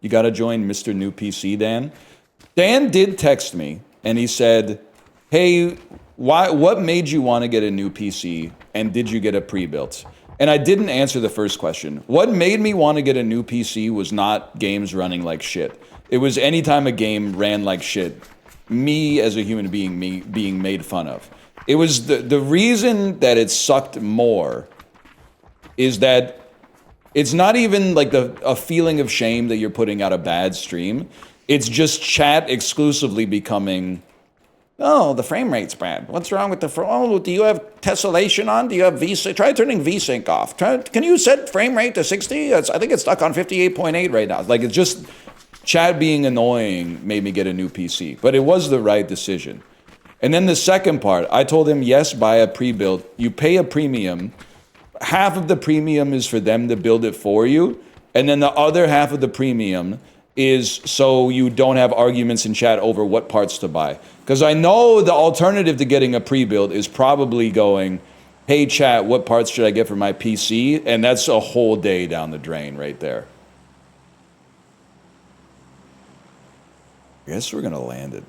You got to join Mr. New PC, Dan. Dan did text me, and he said, hey, what made you want to get a new PC, and did you get a pre-built? And I didn't answer the first question. What made me want to get a new PC was not games running like shit. It was any time a game ran like shit, me as a human being being made fun of. It was the reason that it sucked more is that it's not even like a feeling of shame that you're putting out a bad stream. It's just chat exclusively becoming, oh, the frame rate's bad. What's wrong with the oh, do you have tessellation on? Do you have VSync? Try turning VSync off. Can you set frame rate to 60? I think it's stuck on 58.8 right now. Like, it's just chat being annoying made me get a new PC. But it was the right decision. And then the second part, I told him, yes, buy a pre-built. You pay a premium. Half of the premium is for them to build it for you. And then the other half of the premium is so you don't have arguments in chat over what parts to buy. Because I know the alternative to getting a pre-build is probably going, hey chat, what parts should I get for my PC? And that's a whole day down the drain right there. I guess we're going to land at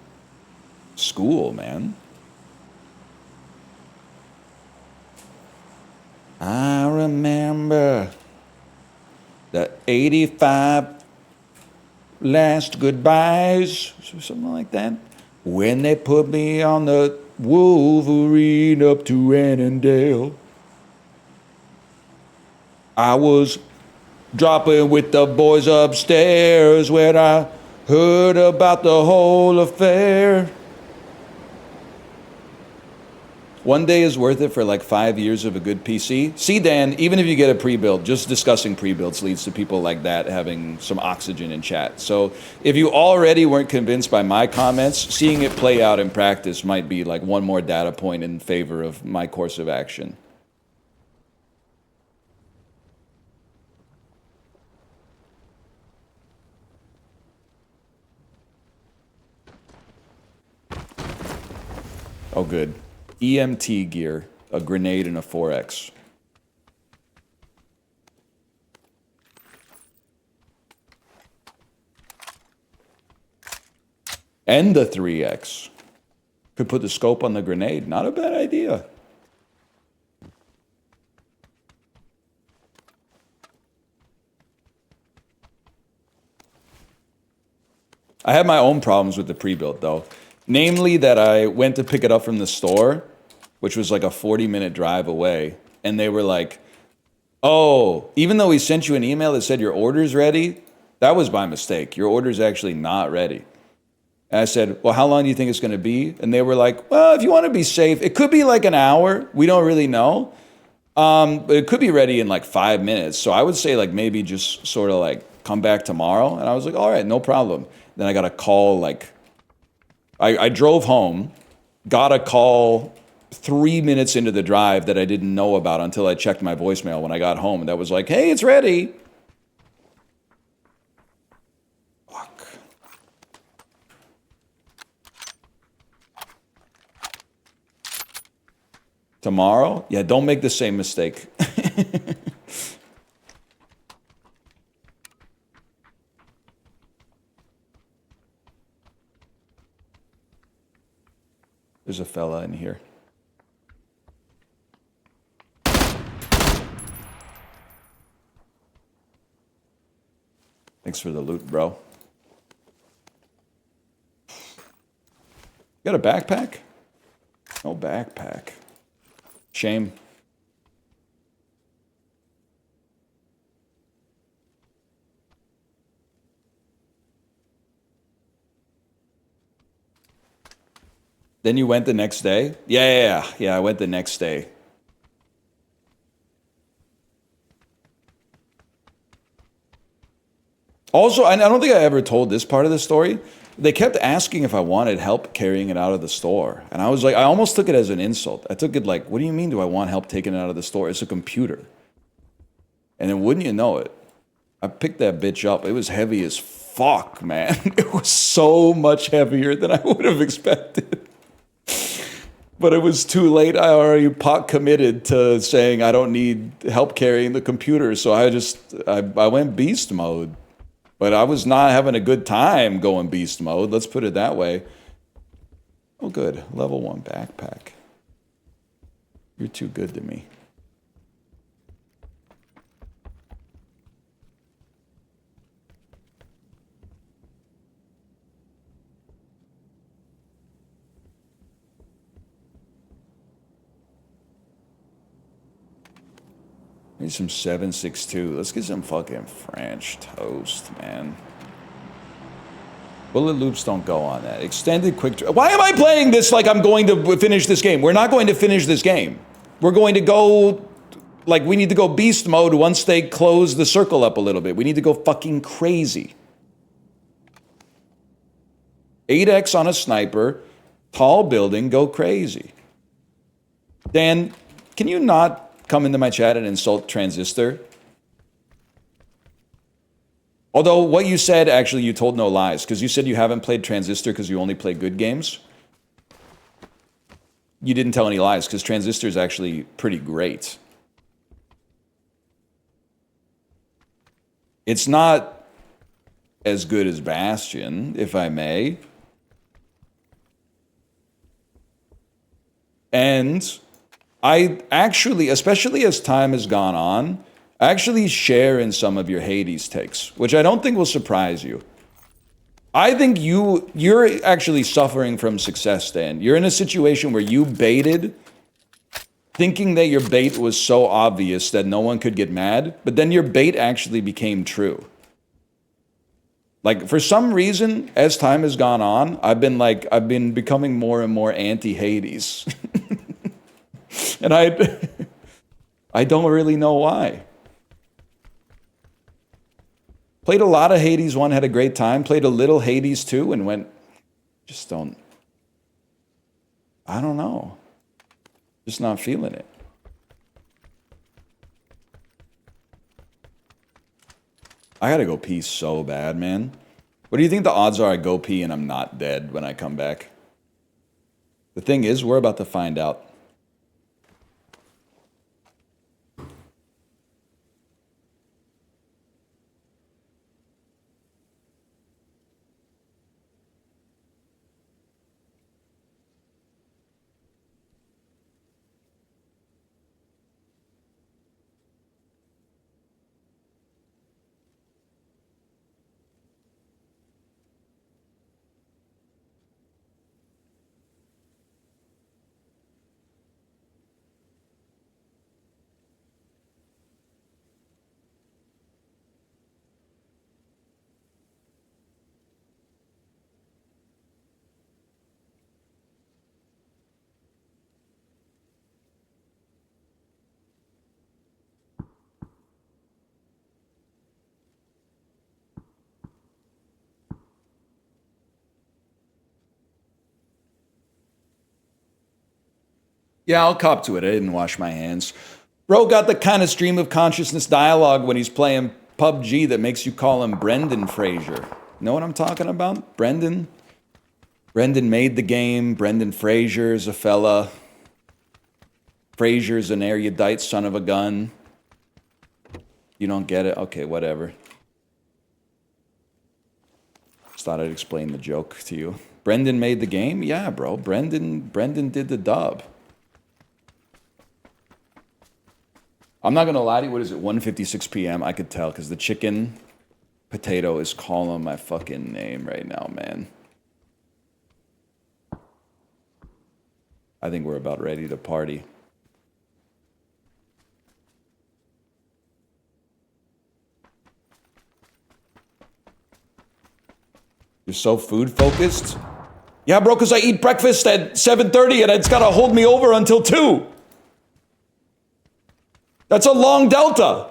school, man. I remember the 85 last goodbyes, something like that, when they put me on the Wolverine up to Annandale. I was dropping with the boys upstairs when I heard about the whole affair. One day is worth it for like 5 years of a good PC. See, Dan, even if you get a pre-build, just discussing pre-builds leads to people like that having some oxygen in chat. So if you already weren't convinced by my comments, seeing it play out in practice might be like one more data point in favor of my course of action. Oh, good. EMT gear, a grenade, and a 4X. And the 3X. Could put the scope on the grenade. Not a bad idea. I had my own problems with the pre-built, though. Namely that I went to pick it up from the store, which was like a 40-minute drive away, and they were like, oh, even though we sent you an email that said your order's ready, that was by mistake. Your order's actually not ready. And I said, well, how long do you think it's going to be? And they were like, well, if you want to be safe, it could be like an hour. We don't really know. But it could be ready in like 5 minutes. So I would say like maybe just sort of like come back tomorrow. And I was like, all right, no problem. Then I got a call like, I drove home, got a call 3 minutes into the drive that I didn't know about until I checked my voicemail when I got home. And that was like, hey, it's ready. Fuck. Tomorrow? Yeah, don't make the same mistake. There's a fella in here. Thanks for the loot, bro. You got a backpack? No backpack. Shame. Then you went the next day? Yeah, I went the next day. Also, I don't think I ever told this part of the story. They kept asking if I wanted help carrying it out of the store. And I was like, I almost took it as an insult. I took it like, what do you mean do I want help taking it out of the store? It's a computer. And then wouldn't you know it, I picked that bitch up. It was heavy as fuck, man. It was so much heavier than I would have expected. But it was too late. I already pot committed to saying I don't need help carrying the computer. So I went beast mode. But I was not having a good time going beast mode. Let's put it that way. Oh, good. Level 1 backpack. You're too good to me. Need some 7.62. Let's get some fucking French toast, man. Bullet loops don't go on that. Extended quick... Why am I playing this like I'm going to finish this game? We're not going to finish this game. We're going to go... Like, we need to go beast mode once they close the circle up a little bit. We need to go fucking crazy. 8x on a sniper. Tall building. Go crazy. Dan, can you not... come into my chat and insult Transistor? Although what you said, actually, you told no lies, because you said you haven't played Transistor because you only play good games. You didn't tell any lies, because Transistor is actually pretty great. It's not as good as Bastion, if I may. And... I actually, especially as time has gone on, actually share in some of your Hades takes, which I don't think will surprise you. I think you're actually suffering from success, Dan. You're in a situation where you baited, thinking that your bait was so obvious that no one could get mad, but then your bait actually became true. Like, for some reason, as time has gone on, I've been becoming more and more anti-Hades. And I don't really know why. Played a lot of Hades 1, had a great time. Played a little Hades 2 and went, just don't, I don't know. Just not feeling it. I gotta go pee so bad, man. What do you think the odds are I go pee and I'm not dead when I come back? The thing is, we're about to find out. Yeah, I'll cop to it. I didn't wash my hands. Bro got the kind of stream of consciousness dialogue when he's playing PUBG that makes you call him Brendan Fraser. Know what I'm talking about? Brendan? Brendan made the game. Brendan Fraser's a fella. Fraser's an erudite son of a gun. You don't get it? Okay, whatever. Just thought I'd explain the joke to you. Brendan made the game? Yeah, bro. Brendan did the dub. I'm not gonna lie to you, what is it, 1:56 p.m.? I could tell, because the chicken potato is calling my fucking name right now, man. I think we're about ready to party. You're so food focused? Yeah, bro, because I eat breakfast at 7:30 and it's gotta hold me over until 2. That's a long delta.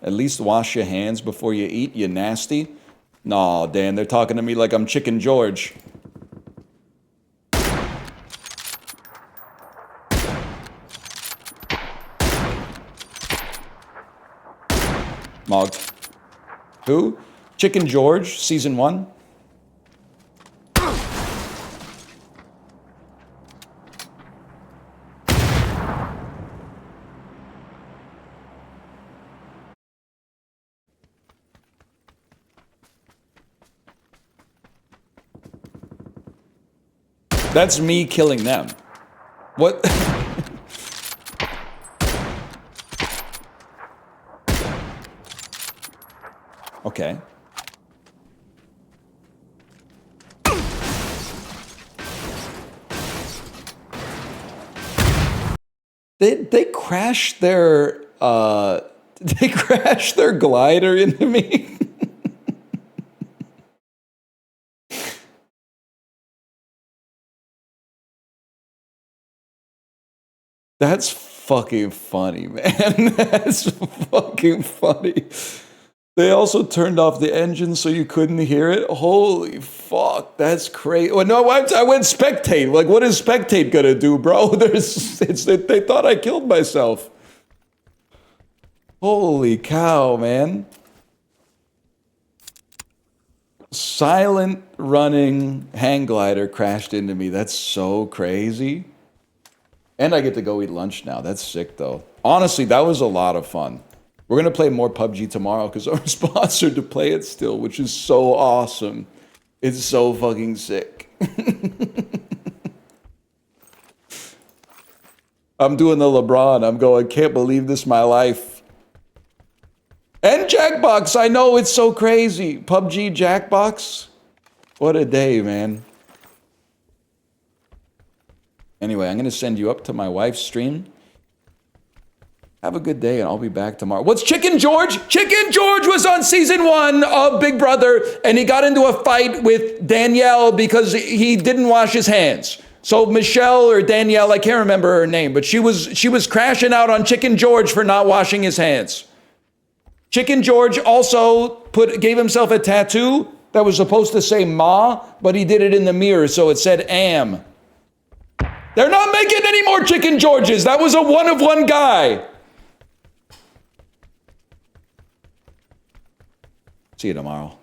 At least wash your hands before you eat, you nasty. Nah, Dan, they're talking to me like I'm Chicken George. Mogged. Who? Chicken George, season 1. That's me killing them. What? Okay. They crashed their they crashed their glider into me. That's fucking funny, man. That's fucking funny. They also turned off the engine so you couldn't hear it. Holy fuck, that's crazy. Well, no, I went spectate. Like, what is spectate gonna do, bro? They thought I killed myself. Holy cow, man. Silent running hang glider crashed into me. That's so crazy. And I get to go eat lunch now. That's sick, though. Honestly, that was a lot of fun. We're going to play more PUBG tomorrow because I'm sponsored to play it still, which is so awesome. It's so fucking sick. I'm doing the LeBron. I'm going, can't believe this is my life. And Jackbox. I know, it's so crazy. PUBG Jackbox. What a day, man. Anyway, I'm going to send you up to my wife's stream. Have a good day, and I'll be back tomorrow. What's Chicken George? Chicken George was on season 1 of Big Brother, and he got into a fight with Danielle because he didn't wash his hands. So Michelle or Danielle, I can't remember her name, but she was crashing out on Chicken George for not washing his hands. Chicken George also gave himself a tattoo that was supposed to say Ma, but he did it in the mirror, so it said Am. They're not making any more Chicken Georges. That was a one-of-one guy. See you tomorrow.